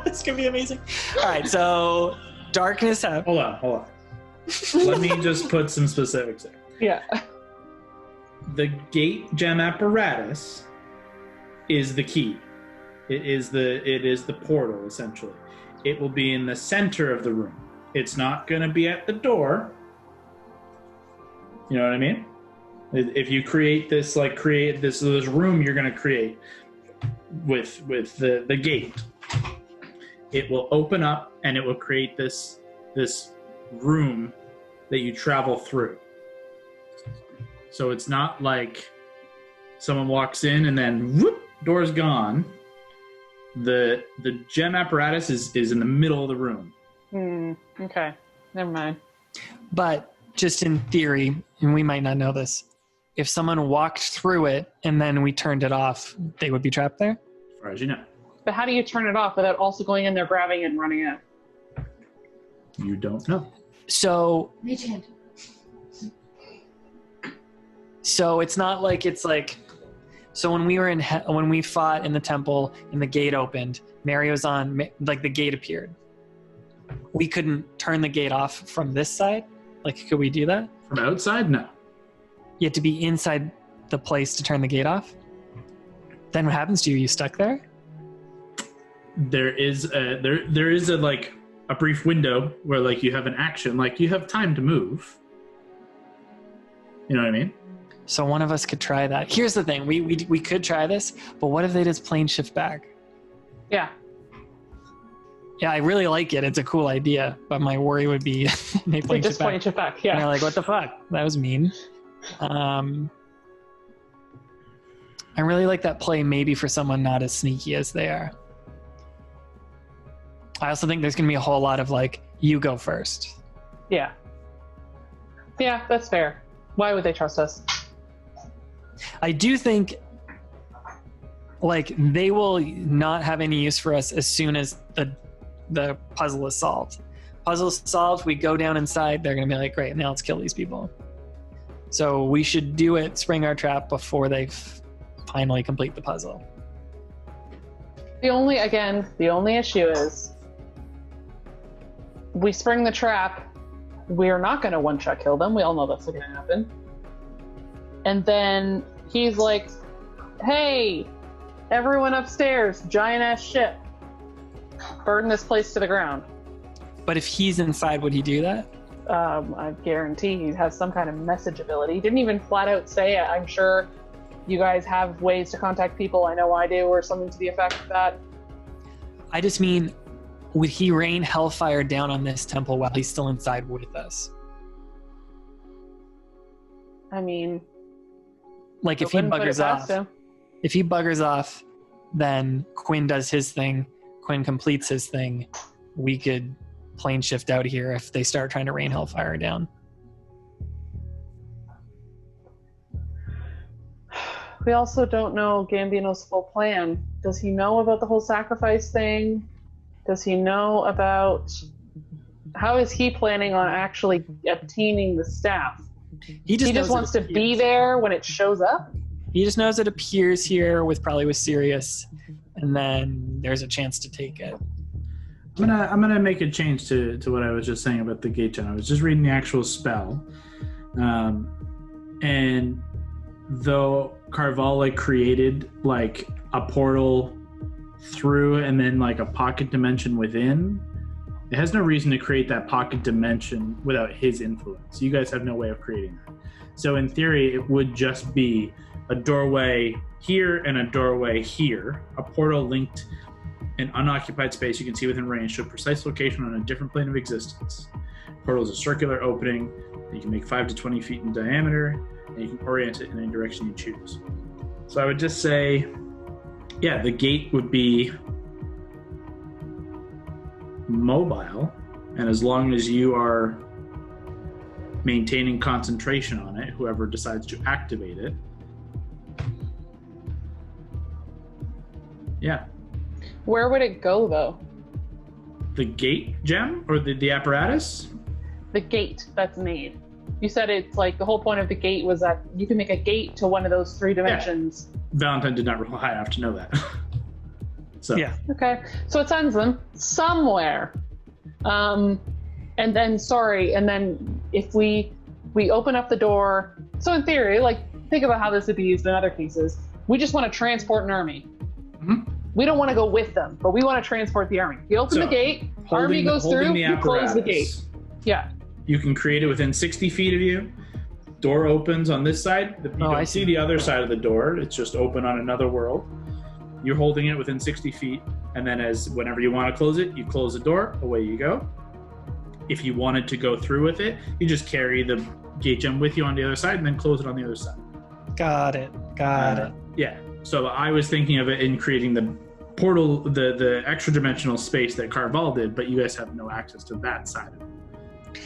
Speaker 2: it's gonna be amazing. All right, so darkness have...
Speaker 1: Hold on. Let me just put some specifics there.
Speaker 3: Yeah.
Speaker 1: The gate gem apparatus is the key. It is the portal, essentially. It will be in the center of the room. It's not going to be at the door. You know what I mean? If you create this room you're going to create with the gate, it will open up and it will create this room that you travel through. So it's not like someone walks in and then whoop, door's gone. The gem apparatus is in the middle of the room.
Speaker 3: Okay, never mind.
Speaker 2: But just in theory, and we might not know this, if someone walked through it and then we turned it off, they would be trapped there?
Speaker 1: As far as you know.
Speaker 3: But how do you turn it off without also going in there, grabbing it, and running out?
Speaker 1: You don't know.
Speaker 2: So it's not like it's like... So when we fought in the temple and the gate opened, Mary was on, like the gate appeared. We couldn't turn the gate off from this side? Like, could we do that?
Speaker 1: From outside? No.
Speaker 2: You have to be inside the place to turn the gate off? Then what happens to you? You stuck there?
Speaker 1: There is a like a brief window where like you have an action, like you have time to move. You know what I mean?
Speaker 2: So one of us could try that. Here's the thing. We could try this, but what if they just plane shift back?
Speaker 3: Yeah.
Speaker 2: Yeah, I really like it. It's a cool idea, but my worry would be they plane shift back.
Speaker 3: Plane shift back, yeah.
Speaker 2: And they're like, what the fuck? That was mean. I really like that play maybe for someone not as sneaky as they are. I also think there's going to be a whole lot of like, you go first.
Speaker 3: Yeah. Yeah, that's fair. Why would they trust us?
Speaker 2: I do think like they will not have any use for us as soon as the puzzle is solved. Puzzle's solved, we go down inside, they're going to be like, great, now let's kill these people. So we should do it, spring our trap before they finally complete the puzzle.
Speaker 3: The only issue is we spring the trap, we're not going to one-shot kill them. We all know that's going to happen. And then he's like, hey, everyone upstairs, giant-ass ship. Burn this place to the ground.
Speaker 2: But if he's inside, would he do that?
Speaker 3: I guarantee he has some kind of message ability. He didn't even flat out say it. I'm sure you guys have ways to contact people. I know I do, or something to the effect of that.
Speaker 2: I just mean, would he rain hellfire down on this temple while he's still inside with us?
Speaker 3: I mean...
Speaker 2: Like if he buggers off, then Quinn does his thing, Quinn completes his thing, we could plane shift out of here if they start trying to rain hellfire down.
Speaker 3: We also don't know Gambino's full plan. Does he know about the whole sacrifice thing? Does he know about how is he planning on actually obtaining the staff?
Speaker 2: He
Speaker 3: He
Speaker 2: knows
Speaker 3: just
Speaker 2: it
Speaker 3: wants to be
Speaker 2: appears.
Speaker 3: there when it shows up?
Speaker 2: He just knows it appears here with Sirius, and then there's a chance to take it.
Speaker 1: I'm gonna make a change to what I was just saying about the gate gen. I was just reading the actual spell, and though Carvala created like a portal through and then like a pocket dimension within, it has no reason to create that pocket dimension without his influence. You guys have no way of creating that. So in theory, it would just be a doorway here and a doorway here, a portal linked an unoccupied space you can see within range to a precise location on a different plane of existence. Portal is a circular opening that you can make 5 to 20 feet in diameter, and you can orient it in any direction you choose. So I would just say, yeah, the gate would be mobile, and as long as you are maintaining concentration on it, whoever decides to activate it, yeah.
Speaker 3: Where would it go, though?
Speaker 1: The gate gem or the apparatus?
Speaker 3: The gate that's made. You said it's like the whole point of the gate was that you can make a gate to one of those 3 dimensions.
Speaker 1: Valentine did not roll high enough to know that. So
Speaker 2: Yeah.
Speaker 3: Okay, so it sends them somewhere. And then if we open up the door, so in theory, like, think about how this would be used in other cases. We just want to transport an army.
Speaker 1: Mhm.
Speaker 3: We don't want to go with them, but we want to transport the army. You open the gate, army goes through, you close the gate. Yeah.
Speaker 1: You can create it within 60 feet of you. Door opens on this side. You
Speaker 2: I
Speaker 1: don't
Speaker 2: see.
Speaker 1: see the other side of the door. It's just open on another world. You're holding it within 60 feet, and then whenever you want to close it, you close the door, away you go. If you wanted to go through with it, you just carry the gate gem with you on the other side and then close it on the other side.
Speaker 2: Got it.
Speaker 1: Yeah. So I was thinking of it in creating the portal, the extra dimensional space that Carval did, but you guys have no access to that side of it.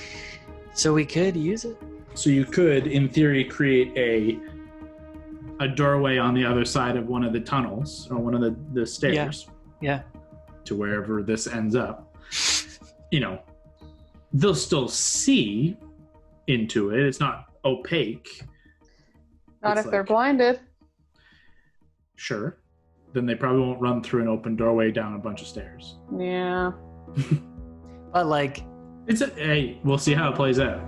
Speaker 2: So we could use it.
Speaker 1: So you could, in theory, create a doorway on the other side of one of the tunnels or one of the stairs.
Speaker 2: Yeah.
Speaker 1: To wherever this ends up. You know, they'll still see into it. It's not opaque.
Speaker 3: Not
Speaker 1: It's
Speaker 3: if they're
Speaker 1: like-
Speaker 3: blinded.
Speaker 1: Sure. Then they probably won't run through an open doorway down a bunch of stairs.
Speaker 3: Yeah.
Speaker 2: But like,
Speaker 1: Hey, we'll see how it plays out.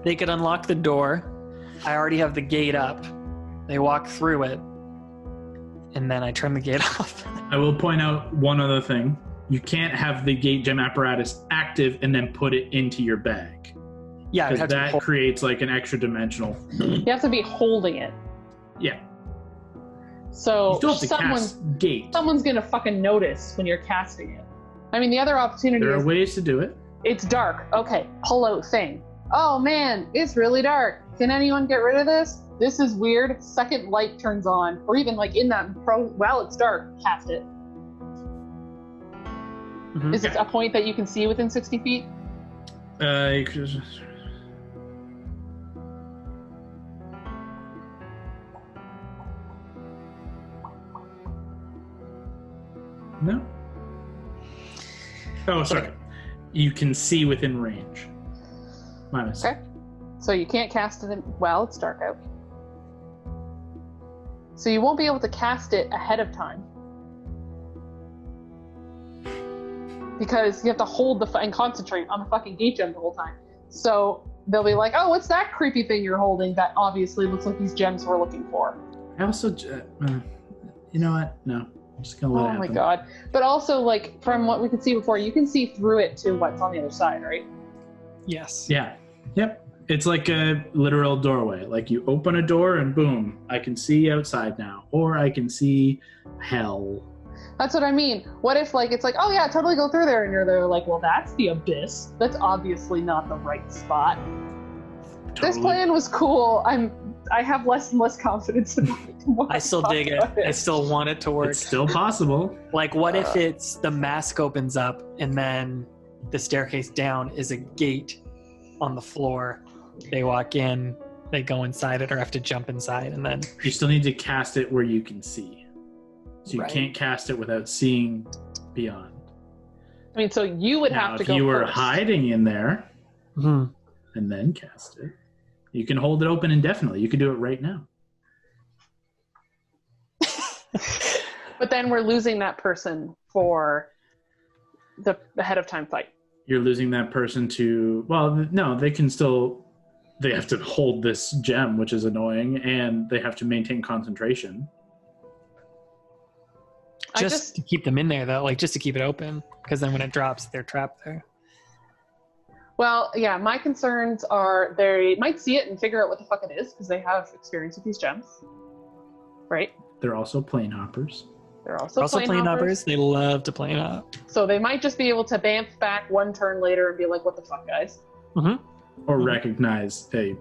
Speaker 2: they could unlock the door. I already have the gate up. They walk through it, and then I turn the gate off.
Speaker 1: I will point out one other thing. You can't have the gate gem apparatus active and then put it into your bag.
Speaker 2: Yeah, I'd
Speaker 1: Because
Speaker 2: have to
Speaker 1: that
Speaker 2: hold-
Speaker 1: creates like an extra dimensional.
Speaker 3: You have to be holding it.
Speaker 1: Yeah.
Speaker 3: So
Speaker 1: You still have to cast gate.
Speaker 3: someone's gonna fucking notice when you're casting it. I mean, the other opportunity
Speaker 1: There are
Speaker 3: is
Speaker 1: ways to do it.
Speaker 3: it's dark. Okay, pull out thing. Oh man, it's really dark. Can anyone get rid of this? This is weird. Second light turns on, or even like in that while it's dark, cast it.
Speaker 2: Mhm.
Speaker 3: Is it a point that you can see within 60 feet?
Speaker 1: You could- No. Oh, sorry. You can see within range. My mistake.
Speaker 3: Okay. So you can't cast it while it's dark out. So you won't be able to cast it ahead of time. Because you have to hold and concentrate on the fucking gate gem the whole time. So they'll be like, oh, what's that creepy thing you're holding that obviously looks like these gems we're looking for?
Speaker 1: I also, you know what? No, I'm just gonna let it
Speaker 3: Oh my
Speaker 1: happen.
Speaker 3: god. But also, like, from what we could see before, you can see through it to what's on the other side, right?
Speaker 2: Yes.
Speaker 1: Yeah. Yep. It's like a literal doorway. Like you open a door and boom, I can see outside now, or I can see hell.
Speaker 3: That's what I mean. What if, like, it's like, oh yeah, totally go through there, and you're there like, well, that's the abyss. That's obviously not the right spot. This
Speaker 1: Totally.
Speaker 3: plan was cool. I have less and less confidence in it.
Speaker 2: I still dig it. I still want it to work.
Speaker 1: It's still possible.
Speaker 2: Like, what if it's the mask opens up and then the staircase down is a gate on the floor? They walk in, they go inside it, or have to jump inside, and then
Speaker 1: You still need to cast it where you can see. So you
Speaker 2: Right.
Speaker 1: can't cast it without seeing beyond.
Speaker 3: I mean, so you would
Speaker 1: Now,
Speaker 3: have to
Speaker 1: if
Speaker 3: go
Speaker 1: you were
Speaker 3: first.
Speaker 1: hiding in there
Speaker 2: Mhm.
Speaker 1: and then cast it, you can hold it open indefinitely. You can do it right now.
Speaker 3: But then we're losing that person for the ahead of time fight.
Speaker 1: You're losing that person to, well, no, they can still, they have to hold this gem, which is annoying, and they have to maintain concentration.
Speaker 2: Just to keep them in there, though, like just to keep it open, because then when it drops, they're trapped there.
Speaker 3: Well, yeah, my concerns are they might see it and figure out what the fuck it is because they have experience with these gems, right?
Speaker 1: They're also plane hoppers.
Speaker 3: They're also
Speaker 2: plane hoppers. They love to plane hop.
Speaker 3: So they might just be able to bamf back one turn later and be like, what the fuck, guys?
Speaker 2: Mm-hmm.
Speaker 1: Or recognize a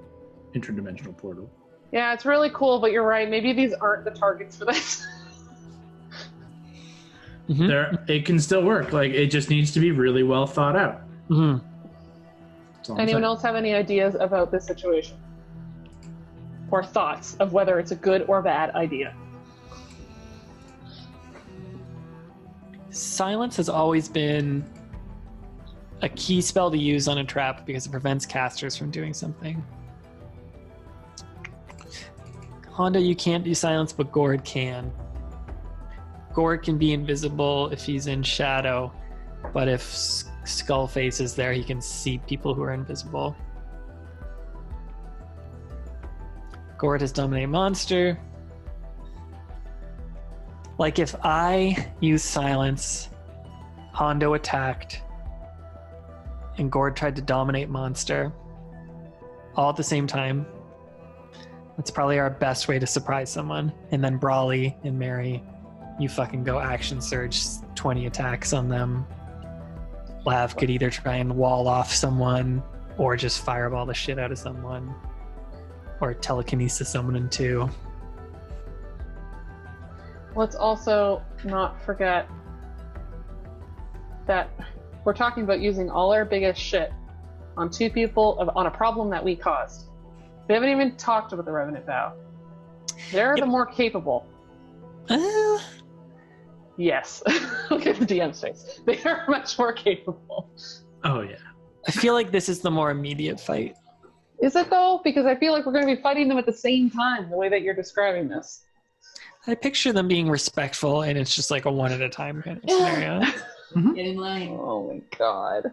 Speaker 1: interdimensional portal.
Speaker 3: Yeah, it's really cool, but you're right. Maybe these aren't the targets for this.
Speaker 2: Mm-hmm.
Speaker 1: It can still work. Like, it just needs to be really well thought out.
Speaker 2: Mm-hmm.
Speaker 1: That's all I'm
Speaker 3: Anyone
Speaker 1: saying.
Speaker 3: else have any ideas about this situation? Or thoughts of whether it's a good or bad idea?
Speaker 2: Silence has always been a key spell to use on a trap because it prevents casters from doing something. Honda, you can't do silence, but Gord can. Gord can be invisible if he's in shadow, but if Skullface is there, he can see people who are invisible. Gord has Dominate Monster. Like if I use silence, Hondo attacked, and Gord tried to dominate monster all at the same time, that's probably our best way to surprise someone. And then Brawly and Mary, you fucking go action surge 20 attacks on them. Lav could either try and wall off someone or just fireball the shit out of someone or telekinesis someone in two.
Speaker 3: Let's also not forget that we're talking about using all our biggest shit on two people on a problem that we caused. We haven't even talked about the Revenant Vow. They're the more capable. Yes. Look at the DM's face. They are much more capable.
Speaker 1: Oh, yeah.
Speaker 2: I feel like this is the more immediate fight.
Speaker 3: Is it though? Because I feel like we're going to be fighting them at the same time, the way that you're describing this.
Speaker 2: I picture them being respectful, and it's just like a one at a time kind of scenario.
Speaker 8: Get in line.
Speaker 3: Oh my god.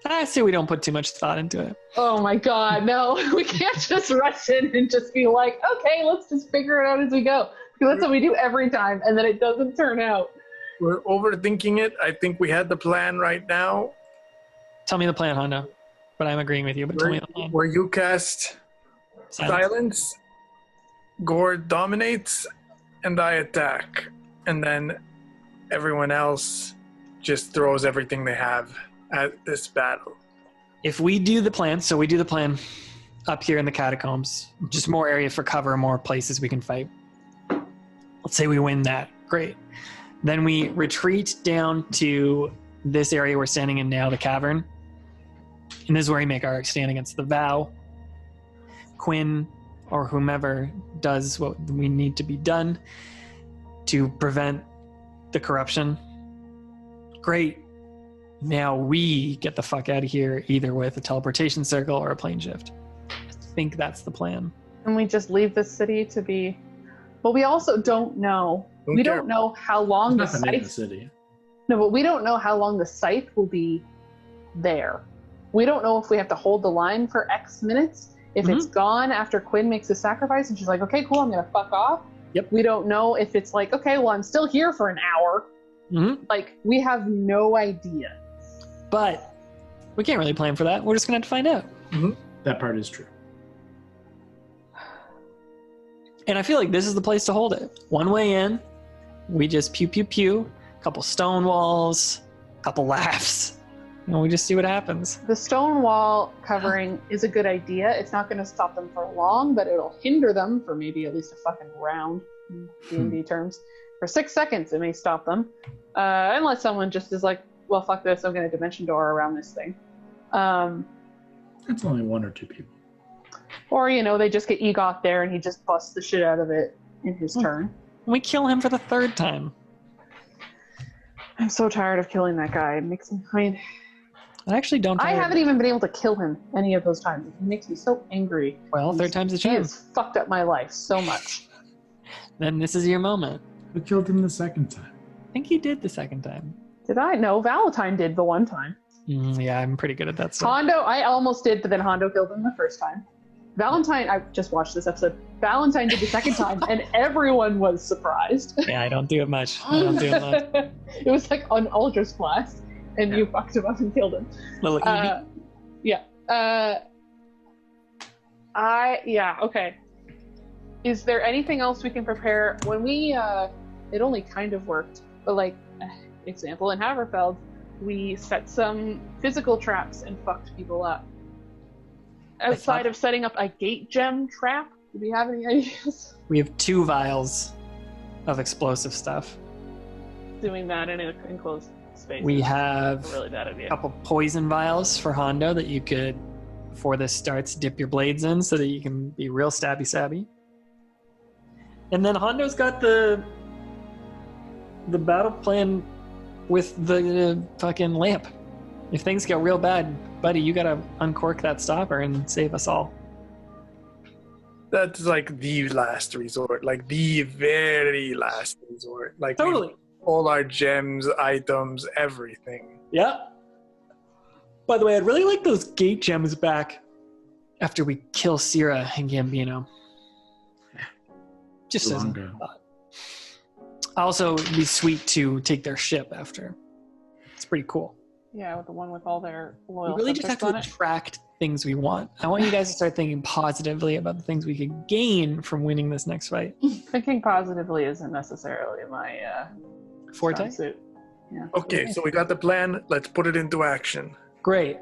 Speaker 2: I say we don't put too much thought into it.
Speaker 3: Oh my god, no. We can't just rush in and just be like, okay, let's just figure it out as we go. Because that's what we do every time, and then it doesn't turn out.
Speaker 5: We're overthinking it. I think we had the plan right now.
Speaker 2: Tell me the plan, Hondo. But I'm agreeing with you, but tell me the plan.
Speaker 5: Where you cast silence, Gord dominates, and I attack. And then everyone else just throws everything they have at this battle.
Speaker 2: If we do the plan, so we do the plan up here in the catacombs, just more area for cover, more places we can fight. Let's say we win that. Great. Then we retreat down to this area we're standing in now, the cavern. And this is where we make our stand against the vow. Quinn or whomever does what we need to be done to prevent the corruption. Great. Now we get the fuck out of here either with a teleportation circle or a plane shift. I think that's the plan.
Speaker 3: And we just leave this city to be... But we also don't know. We don't know how long the
Speaker 1: Nothing in the
Speaker 3: scythe...
Speaker 1: city.
Speaker 3: No, but we don't know how long the scythe will be there. We don't know if we have to hold the line for X minutes. If it's gone after Quinn makes his sacrifice and she's like, okay, cool, I'm going to fuck off.
Speaker 2: Yep.
Speaker 3: We don't know if it's like, okay, well, I'm still here for an hour. Like, we have no idea.
Speaker 2: But we can't really plan for that. We're just going to have to find out.
Speaker 1: That part is true.
Speaker 2: And I feel like this is the place to hold it. One way in, we just pew, pew, pew, a couple stone walls, a couple laughs, and we just see what happens.
Speaker 3: The stone wall covering is a good idea. It's not going to stop them for long, but it'll hinder them for maybe at least a fucking round in D&D terms. For 6 seconds, it may stop them. Unless someone just is like, well, fuck this, I'm going to dimension door around this thing.
Speaker 1: It's only one or two people.
Speaker 3: Or, you know, they just get Egot there and he just busts the shit out of it in his turn.
Speaker 2: We kill him for the third time.
Speaker 3: I'm so tired of killing that guy. It makes me.
Speaker 2: I actually don't.
Speaker 3: I haven't even been able to kill him any of those times. It makes me so angry.
Speaker 2: Well, third time's a
Speaker 3: He
Speaker 2: charm.
Speaker 3: has fucked up my life so much.
Speaker 2: Then this is your moment.
Speaker 1: Who killed him the second time?
Speaker 2: I think you did the second time.
Speaker 3: Did I? No, Valentine did the one time.
Speaker 2: Yeah, I'm pretty good at that stuff.
Speaker 3: Hondo, I almost did, but then Hondo killed him the first time. Valentine, I just watched this episode. Valentine did the second time, and everyone was surprised.
Speaker 2: Yeah, I don't do it much. I don't do it much.
Speaker 3: It was like an Ultra's blast, and you fucked him up and killed him.
Speaker 2: Little Evie.
Speaker 3: Okay. Is there anything else we can prepare when we? It only kind of worked, but like, example in Haverfeld, we set some physical traps and fucked people up. Outside of setting up a gate gem trap, do we have any ideas?
Speaker 2: We have 2 vials of explosive stuff.
Speaker 3: Doing that in an enclosed space.
Speaker 2: We have
Speaker 3: a really bad idea.
Speaker 2: a couple poison vials for Hondo that you could, before this starts, dip your blades in so that you can be real stabby. And then Hondo's got the battle plan with the fucking lamp. If things get real bad, buddy, you gotta uncork that stopper and save us all.
Speaker 5: That's like the last resort, like the very last resort. Like
Speaker 2: Totally.
Speaker 5: all our gems, items, everything.
Speaker 2: Yeah. By the way, I'd really like those gate gems back after we kill Sierra and Gambino. Just as a thought. Also, it'd be sweet to take their ship after. It's pretty cool.
Speaker 3: Yeah, with the one with all their loyal
Speaker 2: We really just have
Speaker 3: subjects
Speaker 2: to
Speaker 3: on it.
Speaker 2: attract things we want. I want you guys to start thinking positively about the things we could gain from winning this next fight.
Speaker 3: Thinking positively isn't necessarily my
Speaker 2: Forte?
Speaker 3: strong suit. Yeah.
Speaker 5: Okay, so we got the plan. Let's put it into action.
Speaker 2: Great.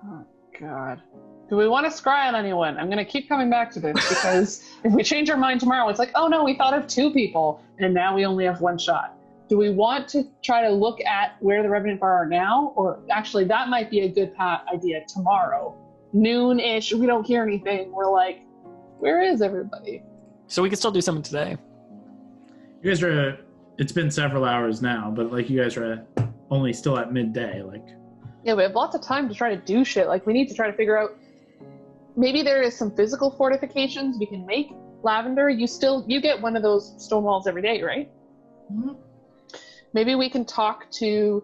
Speaker 3: Oh God. Do we want to scry on anyone? I'm going to keep coming back to this because if we change our mind tomorrow, it's like, oh no, we thought of 2 people and now we only have 1 shot. Do we want to try to look at where the Revenant Vow are now? Or actually, that might be a good idea tomorrow. Noon-ish, we don't hear anything. We're like, where is everybody?
Speaker 2: So we can still do something today.
Speaker 1: You guys are. It's been several hours now, but like you guys are only still at midday. Like,
Speaker 3: Yeah, we have lots of time to try to do shit. Like, we need to try to figure out. Maybe there is some physical fortifications we can make. Lavender, you get one of those stone walls every day, right?
Speaker 8: Mm-hmm.
Speaker 3: Maybe we can talk to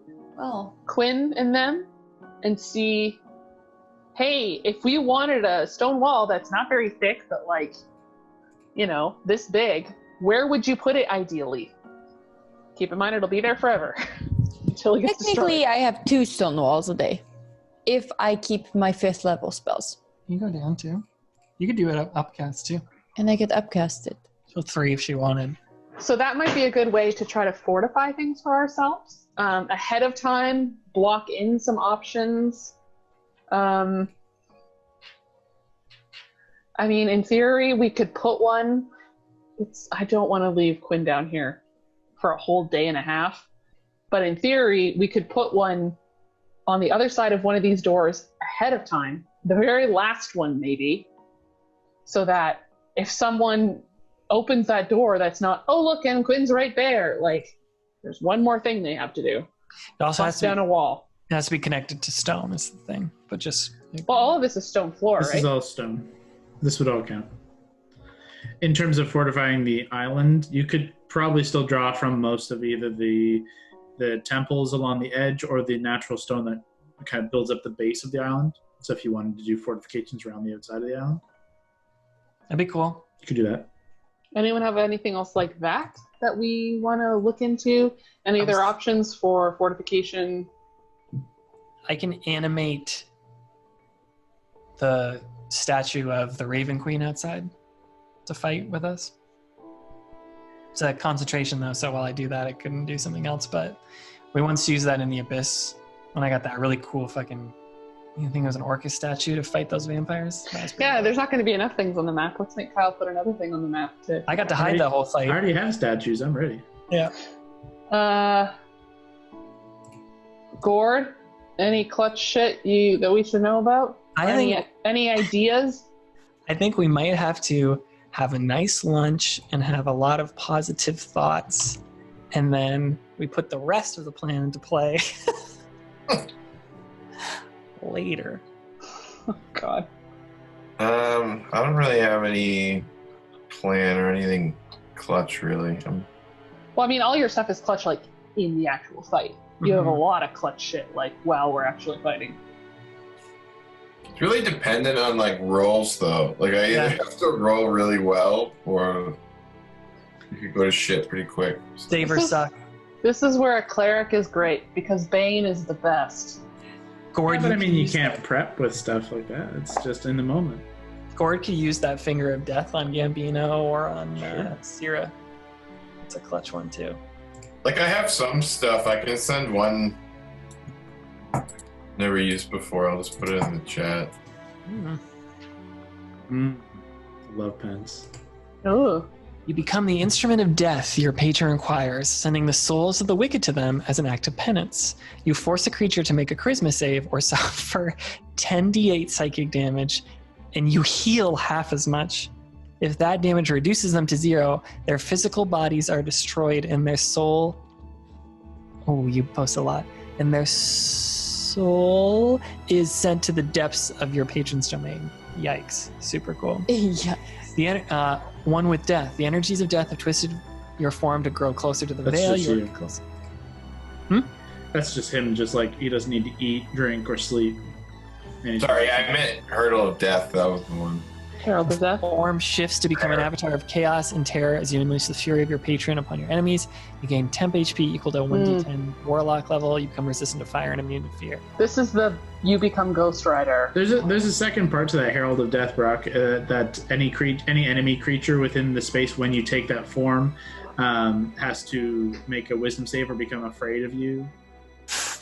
Speaker 3: Quinn and them and see, hey, if we wanted a stone wall that's not very thick, but like, this big, where would you put it ideally? Keep in mind, it'll be there forever until it gets
Speaker 8: Technically,
Speaker 3: destroyed.
Speaker 8: I have 2 stone walls a day. If I keep my 5th level spells.
Speaker 2: You can go down too. You could do it upcast too.
Speaker 8: And I get upcasted.
Speaker 2: So 3 if she wanted.
Speaker 3: So that might be a good way to try to fortify things for ourselves. Ahead of time, block in some options. I mean, in theory, we could put one. I don't want to leave Quinn down here for a whole day and a half. But in theory, we could put one on the other side of one of these doors ahead of time. The very last one, maybe. So that if someone opens that door, that's not, oh, look, and Quinn's right there. Like, there's one more thing they have to do.
Speaker 2: It also has
Speaker 3: Bust
Speaker 2: to,
Speaker 3: down a wall.
Speaker 2: it has to be connected to stone is the thing. But just...
Speaker 3: Well, all of this is stone floor,
Speaker 1: this
Speaker 3: right?
Speaker 1: is all stone. This would all count. In terms of fortifying the island, you could probably still draw from most of either the temples along the edge or the natural stone that kind of builds up the base of the island. So if you wanted to do fortifications around the outside of the island,
Speaker 2: That'd be cool.
Speaker 1: you could do that.
Speaker 3: Anyone have anything else like that we want to look into? Any other options for fortification?
Speaker 2: I can animate the statue of the Raven Queen outside to fight with us. It's a concentration though, so while I do that, I couldn't do something else. But we once used that in the Abyss when I got that really cool fucking, I think it was an Orcus statue to fight those vampires.
Speaker 3: Yeah, there's not going to be enough things on the map. Let's make Kyle put another thing on the map too.
Speaker 2: I got to hide that whole
Speaker 1: I
Speaker 2: fight.
Speaker 1: already have statues. I'm ready.
Speaker 2: Yeah.
Speaker 3: Gord, any clutch shit that we should know about? Any ideas?
Speaker 2: I think we might have to have a nice lunch and have a lot of positive thoughts and then we put the rest of the plan into play later.
Speaker 3: Oh, God.
Speaker 7: I don't really have any plan or anything clutch, really.
Speaker 3: Well, I mean, all your stuff is clutch, like, in the actual fight. You have a lot of clutch shit, like, while we're actually fighting.
Speaker 7: It's really dependent on, like, rolls, though. Like, I either have to roll really well, or you could go to shit pretty quick.
Speaker 2: Save or suck.
Speaker 3: This is where a cleric is great, because Bane is the best.
Speaker 2: Gord,
Speaker 1: Yeah, but I mean, you can't prep with stuff like that. It's just in the moment.
Speaker 2: Gord could use that Finger of Death on Gambino or on Syrah. It's a clutch one, too.
Speaker 7: Like, I have some stuff. I can send one never used before. I'll just put it in the chat.
Speaker 1: Love pens.
Speaker 3: Oh.
Speaker 2: You become the instrument of death your patron requires, sending the souls of the wicked to them as an act of penance. You force a creature to make a charisma save or suffer 10d8 psychic damage, and you heal half as much. If that damage reduces them to 0, their physical bodies are destroyed and their soul... Oh, you post a lot. And their soul is sent to the depths of your patron's domain. Yikes. Super cool.
Speaker 8: Yeah.
Speaker 2: One with death. The energies of death have twisted your form to grow closer to the veil.
Speaker 1: Just
Speaker 2: Close.
Speaker 1: That's just him, just like he doesn't need to eat, drink, or sleep.
Speaker 7: Sorry, I meant Hurdle of Death. That was the one.
Speaker 3: Herald of Death.
Speaker 2: Form shifts to become an avatar of chaos and terror as you unleash the fury of your patron upon your enemies. You gain temp HP equal to 1d10 warlock level. You become resistant to fire and immune to fear.
Speaker 3: This is the you become Ghost Rider.
Speaker 1: There's a second part to that Herald of Death, Brock. That any enemy creature within the space when you take that form has to make a Wisdom save or become afraid of you.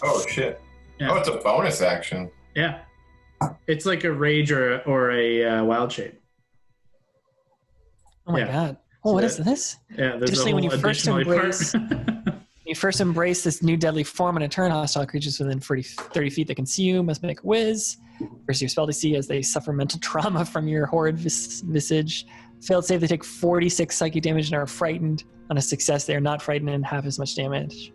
Speaker 7: Oh shit!
Speaker 1: Yeah.
Speaker 7: Oh, it's a bonus action.
Speaker 1: Yeah, it's like a rage or a wild shape.
Speaker 2: Oh my god! Oh, what is this?
Speaker 1: Yeah, there's
Speaker 2: Especially
Speaker 1: a
Speaker 2: when
Speaker 1: whole
Speaker 2: you first
Speaker 1: additional
Speaker 2: embrace.
Speaker 1: part.
Speaker 2: You first embrace this new deadly form in a turn. Hostile creatures within 30 feet that can see you must make a whiz. Versus your spell DC as they suffer mental trauma from your horrid visage. Failed save, they take 46 psychic damage and are frightened. On a success, they are not frightened and half as much damage.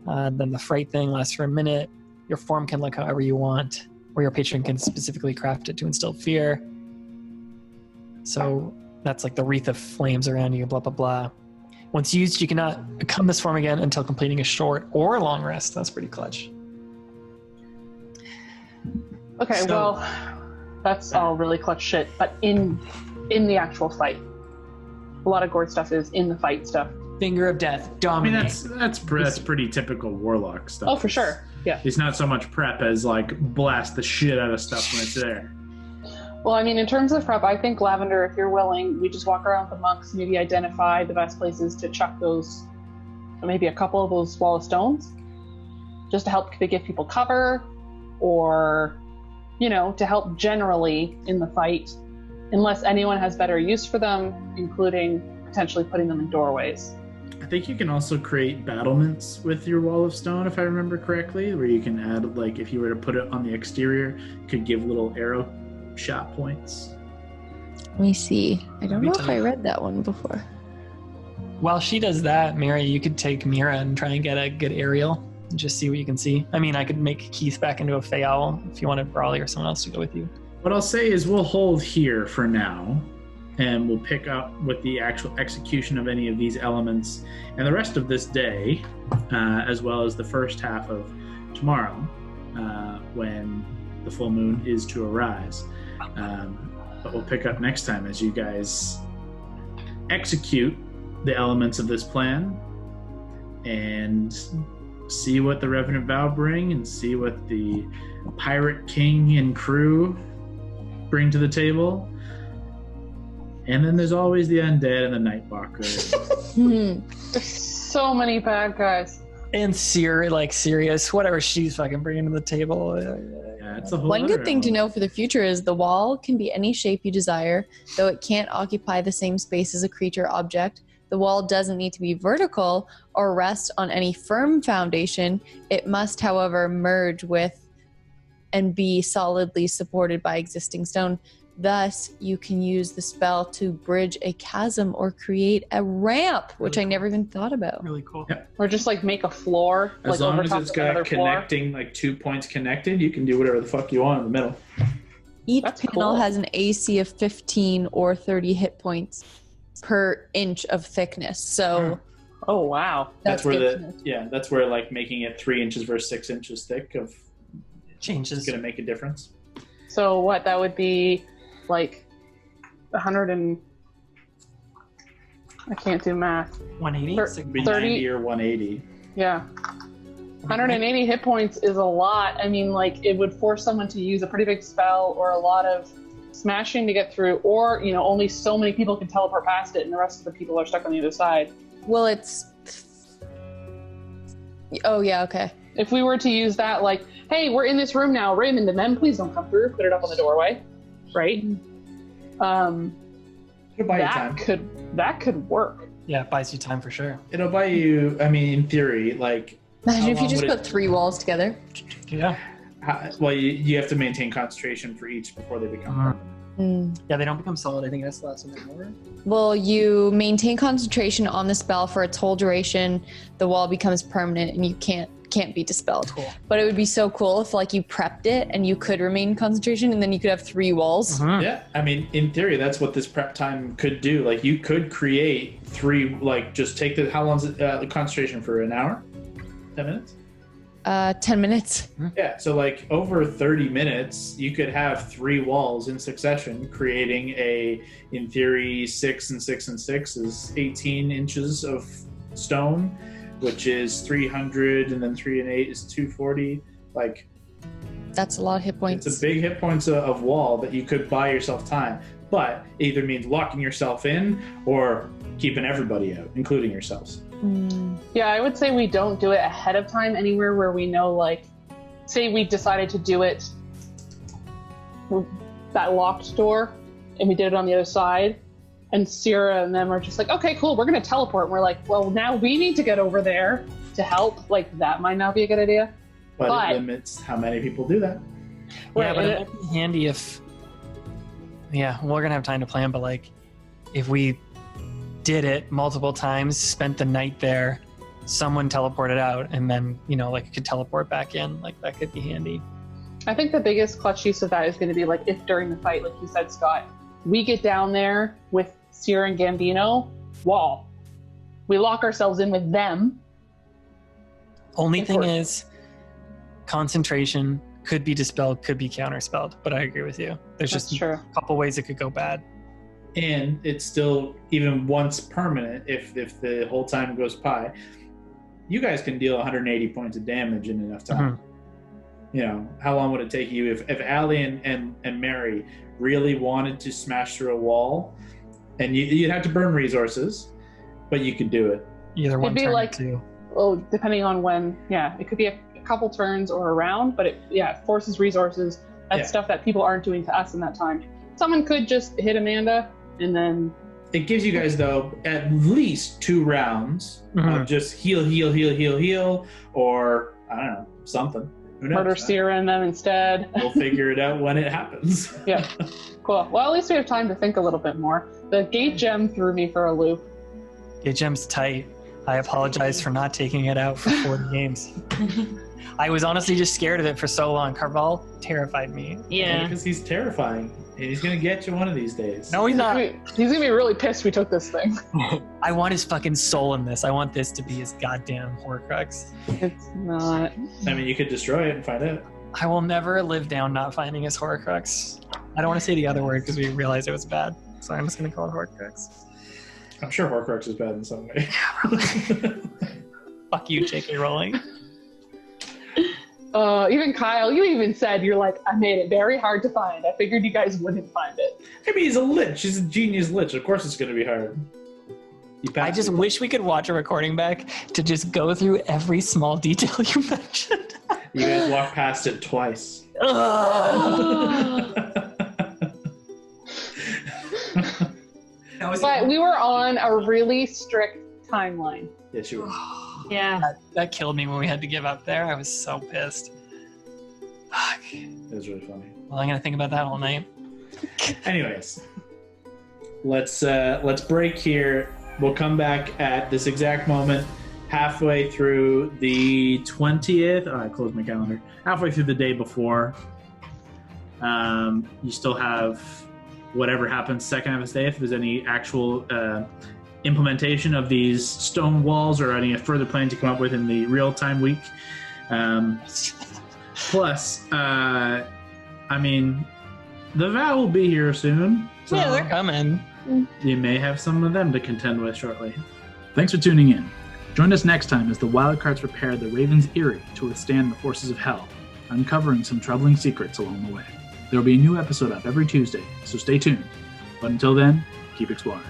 Speaker 2: Then the fright thing lasts for a minute. Your form can look however you want, or your patron can specifically craft it to instill fear. So that's like the wreath of flames around you, blah, blah, blah. Once used, you cannot become this form again until completing a short or long rest. That's pretty clutch.
Speaker 3: Okay,
Speaker 2: So-
Speaker 3: well, that's all really clutch shit, but in the actual fight. A lot of Gord stuff is in the fight stuff.
Speaker 2: Finger of Death,
Speaker 1: I mean,
Speaker 2: dominate.
Speaker 1: that's pretty typical warlock stuff.
Speaker 3: Oh, for sure. Yeah.
Speaker 1: It's not so much prep as like blast the shit out of stuff when it's there.
Speaker 3: Well, I mean, in terms of prep, I think, Lavender, if you're willing, we just walk around with the monks, maybe identify the best places to chuck those, maybe a couple of those wall of stones, just to help to give people cover, or, you know, to help generally in the fight, unless anyone has better use for them, including potentially putting them in doorways.
Speaker 1: I think you can also create battlements with your wall of stone, if I remember correctly, where you can add, like, if you were to put it on the exterior, you could give little arrow shot points.
Speaker 8: Let me see. I don't
Speaker 2: Me
Speaker 8: know if
Speaker 2: too.
Speaker 8: I read that one before.
Speaker 2: While she does that, Mary, you could take Mira and try and get a good aerial and just see what you can see. I mean, I could make Keith back into a Fey Owl if you wanted Brawley or someone else to go with you.
Speaker 1: What I'll say is we'll hold here for now, and we'll pick up with the actual execution of any of these elements and the rest of this day, as well as the first half of tomorrow, when the full moon is to arise. But we'll pick up next time as you guys execute the elements of this plan and see what the Revenant Vow bring and see what the Pirate King and crew bring to the table. And then there's always the undead and the Nightwalker.
Speaker 3: There's so many bad guys.
Speaker 2: And Sirius, whatever she's fucking bringing to the table.
Speaker 1: Yeah, it's a whole
Speaker 8: One
Speaker 1: other
Speaker 8: good thing to
Speaker 1: element.
Speaker 8: know for the future is the wall can be any shape you desire, though it can't occupy the same space as a creature object. The wall doesn't need to be vertical or rest on any firm foundation. It must, however, merge with and be solidly supported by existing stone. Thus, you can use the spell to bridge a chasm or create a ramp, which I never even thought about.
Speaker 2: Really cool.
Speaker 1: Yeah.
Speaker 3: Or just like make a floor.
Speaker 1: As
Speaker 3: like
Speaker 1: long
Speaker 3: over
Speaker 1: as
Speaker 3: top
Speaker 1: it's
Speaker 3: of another
Speaker 1: got
Speaker 3: floor.
Speaker 1: connecting, like 2 points connected, you can do whatever the fuck you want in the middle.
Speaker 8: Each
Speaker 3: That's
Speaker 8: panel
Speaker 3: cool.
Speaker 8: has an AC of 15 or 30 hit points per inch of thickness. So
Speaker 3: Oh wow.
Speaker 1: That's where
Speaker 8: good to know.
Speaker 1: that's where like making it 3 inches versus 6 inches thick of
Speaker 2: Changes.
Speaker 1: is going to make a difference.
Speaker 3: So what? That would be like 100 and I can't do math.
Speaker 2: 180?
Speaker 3: Thir-
Speaker 1: It'd be
Speaker 3: 30
Speaker 1: 90 or 180.
Speaker 3: Yeah. 180 hit points is a lot. I mean, like, it would force someone to use a pretty big spell or a lot of smashing to get through, or, you know, only so many people can teleport past it and the rest of the people are stuck on the other side.
Speaker 8: Well, it's... Oh, yeah, okay.
Speaker 3: If we were to use that, like, hey, we're in this room now, Raymond and them, please don't come through, put it up on the doorway, right?
Speaker 1: It'll buy you time.
Speaker 3: That could work.
Speaker 2: Yeah, it buys you time for sure.
Speaker 1: It'll buy you, I mean, in theory, like...
Speaker 8: Imagine
Speaker 1: how
Speaker 8: if you
Speaker 1: long
Speaker 8: just
Speaker 1: would
Speaker 8: put 3 walls together.
Speaker 2: Yeah.
Speaker 1: Well, you have to maintain concentration for each before they become permanent.
Speaker 2: Yeah, they don't become solid. I think that's the last one.
Speaker 8: Well, you maintain concentration on the spell for its whole duration. The wall becomes permanent and you can't be dispelled.
Speaker 2: Cool.
Speaker 8: But it would be so cool if like you prepped it and you could remain in concentration and then you could have 3 walls.
Speaker 1: Yeah, I mean, in theory, that's what this prep time could do. Like, you could create 3, like, just take how long's the concentration for an hour? 10 minutes?
Speaker 8: 10 minutes.
Speaker 1: Yeah, so like over 30 minutes, you could have 3 walls in succession, creating in theory, 6 and 6 and 6 is 18 inches of stone, which is 300, and then 3 and 8 is 240. Like,
Speaker 8: That's a lot of hit points.
Speaker 1: it's a big hit points of wall that you could buy yourself time, but it either means locking yourself in or keeping everybody out, including yourselves.
Speaker 3: Yeah, I would say we don't do it ahead of time anywhere where we know, like, say we decided to do it with that locked door and we did it on the other side, and Sierra and them are just like, okay, cool, we're going to teleport. And we're like, well, now we need to get over there to help. Like, that might not be a good idea.
Speaker 1: But it limits how many people do that.
Speaker 2: Yeah,
Speaker 3: Right,
Speaker 2: but
Speaker 3: and
Speaker 2: it might be handy if... Yeah, we're going to have time to plan, but like, if we did it multiple times, spent the night there, someone teleported out, and then, you know, like, could teleport back in. Like, that could be handy.
Speaker 3: I think the biggest clutch use of that is going to be, like, if during the fight, like you said, Scott, we get down there with Sierra and Gambino, wall. We lock ourselves in with them.
Speaker 2: Only thing is, concentration could be dispelled, could be counterspelled, but I agree with you. There's
Speaker 3: That's
Speaker 2: just
Speaker 3: true.
Speaker 2: a couple ways it could go bad.
Speaker 1: And it's still, even once permanent, if the whole time goes by, you guys can deal 180 points of damage in enough time. You know, how long would it take you if Allie and Mary really wanted to smash through a wall, and you'd have to burn resources, but you could do it.
Speaker 2: Either one
Speaker 3: It'd be
Speaker 2: turn or
Speaker 3: like-
Speaker 2: 2.
Speaker 3: Well, depending on when, yeah, it could be a couple turns or a round, but it forces resources. That's
Speaker 1: Yeah.
Speaker 3: stuff that people aren't doing to us in that time. Someone could just hit Amanda and then
Speaker 1: It gives you guys, though, at least 2 rounds of just heal, or, I don't know, something. Who knows?
Speaker 3: murder Sierra and them instead.
Speaker 1: We'll figure it out when it happens.
Speaker 3: Yeah. Cool. Well, at least we have time to think a little bit more. The gate gem threw me for a loop.
Speaker 2: Yeah, gem's tight. I apologize for not taking it out for 40 games. I was honestly just scared of it for so long. Carval terrified me.
Speaker 4: Yeah.
Speaker 1: Because he's terrifying. And he's going to get you one of these days.
Speaker 2: No, he's not.
Speaker 3: He's gonna be really pissed we took this thing.
Speaker 2: I want his fucking soul in this. I want this to be his goddamn Horcrux.
Speaker 3: It's not.
Speaker 1: I mean, you could destroy it and find out.
Speaker 2: I will never live down not finding his Horcrux. I don't want to say the other word because we realized it was bad. So I'm just going to call it Horcrux.
Speaker 1: I'm sure Horcrux is bad in some way.
Speaker 2: Fuck you, J.K. Rowling.
Speaker 3: Even Kyle, you even said, you're like, I made it very hard to find. I figured you guys wouldn't find it.
Speaker 1: I mean, he's a lich. He's a genius lich. Of course it's going to be hard.
Speaker 2: I just wish we could watch a recording back to just go through every small detail you mentioned.
Speaker 1: You guys walked past it twice.
Speaker 3: But we were on a really strict timeline.
Speaker 1: Yes, you were.
Speaker 4: Yeah.
Speaker 2: That killed me when we had to give up there. I was so pissed. Fuck.
Speaker 1: It was really funny.
Speaker 2: Well, I'm going to think about that all night.
Speaker 1: Anyways, let's break here. We'll come back at this exact moment, halfway through the 20th. Oh, I closed my calendar. Halfway through the day before. You still have whatever happens second half of the day. If there's any actual implementation of these stone walls or any further plans you come up with in the real-time week. Plus, I mean, the vow will be here soon. So
Speaker 2: Yeah, they're coming.
Speaker 1: you may have some of them to contend with shortly. Thanks for tuning in. Join us next time as the Wildcards prepare the Raven's Eyrie to withstand the forces of hell, uncovering some troubling secrets along the way. There will be a new episode up every Tuesday, so stay tuned. But until then, keep exploring.